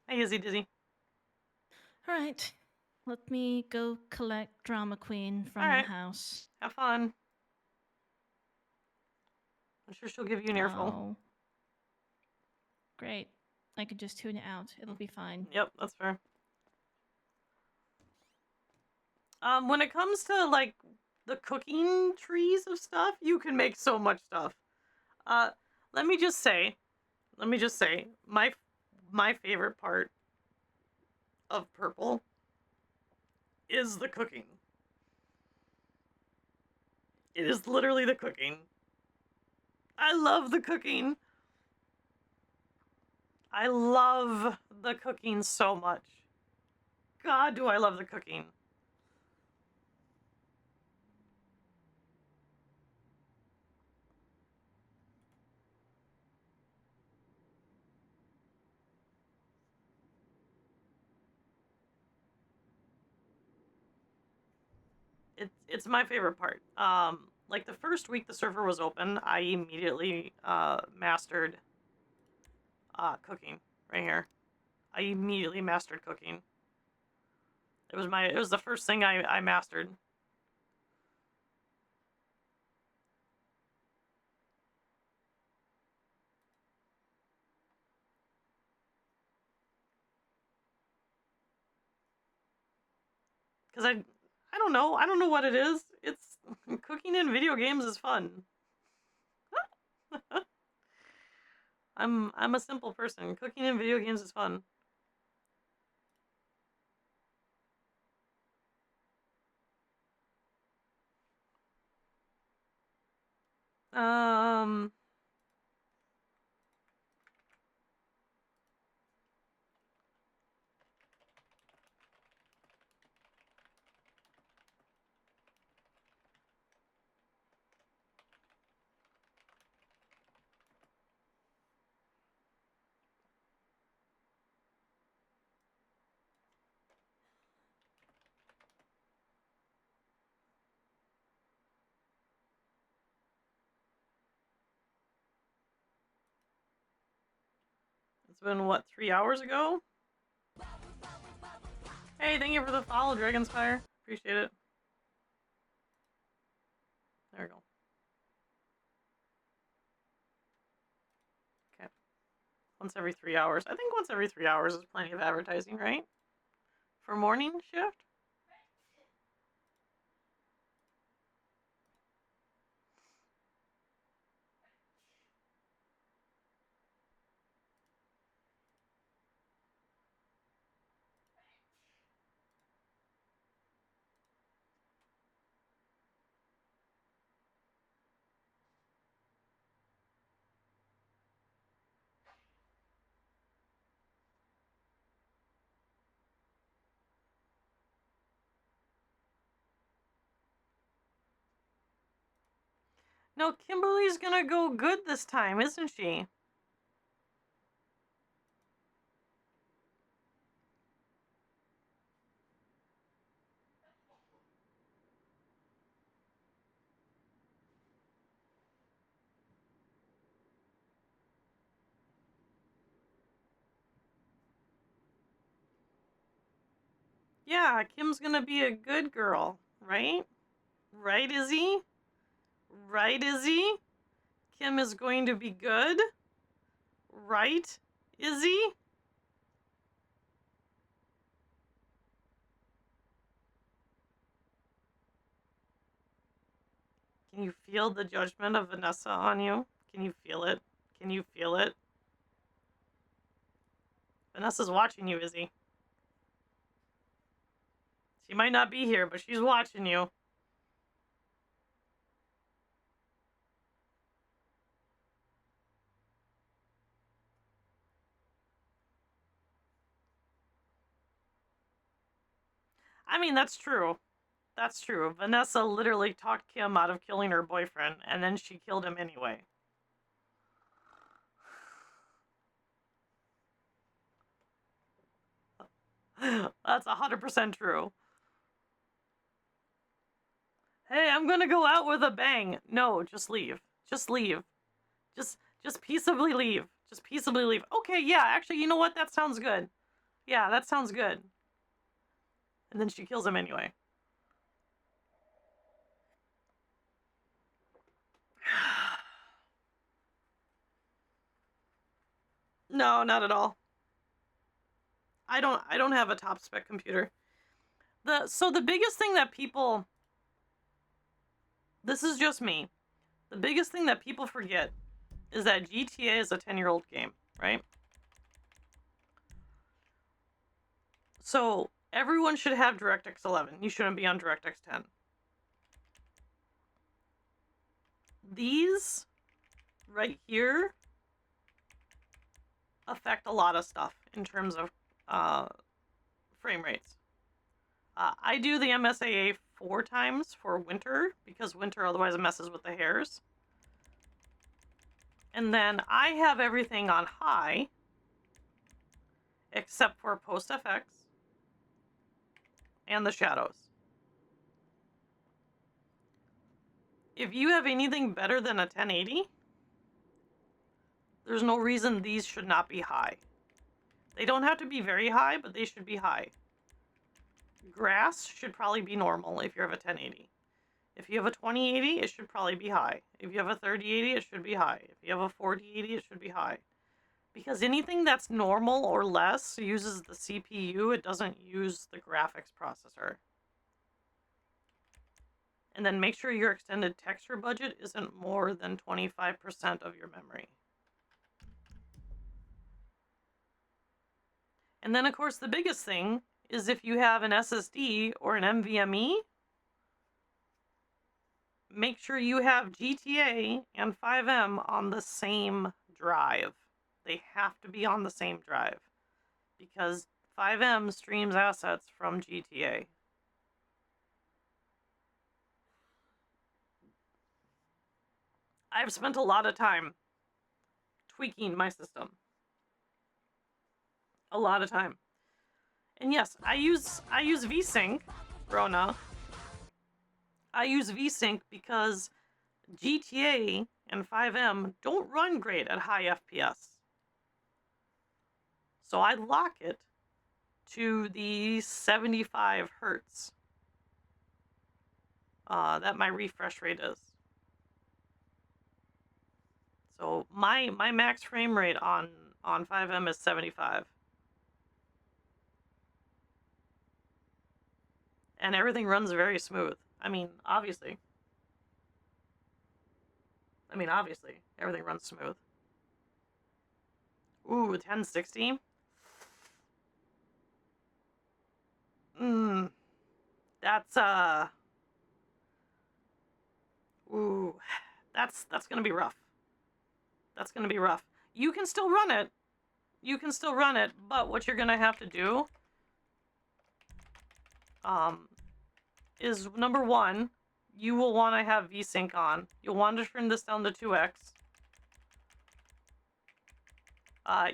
Hey, Izzy Dizzy. Alright. Let me go collect Drama Queen from the house. Have fun. I'm sure she'll give you an earful. Oh. Great. I could just tune it out. It'll be fine. Yep, that's fair. When it comes to, like, the cooking trees of stuff, you can make so much stuff. Let me just say, my favorite part of Purple is the cooking. It is literally the cooking. I love the cooking. I love the cooking so much. God, do I love the cooking. It's my favorite part. Like the first week the server was open, I immediately mastered cooking right here. I immediately mastered cooking. It was the first thing I mastered. Because I don't know. I don't know what it is. It's cooking in video games is fun. I'm a simple person. Cooking in video games is fun. It's been, what, 3 hours ago? Hey, thank you for the follow, Dragonspire. Appreciate it. There we go. Okay. Once every 3 hours. I think once every 3 hours is plenty of advertising, right? For morning shift? No, Kimberly's gonna go good this time, isn't she? Yeah, Kim's gonna be a good girl, right? Right, Izzy? Right, Izzy? Kim is going to be good? Right, Izzy? Can you feel the judgment of Vanessa on you? Can you feel it? Can you feel it? Vanessa's watching you, Izzy. She might not be here, but she's watching you. I mean, that's true. That's true. Vanessa literally talked Kim out of killing her boyfriend, and then she killed him anyway. That's 100% true. Hey, I'm gonna go out with a bang. No, just leave. Just leave. Just peaceably leave. Just peaceably leave. Okay, yeah, actually, you know what? That sounds good. Yeah, that sounds good. And then she kills him anyway. No, not at all. I don't have a top spec computer. So the biggest thing that people, this is just me. The biggest thing that people forget is that GTA is a 10-year-old game, right? So everyone should have DirectX 11. You shouldn't be on DirectX 10. These right here affect a lot of stuff in terms of frame rates. I do the MSAA 4 times for winter because winter otherwise messes with the hairs. And then I have everything on high except for post FX and the shadows. If you have anything better than a 1080, there's no reason these should not be high. They don't have to be very high, but they should be high. Grass should probably be normal if you have a 1080. If you have a 2080, it should probably be high. If you have a 3080, it should be high. If you have a 4080, it should be high. Because anything that's normal or less uses the CPU, it doesn't use the graphics processor. And then make sure your extended texture budget isn't more than 25% of your memory. And then, of course, the biggest thing is if you have an SSD or an NVMe, make sure you have GTA and 5M on the same drive. They have to be on the same drive because 5M streams assets from GTA. I've spent a lot of time tweaking my system. A lot of time. And yes, I use VSync, Rona. I use VSync because GTA and 5M don't run great at high FPS. So I lock it to the 75 hertz that my refresh rate is. So my max frame rate on 5M is 75. And everything runs very smooth. I mean, obviously, everything runs smooth. Ooh, 1060? That's ooh, that's gonna be rough. That's gonna be rough. You can still run it. But what you're gonna have to do is number one, you will want to have VSync on. You'll want to turn this down to 2x.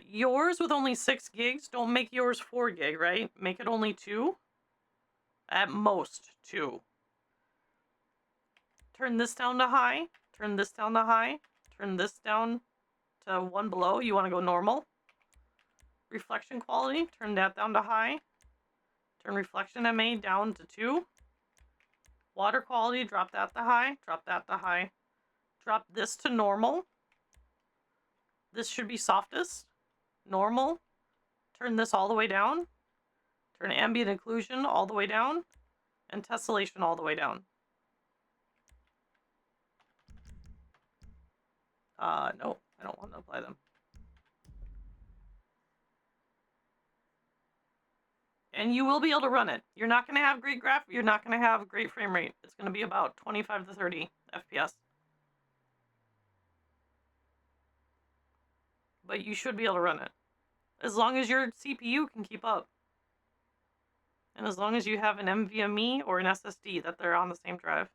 Yours with only 6 gigs, don't make yours 4 gig, right? Make it only 2. At most 2. Turn this down to high. Turn this down to high. Turn this down to 1 below. You want to go normal. Reflection quality, turn that down to high. Turn reflection MA down to 2. Water quality, drop that to high. Drop that to high. Drop this to normal. This should be softest. Normal. Turn this all the way down. Turn ambient occlusion all the way down. And tessellation all the way down. No, I don't want to apply them. And you will be able to run it. You're not going to have great you're not going to have great frame rate. It's going to be about 25 to 30 FPS. But you should be able to run it. As long as your CPU can keep up. And as long as you have an NVMe or an SSD that they're on the same drive.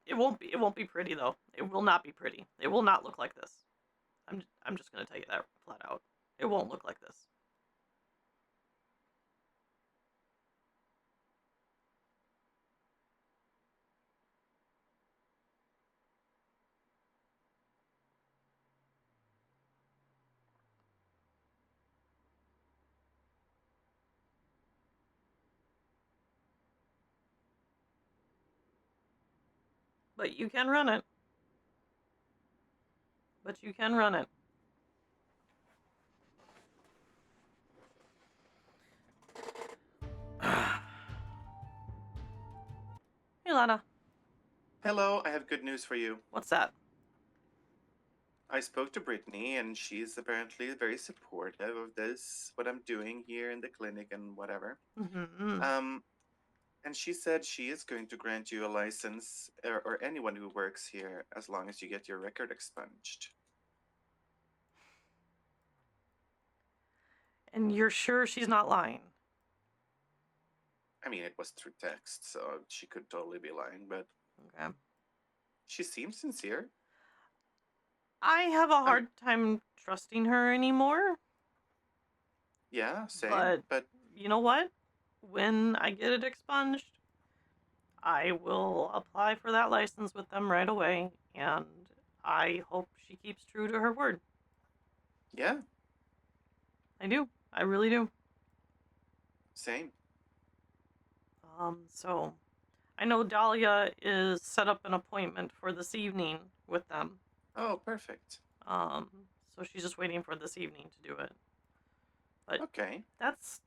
It won't be pretty though. It will not be pretty. It will not look like this. I'm just gonna tell you that flat out. It won't look like this. But you can run it. Hey, Lana. Hello, I have good news for you. What's that? I spoke to Brittany, and she's apparently very supportive of this, what I'm doing here in the clinic and whatever. And she said she is going to grant you a license, or anyone who works here, as long as you get your record expunged. And you're sure she's not lying? I mean, it was through text, so she could totally be lying, but okay. She seems sincere. I have a hard time trusting her anymore. Yeah, same. But you know what? When I get it expunged, I will apply for that license with them right away, and I hope she keeps true to her word. Yeah. I do. I really do. Same. So I know Dahlia is set up an appointment for this evening with them. Oh, perfect. So she's just waiting for this evening to do it. But Okay. that's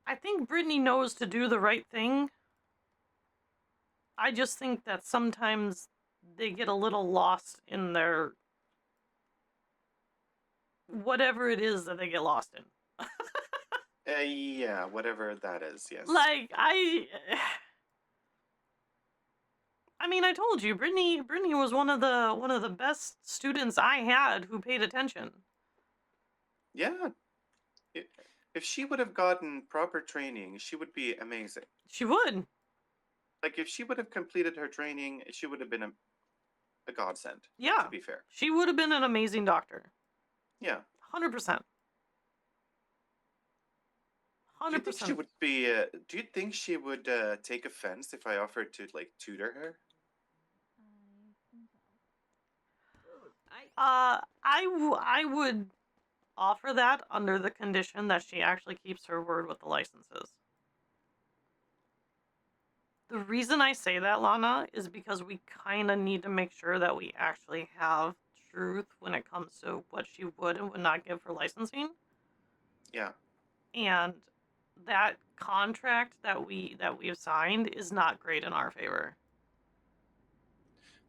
I think Brittany knows to do the right thing. I just think that sometimes they get a little lost in their whatever it is that they get lost in. Yeah, whatever that is. Yes. Like I mean, I told you, Brittany was one of the best students I had who paid attention. Yeah. If she would have gotten proper training, she would be amazing. She would. Like, if she would have completed her training, she would have been a godsend. Yeah. To be fair. She would have been an amazing doctor. Yeah. 100%. 100%. Do you think she would be? Do you think she would take offense if I offered to like tutor her? I would offer that under the condition that she actually keeps her word with the licenses. The reason I say that, Lana, is because we kind of need to make sure that we actually have truth when it comes to what she would and would not give for licensing. Yeah. And that contract that we have signed is not great in our favor.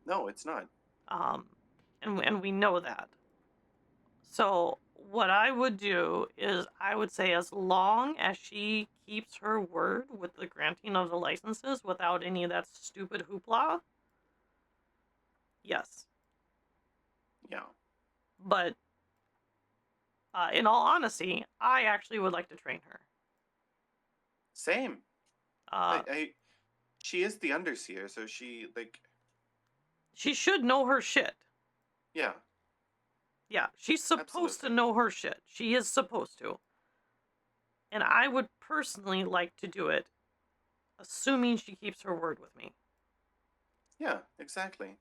No, it's not. And we know that. So what I would do is I would say as long as she keeps her word with the granting of the licenses without any of that stupid hoopla, yes. Yeah. But in all honesty, I actually would like to train her. Same. She is the underseer, so she should know her shit. Yeah. Yeah, she's supposed to know her shit. She is supposed to. And I would personally like to do it, assuming she keeps her word with me. Yeah, exactly.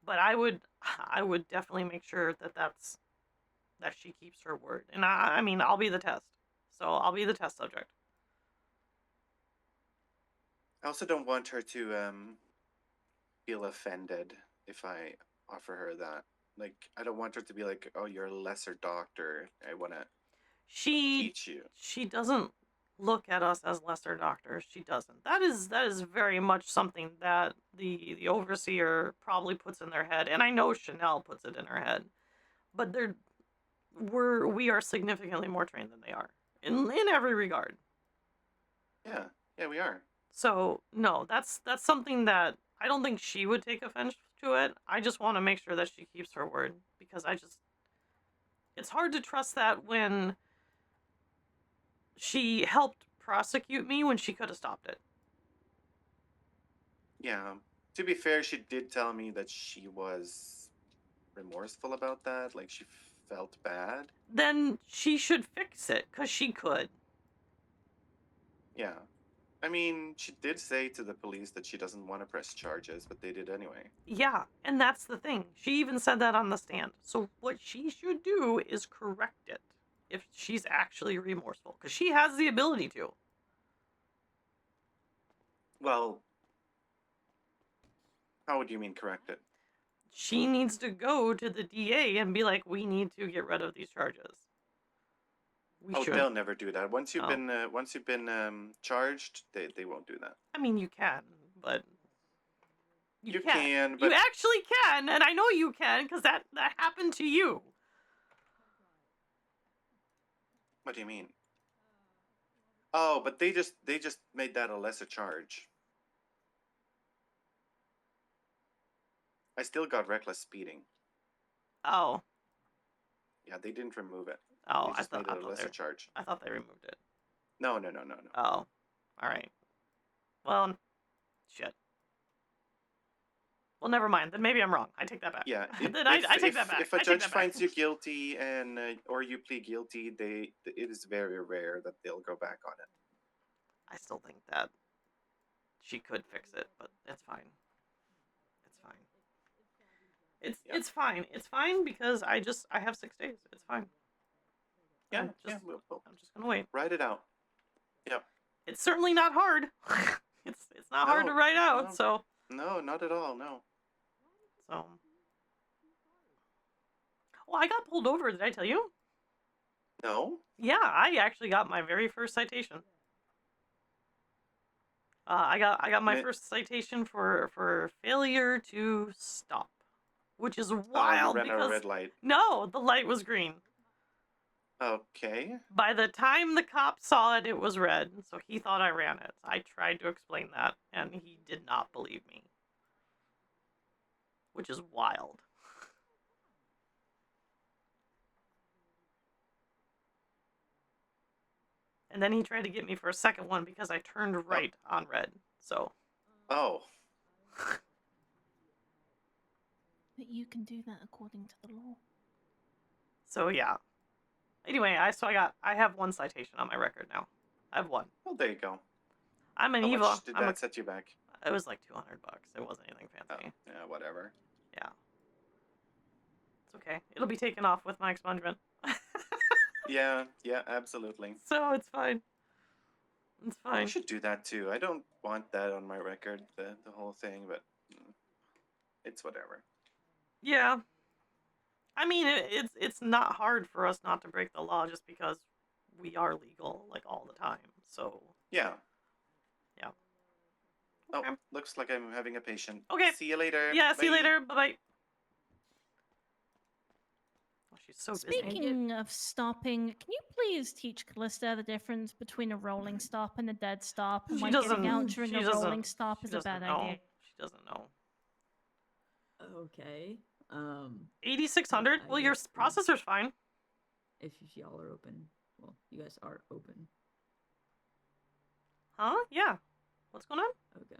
But I would definitely make sure that she keeps her word. And I mean, I'll be the test. So I'll be the test subject. I also don't want her to feel offended if I offer her that. Like, I don't want her to be like, "Oh, you're a lesser doctor. I want to teach you." She doesn't look at us as lesser doctors. She doesn't. That is very much something that the overseer probably puts in their head, and I know Chanel puts it in her head. But we are significantly more trained than they are in every regard. Yeah, we are. So no, that's something that I don't think she would take offense to it. I just want to make sure that she keeps her word, because it's hard to trust that when she helped prosecute me when she could have stopped it. Yeah. To be fair, she did tell me that she was remorseful about that. Like, she felt bad. Then she should fix it, because she could. Yeah. I mean, she did say to the police that she doesn't want to press charges, but they did anyway. Yeah, and that's the thing. She even said that on the stand. So what she should do is correct it if she's actually remorseful, because she has the ability to. Well, how would you mean correct it? She needs to go to the DA and be like, we need to get rid of these charges. They'll never do that. Once you've been charged, they won't do that. I mean, you can, but you can, but you actually can, and I know you can because that happened to you. What do you mean? Oh, but they just made that a lesser charge. I still got reckless speeding. Oh. Yeah, they didn't remove it. Oh, they just made it a lesser charge. I thought they removed it. No. Oh, all right. Well, shit. Well, never mind. Then maybe I'm wrong. I take that back. Yeah. I take that back. If a judge finds you guilty and or you plead guilty, it is very rare that they'll go back on it. I still think that she could fix it, but it's fine. It's fine. It's fine because I have 6 days. It's fine. Yeah, I'm just gonna wait. Write it out. Yep. It's certainly not hard. It's not hard to write out. No. So no, not at all. No. So Well, I got pulled over. Did I tell you? No. Yeah, I actually got my very first citation. I got my first citation for failure to stop, which is wild you ran because a red light. no, the light was green. Okay. By the time the cop saw it, it was red, so he thought I ran it. I tried to explain that, and he did not believe me, which is wild. And then he tried to get me for a second one because I turned right on red. So. Oh. But you can do that according to the law. So yeah. Anyway, I have one citation on my record now. I have one. Well, there you go. I'm an How evil. much did that set you back? It was like $200. It wasn't anything fancy. Oh, yeah, whatever. Yeah. It's okay. It'll be taken off with my expungement. Yeah, absolutely. So it's fine. It's fine. I should do that too. I don't want that on my record, the whole thing, but it's whatever. Yeah. I mean, it's not hard for us not to break the law just because we are legal like all the time. So. Yeah. Yeah. Okay. Oh, looks like I'm having a patient. Okay. See you later. Yeah, Bye. see you later. Bye-bye. Oh, she's so busy. Speaking of stopping, can you please teach Callista the difference between a rolling stop and a dead stop? And She why doesn't. getting out during She a doesn't. rolling stop is a bad idea? She doesn't know. Okay. 8600. Well, your processor's fine. If y'all are open, well, you guys are open. Huh? Yeah. What's going on? Okay.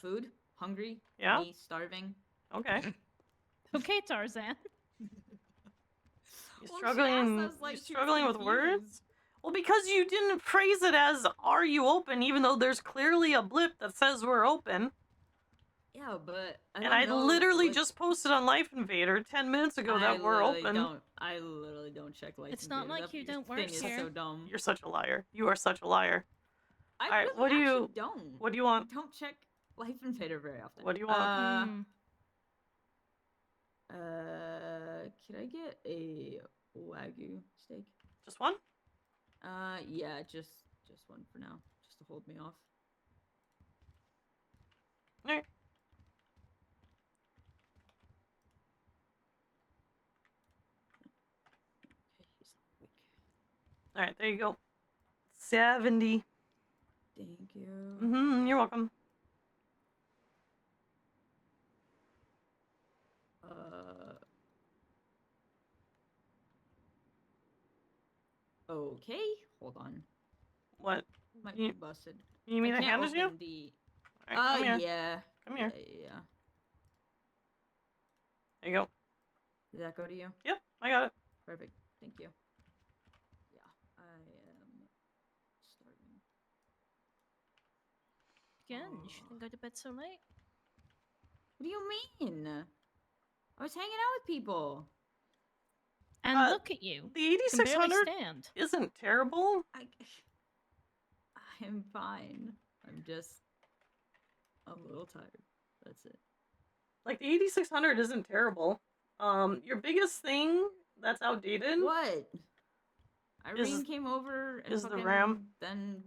Food. Hungry. Yeah. Me starving. Okay. Okay, Tarzan. You're struggling. You're struggling with words. Well, because you didn't phrase it as "Are you open?" even though there's clearly a blip that says we're open. Yeah, but I literally just posted on Life Invader 10 minutes ago that we're open. I literally don't check Life It's not like you don't work thing is here. so dumb. You're such a liar. You are such a liar. I All right, really what do you actually don't. What do you want? I don't check Life Invader very often. What do you want? Can I get a Wagyu steak? Just one? Yeah, just one for now, just to hold me off. All right. All right, there you go. 70. Thank you. You're welcome. Okay, hold on. What? Might be busted. You mean I handed you? Right, come here. Yeah. Come here. Yeah. There you go. Did that go to you? Yep, I got it. Perfect. Thank you. Yeah, I am starving. Again, you shouldn't go to bed so late. What do you mean? I was hanging out with people. And look at you. The 8600 stand. isn't terrible. I'm fine. I'm just a little tired. That's it. Like the 8600 isn't terrible. Your biggest thing that's outdated. What? Irene came over and is the RAM. Then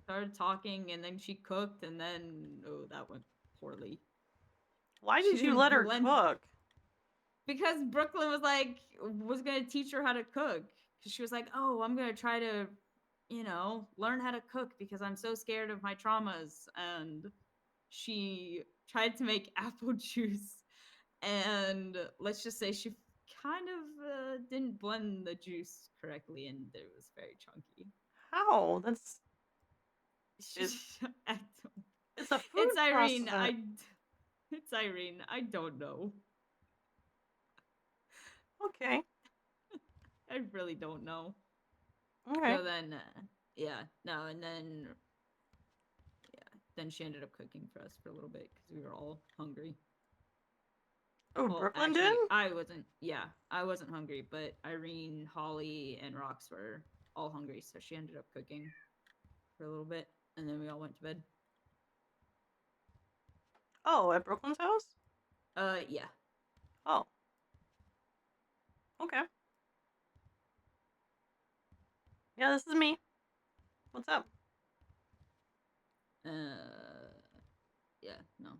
started talking, and then she cooked, and then that went poorly. Why did you let her cook? Because Brooklyn was gonna teach her how to cook. Because she was like, "Oh, I'm gonna try to, learn how to cook because I'm so scared of my traumas." And she tried to make apple juice, and let's just say she kind of didn't blend the juice correctly, and it was very chunky. How? That's it's a food It's Irene. processor. It's Irene. I don't know. Okay. I really don't know. Okay. So then, then she ended up cooking for us for a little bit because we were all hungry. Oh, Well, Brooklyn actually, did? I wasn't hungry, but Irene, Holly, and Rox were all hungry, so she ended up cooking for a little bit, and then we all went to bed. Oh, at Brooklyn's house? Yeah. Oh. Okay. Yeah, this is me. What's up? Yeah, no.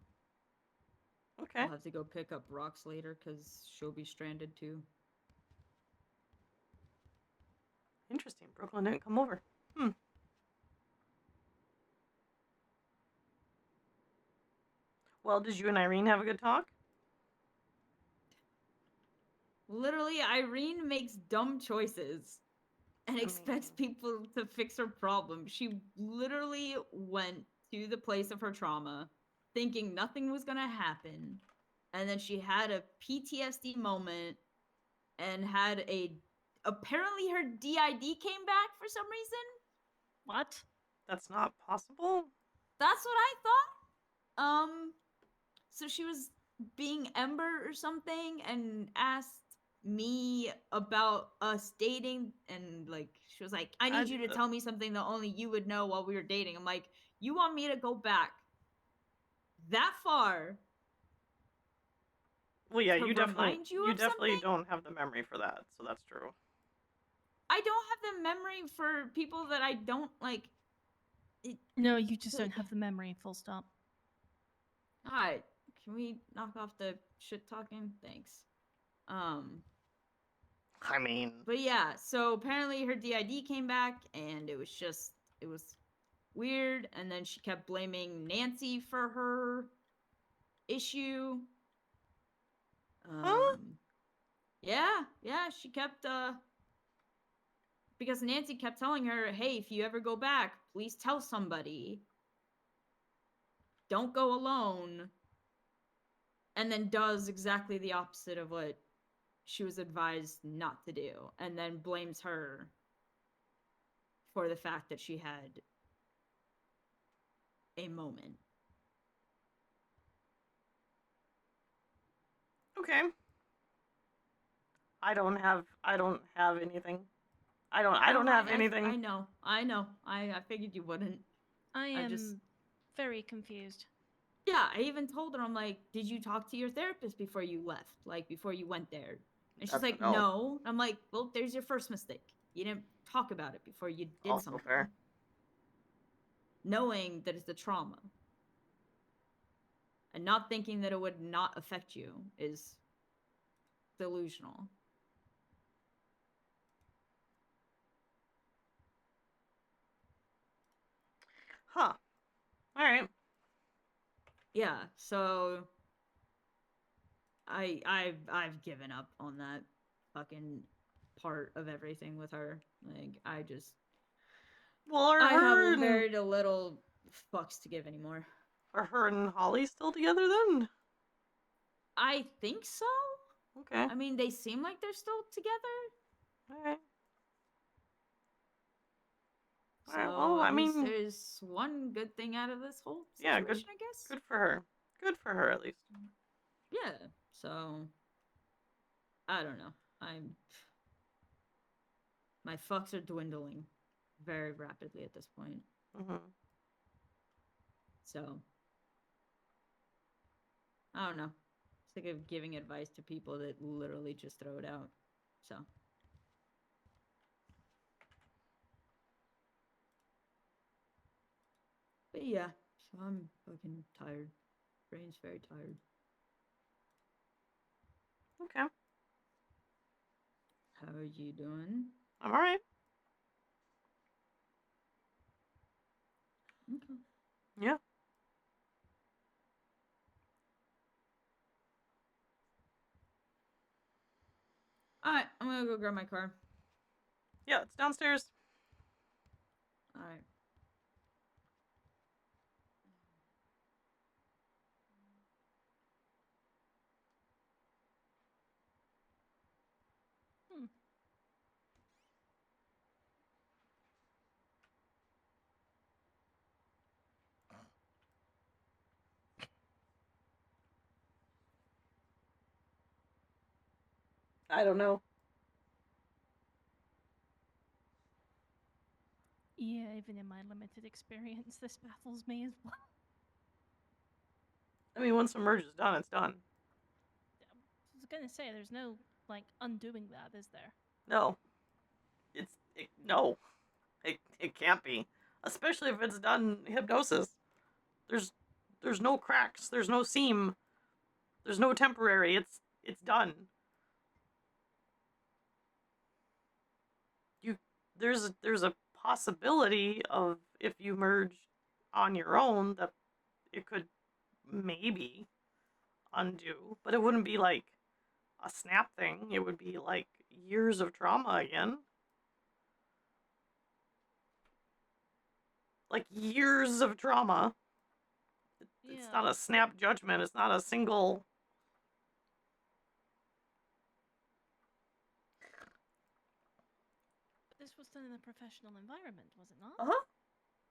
Okay. I'll have to go pick up rocks later because she'll be stranded too. Interesting. Brooklyn didn't come over. Well, did you and Irene have a good talk? Literally, Irene makes dumb choices and expects people to fix her problem. She literally went to the place of her trauma thinking nothing was going to happen. And then she had a PTSD moment and had apparently her DID came back for some reason. What? That's not possible. That's what I thought. So she was being Ember or something and asked me about us dating, and like she was like, I need you to tell me something that only you would know while we were dating. I'm like, you want me to go back that far? Well, yeah, you definitely something? don't have the memory for that, so that's true. I don't have the memory for people that I don't like. No, you just don't have the memory, full stop. Alright, can we knock off the shit talking? Thanks. I mean... But yeah, so apparently her DID came back, and it was weird, and then she kept blaming Nancy for her issue. Huh? Yeah, she kept, because Nancy kept telling her, hey, if you ever go back, please tell somebody. Don't go alone. And then does exactly the opposite of what she was advised not to do, and then blames her for the fact that she had a moment. Okay. I don't have anything. I don't have anything. I know. I figured you wouldn't. I am very confused. Yeah, I even told her, I'm like, did you talk to your therapist before you left? Like, before you went there? And she's like, no. I'm like, well, there's your first mistake. You didn't talk about it before you did also something. Fair. Knowing that it's a trauma. And not thinking that it would not affect you is delusional. Huh. Alright. Yeah, so I've given up on that fucking part of everything with her. Like, I just I have very little fucks to give anymore. Are her and Holly still together then? I think so. Okay. I mean, they seem like they're still together. Alright. So, Alright, well, I mean, there's one good thing out of this whole situation, yeah, good, I guess. Good for her. Good for her, at least. Yeah, so I don't know. My fucks are dwindling very rapidly at this point. So I don't know. Sick of giving advice to people that literally just throw it out. So but yeah, so I'm fucking tired. Brain's very tired. Okay. How are you doing? I'm alright. Okay. Yeah. Alright, I'm gonna go grab my car. Yeah, it's downstairs. Alright. I don't know. Yeah, even in my limited experience, this baffles me as well. I mean, once the merge is done, it's done. I was gonna say, there's no like undoing that, is there? No. No. It can't be. Especially if it's done hypnosis. There's no cracks, there's no seam, there's no temporary, it's done. There's a possibility of, if you merge on your own, that it could maybe undo, but it wouldn't be like a snap thing. It would be like years of trauma again. Like years of trauma. It's not a snap judgment. It's not a single. But this was done in a professional environment, was it not? Uh-huh.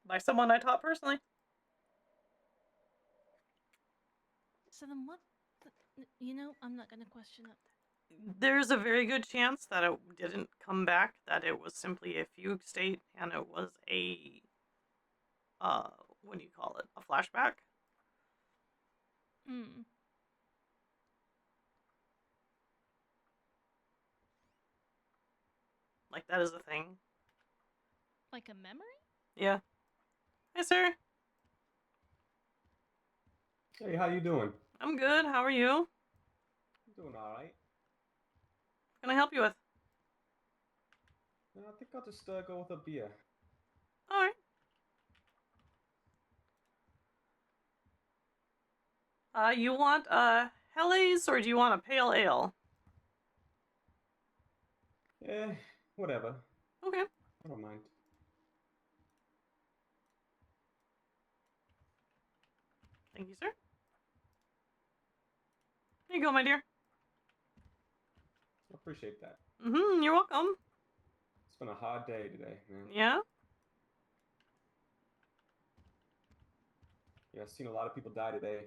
By someone I taught personally. So then what? I'm not going to question it. There's a very good chance that it didn't come back, that it was simply a fugue state, and it was a, what do you call it? A flashback? Hmm. Like, that is a thing. Like a memory? Yeah. Hey, sir. Hey, how you doing? I'm good. How are you? Doing all right. What can I help you with? I think I'll just go with a beer. All right. You want Helles, or do you want a pale ale? Whatever. Okay. I don't mind. Thank you, sir. Here you go, my dear. I appreciate that. You're welcome. It's been a hard day today, man. Yeah? Yeah, I've seen a lot of people die today.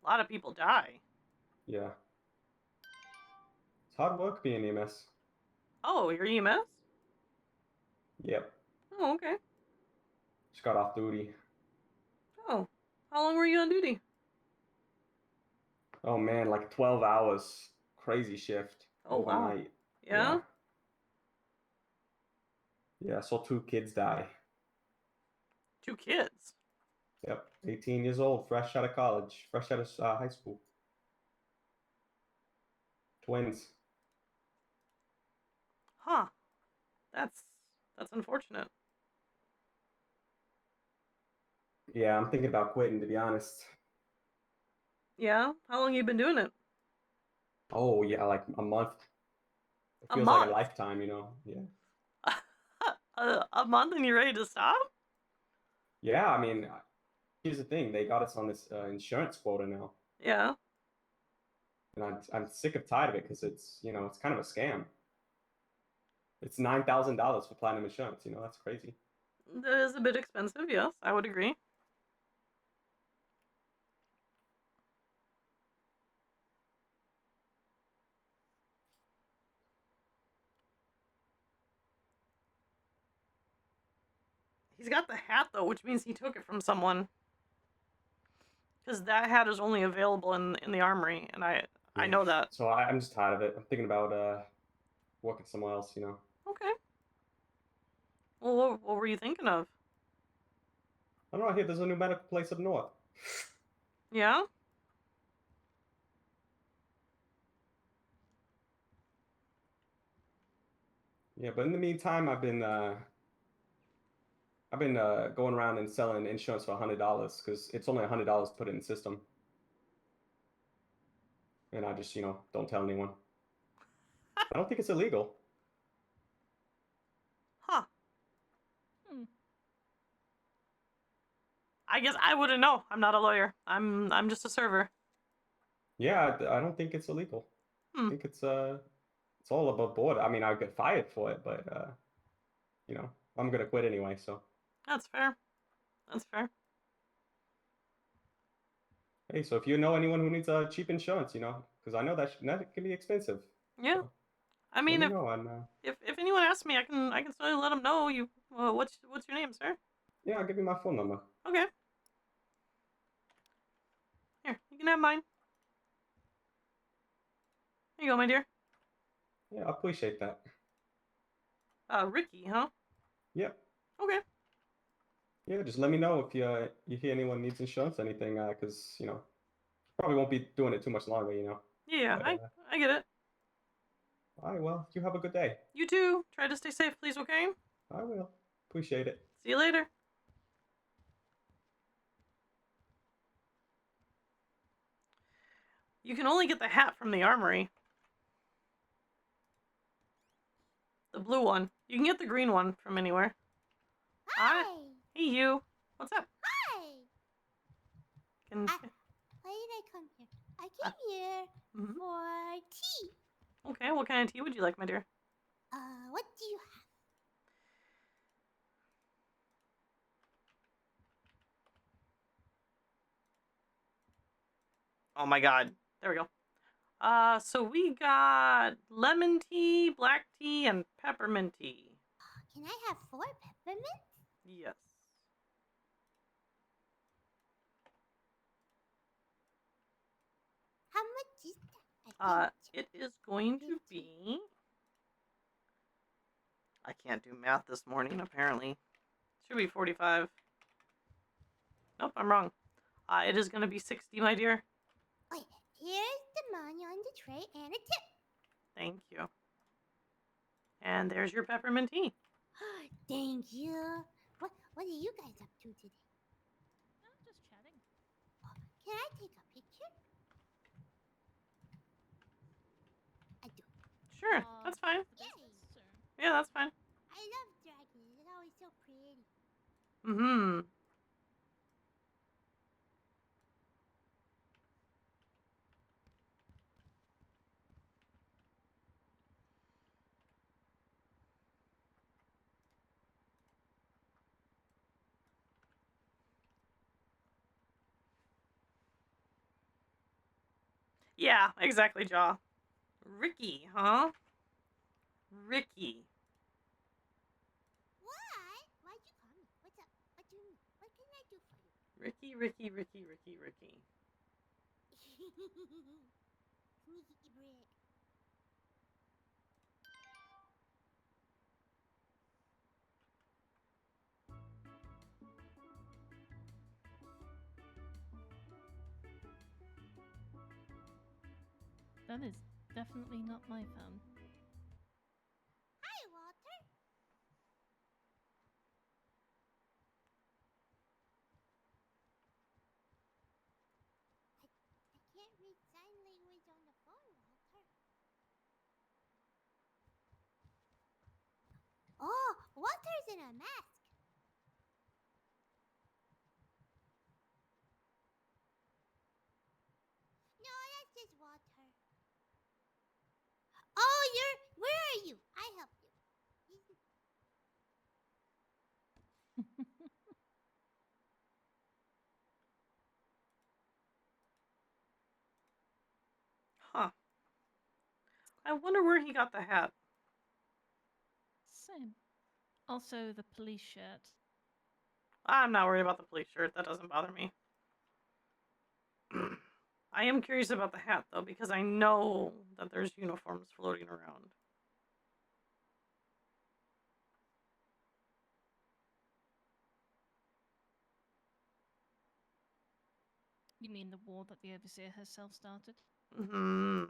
A lot of people die. Yeah. It's hard work being EMS. Oh, you're EMS? Yep. Oh, okay. Just got off duty. Oh, how long were you on duty? Oh man, like 12 hours. Crazy shift. Oh, wow. overnight. Yeah? Yeah, I saw 2 kids die. 2 kids? Yep, 18 years old, fresh out of college, fresh out of high school. Twins. Huh. That's unfortunate. Yeah, I'm thinking about quitting, to be honest. Yeah? How long you been doing it? Oh, yeah, like a month. It A feels like month? a lifetime, you know? Yeah. A month and you're ready to stop? Yeah, I mean, here's the thing. They got us on this insurance quota now. Yeah. And I'm sick of tired of it because it's, it's kind of a scam. It's $9,000 for platinum insurance, that's crazy. That is a bit expensive, yes, I would agree. He's got the hat, though, which means he took it from someone. Because that hat is only available in the armory, and I know that. So I'm just tired of it. I'm thinking about working somewhere else, Okay. Well, what were you thinking of? I don't know. I hear there's a new medical place up north. Yeah? Yeah, but in the meantime, I've been going around and selling insurance for $100 because it's only $100 to put it in the system. And I just, don't tell anyone. I don't think it's illegal. Huh. I guess I wouldn't know. I'm not a lawyer. I'm just a server. Yeah, I don't think it's illegal. I think it's all above board. I mean, I'll get fired for it, but I'm gonna quit anyway. So That's fair. That's fair. hey, so if you know anyone who needs cheap insurance, because I know that can be expensive. Yeah. So, I mean, let me know and, if anyone asks me, I can certainly let them know. You, what's your name, sir? yeah, I'll give you my phone number. Okay. Here, you can have mine. Here you go, my dear. Yeah, I appreciate that. Ricky, huh? Yep. Okay. Yeah, just let me know if you hear anyone needs insurance, anything, because probably won't be doing it too much longer, Yeah, But, I get it. All right, well, you have a good day. You too. Try to stay safe, please, okay? I will. Appreciate it. See you later. You can only get the hat from the armory. The blue one. You can get the green one from anywhere. Hi. Hey, you. What's up? Hi. Can... Why did I come here? I came here for tea. Okay, what kind of tea would you like, my dear? What do you have? Oh my god. There we go. So we got lemon tea, black tea, and peppermint tea. Can I have 4 peppermints? Yes. How much is that? It is going to be... I can't do math this morning, apparently. Should be 45. Nope, I'm wrong. It is going to be 60, my dear. Wait, here's the money on the tray and a tip. Thank you. And there's your peppermint tea. Thank you. What are you guys up to today? I'm just chatting. Can I take a picture? I do. Sure, that's fine. Yeah, that's fine. I love dragons. It's always so pretty. Mm-hmm. Yeah, exactly, Jaw. Ricky, huh? Ricky. What? Why'd you call me? What's up? What do you mean? What can I do for you? Ricky. Sneaky brick. That is definitely not my phone. Hi, Walter. I can't read sign language on the phone, Walter. Oh, Walter's in a mask. No, that's just Walter. Oh, where are you? I help you. Huh. I wonder where he got the hat. Same. Also, the police shirt. I'm not worried about the police shirt. That doesn't bother me. I am curious about the hat, though, because I know that there's uniforms floating around. You mean the war that the Overseer herself started? Mm-hmm.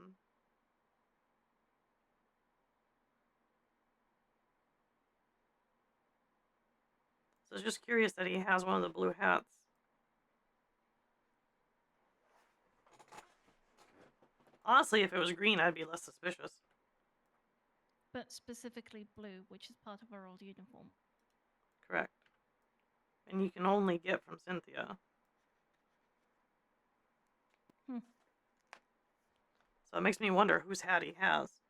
So I was just curious that he has one of the blue hats. Honestly, if it was green, I'd be less suspicious. But specifically blue, which is part of our old uniform. Correct. And you can only get from Cynthia. So it makes me wonder whose hat he has.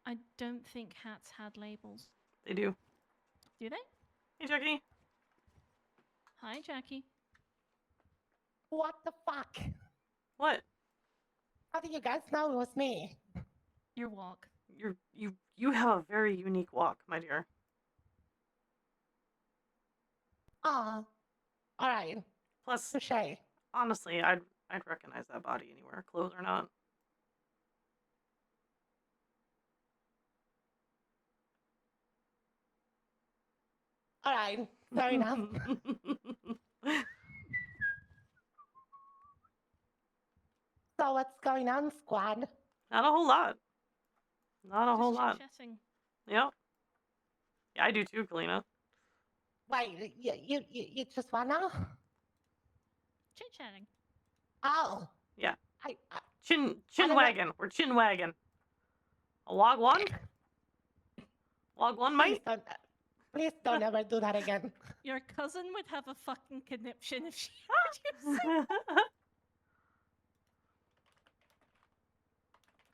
I don't think hats had labels. They do. Do they? Hey, Jackie. Hi, Jackie. What the fuck? What? How do you guys know it was me? Your walk. You have a very unique walk, my dear. All right. Plus, touche. Honestly, I'd recognize that body anywhere, clothes or not. All right, fair enough. So what's going on, squad? Not a whole lot. Not a whole Just lot. chit-chatting. Yep. Yeah, I do too, Kalina. Wait, you just wanna? Chit-chatting. Oh, Yeah. I Chin don't know. wagon. We're chin wagon. A log one? Log one, mate? Please don't ever do that again. Your cousin would have a fucking conniption if she heard you say that.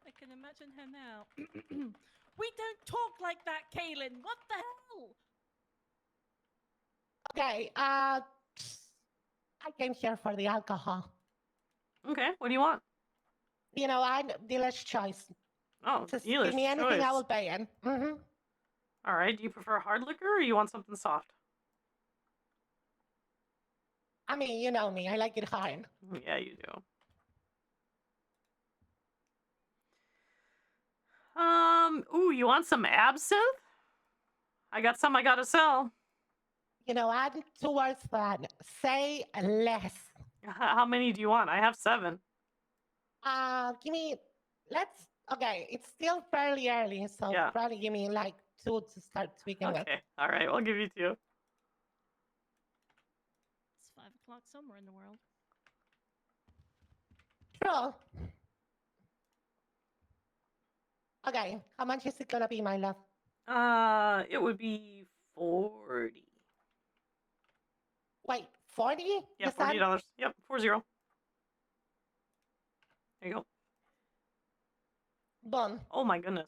I can imagine her now. We don't talk like that, Kaelyn. What the hell? Okay, I came here for the alcohol. Okay, what do you want? You know, I'm dealer's choice. Oh, Just dealer's give me anything, I choice. will pay in. Mm-hmm. All right, do you prefer hard liquor or you want something soft? I mean, you know me. I like it hard. Yeah, you do. Ooh, you want some absinthe? I got some I gotta sell. You know, add 2 words for that. Say less. How many do you want? I have 7. Give me, okay, it's still fairly early, so Yeah. probably give me like 2 to start speaking with. Okay, all right, I'll give you 2. It's 5 o'clock somewhere in the world. True. Okay, how much is it gonna be, my love? It would be 40. Wait, 40? Yeah, You said? $40. Yep, 40. There you go. Boom. Oh my goodness.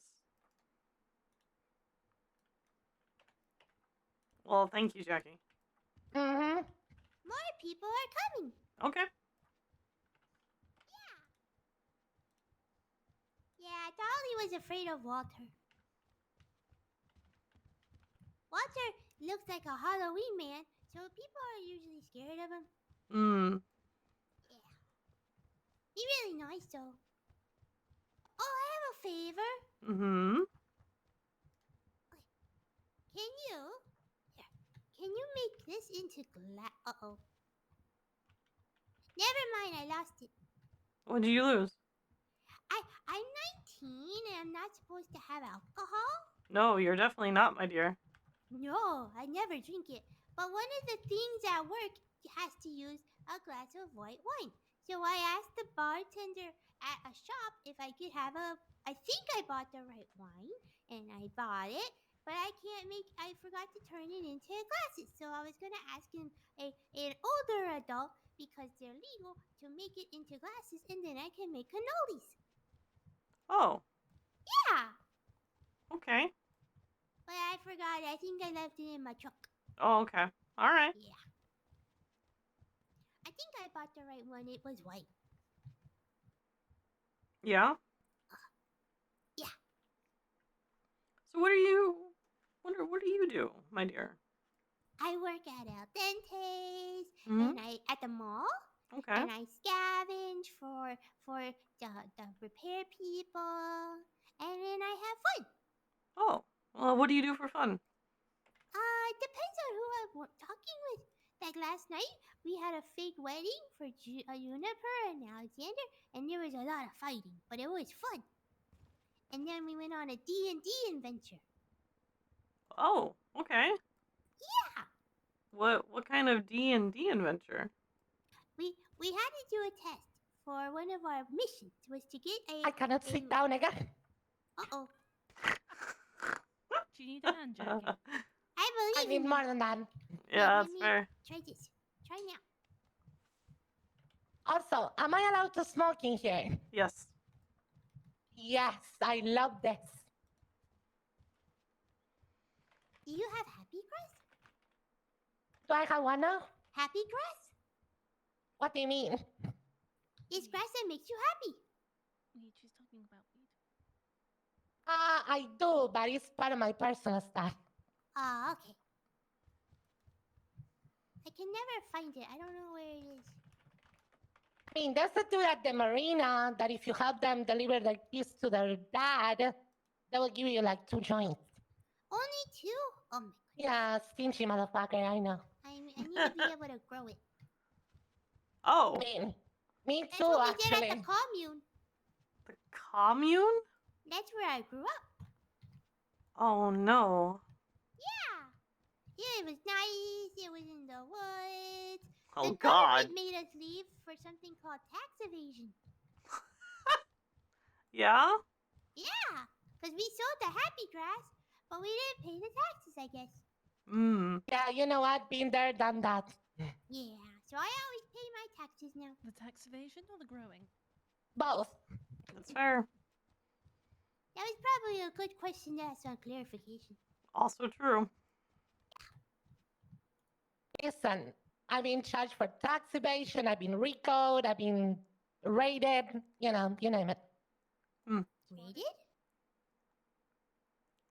Well, thank you, Jackie. Mm-hmm. More people are coming. Okay. Yeah, Dolly was afraid of Walter. Walter looks like a Halloween man, so people are usually scared of him. Hmm. Yeah. He's really nice, though. Oh, I have a favor. Mm-hmm. Can you make this into glass? Uh-oh. Never mind, I lost it. What did you lose? I'm 19 and I'm not supposed to have alcohol? No, you're definitely not, my dear. No, I never drink it. But one of the things at work has to use a glass of white wine. So I asked the bartender at a shop if I could have I think I bought the right wine, and I bought it, but I forgot to turn it into glasses. So I was going to ask an older adult, because they're legal, to make it into glasses, and then I can make cannolis. Oh. Yeah. Okay. But I forgot. I think I left it in my truck. Oh, okay. All right. Yeah. I think I bought the right one. It was white. Yeah? Yeah. So what do you do, my dear? I work at El Dente's, Mhm. and at the mall. Okay. And I scavenge for the repair people, and then I have fun. Oh. Well, what do you do for fun? It depends on who I'm talking with. Like last night, we had a fake wedding for Juniper and Alexander, and there was a lot of fighting, but it was fun. And then we went on a D&D adventure. Oh, okay. Yeah. What kind of D&D adventure? We had to do a test for one of our missions. Was to get I cannot sit down again. Uh-oh. Do you need a hand, Jackie? I need more than that. Yeah, that's fair. Try this. Try now. Also, am I allowed to smoke in here? Yes. Yes, I love this. Do you have happy grass? Do I have one now? Happy grass? What do you mean? It's grass that makes you happy. Weed, she's talking about weed. I do, but it's part of my personal stuff. Ah, okay. I can never find it. I don't know where it is. I mean, there's a dude at the marina that if you help them deliver their keys to their dad, they will give you like 2 joints. Only 2? Oh my goodness. Yeah, stingy motherfucker, I know. I need to be able to grow it. Oh. Me That's too, what we actually. did at the commune. The commune? That's where I grew up. Oh no. Yeah. Yeah, it was nice. It was in the woods. Oh the God. government made us leave for something called tax evasion. Yeah? Yeah, because we sold the happy grass, but we didn't pay the taxes, I guess. Yeah, you know what? Been there, done that. Yeah, so I always pay my taxes now. The tax evasion or the growing? Both. That's fair. That was probably a good question to ask on clarification. Also true. Listen, I've been charged for tax evasion, I've been RICO'd, I've been raided, you know, you name it. Raided?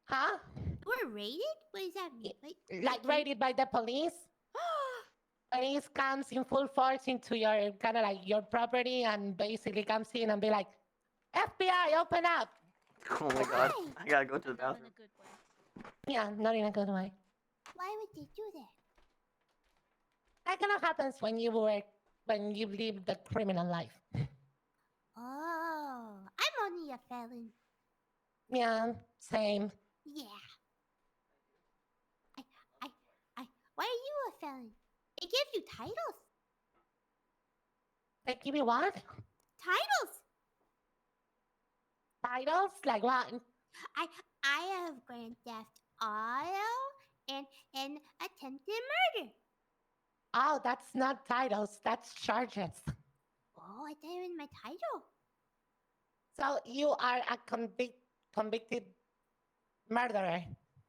Huh? You were raided? What does that mean? Like raided by the police? Police comes in full force into your kind of like your property and basically comes in and be like, FBI, open up. Oh my God. I gotta go to the bathroom. Yeah, not in a good way. Why would they do that? That kind of happens when you live the criminal life. Oh, I'm only a felon. Yeah, same. Yeah. Why are you a felon? They give you titles. They give you what? Titles. Titles? Like what? I have Grand Theft Auto and attempted murder. Oh, that's not titles. That's charges. Oh, I thought it was my title. So you are a convicted murderer.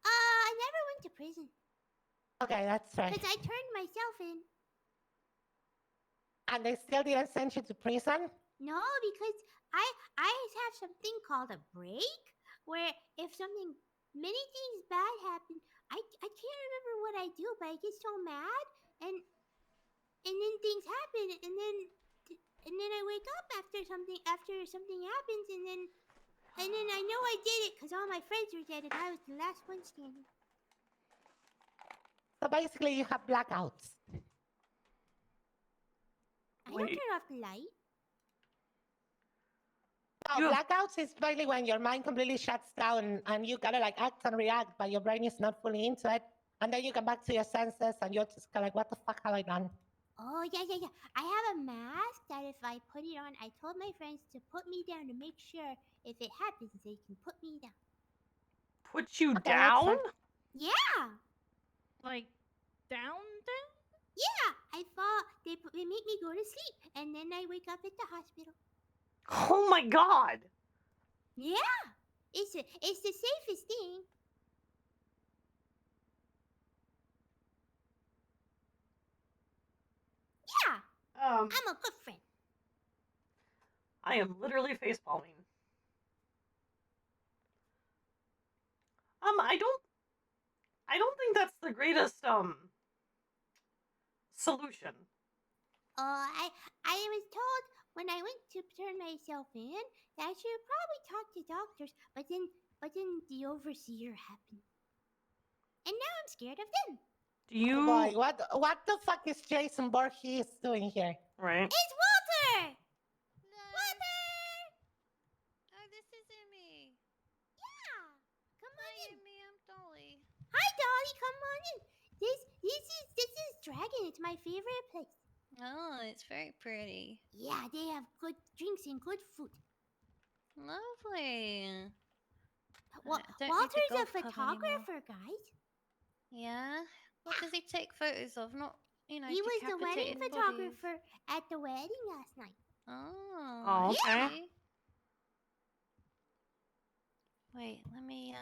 I never went to prison. Okay, that's right. Because I turned myself in. And they still didn't send you to prison? No, because I have something called a break, where if many things bad happen, I can't remember what I do, but I get so mad, and then things happen, and then I wake up after something happens, and then I know I did it because all my friends are dead, and I was the last one standing. So basically you have blackouts. I don't turn off the light. No, blackouts is basically when your mind completely shuts down and you gotta like act and react, but your brain is not fully into it. And then you come back to your senses and you're just kind of like, what the fuck have I done? Oh, yeah. I have a mask that if I put it on, I told my friends to put me down to make sure if it happens, they can put me down. Put you down? Yeah. Like, down? Yeah. I thought they make me go to sleep, and then I wake up at the hospital. Oh my God. Yeah. It's the safest thing. Yeah. I'm a good friend. I am literally facepalming. I don't think that's the greatest solution. I was told when I went to turn myself in that I should probably talk to doctors, but then the overseer happened, and now I'm scared of them. Do you? Oh boy, what the fuck is Jason Voorhees doing here? Right. It's Walter. Walter. Oh, this is Emmy. Yeah. Come on in. Emmy, I'm Dolly. Hi, Dolly. Come on in. This is Dragon. It's my favorite place. Oh, it's very pretty. Yeah, they have good drinks and good food. Lovely. Walter's a photographer, guys. Yeah? What does he take photos of? Not, He was the wedding decapitated photographer at the wedding last night. Oh, okay. see? Wait, let me,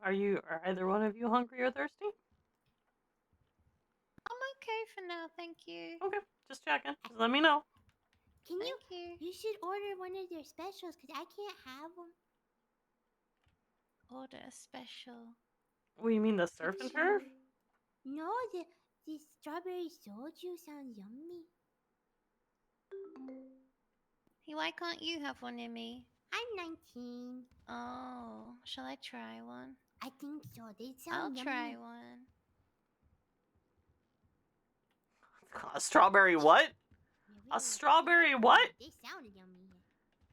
Are either one of you hungry or thirsty? I'm okay for now, thank you. Okay, just checking. Just let me know. You should order one of their specials because I can't have them. Order a special. What do you mean, the surf and turf? No, the strawberry soju sounds yummy. Hey, why can't you have one, Emmy? I'm 19. Oh, shall I try one? I think so. They I'll sound try yummy. one. A strawberry what? A strawberry what? They sound yummy.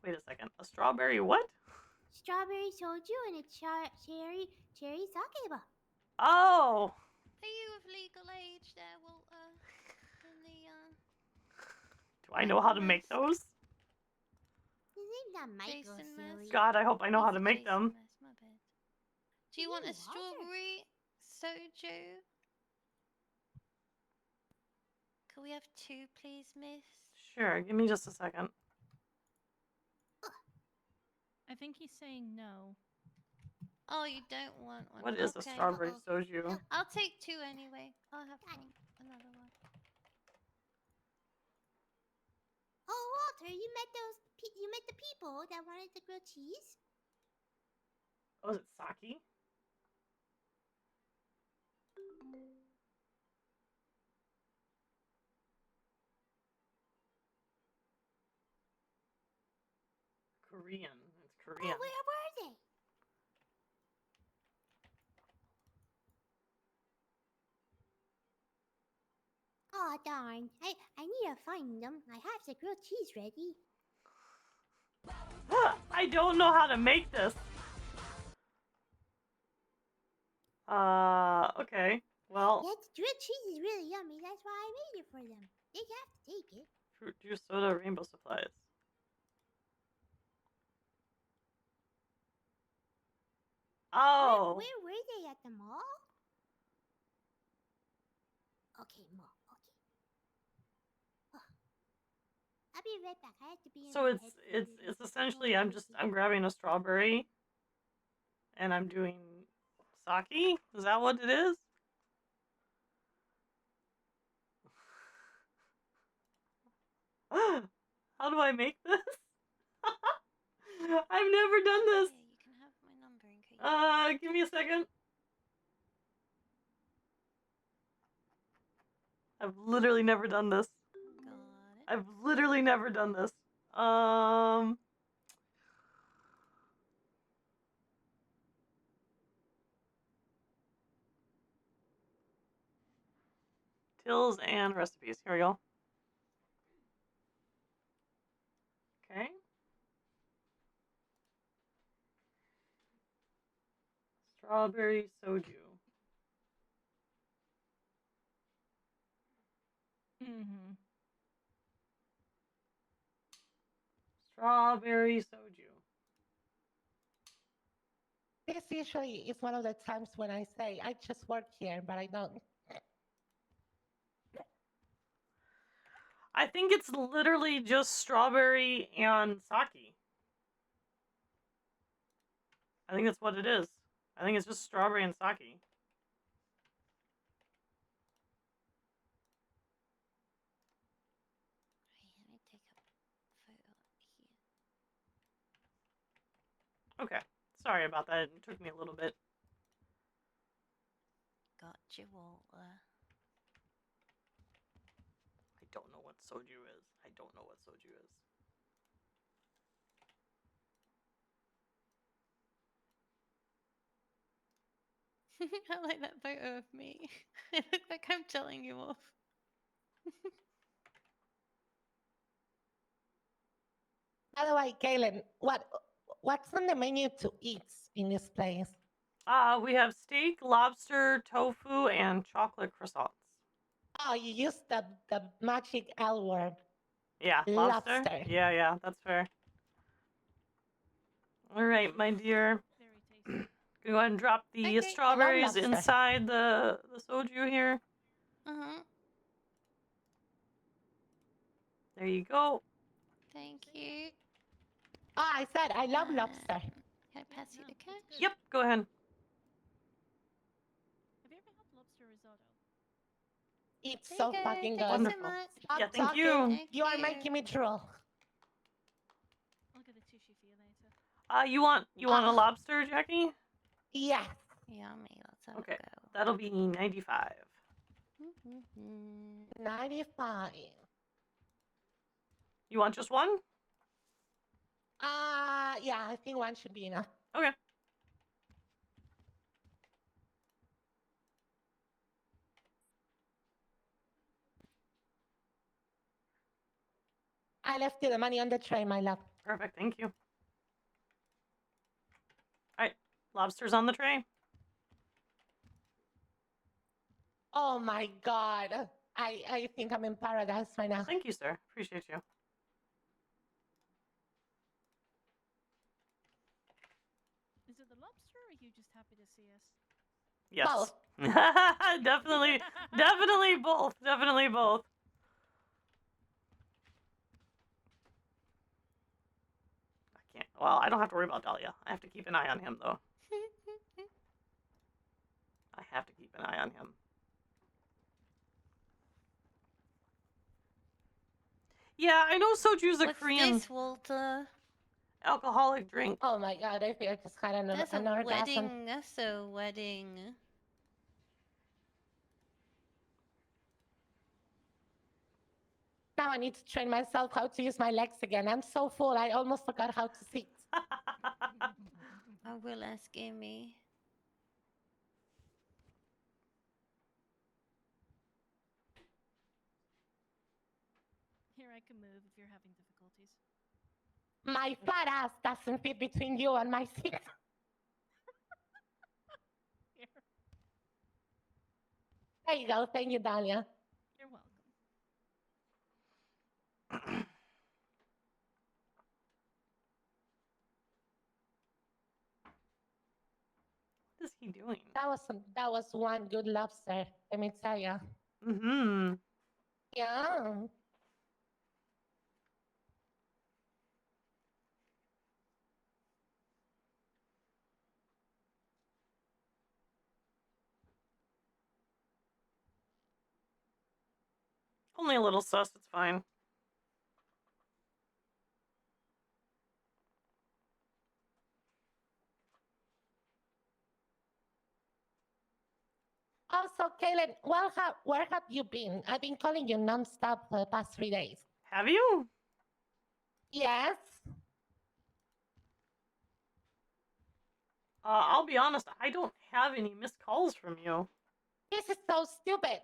Wait a second. A strawberry what? Strawberry soju and a cherry sake ba. Oh. Are you of legal age there, Walter? In the Do I know how to make those? His name's not Michael, Jason silly. Mess? God, I hope I know how to He's make Jason them. Mess, my bad. Do you want a strawberry soju? Can we have 2, please, miss? Sure, give me just a second. I think he's saying no. Oh, you don't want one. What is a Okay. strawberry soju? I'll take 2 anyway. I'll have another one. Oh, Walter, you met the people that wanted the grilled cheese? Oh, is it sake? Korean. It's Korean. Oh, where were they? Oh, darn. I need to find them. I have the grilled cheese ready. I don't know how to make this. Okay. Well. Yeah, the grilled cheese is really yummy. That's why I made it for them. They have to take it. Fruit juice, soda, rainbow supplies. Oh. Where were they, at the mall? Okay, mall. Okay. Oh. I'll be right back. I have to be in So my it's essentially I'm grabbing a strawberry and I'm doing sake? Is that what it is? How do I make this? I've never done this. Yeah, you can have my number in case. Give me a second. I've literally never done this. Got it. I've literally never done this. Tills and recipes. Here we go. Okay. Strawberry soju. Mm-hmm. Strawberry soju. This usually is one of the times when I say, I just work here, but I don't. I think it's literally just strawberry and sake. I think that's what it is. I think it's just strawberry and sake. Let me take a photo here. Okay. Sorry about that. It took me a little bit. Gotcha, Walter. I don't know what soju is. I don't know what soju is. I like that photo of me. I look like I'm telling you off. By the way, Kaelyn, what's on the menu to eat in this place? We have steak, lobster, tofu, and chocolate croissants. Oh, you used the magic L word. Yeah, lobster. Yeah, that's fair. All right, my dear. Very tasty. Go ahead and drop the strawberries inside the soju here. Uh-huh. There you go. Thank you. Oh, I said I love lobster. Can I pass you the cash? Yep, go ahead. Have you ever had lobster risotto? It's There so you go. fucking Thank good. you so much. Stop Yeah, thank talking. you. Thank You are you. making me drool. I'll get a tissue for you later. You want a lobster, Jackie? Yeah. Yummy. Let's have Okay, a go. that'll be 95. 95. You want just one? Yeah, I think one should be enough. Okay. I left you the money on the tray, my love. Perfect, thank you. Alright, lobster's on the tray. Oh my god. I think I'm in paradise right now. Thank you, sir. Appreciate you. Is it the lobster, or are you just happy to see us? Yes. Both. Definitely, definitely both. Definitely both. I can't. Well, I don't have to worry about Dahlia. I have to keep an eye on him, though. I have to keep an eye on him. Yeah, I know soju's a What's Korean this, Walter? alcoholic drink. Oh my god, I feel I just had an That's a orgasm. wedding. That's a wedding. Now I need to train myself how to use my legs again. I'm so full, I almost forgot how to sit. I will ask Amy. Here, I can move if you're having difficulties. My fat ass doesn't fit between you and my seat. Here. There you go. Thank you, Dahlia. You're welcome. What is he doing? That was one good lobster, let me tell you. Mm-hmm. Yeah. Only a little sus, it's fine. Also, Kaelyn, where have you been? I've been calling you nonstop for the past 3 days. Have you? Yes. I'll be honest, I don't have any missed calls from you. This is so stupid.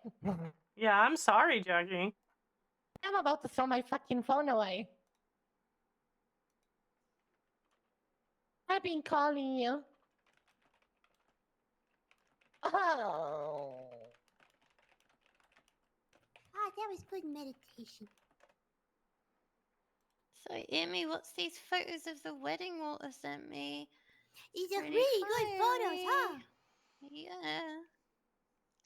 Yeah, I'm sorry, Jackie. I'm about to throw my fucking phone away. I've been calling you. Oh. Ah, that was good meditation. So, Amy, what's these photos of the wedding Walter sent me? These are Pretty really good photos, huh? fiery. Yeah.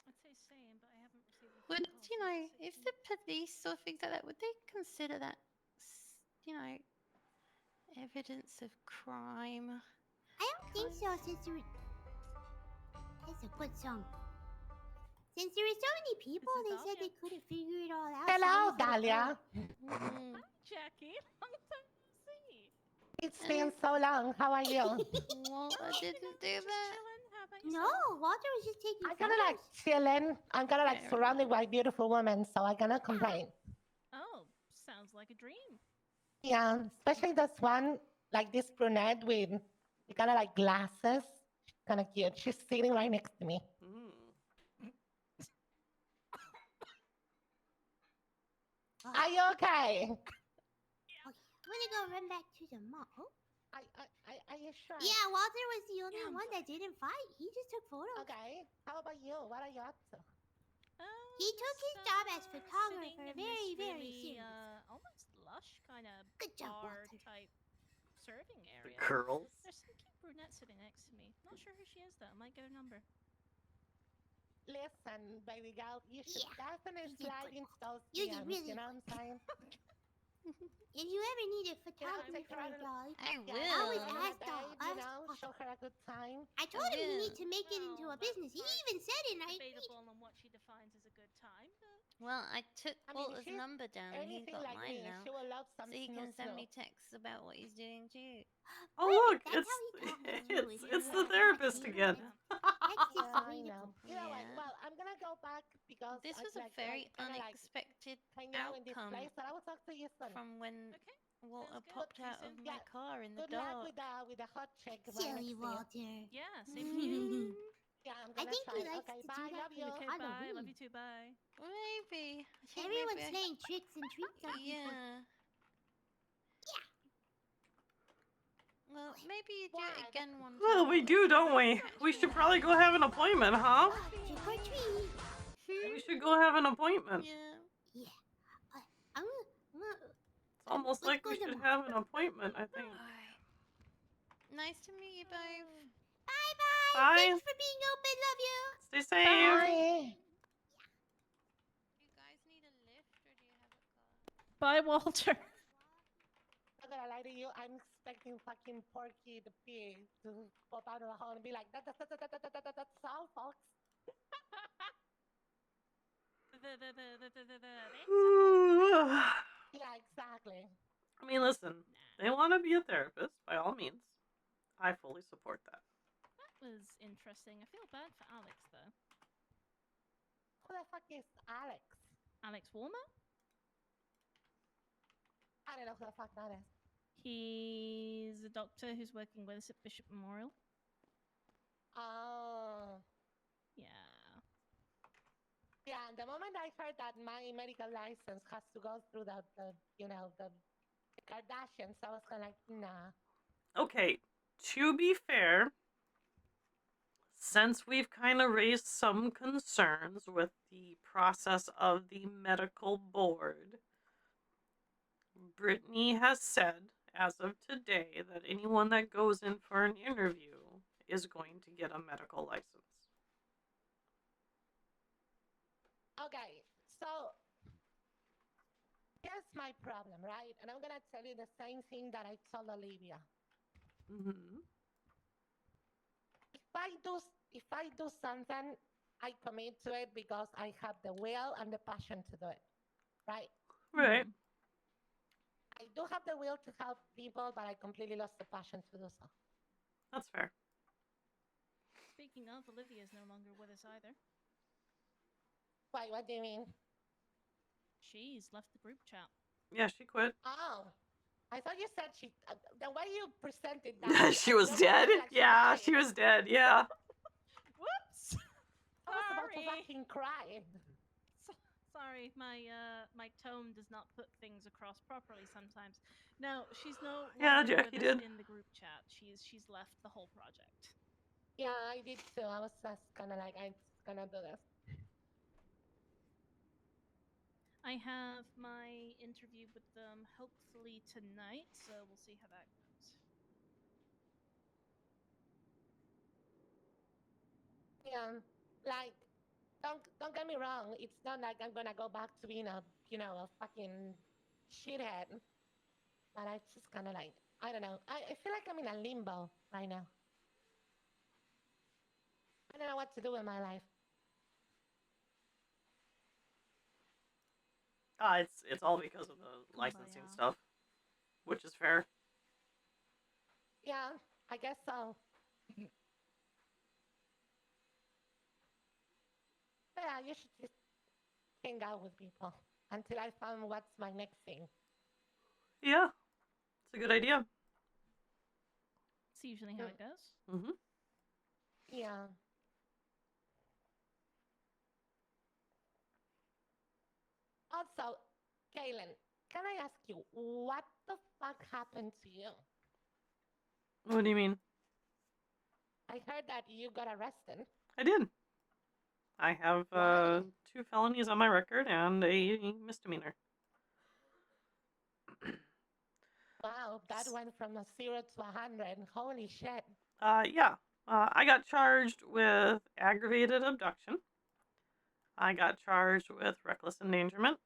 I'd say same, but I haven't received a Would, phone call you know, since if the police or things like that, would they consider that, you know, evidence of crime? I don't think so, since you. That's a good song. Since there were so many people, they said they couldn't figure it all out. Hello, so they said Dahlia. Hi, Jackie. Long time no see. It's been so long. How are you? Walter didn't do that. How about No, Walter was just taking I'm photos. gonna like chilling. I'm gonna like Fair surrounded by beautiful women, so I'm gonna complain. Oh, sounds like a dream. Yeah, especially this one, like this brunette with kind of like glasses. Kind of cute. She's sitting right next to me. Are you okay? I'm gonna go run back to the mall. Are you sure? Yeah, Walter was the only one that didn't fight. He just took photos. Okay. How about you? What are you up to? He took his job as photographer Sitting in very, this very really, serious. almost lush kind of Good job, bar Walter. type serving area. Curls. There's some cute brunette sitting next to me. Not sure who she is though. Might get her number. Listen, baby girl, you should definitely You did slide good. into those You DMs, did really you know what I'm saying? If you ever need a photographer, take her out on a- dog, I Yeah, will. always on a ask date, Dog. you know, show her a good time. I told him he needs to will. make it into a business. He even said it. And I Debatable on what she defines as a good time, but Well, I took I mean, Walter's she's number down and he's anything got like mine me, now. she will love So some he can send me snow. texts about what he's doing too. Oh look, That's it's how he talks to you, is it's you the have therapist to- again. That's just Yeah, the way I to know. go. You know what? Yeah. Well, I'm gonna go back because This I was a very kinda like unexpected hanging out in this outcome place, but I will talk to you soon. from when Walter Sounds good. popped See you out of soon. my Yeah. car in the Good luck dark. with the hot chick right Silly next to you. Walter. yeah, same to you. Yeah, I'm I gonna think try. he likes Okay, to bye. do that Love for you. the Okay, bye. Halloween. Love you too. Bye. Maybe. I think Everyone's maybe playing tricks and treats on people. Yeah. Well, maybe you do it again one time. Well, we do, don't we? We should probably go have an appointment, huh? Trick or treat. We should go have an appointment. Yeah. I'm gonna, It's almost let's like go we should tomorrow. have an appointment, I think. Nice to meet you both. Bye-bye. Bye. Thanks for being open. Love you. Stay safe. Bye. Do you guys need a lift or do you have a car? Bye, Walter. I'm not gonna lie to you, I'm expecting fucking Porky the pig to pop out of the hole and be like, that's all, folks. Yeah, exactly. I mean, listen, they want to be a therapist, by all means. I fully support that. That was interesting. I feel bad for Alex, though. Who the fuck is Alex? Alex Warmer? I don't know who the fuck that is. He's a doctor who's working with us at Bishop Memorial. Oh. Yeah. Yeah, the moment I heard that my medical license has to go through the Kardashians, I was kind of like, nah. Okay, to be fair, since we've kind of raised some concerns with the process of the medical board, Brittany has said, as of today, that anyone that goes in for an interview is going to get a medical license. Okay, so here's my problem, right? And I'm gonna tell you the same thing that I told Olivia. Mm-hmm. If I do something, I commit to it because I have the will and the passion to do it, right? Right. I do have the will to help people, but I completely lost the passion to do so. That's fair. Speaking of, Olivia's no longer with us either. Wait, what do you mean? She's left the group chat. Yeah, she quit. Oh, I thought you said she. The way you presented that, She was dead? like Yeah, died. she was dead. Yeah. Whoops. I was about to Sorry. fucking cry. Sorry, my tone does not put things across properly sometimes. No, she's no Yeah, longer Jackie with us did. in the group chat. She's left the whole project. Yeah, I did too. I was just kind of like, I'm just gonna do this. I have my interview with them hopefully tonight, so we'll see how that goes. Yeah, like, don't get me wrong. It's not like I'm gonna go back to being a fucking shithead. But I just kind of like, I don't know. I feel like I'm in a limbo right now. I don't know what to do with my life. It's all because of the licensing stuff, which is fair. Yeah, I guess so. Yeah, you should just hang out with people until I find what's my next thing. Yeah, it's a good idea. It's usually how it goes. Mm-hmm. Yeah. Also, Kaelyn, can I ask you, what the fuck happened to you? What do you mean? I heard that you got arrested. I did. I have 2 felonies on my record and a misdemeanor. Wow, that went from a 0 to 100. Holy shit. Yeah. I got charged with aggravated abduction. I got charged with reckless endangerment.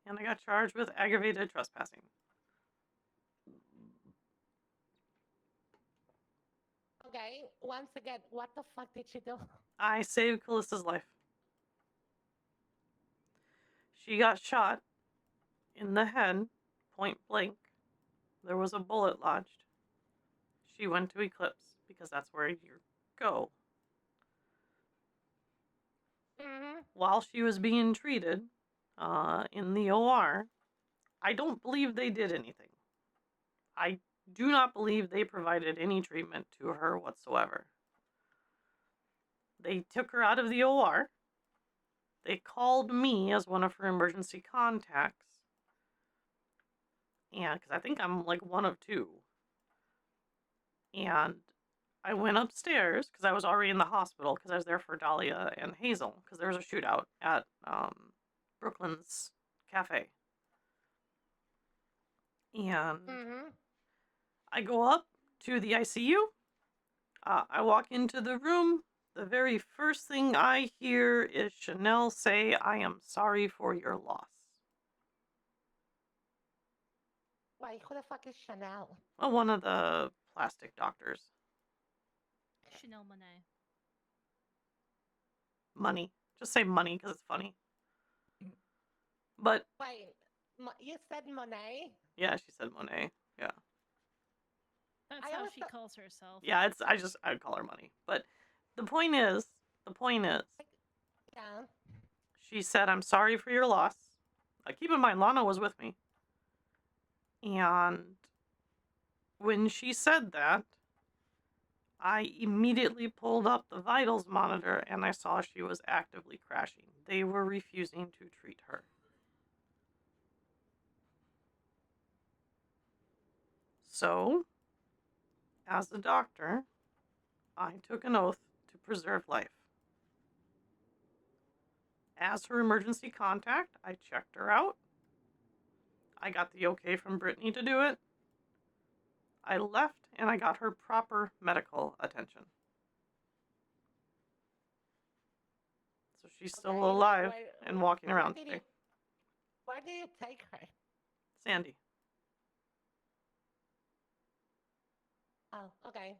And I got charged with aggravated trespassing. Okay, once again, what the fuck did you do? I saved Callista's life. She got shot in the head, point blank. There was a bullet lodged. She went to Eclipse because that's where you go. Mm-hmm. While she was being treated in the OR, I don't believe they did anything. I do not believe they provided any treatment to her whatsoever. They took her out of the OR. They called me as one of her emergency contacts. Yeah, because I think I'm like one of 2. And I went upstairs because I was already in the hospital because I was there for Dahlia and Hazel because there was a shootout at Brooklyn's cafe. And I go up to the ICU. I walk into the room. The very first thing I hear is Chanel say, "I am sorry for your loss." Wait, who the fuck is Chanel? Well, one of the plastic doctors. Chanel Monet. Money. Just say money because it's funny. But Wait, you said Monet? yeah, she said Monet. Yeah. That's how she calls herself. Yeah, I'd call her money. But the point is, Yeah. she said, "I'm sorry for your loss." Keep in mind, Lana was with me. And when she said that, I immediately pulled up the vitals monitor and I saw she was actively crashing. They were refusing to treat her. So, as a doctor, I took an oath to preserve life. As her emergency contact, I checked her out. I got the okay from Brittany to do it. I left and I got her proper medical attention. So she's still alive and walking around today. Where did you take her? Sandy. Oh, okay.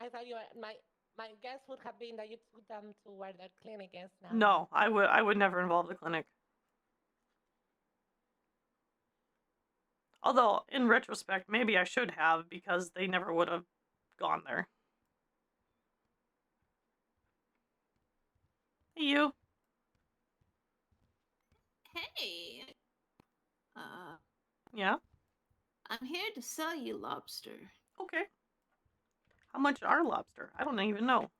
I thought you were my guess would have been that you took them to where the clinic is now. No, I would never involve the clinic. Although, in retrospect, maybe I should have because they never would have gone there. Hey, you. Hey. Yeah? I'm here to sell you lobster. Okay. How much are lobster? I don't even know.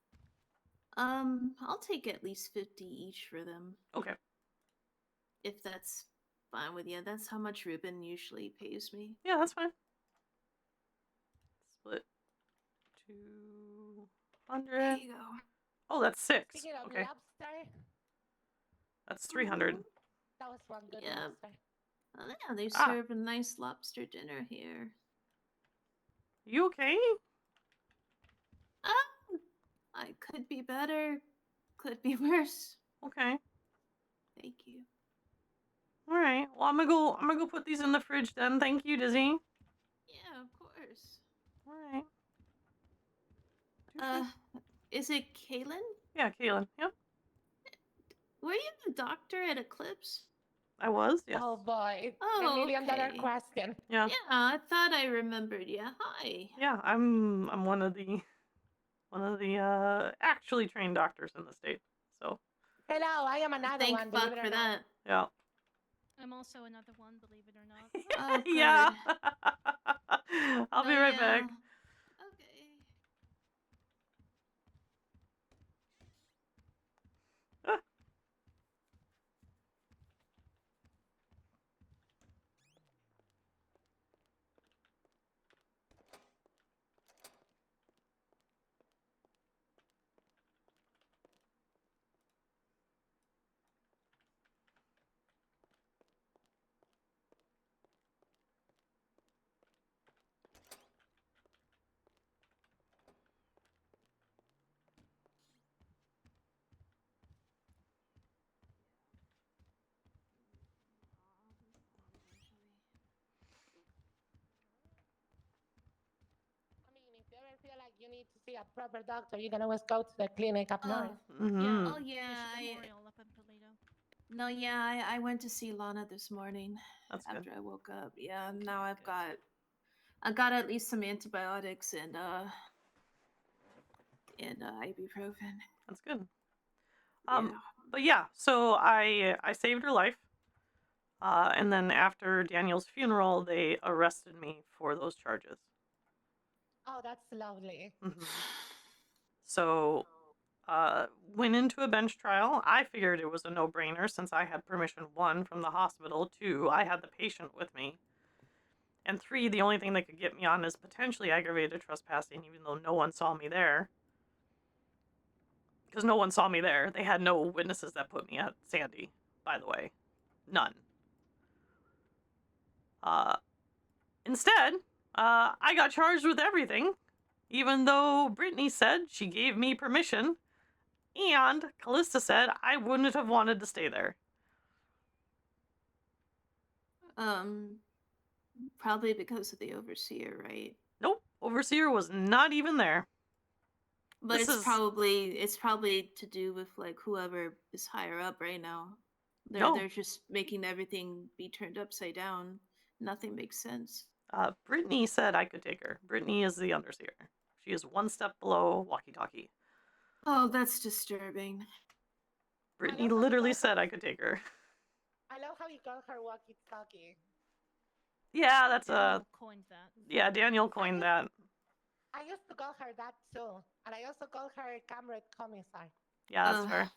I'll take at least 50 each for them. Okay. If that's fine with you. That's how much Ruben usually pays me. Yeah, that's fine. Split 200. There you go. Oh, that's 6. Speaking of Okay. lobster, That's 300. that was one good Yeah. lobster. Oh, yeah, they serve a nice lobster dinner here. You okay? I could be better. Could be worse. Okay. Thank you. All right. Well, I'm gonna go put these in the fridge then. Thank you, Dizzy. Yeah, of course. All right. Is it Kaelyn? Yeah, Kaelyn. Yep. Were you the doctor at Eclipse? I was. Yes. Oh boy. Oh, $1 million okay. question. Yeah. Yeah, I thought I remembered you. Hi. Yeah, I'm one of the actually trained doctors in the state. So. Hello, I am another Thank one. fuck Believe it or for not. that. Yeah. I'm also another one, believe it or not. Oh, good. Yeah. I'll be right back. Okay. I mean, if you ever feel like you need to see a proper doctor, you can always go to the clinic up north. Yeah. Oh, yeah. Bishop Memorial up in Toledo. No, yeah, I went to see Lana this morning. That's after good. I woke up. Yeah, now I got at least some antibiotics and ibuprofen. That's good. Yeah. But yeah, so I saved her life. And then after Daniel's funeral, they arrested me for those charges. Oh, that's lovely. Mm-hmm. So, went into a bench trial. I figured it was a no-brainer since I had permission, 1, from the hospital, 2, I had the patient with me. And 3, the only thing they could get me on is potentially aggravated trespassing, even though no one saw me there. Because no one saw me there. They had no witnesses that put me at Sandy, by the way. None. Instead, I got charged with everything, even though Brittany said she gave me permission, and Callista said I wouldn't have wanted to stay there. Probably because of the overseer, right? Nope, overseer was not even there. But it's probably to do with like whoever is higher up right now. They're just making everything be turned upside down. Nothing makes sense. Brittany said I could take her. Brittany is the underseer. She is one step below walkie-talkie. Oh, that's disturbing. Brittany literally said I could take her. I love how you call her walkie-talkie. Yeah, that's Daniel coined that. Yeah, Daniel coined that. I used to call her that too, and I also call her Comrade Commissar. Yeah, that's fair.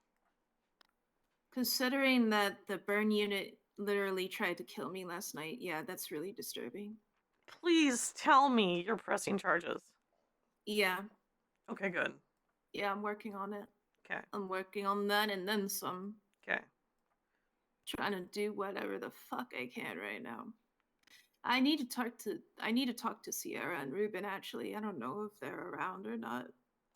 Considering that the burn unit literally tried to kill me last night, yeah, that's really disturbing. Please tell me you're pressing charges. Yeah. Okay, good. Yeah, I'm working on it. Okay. I'm working on that and then some. Okay. Trying to do whatever the fuck I can right now. I need to talk to Sierra and Ruben actually. I don't know if they're around or not.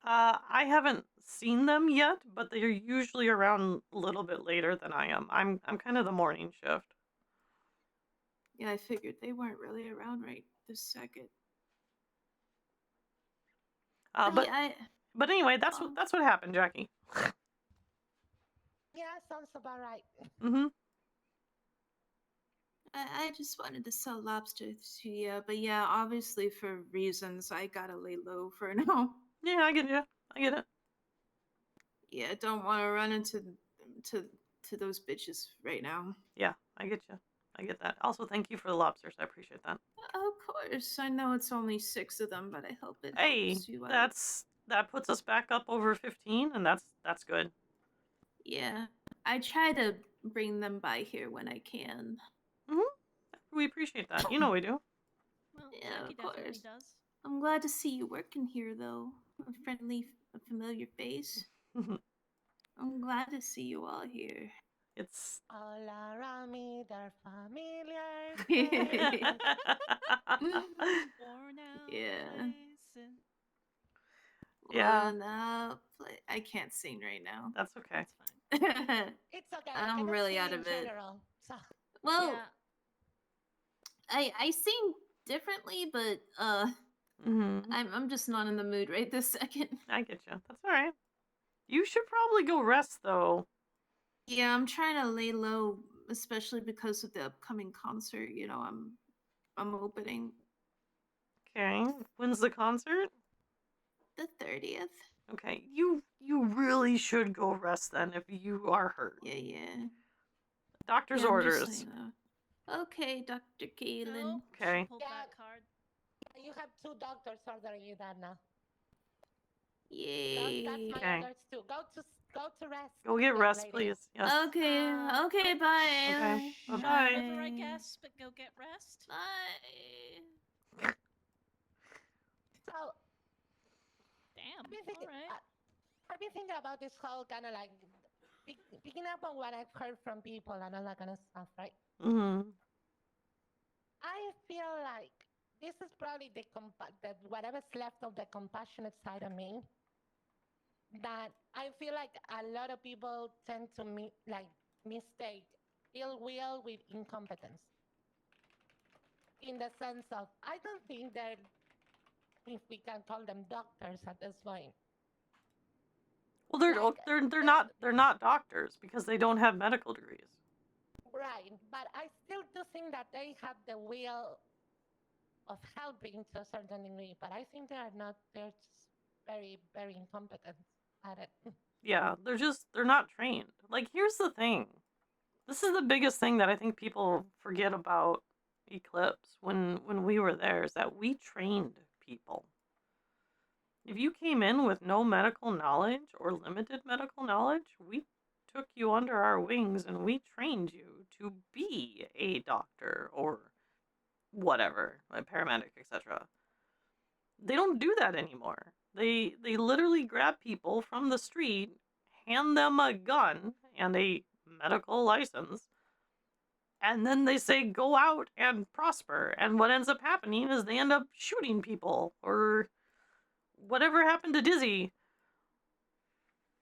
I haven't seen them yet, but they're usually around a little bit later than I am. I'm kind of the morning shift. Yeah, I figured they weren't really around right this second. But anyway, that's what happened, Jackie. Yeah, sounds about right. Mm-hmm. I just wanted to sell lobster to you, but yeah, obviously for reasons I gotta lay low for now. Yeah, I get you. I get it. Yeah, I don't want to run into those bitches right now. Yeah, I get you. I get that. Also, thank you for the lobsters. I appreciate that. Of course, I know it's only 6 of them, but I hope it Hey, helps you out. that puts us back up over 15, and that's good. Yeah, I try to bring them by here when I can. We appreciate that. You know we do. Well, Yeah, Jackie of course. definitely does. I'm glad to see you working here, though. A familiar face. I'm glad to see you all here. It's all around me, they're familiar. Yeah. Yeah. Well, I can't sing right now. That's okay. That's fine. It's okay. I'm really out of it. General, so. Well, yeah. I sing differently, but I'm just not in the mood right this second. I get you. That's all right. You should probably go rest though. Yeah, I'm trying to lay low, especially because of the upcoming concert. You know, I'm opening. Okay. When's the concert? The 30th. Okay. You really should go rest then if you are hurt. Yeah. Doctor's Yeah, orders. Okay, Dr. Kaelyn. Okay. Pulled that card. You have 2 doctors ordering you that now. Yay. That's my orders too. Go to rest. Go get rest, please. Yes. Okay. Okay. Bye. Okay. Bye. Whatever, I guess, but go get rest. Bye. So. Damn. All right. I've been thinking about this whole kind of like picking up on what I've heard from people and all that kind of stuff, right? Mm-hmm. I feel like this is probably the whatever's left of the compassionate side of me. That I feel like a lot of people tend to mistake ill will with incompetence. In the sense of, I don't think that if we can call them doctors at this point. Well, they're not doctors because they don't have medical degrees. Right, but I still do think that they have the will of helping to a certain degree, but I think they're just very, very incompetent at it. Yeah, they're not trained. Like, here's the thing. This is the biggest thing that I think people forget about Eclipse when we were there, is that we trained people. If you came in with no medical knowledge or limited medical knowledge, we took you under our wings and we trained you to be a doctor or whatever, a paramedic, etc. They don't do that anymore. They literally grab people from the street, hand them a gun and a medical license, and then they say go out and prosper. And what ends up happening is they end up shooting people, or whatever happened to Dizzy.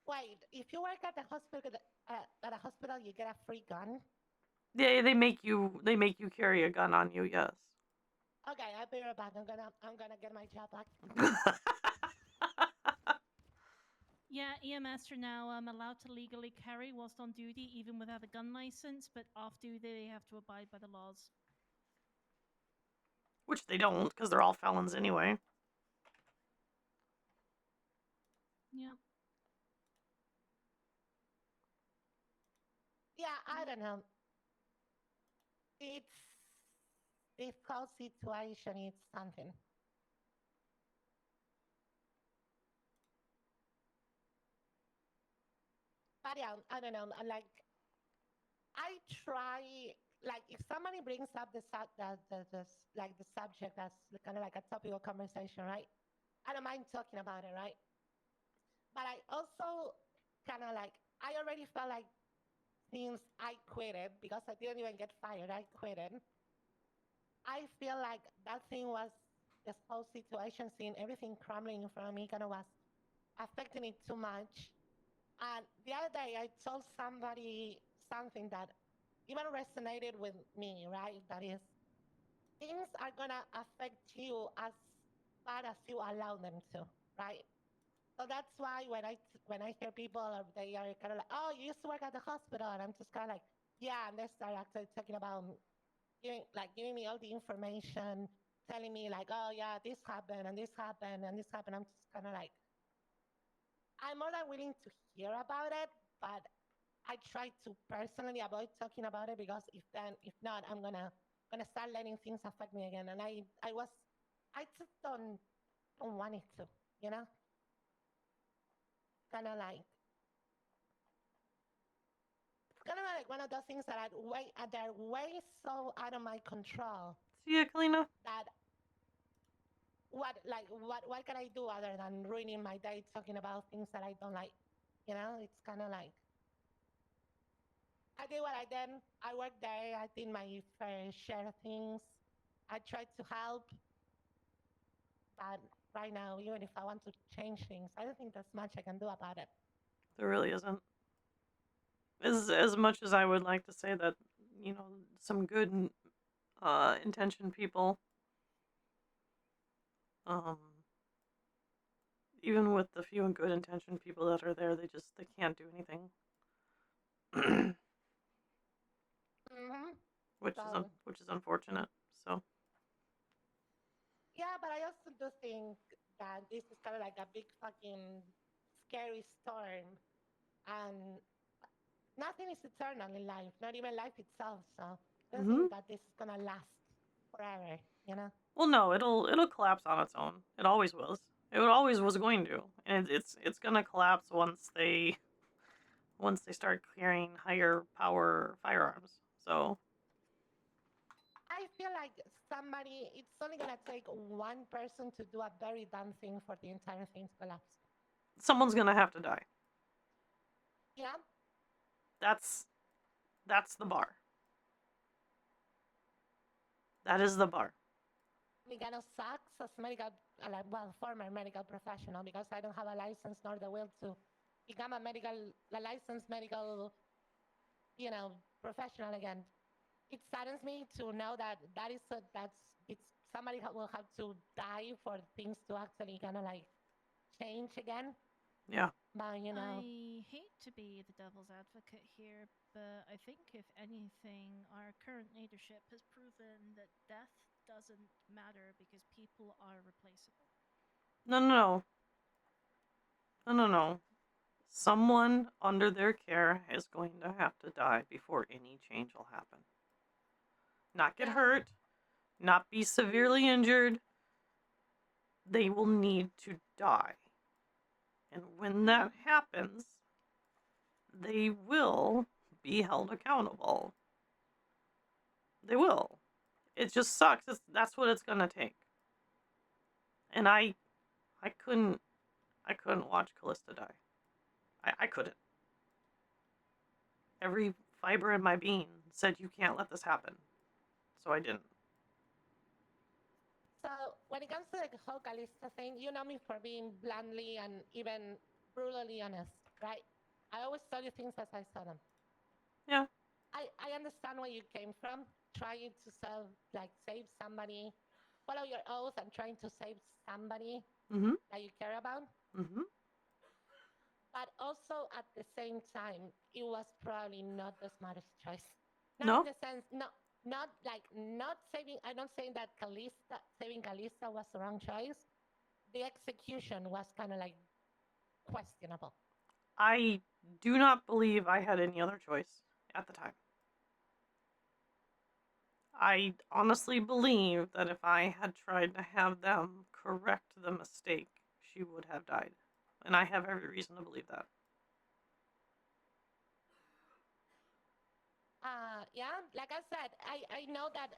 Wait, if you work at a hospital, you get a free gun. They make you carry a gun on you. Yes. Okay, I'll be right back. I'm gonna get my job back. Yeah, EMS are now allowed to legally carry whilst on duty, even without a gun license, but off duty they have to abide by the laws. Which they don't, because they're all felons anyway. Yeah. Yeah, I don't know. It's difficult situation. It's something. But yeah, I don't know. Like, I try. Like, if somebody brings up the subject as kind of like a topic of conversation, right? I don't mind talking about it, right? But I also kind of like, I already felt like since I quitted, because I didn't even get fired, I quitted. I feel like that thing was, this whole situation, seeing everything crumbling in front of me, kind of was affecting it too much. And the other day, I told somebody something that even resonated with me, right? That is, things are gonna affect you as bad as you allow them to, right? So that's why when I hear people, they are kind of like, oh, you used to work at the hospital, and I'm just kind of like, yeah, and they start actually talking about giving me all the information, telling me like, oh yeah, this happened and this happened and this happened. I'm just kind of like, I'm more than willing to hear about it, but I try to personally avoid talking about it, because if not, I'm gonna start letting things affect me again. And I just don't want it to, you know? Kind of like, it's kind of like one of those things that they're way so out of my control. See ya, Kalina? That what can I do other than ruining my day talking about things that I don't like? You know, it's kind of like, I did what I did. I worked there. I did my fair share of things. I tried to help. But right now, even if I want to change things, I don't think there's much I can do about it. There really isn't. As much as I would like to say that, some good intentioned people, even with the few and good intentioned people that are there, they can't do anything. Which is unfortunate. So yeah, but I also do think that this is kind of like a big fucking scary storm, and nothing is eternal in life, not even life itself. So I don't think that this is gonna last forever, you know? Well, no, it'll collapse on its own. It always was. It always was going to, and it's gonna collapse once they start carrying higher power firearms. So I feel like it's only gonna take one person to do a very dumb thing for the entire thing to collapse. Someone's gonna have to die. Yeah. That's the bar. That is the bar. It kind of sucks as former medical professional, because I don't have a license nor the will to become a licensed medical, professional again. It saddens me to know that somebody will have to die for things to actually kind of like change again. Yeah. But I hate to be the devil's advocate here, but I think if anything, our current leadership has proven that death doesn't matter because people are replaceable. No. Someone under their care is going to have to die before any change will happen. Not get hurt, not be severely injured. They will need to die. And when that happens, they will be held accountable. They will. It just sucks. That's what it's gonna take. And I couldn't watch Callista die. I couldn't. Every fiber in my being said you can't let this happen. So I didn't. So when it comes to the whole Calista thing, you know me for being bluntly and even brutally honest, right? I always tell you things as I saw them. Yeah. I understand where you came from, trying to save somebody, follow your oath and trying to save somebody that you care about. But also at the same time, it was probably not the smartest choice. Not in the sense, not saving. I'm not saying that saving Calista was the wrong choice. The execution was kind of like questionable. I do not believe I had any other choice at the time. I honestly believe that if I had tried to have them correct the mistake, she would have died. And I have every reason to believe that. Yeah, like I said, I know that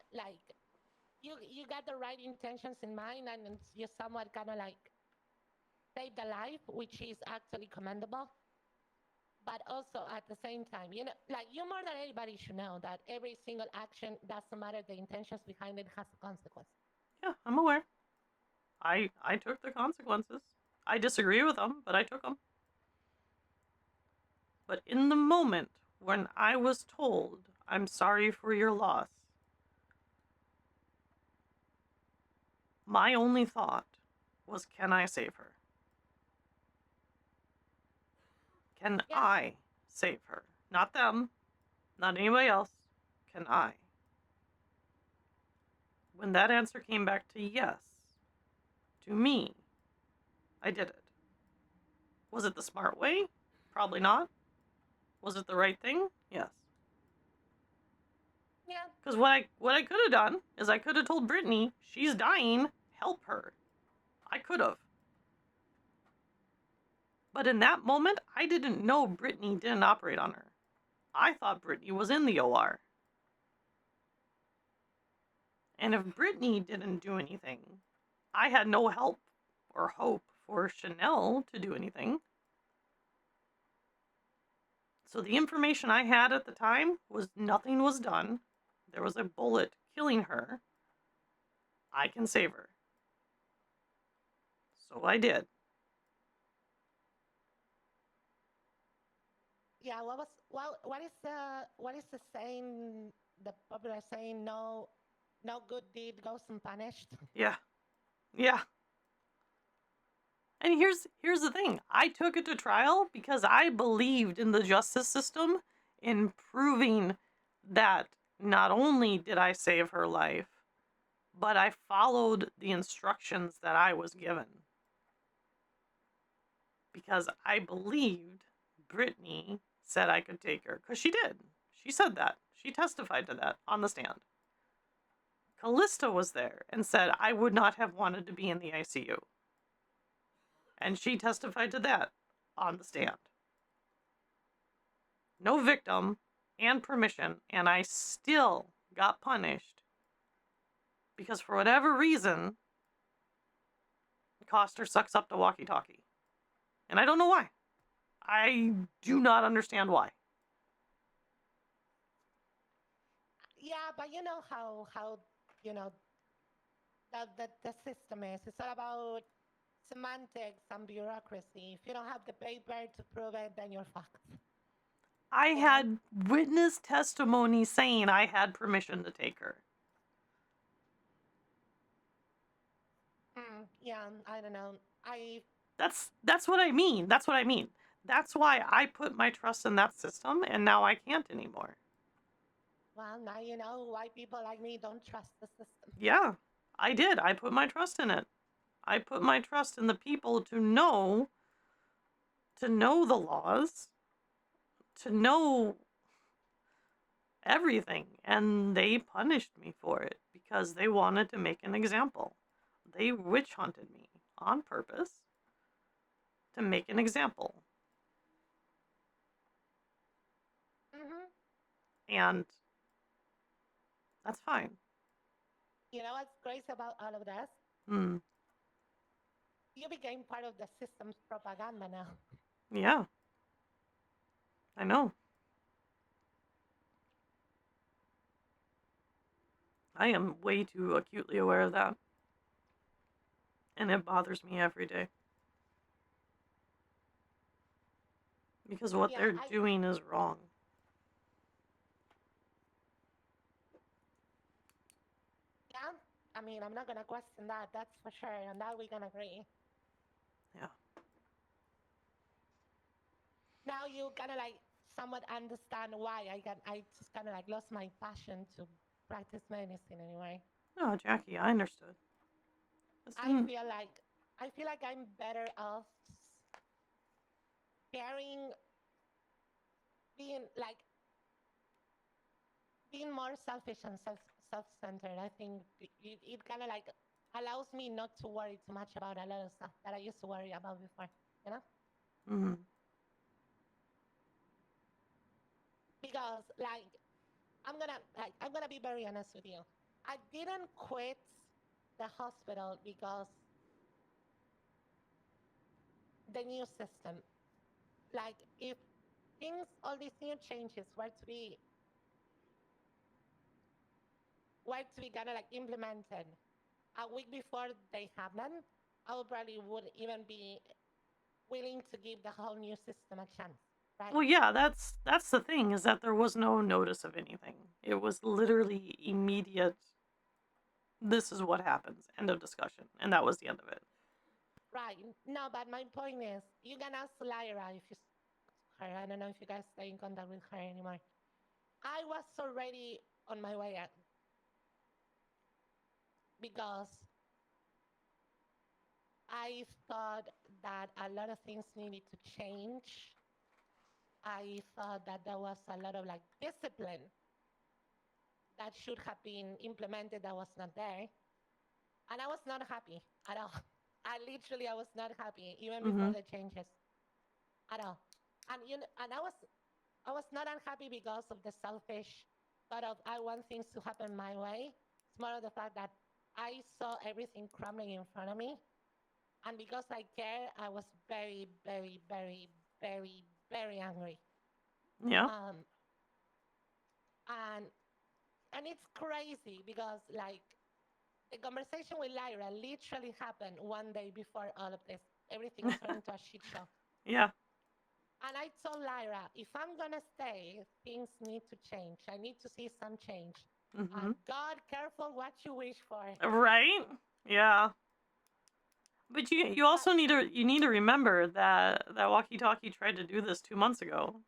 you got the right intentions in mind and you somewhat kind of saved a life, which is actually commendable. But also at the same time, you more than anybody should know that every single action, doesn't matter the intentions behind it, has a consequence. Yeah, I'm aware. I took the consequences. I disagree with them, but I took them. But in the moment when I was told, I'm sorry for your loss, my only thought was, can I save her? Can I save her? Not them, not anybody else. Can I? When that answer came back to yes, to me, I did it. Was it the smart way? Probably not. Was it the right thing? Yes. Yeah. Because what I could have done is I could have told Brittany, she's dying, help her. I could have. But in that moment, I didn't know Brittany didn't operate on her. I thought Brittany was in the OR. And if Brittany didn't do anything, I had no help or hope for Chanel to do anything. So the information I had at the time was nothing was done. There was a bullet killing her. I can save her. So I did. Yeah, what is the saying, the popular saying, no good deed goes unpunished? Yeah. Yeah. And here's the thing. I took it to trial because I believed in the justice system in proving that not only did I save her life, but I followed the instructions that I was given. Because I believed Brittany said I could take her. Because she did. She said that. She testified to that on the stand. Callista was there and said I would not have wanted to be in the ICU. And she testified to that on the stand. No victim and permission, and I still got punished because for whatever reason, Coster sucks up to walkie-talkie. And I don't know why. I do not understand why. Yeah, but you know how you know the system is. It's all about semantics and bureaucracy. If you don't have the paper to prove it, then you're fucked. I had witness testimony saying I had permission to take her. Yeah, I don't know. That's what I mean. That's what I mean. That's why I put my trust in that system, and now I can't anymore. Well, now you know why people like me don't trust the system. Yeah, I did. I put my trust in it. I put my trust in the people to know the laws, to know everything, and they punished me for it because they wanted to make an example. They witch hunted me on purpose to make an example. And that's fine. you know what's crazy about all of this? Hmm. You became part of the system's propaganda now. Yeah. I know. I am way too acutely aware of that. And it bothers me every day. Because what they're doing is wrong. Yeah, I mean, I'm not gonna question that. That's for sure, and that we can agree. Yeah. Now you kind of like somewhat understand why I just kind of like lost my passion to practice medicine anyway. No, Jackie, I understood. I feel like I'm better off caring, being more selfish and self-centered. I think it kind of like allows me not to worry too much about a lot of stuff that I used to worry about before, you know? Mm-hmm. Because I'm gonna be very honest with you. I didn't quit the hospital because the new system. Like if all these new changes were to be kind of like implemented a week before they happen, I probably would even be willing to give the whole new system a chance. Right? Well, yeah, that's the thing, is that there was no notice of anything. It was literally immediate. This is what happens. End of discussion. And that was the end of it. Right. No, but my point is, you can ask Lyra if you her. I don't know if you guys stay in contact with her anymore. I was already on my way out because I thought that a lot of things needed to change. I thought that there was a lot of like discipline that should have been implemented that was not there. And I was not happy at all. I was not happy even before the changes at all. And I was not unhappy because of the selfish thought of I want things to happen my way. It's more of the fact that I saw everything crumbling in front of me. And because I care, I was very, very, very, very, very angry. Yeah. And it's crazy because like the conversation with Lyra literally happened one day before all of this. Everything turned into a shit show. Yeah. And I told Lyra, if I'm gonna stay, things need to change. I need to see some change. Mm-hmm. And God, careful what you wish for. Right? Yeah. But you also need to remember that walkie-talkie tried to do this 2 months ago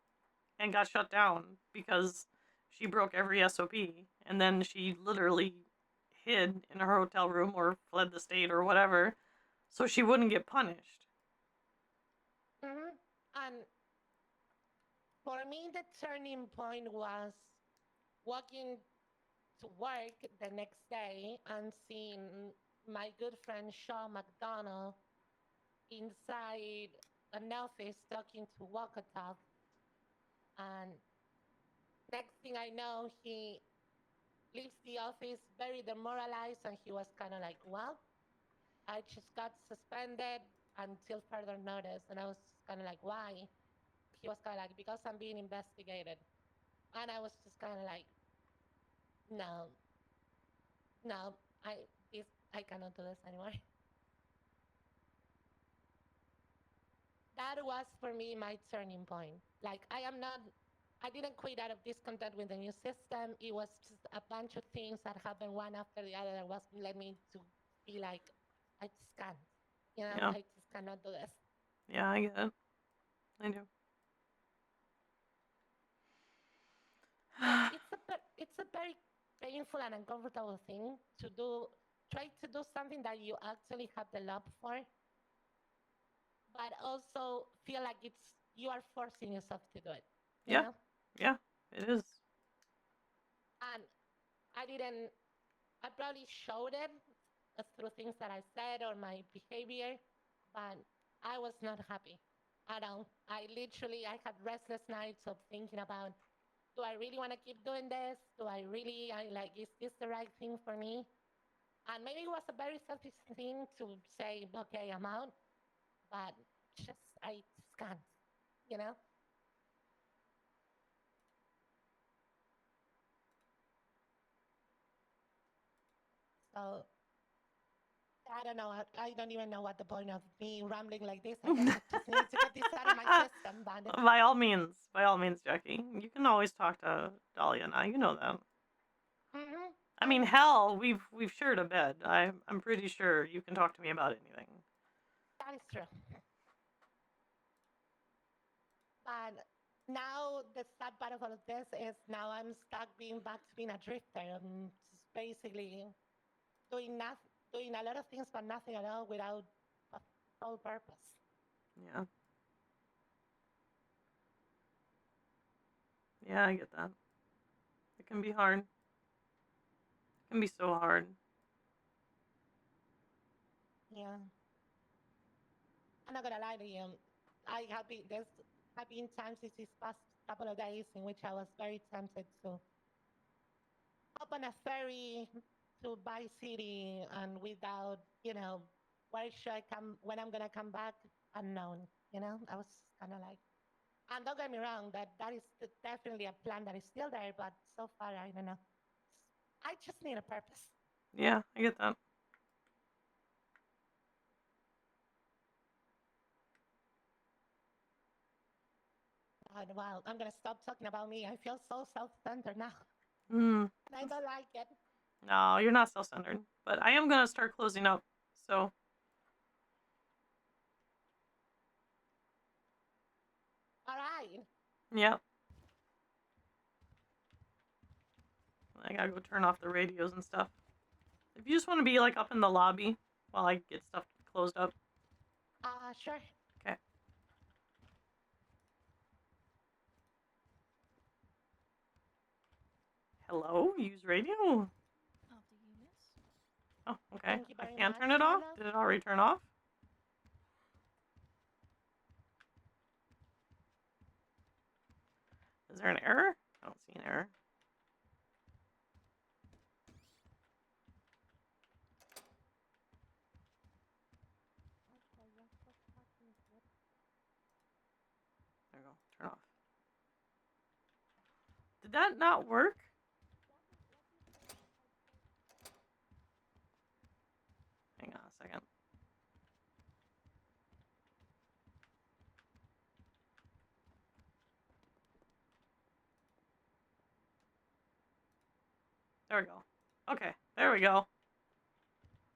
and got shut down because she broke every SOP, and then she literally hid in her hotel room or fled the state or whatever so she wouldn't get punished. Mm-hmm. And for me, the turning point was walking to work the next day and seeing my good friend Shaw McDonald inside an office talking to Walker Talk. And next thing I know, he leaves the office very demoralized, and he was kind of like, well, I just got suspended until further notice. And I was kind of like, why? He was kind of like, because I'm being investigated. And I was just kind of like, no, I cannot do this anymore. That was for me my turning point. Like I didn't quit out of discontent with the new system. It was just a bunch of things that happened one after the other that was led me to be like, I just can't. You know, Yeah. I just cannot do this. Yeah, I get it. I do. It's a very painful and uncomfortable thing to do. Try to do something that you actually have the love for, but also feel like you are forcing yourself to do it. You Yeah. know? Yeah, it is. And I probably showed it through things that I said or my behavior, but I was not happy at all. I had restless nights of thinking about, do I really want to keep doing this? Is this the right thing for me? And maybe it was a very selfish thing to say, okay, I'm out, but I just can't, you know? So, I don't know. I don't even know what the point of me rambling like this. I guess I just need to get this out of my system. But By all means, Jackie. You can always talk to Dahlia now. You know that. Mhm. I mean, hell, we've shared a bed. I'm pretty sure you can talk to me about anything. That is true. But now the sad part of all of this is now I'm stuck being back to being a drifter. I'm just basically doing a lot of things but nothing at all without a sole purpose. Yeah. Yeah, I get that. It can be hard. It can be so hard. Yeah. I'm not gonna lie to you. There's have been times these past couple of days in which I was very tempted to open a ferry to Vice City and without, where should I come when I'm gonna come back unknown. I was kind of like, and don't get me wrong, that is definitely a plan that is still there, but so far I don't know. I just need a purpose. Yeah, I get that. Well, I'm gonna stop talking about me. I feel so self-centered now. Mm. I don't like it. No, you're not self-centered. But I am gonna start closing up. So. All right. Yep. I gotta go turn off the radios and stuff. If you just want to be like up in the lobby while I get stuff closed up. Sure. Okay. Hello? Use radio? Oh, okay. Thank you I very can't much, turn it off? Lila. Did it already turn off? Is there an error? I don't see an error. There we go. Turn off. Did that not work? Hang on a second. There we go. Okay, there we go.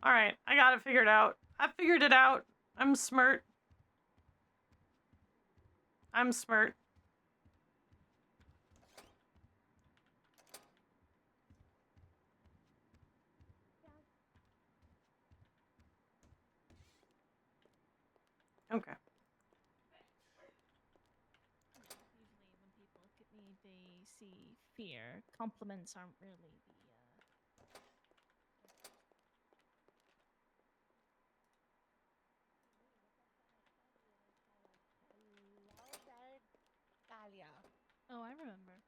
Alright, I got it figured out. I figured it out. I'm smart. I'm smart. Okay. Usually when people look at me, they see fear. Compliments aren't really the Hello there, Talia. Oh, I remember.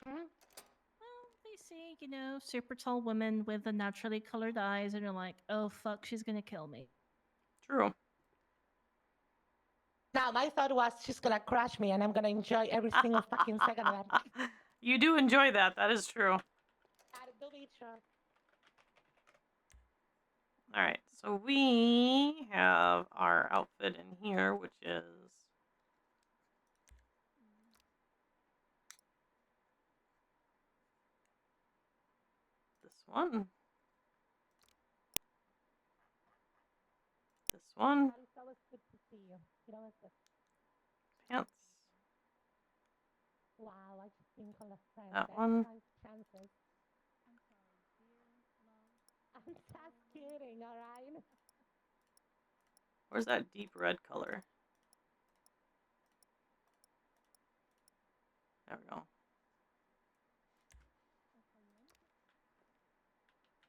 Hmm? Well, they see, super tall women with the naturally colored eyes, and you're like, oh fuck, she's gonna kill me. True. Now, my thought was she's gonna crush me and I'm gonna enjoy every single fucking second of that. You do enjoy that. That is true. That do be true. Alright, so we have our outfit in here, which is this one. This one. It's always good to see you. It always good. Pants. Wow, I just think on a friend. That There's one. nice chances. I'm sorry, dear love. I'm just kidding, alright? Where's that deep red color? There we go.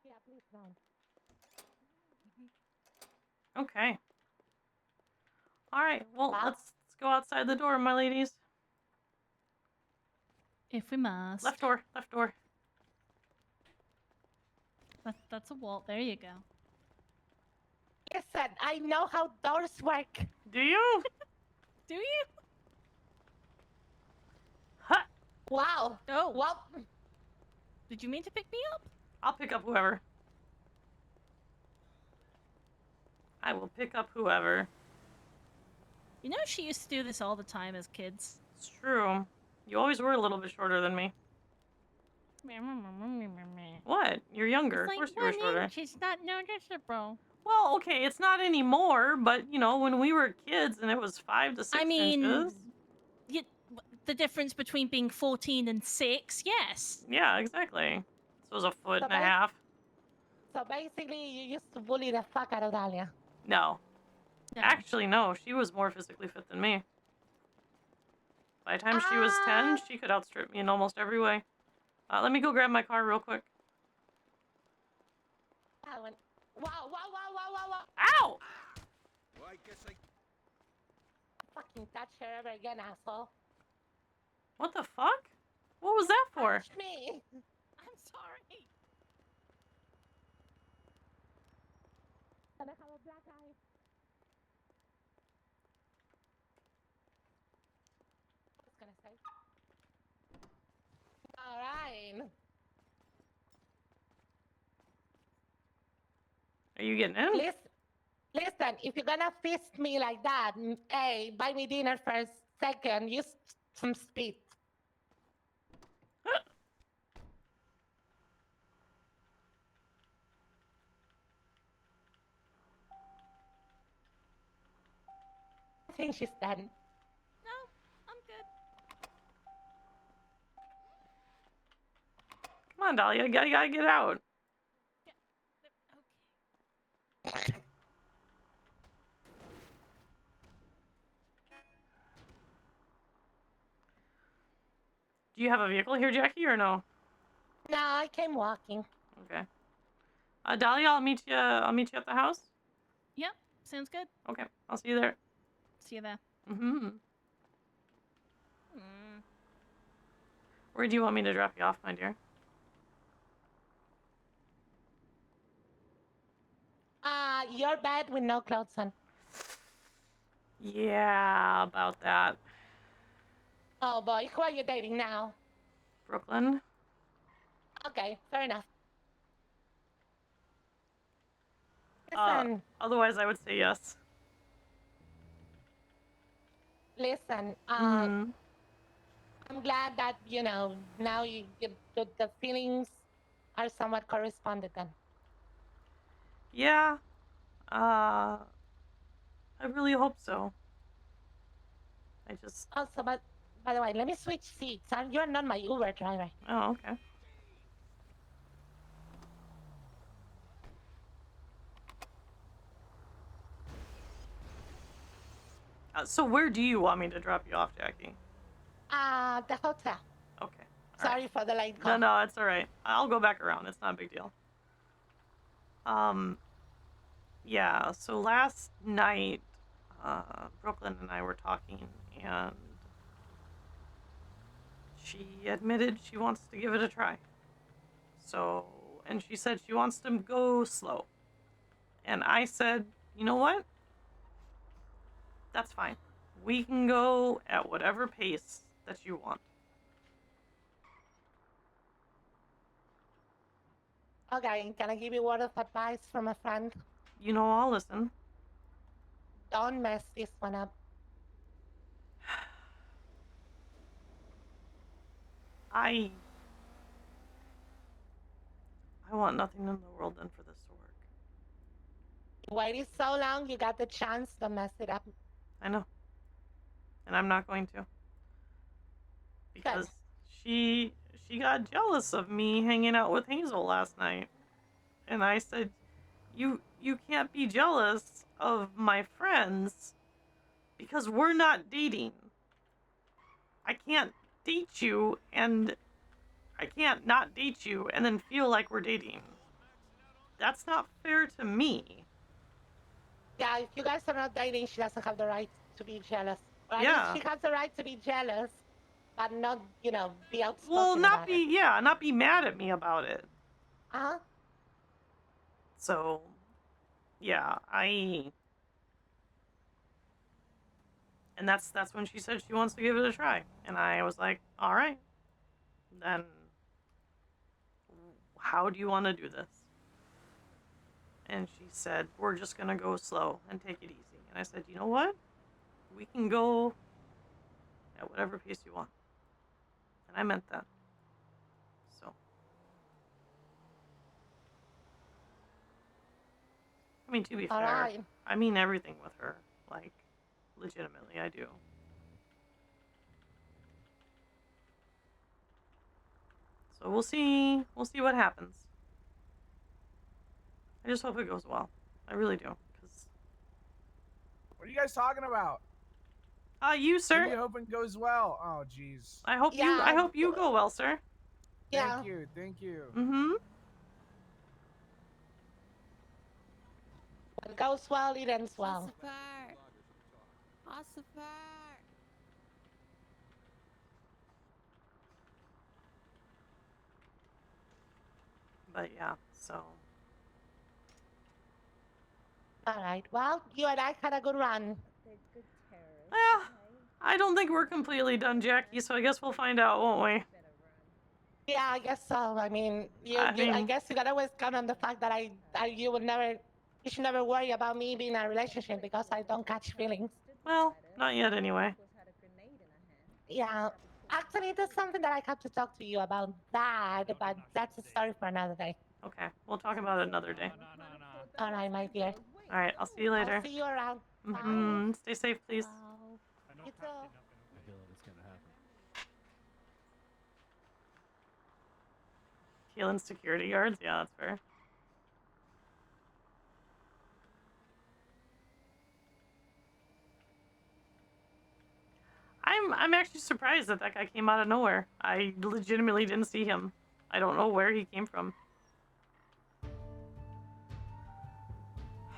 Yeah, please don't. Okay. Alright, well, let's go outside the door, my ladies. If we must. Left door, left door. That's a wall. There you go. Listen, I know how doors work. Do you? Do you? Ha! Wow. Oh. Well, Did you mean to pick me up? I'll pick up whoever. I will pick up whoever. You know, she used to do this all the time as kids. It's true. You always were a little bit shorter than me. What? You're younger. It's Of like course you were shorter. It's not noticeable. Well, okay, it's not anymore, but, you know, when we were kids and it was 5 to 6 inches. The difference between being 14 and 6, yes. Yeah, exactly. This was a foot So and a half. So basically, you used to bully the fuck out of Dahlia. No. Actually, no. She was more physically fit than me. By the time she was 10, she could outstrip me in almost every way. Let me go grab my car real quick. Wow, wow, wow, wow, wow, wow. Ow! Well, I guess I... Fucking touch her ever again, asshole. What the fuck? What was that for? Touch me. I'm sorry. Can I have a black eye? I was gonna say. Alright. Are you getting in? Listen, if you're gonna fist me like that, hey, buy me dinner first. Second, use some speed. I think she's done. No, I'm good. Come on, Dahlia. You gotta get out. Do you have a vehicle here, Jackie, or no? No, I came walking. Okay. Dahlia, I'll meet you at the house. Yep, sounds good. Okay, I'll see you there. See you there. Mm-hmm. Where do you want me to drop you off, my dear? Your bed with no clothes on. Yeah, about that. Oh boy, who are you dating now? Brooklyn? Okay, fair enough. Listen, Otherwise I would say yes. listen, Mm-hmm. I'm glad that, you know, now the feelings are somewhat corresponded then. Yeah. I really hope so. I just... Also, but by the way, let me switch seats. You're not my Uber driver. Oh, okay. So where do you want me to drop you off, Jackie? The hotel. Okay. Sorry for the late call. No, it's alright. I'll go back around. It's not a big deal. Yeah, so last night, Brooklyn and I were talking, and she admitted she wants to give it a try. So, and she said she wants to go slow. And I said, you know what? That's fine. We can go at whatever pace that you want. Okay, can I give you a word of advice from a friend? You know, I'll listen. Don't mess this one up. I want nothing in the world than for this to work. You waited so long, you got the chance to mess it up. I know. And I'm not going to. Because she got jealous of me hanging out with Hazel last night. And I said, you can't be jealous of my friends because we're not dating. I can't date you and I can't not date you and then feel like we're dating. That's not fair to me. Yeah, if you guys are not dating, she doesn't have the right to be jealous. Or at Yeah. least she has the right to be jealous, but not, you know, be outspoken Well, about it. not be mad at me about it. Uh-huh. So, yeah, and that's when she said she wants to give it a try, and I was like, all right, then how do you want to do this? And she said, we're just gonna go slow and take it easy. And I said, you know what? We can go at whatever pace you want. And I meant that. So, I mean, to be All fair, right. I mean everything with her. Like, legitimately, I do. So we'll see what happens. I just hope it goes well. I really do. Cause... What are you guys talking about? You, sir. Really hoping it goes well. Oh, jeez. I hope you go well, sir. Thank you. Thank you. Mm-hmm. It goes well, it ends well. But yeah, so. All right. Well, you and I had a good run. Yeah, I don't think we're completely done, Jackie. So I guess we'll find out, won't we? Yeah, I guess so. I mean, I mean- guess you gotta always count on the fact that you should never worry about me being in a relationship because I don't catch feelings. Well, not yet, anyway. Yeah, actually, there's something that I have to talk to you about that, but that's a story for another day. Okay, we'll talk about it another day. All right, my dear. All right, I'll see you later. I'll see you around. Mm-hmm. Stay safe, please. You too. I feel it's gonna happen. Kaelyn's security guards? Yeah, that's fair. I'm actually surprised that guy came out of nowhere. I legitimately didn't see him. I don't know where he came from.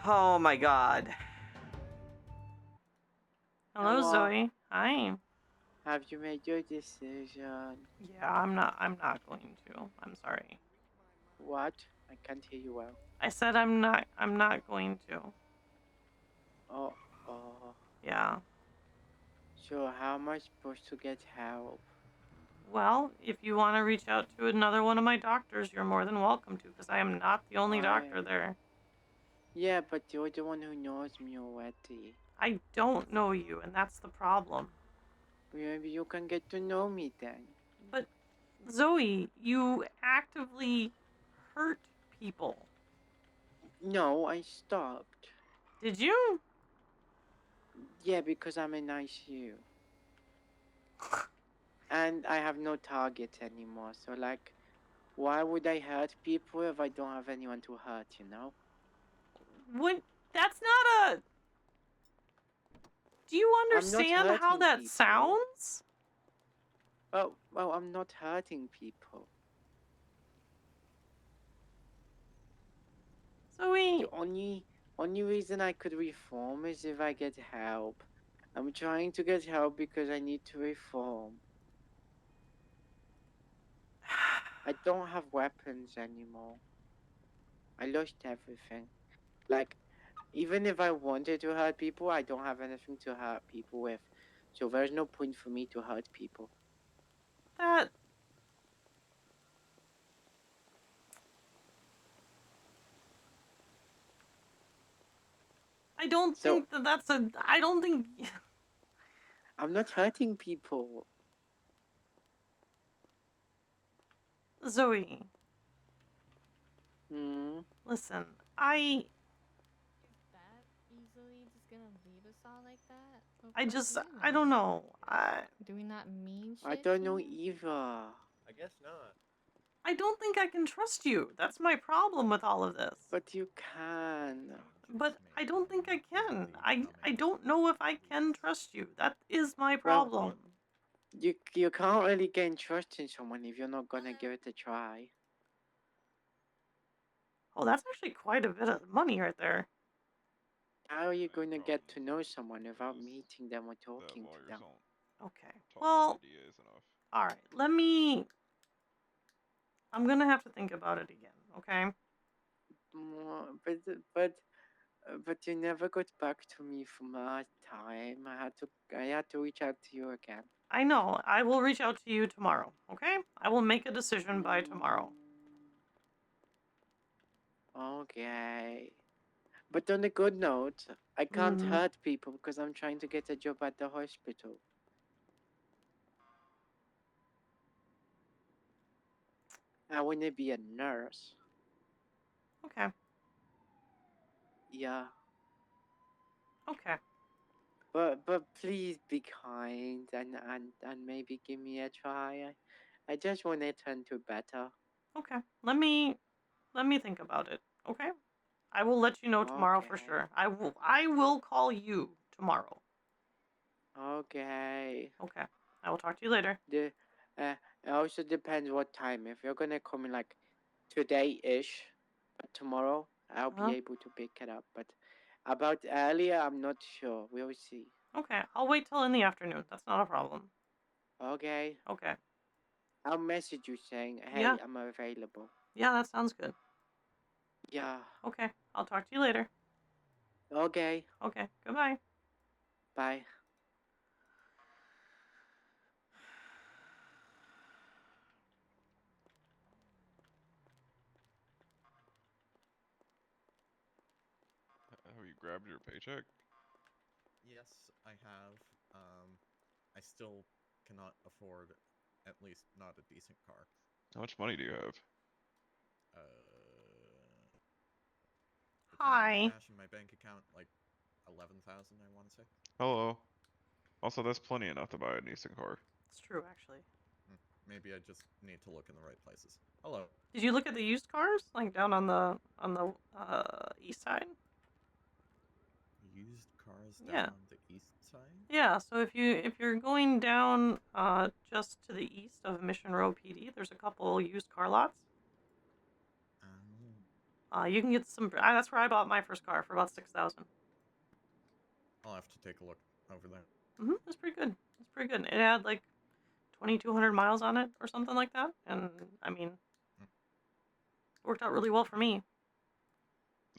Oh my god. Hello, Zoe. Hi. Have you made your decision? Yeah, I'm not going to. I'm sorry. What? I can't hear you well. I said I'm not going to. Oh. Yeah. So how am I supposed to get help? Well, if you want to reach out to another one of my doctors, you're more than welcome to, because I am not the only doctor there. Yeah, but you're the one who knows me already. I don't know you, and that's the problem. Maybe you can get to know me then. But, Zoe, you actively hurt people. No, I stopped. Did you? Yeah, because I'm in ICU. And I have no target anymore, so like, why would I hurt people if I don't have anyone to hurt, you know? What? That's not a... Do you understand how that people. sounds? Well, I'm not hurting people. Zoe... The only reason I could reform is if I get help. I'm trying to get help because I need to reform. I don't have weapons anymore. I lost everything. Like, even if I wanted to hurt people, I don't have anything to hurt people with. So there's no point for me to hurt people. That... I don't think that's a... I don't think... I'm not hurting people. Zoe. Is Listen, that easily just gonna leave us all like that? I don't know. Do we not mean shit? I don't know either. I guess not. I don't think I can trust you. That's my problem with all of this. But you can. But I don't think I can. I don't know if I can trust you. That is my problem. You can't really gain trust in someone if you're not gonna give it a try. Oh, that's actually quite a bit of money right there. How are you going to get to know someone without meeting them or talking to them? Okay. Well, all right. I'm gonna have to think about it again. Okay. But you never got back to me from last time. I had to reach out to you again. I know. I will reach out to you tomorrow, okay? I will make a decision by tomorrow. Okay. But on a good note, I can't hurt people because I'm trying to get a job at the hospital. I want to be a nurse. Okay. Yeah. Okay. But please be kind and maybe give me a try. I just want to turn to better. Okay. Let me think about it. Okay? I will let you know tomorrow for sure. I will call you tomorrow. Okay. Okay. I will talk to you later. It also depends what time. If you're gonna come in like today-ish, but tomorrow I'll be able to pick it up. But about earlier, I'm not sure. We'll see. Okay. I'll wait till in the afternoon. That's not a problem. Okay. Okay. I'll message you saying, hey, Yeah. I'm available. Yeah, that sounds good. Yeah. Okay. I'll talk to you later. Okay. Okay. Goodbye. Bye. Have you grabbed your paycheck? Yes, I have. I still cannot afford, at least not a decent car. How much money do you have? Hi. Cash in my bank account, like 11,000, I want to say. Hello. Also, that's plenty enough to buy a decent car. It's true, actually. Maybe I just need to look in the right places. Hello. Did you look at the used cars, like down on the east side? Used cars down on the east side? Yeah. So if you're going down just to the east of Mission Row PD, there's a couple used car lots. You can get some. That's where I bought my first car for about 6,000. I'll have to take a look over there. It's pretty good. It's pretty good. It had like 2,200 miles on it or something like that, and I mean, it worked out really well for me.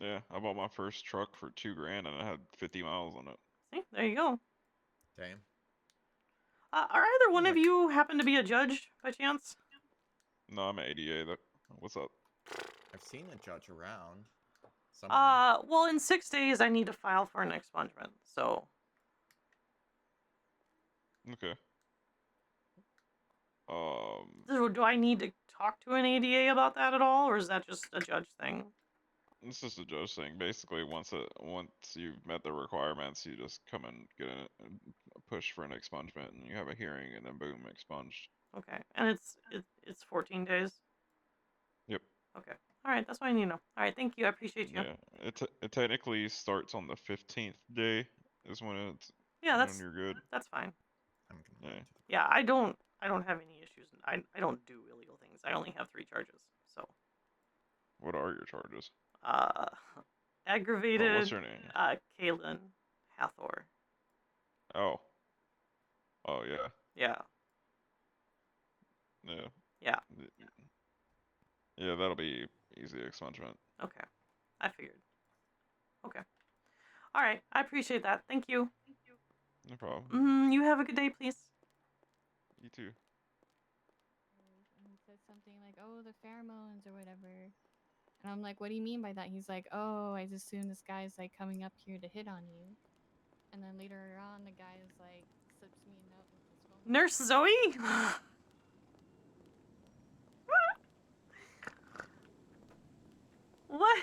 Yeah, I bought my first truck for $2,000 and it had 50 miles on it. See, there you go. Damn. Are either one of you happen to be a judge by chance? No, I'm an ADA. What's up? I've seen a judge around. Well, in 6 days I need to file for an expungement, so. Okay. Do I need to talk to an ADA about that at all, or is that just a judge thing? It's just a judge thing. Basically, once you've met the requirements, you just come and get a push for an expungement, and you have a hearing, and then boom, expunged. Okay, and it's 14 days. Yep. Okay. All right, that's what I need to know. All right, thank you. I appreciate you. Yeah, it technically starts on the 15th day is when it's when you're good. That's fine. Yeah. Yeah, I don't have any issues. I don't do illegal things. I only have 3 charges. So. What are your charges? Aggravated. Oh, what's your name? Kaelyn, Hathor. Oh. Oh yeah. Yeah. Yeah. Yeah. Yeah, that'll be easy expungement. Okay. I figured. Okay. All right. I appreciate that. Thank you. No problem. You have a good day, please. You too. And he said something like, "Oh, the pheromones or whatever," and I'm like, "What do you mean by that?" He's like, "Oh, I just assume this guy's like coming up here to hit on you," and then later on, the guy is like, slips me a note with his phone. Nurse Zoe. What?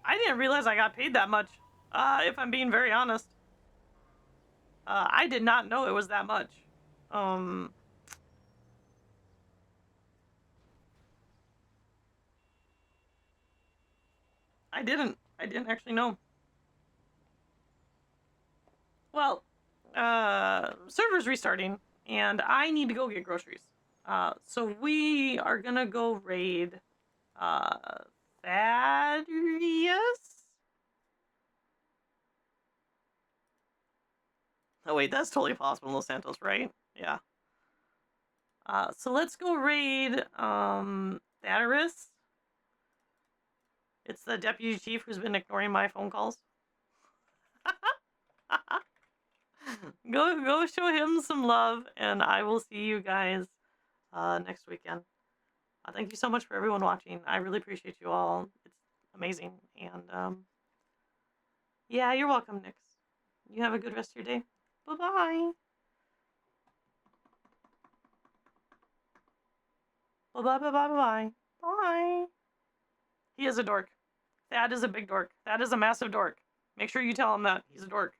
I didn't realize I got paid that much. If I'm being very honest. I did not know it was that much. I didn't actually know. Well, server's restarting, and I need to go get groceries. So we are gonna go raid, Thaddeus? Oh wait, that's totally possible in Los Santos, right? Yeah. So let's go raid, Thaddeus. It's the deputy chief who's been ignoring my phone calls. Go show him some love, and I will see you guys next weekend. Thank you so much for everyone watching. I really appreciate you all. It's amazing. And yeah, you're welcome, Nix. You have a good rest of your day. Bye-bye. Bye-bye. Bye. He is a dork. Thad is a big dork. Thad is a massive dork. Make sure you tell him that. He's a dork.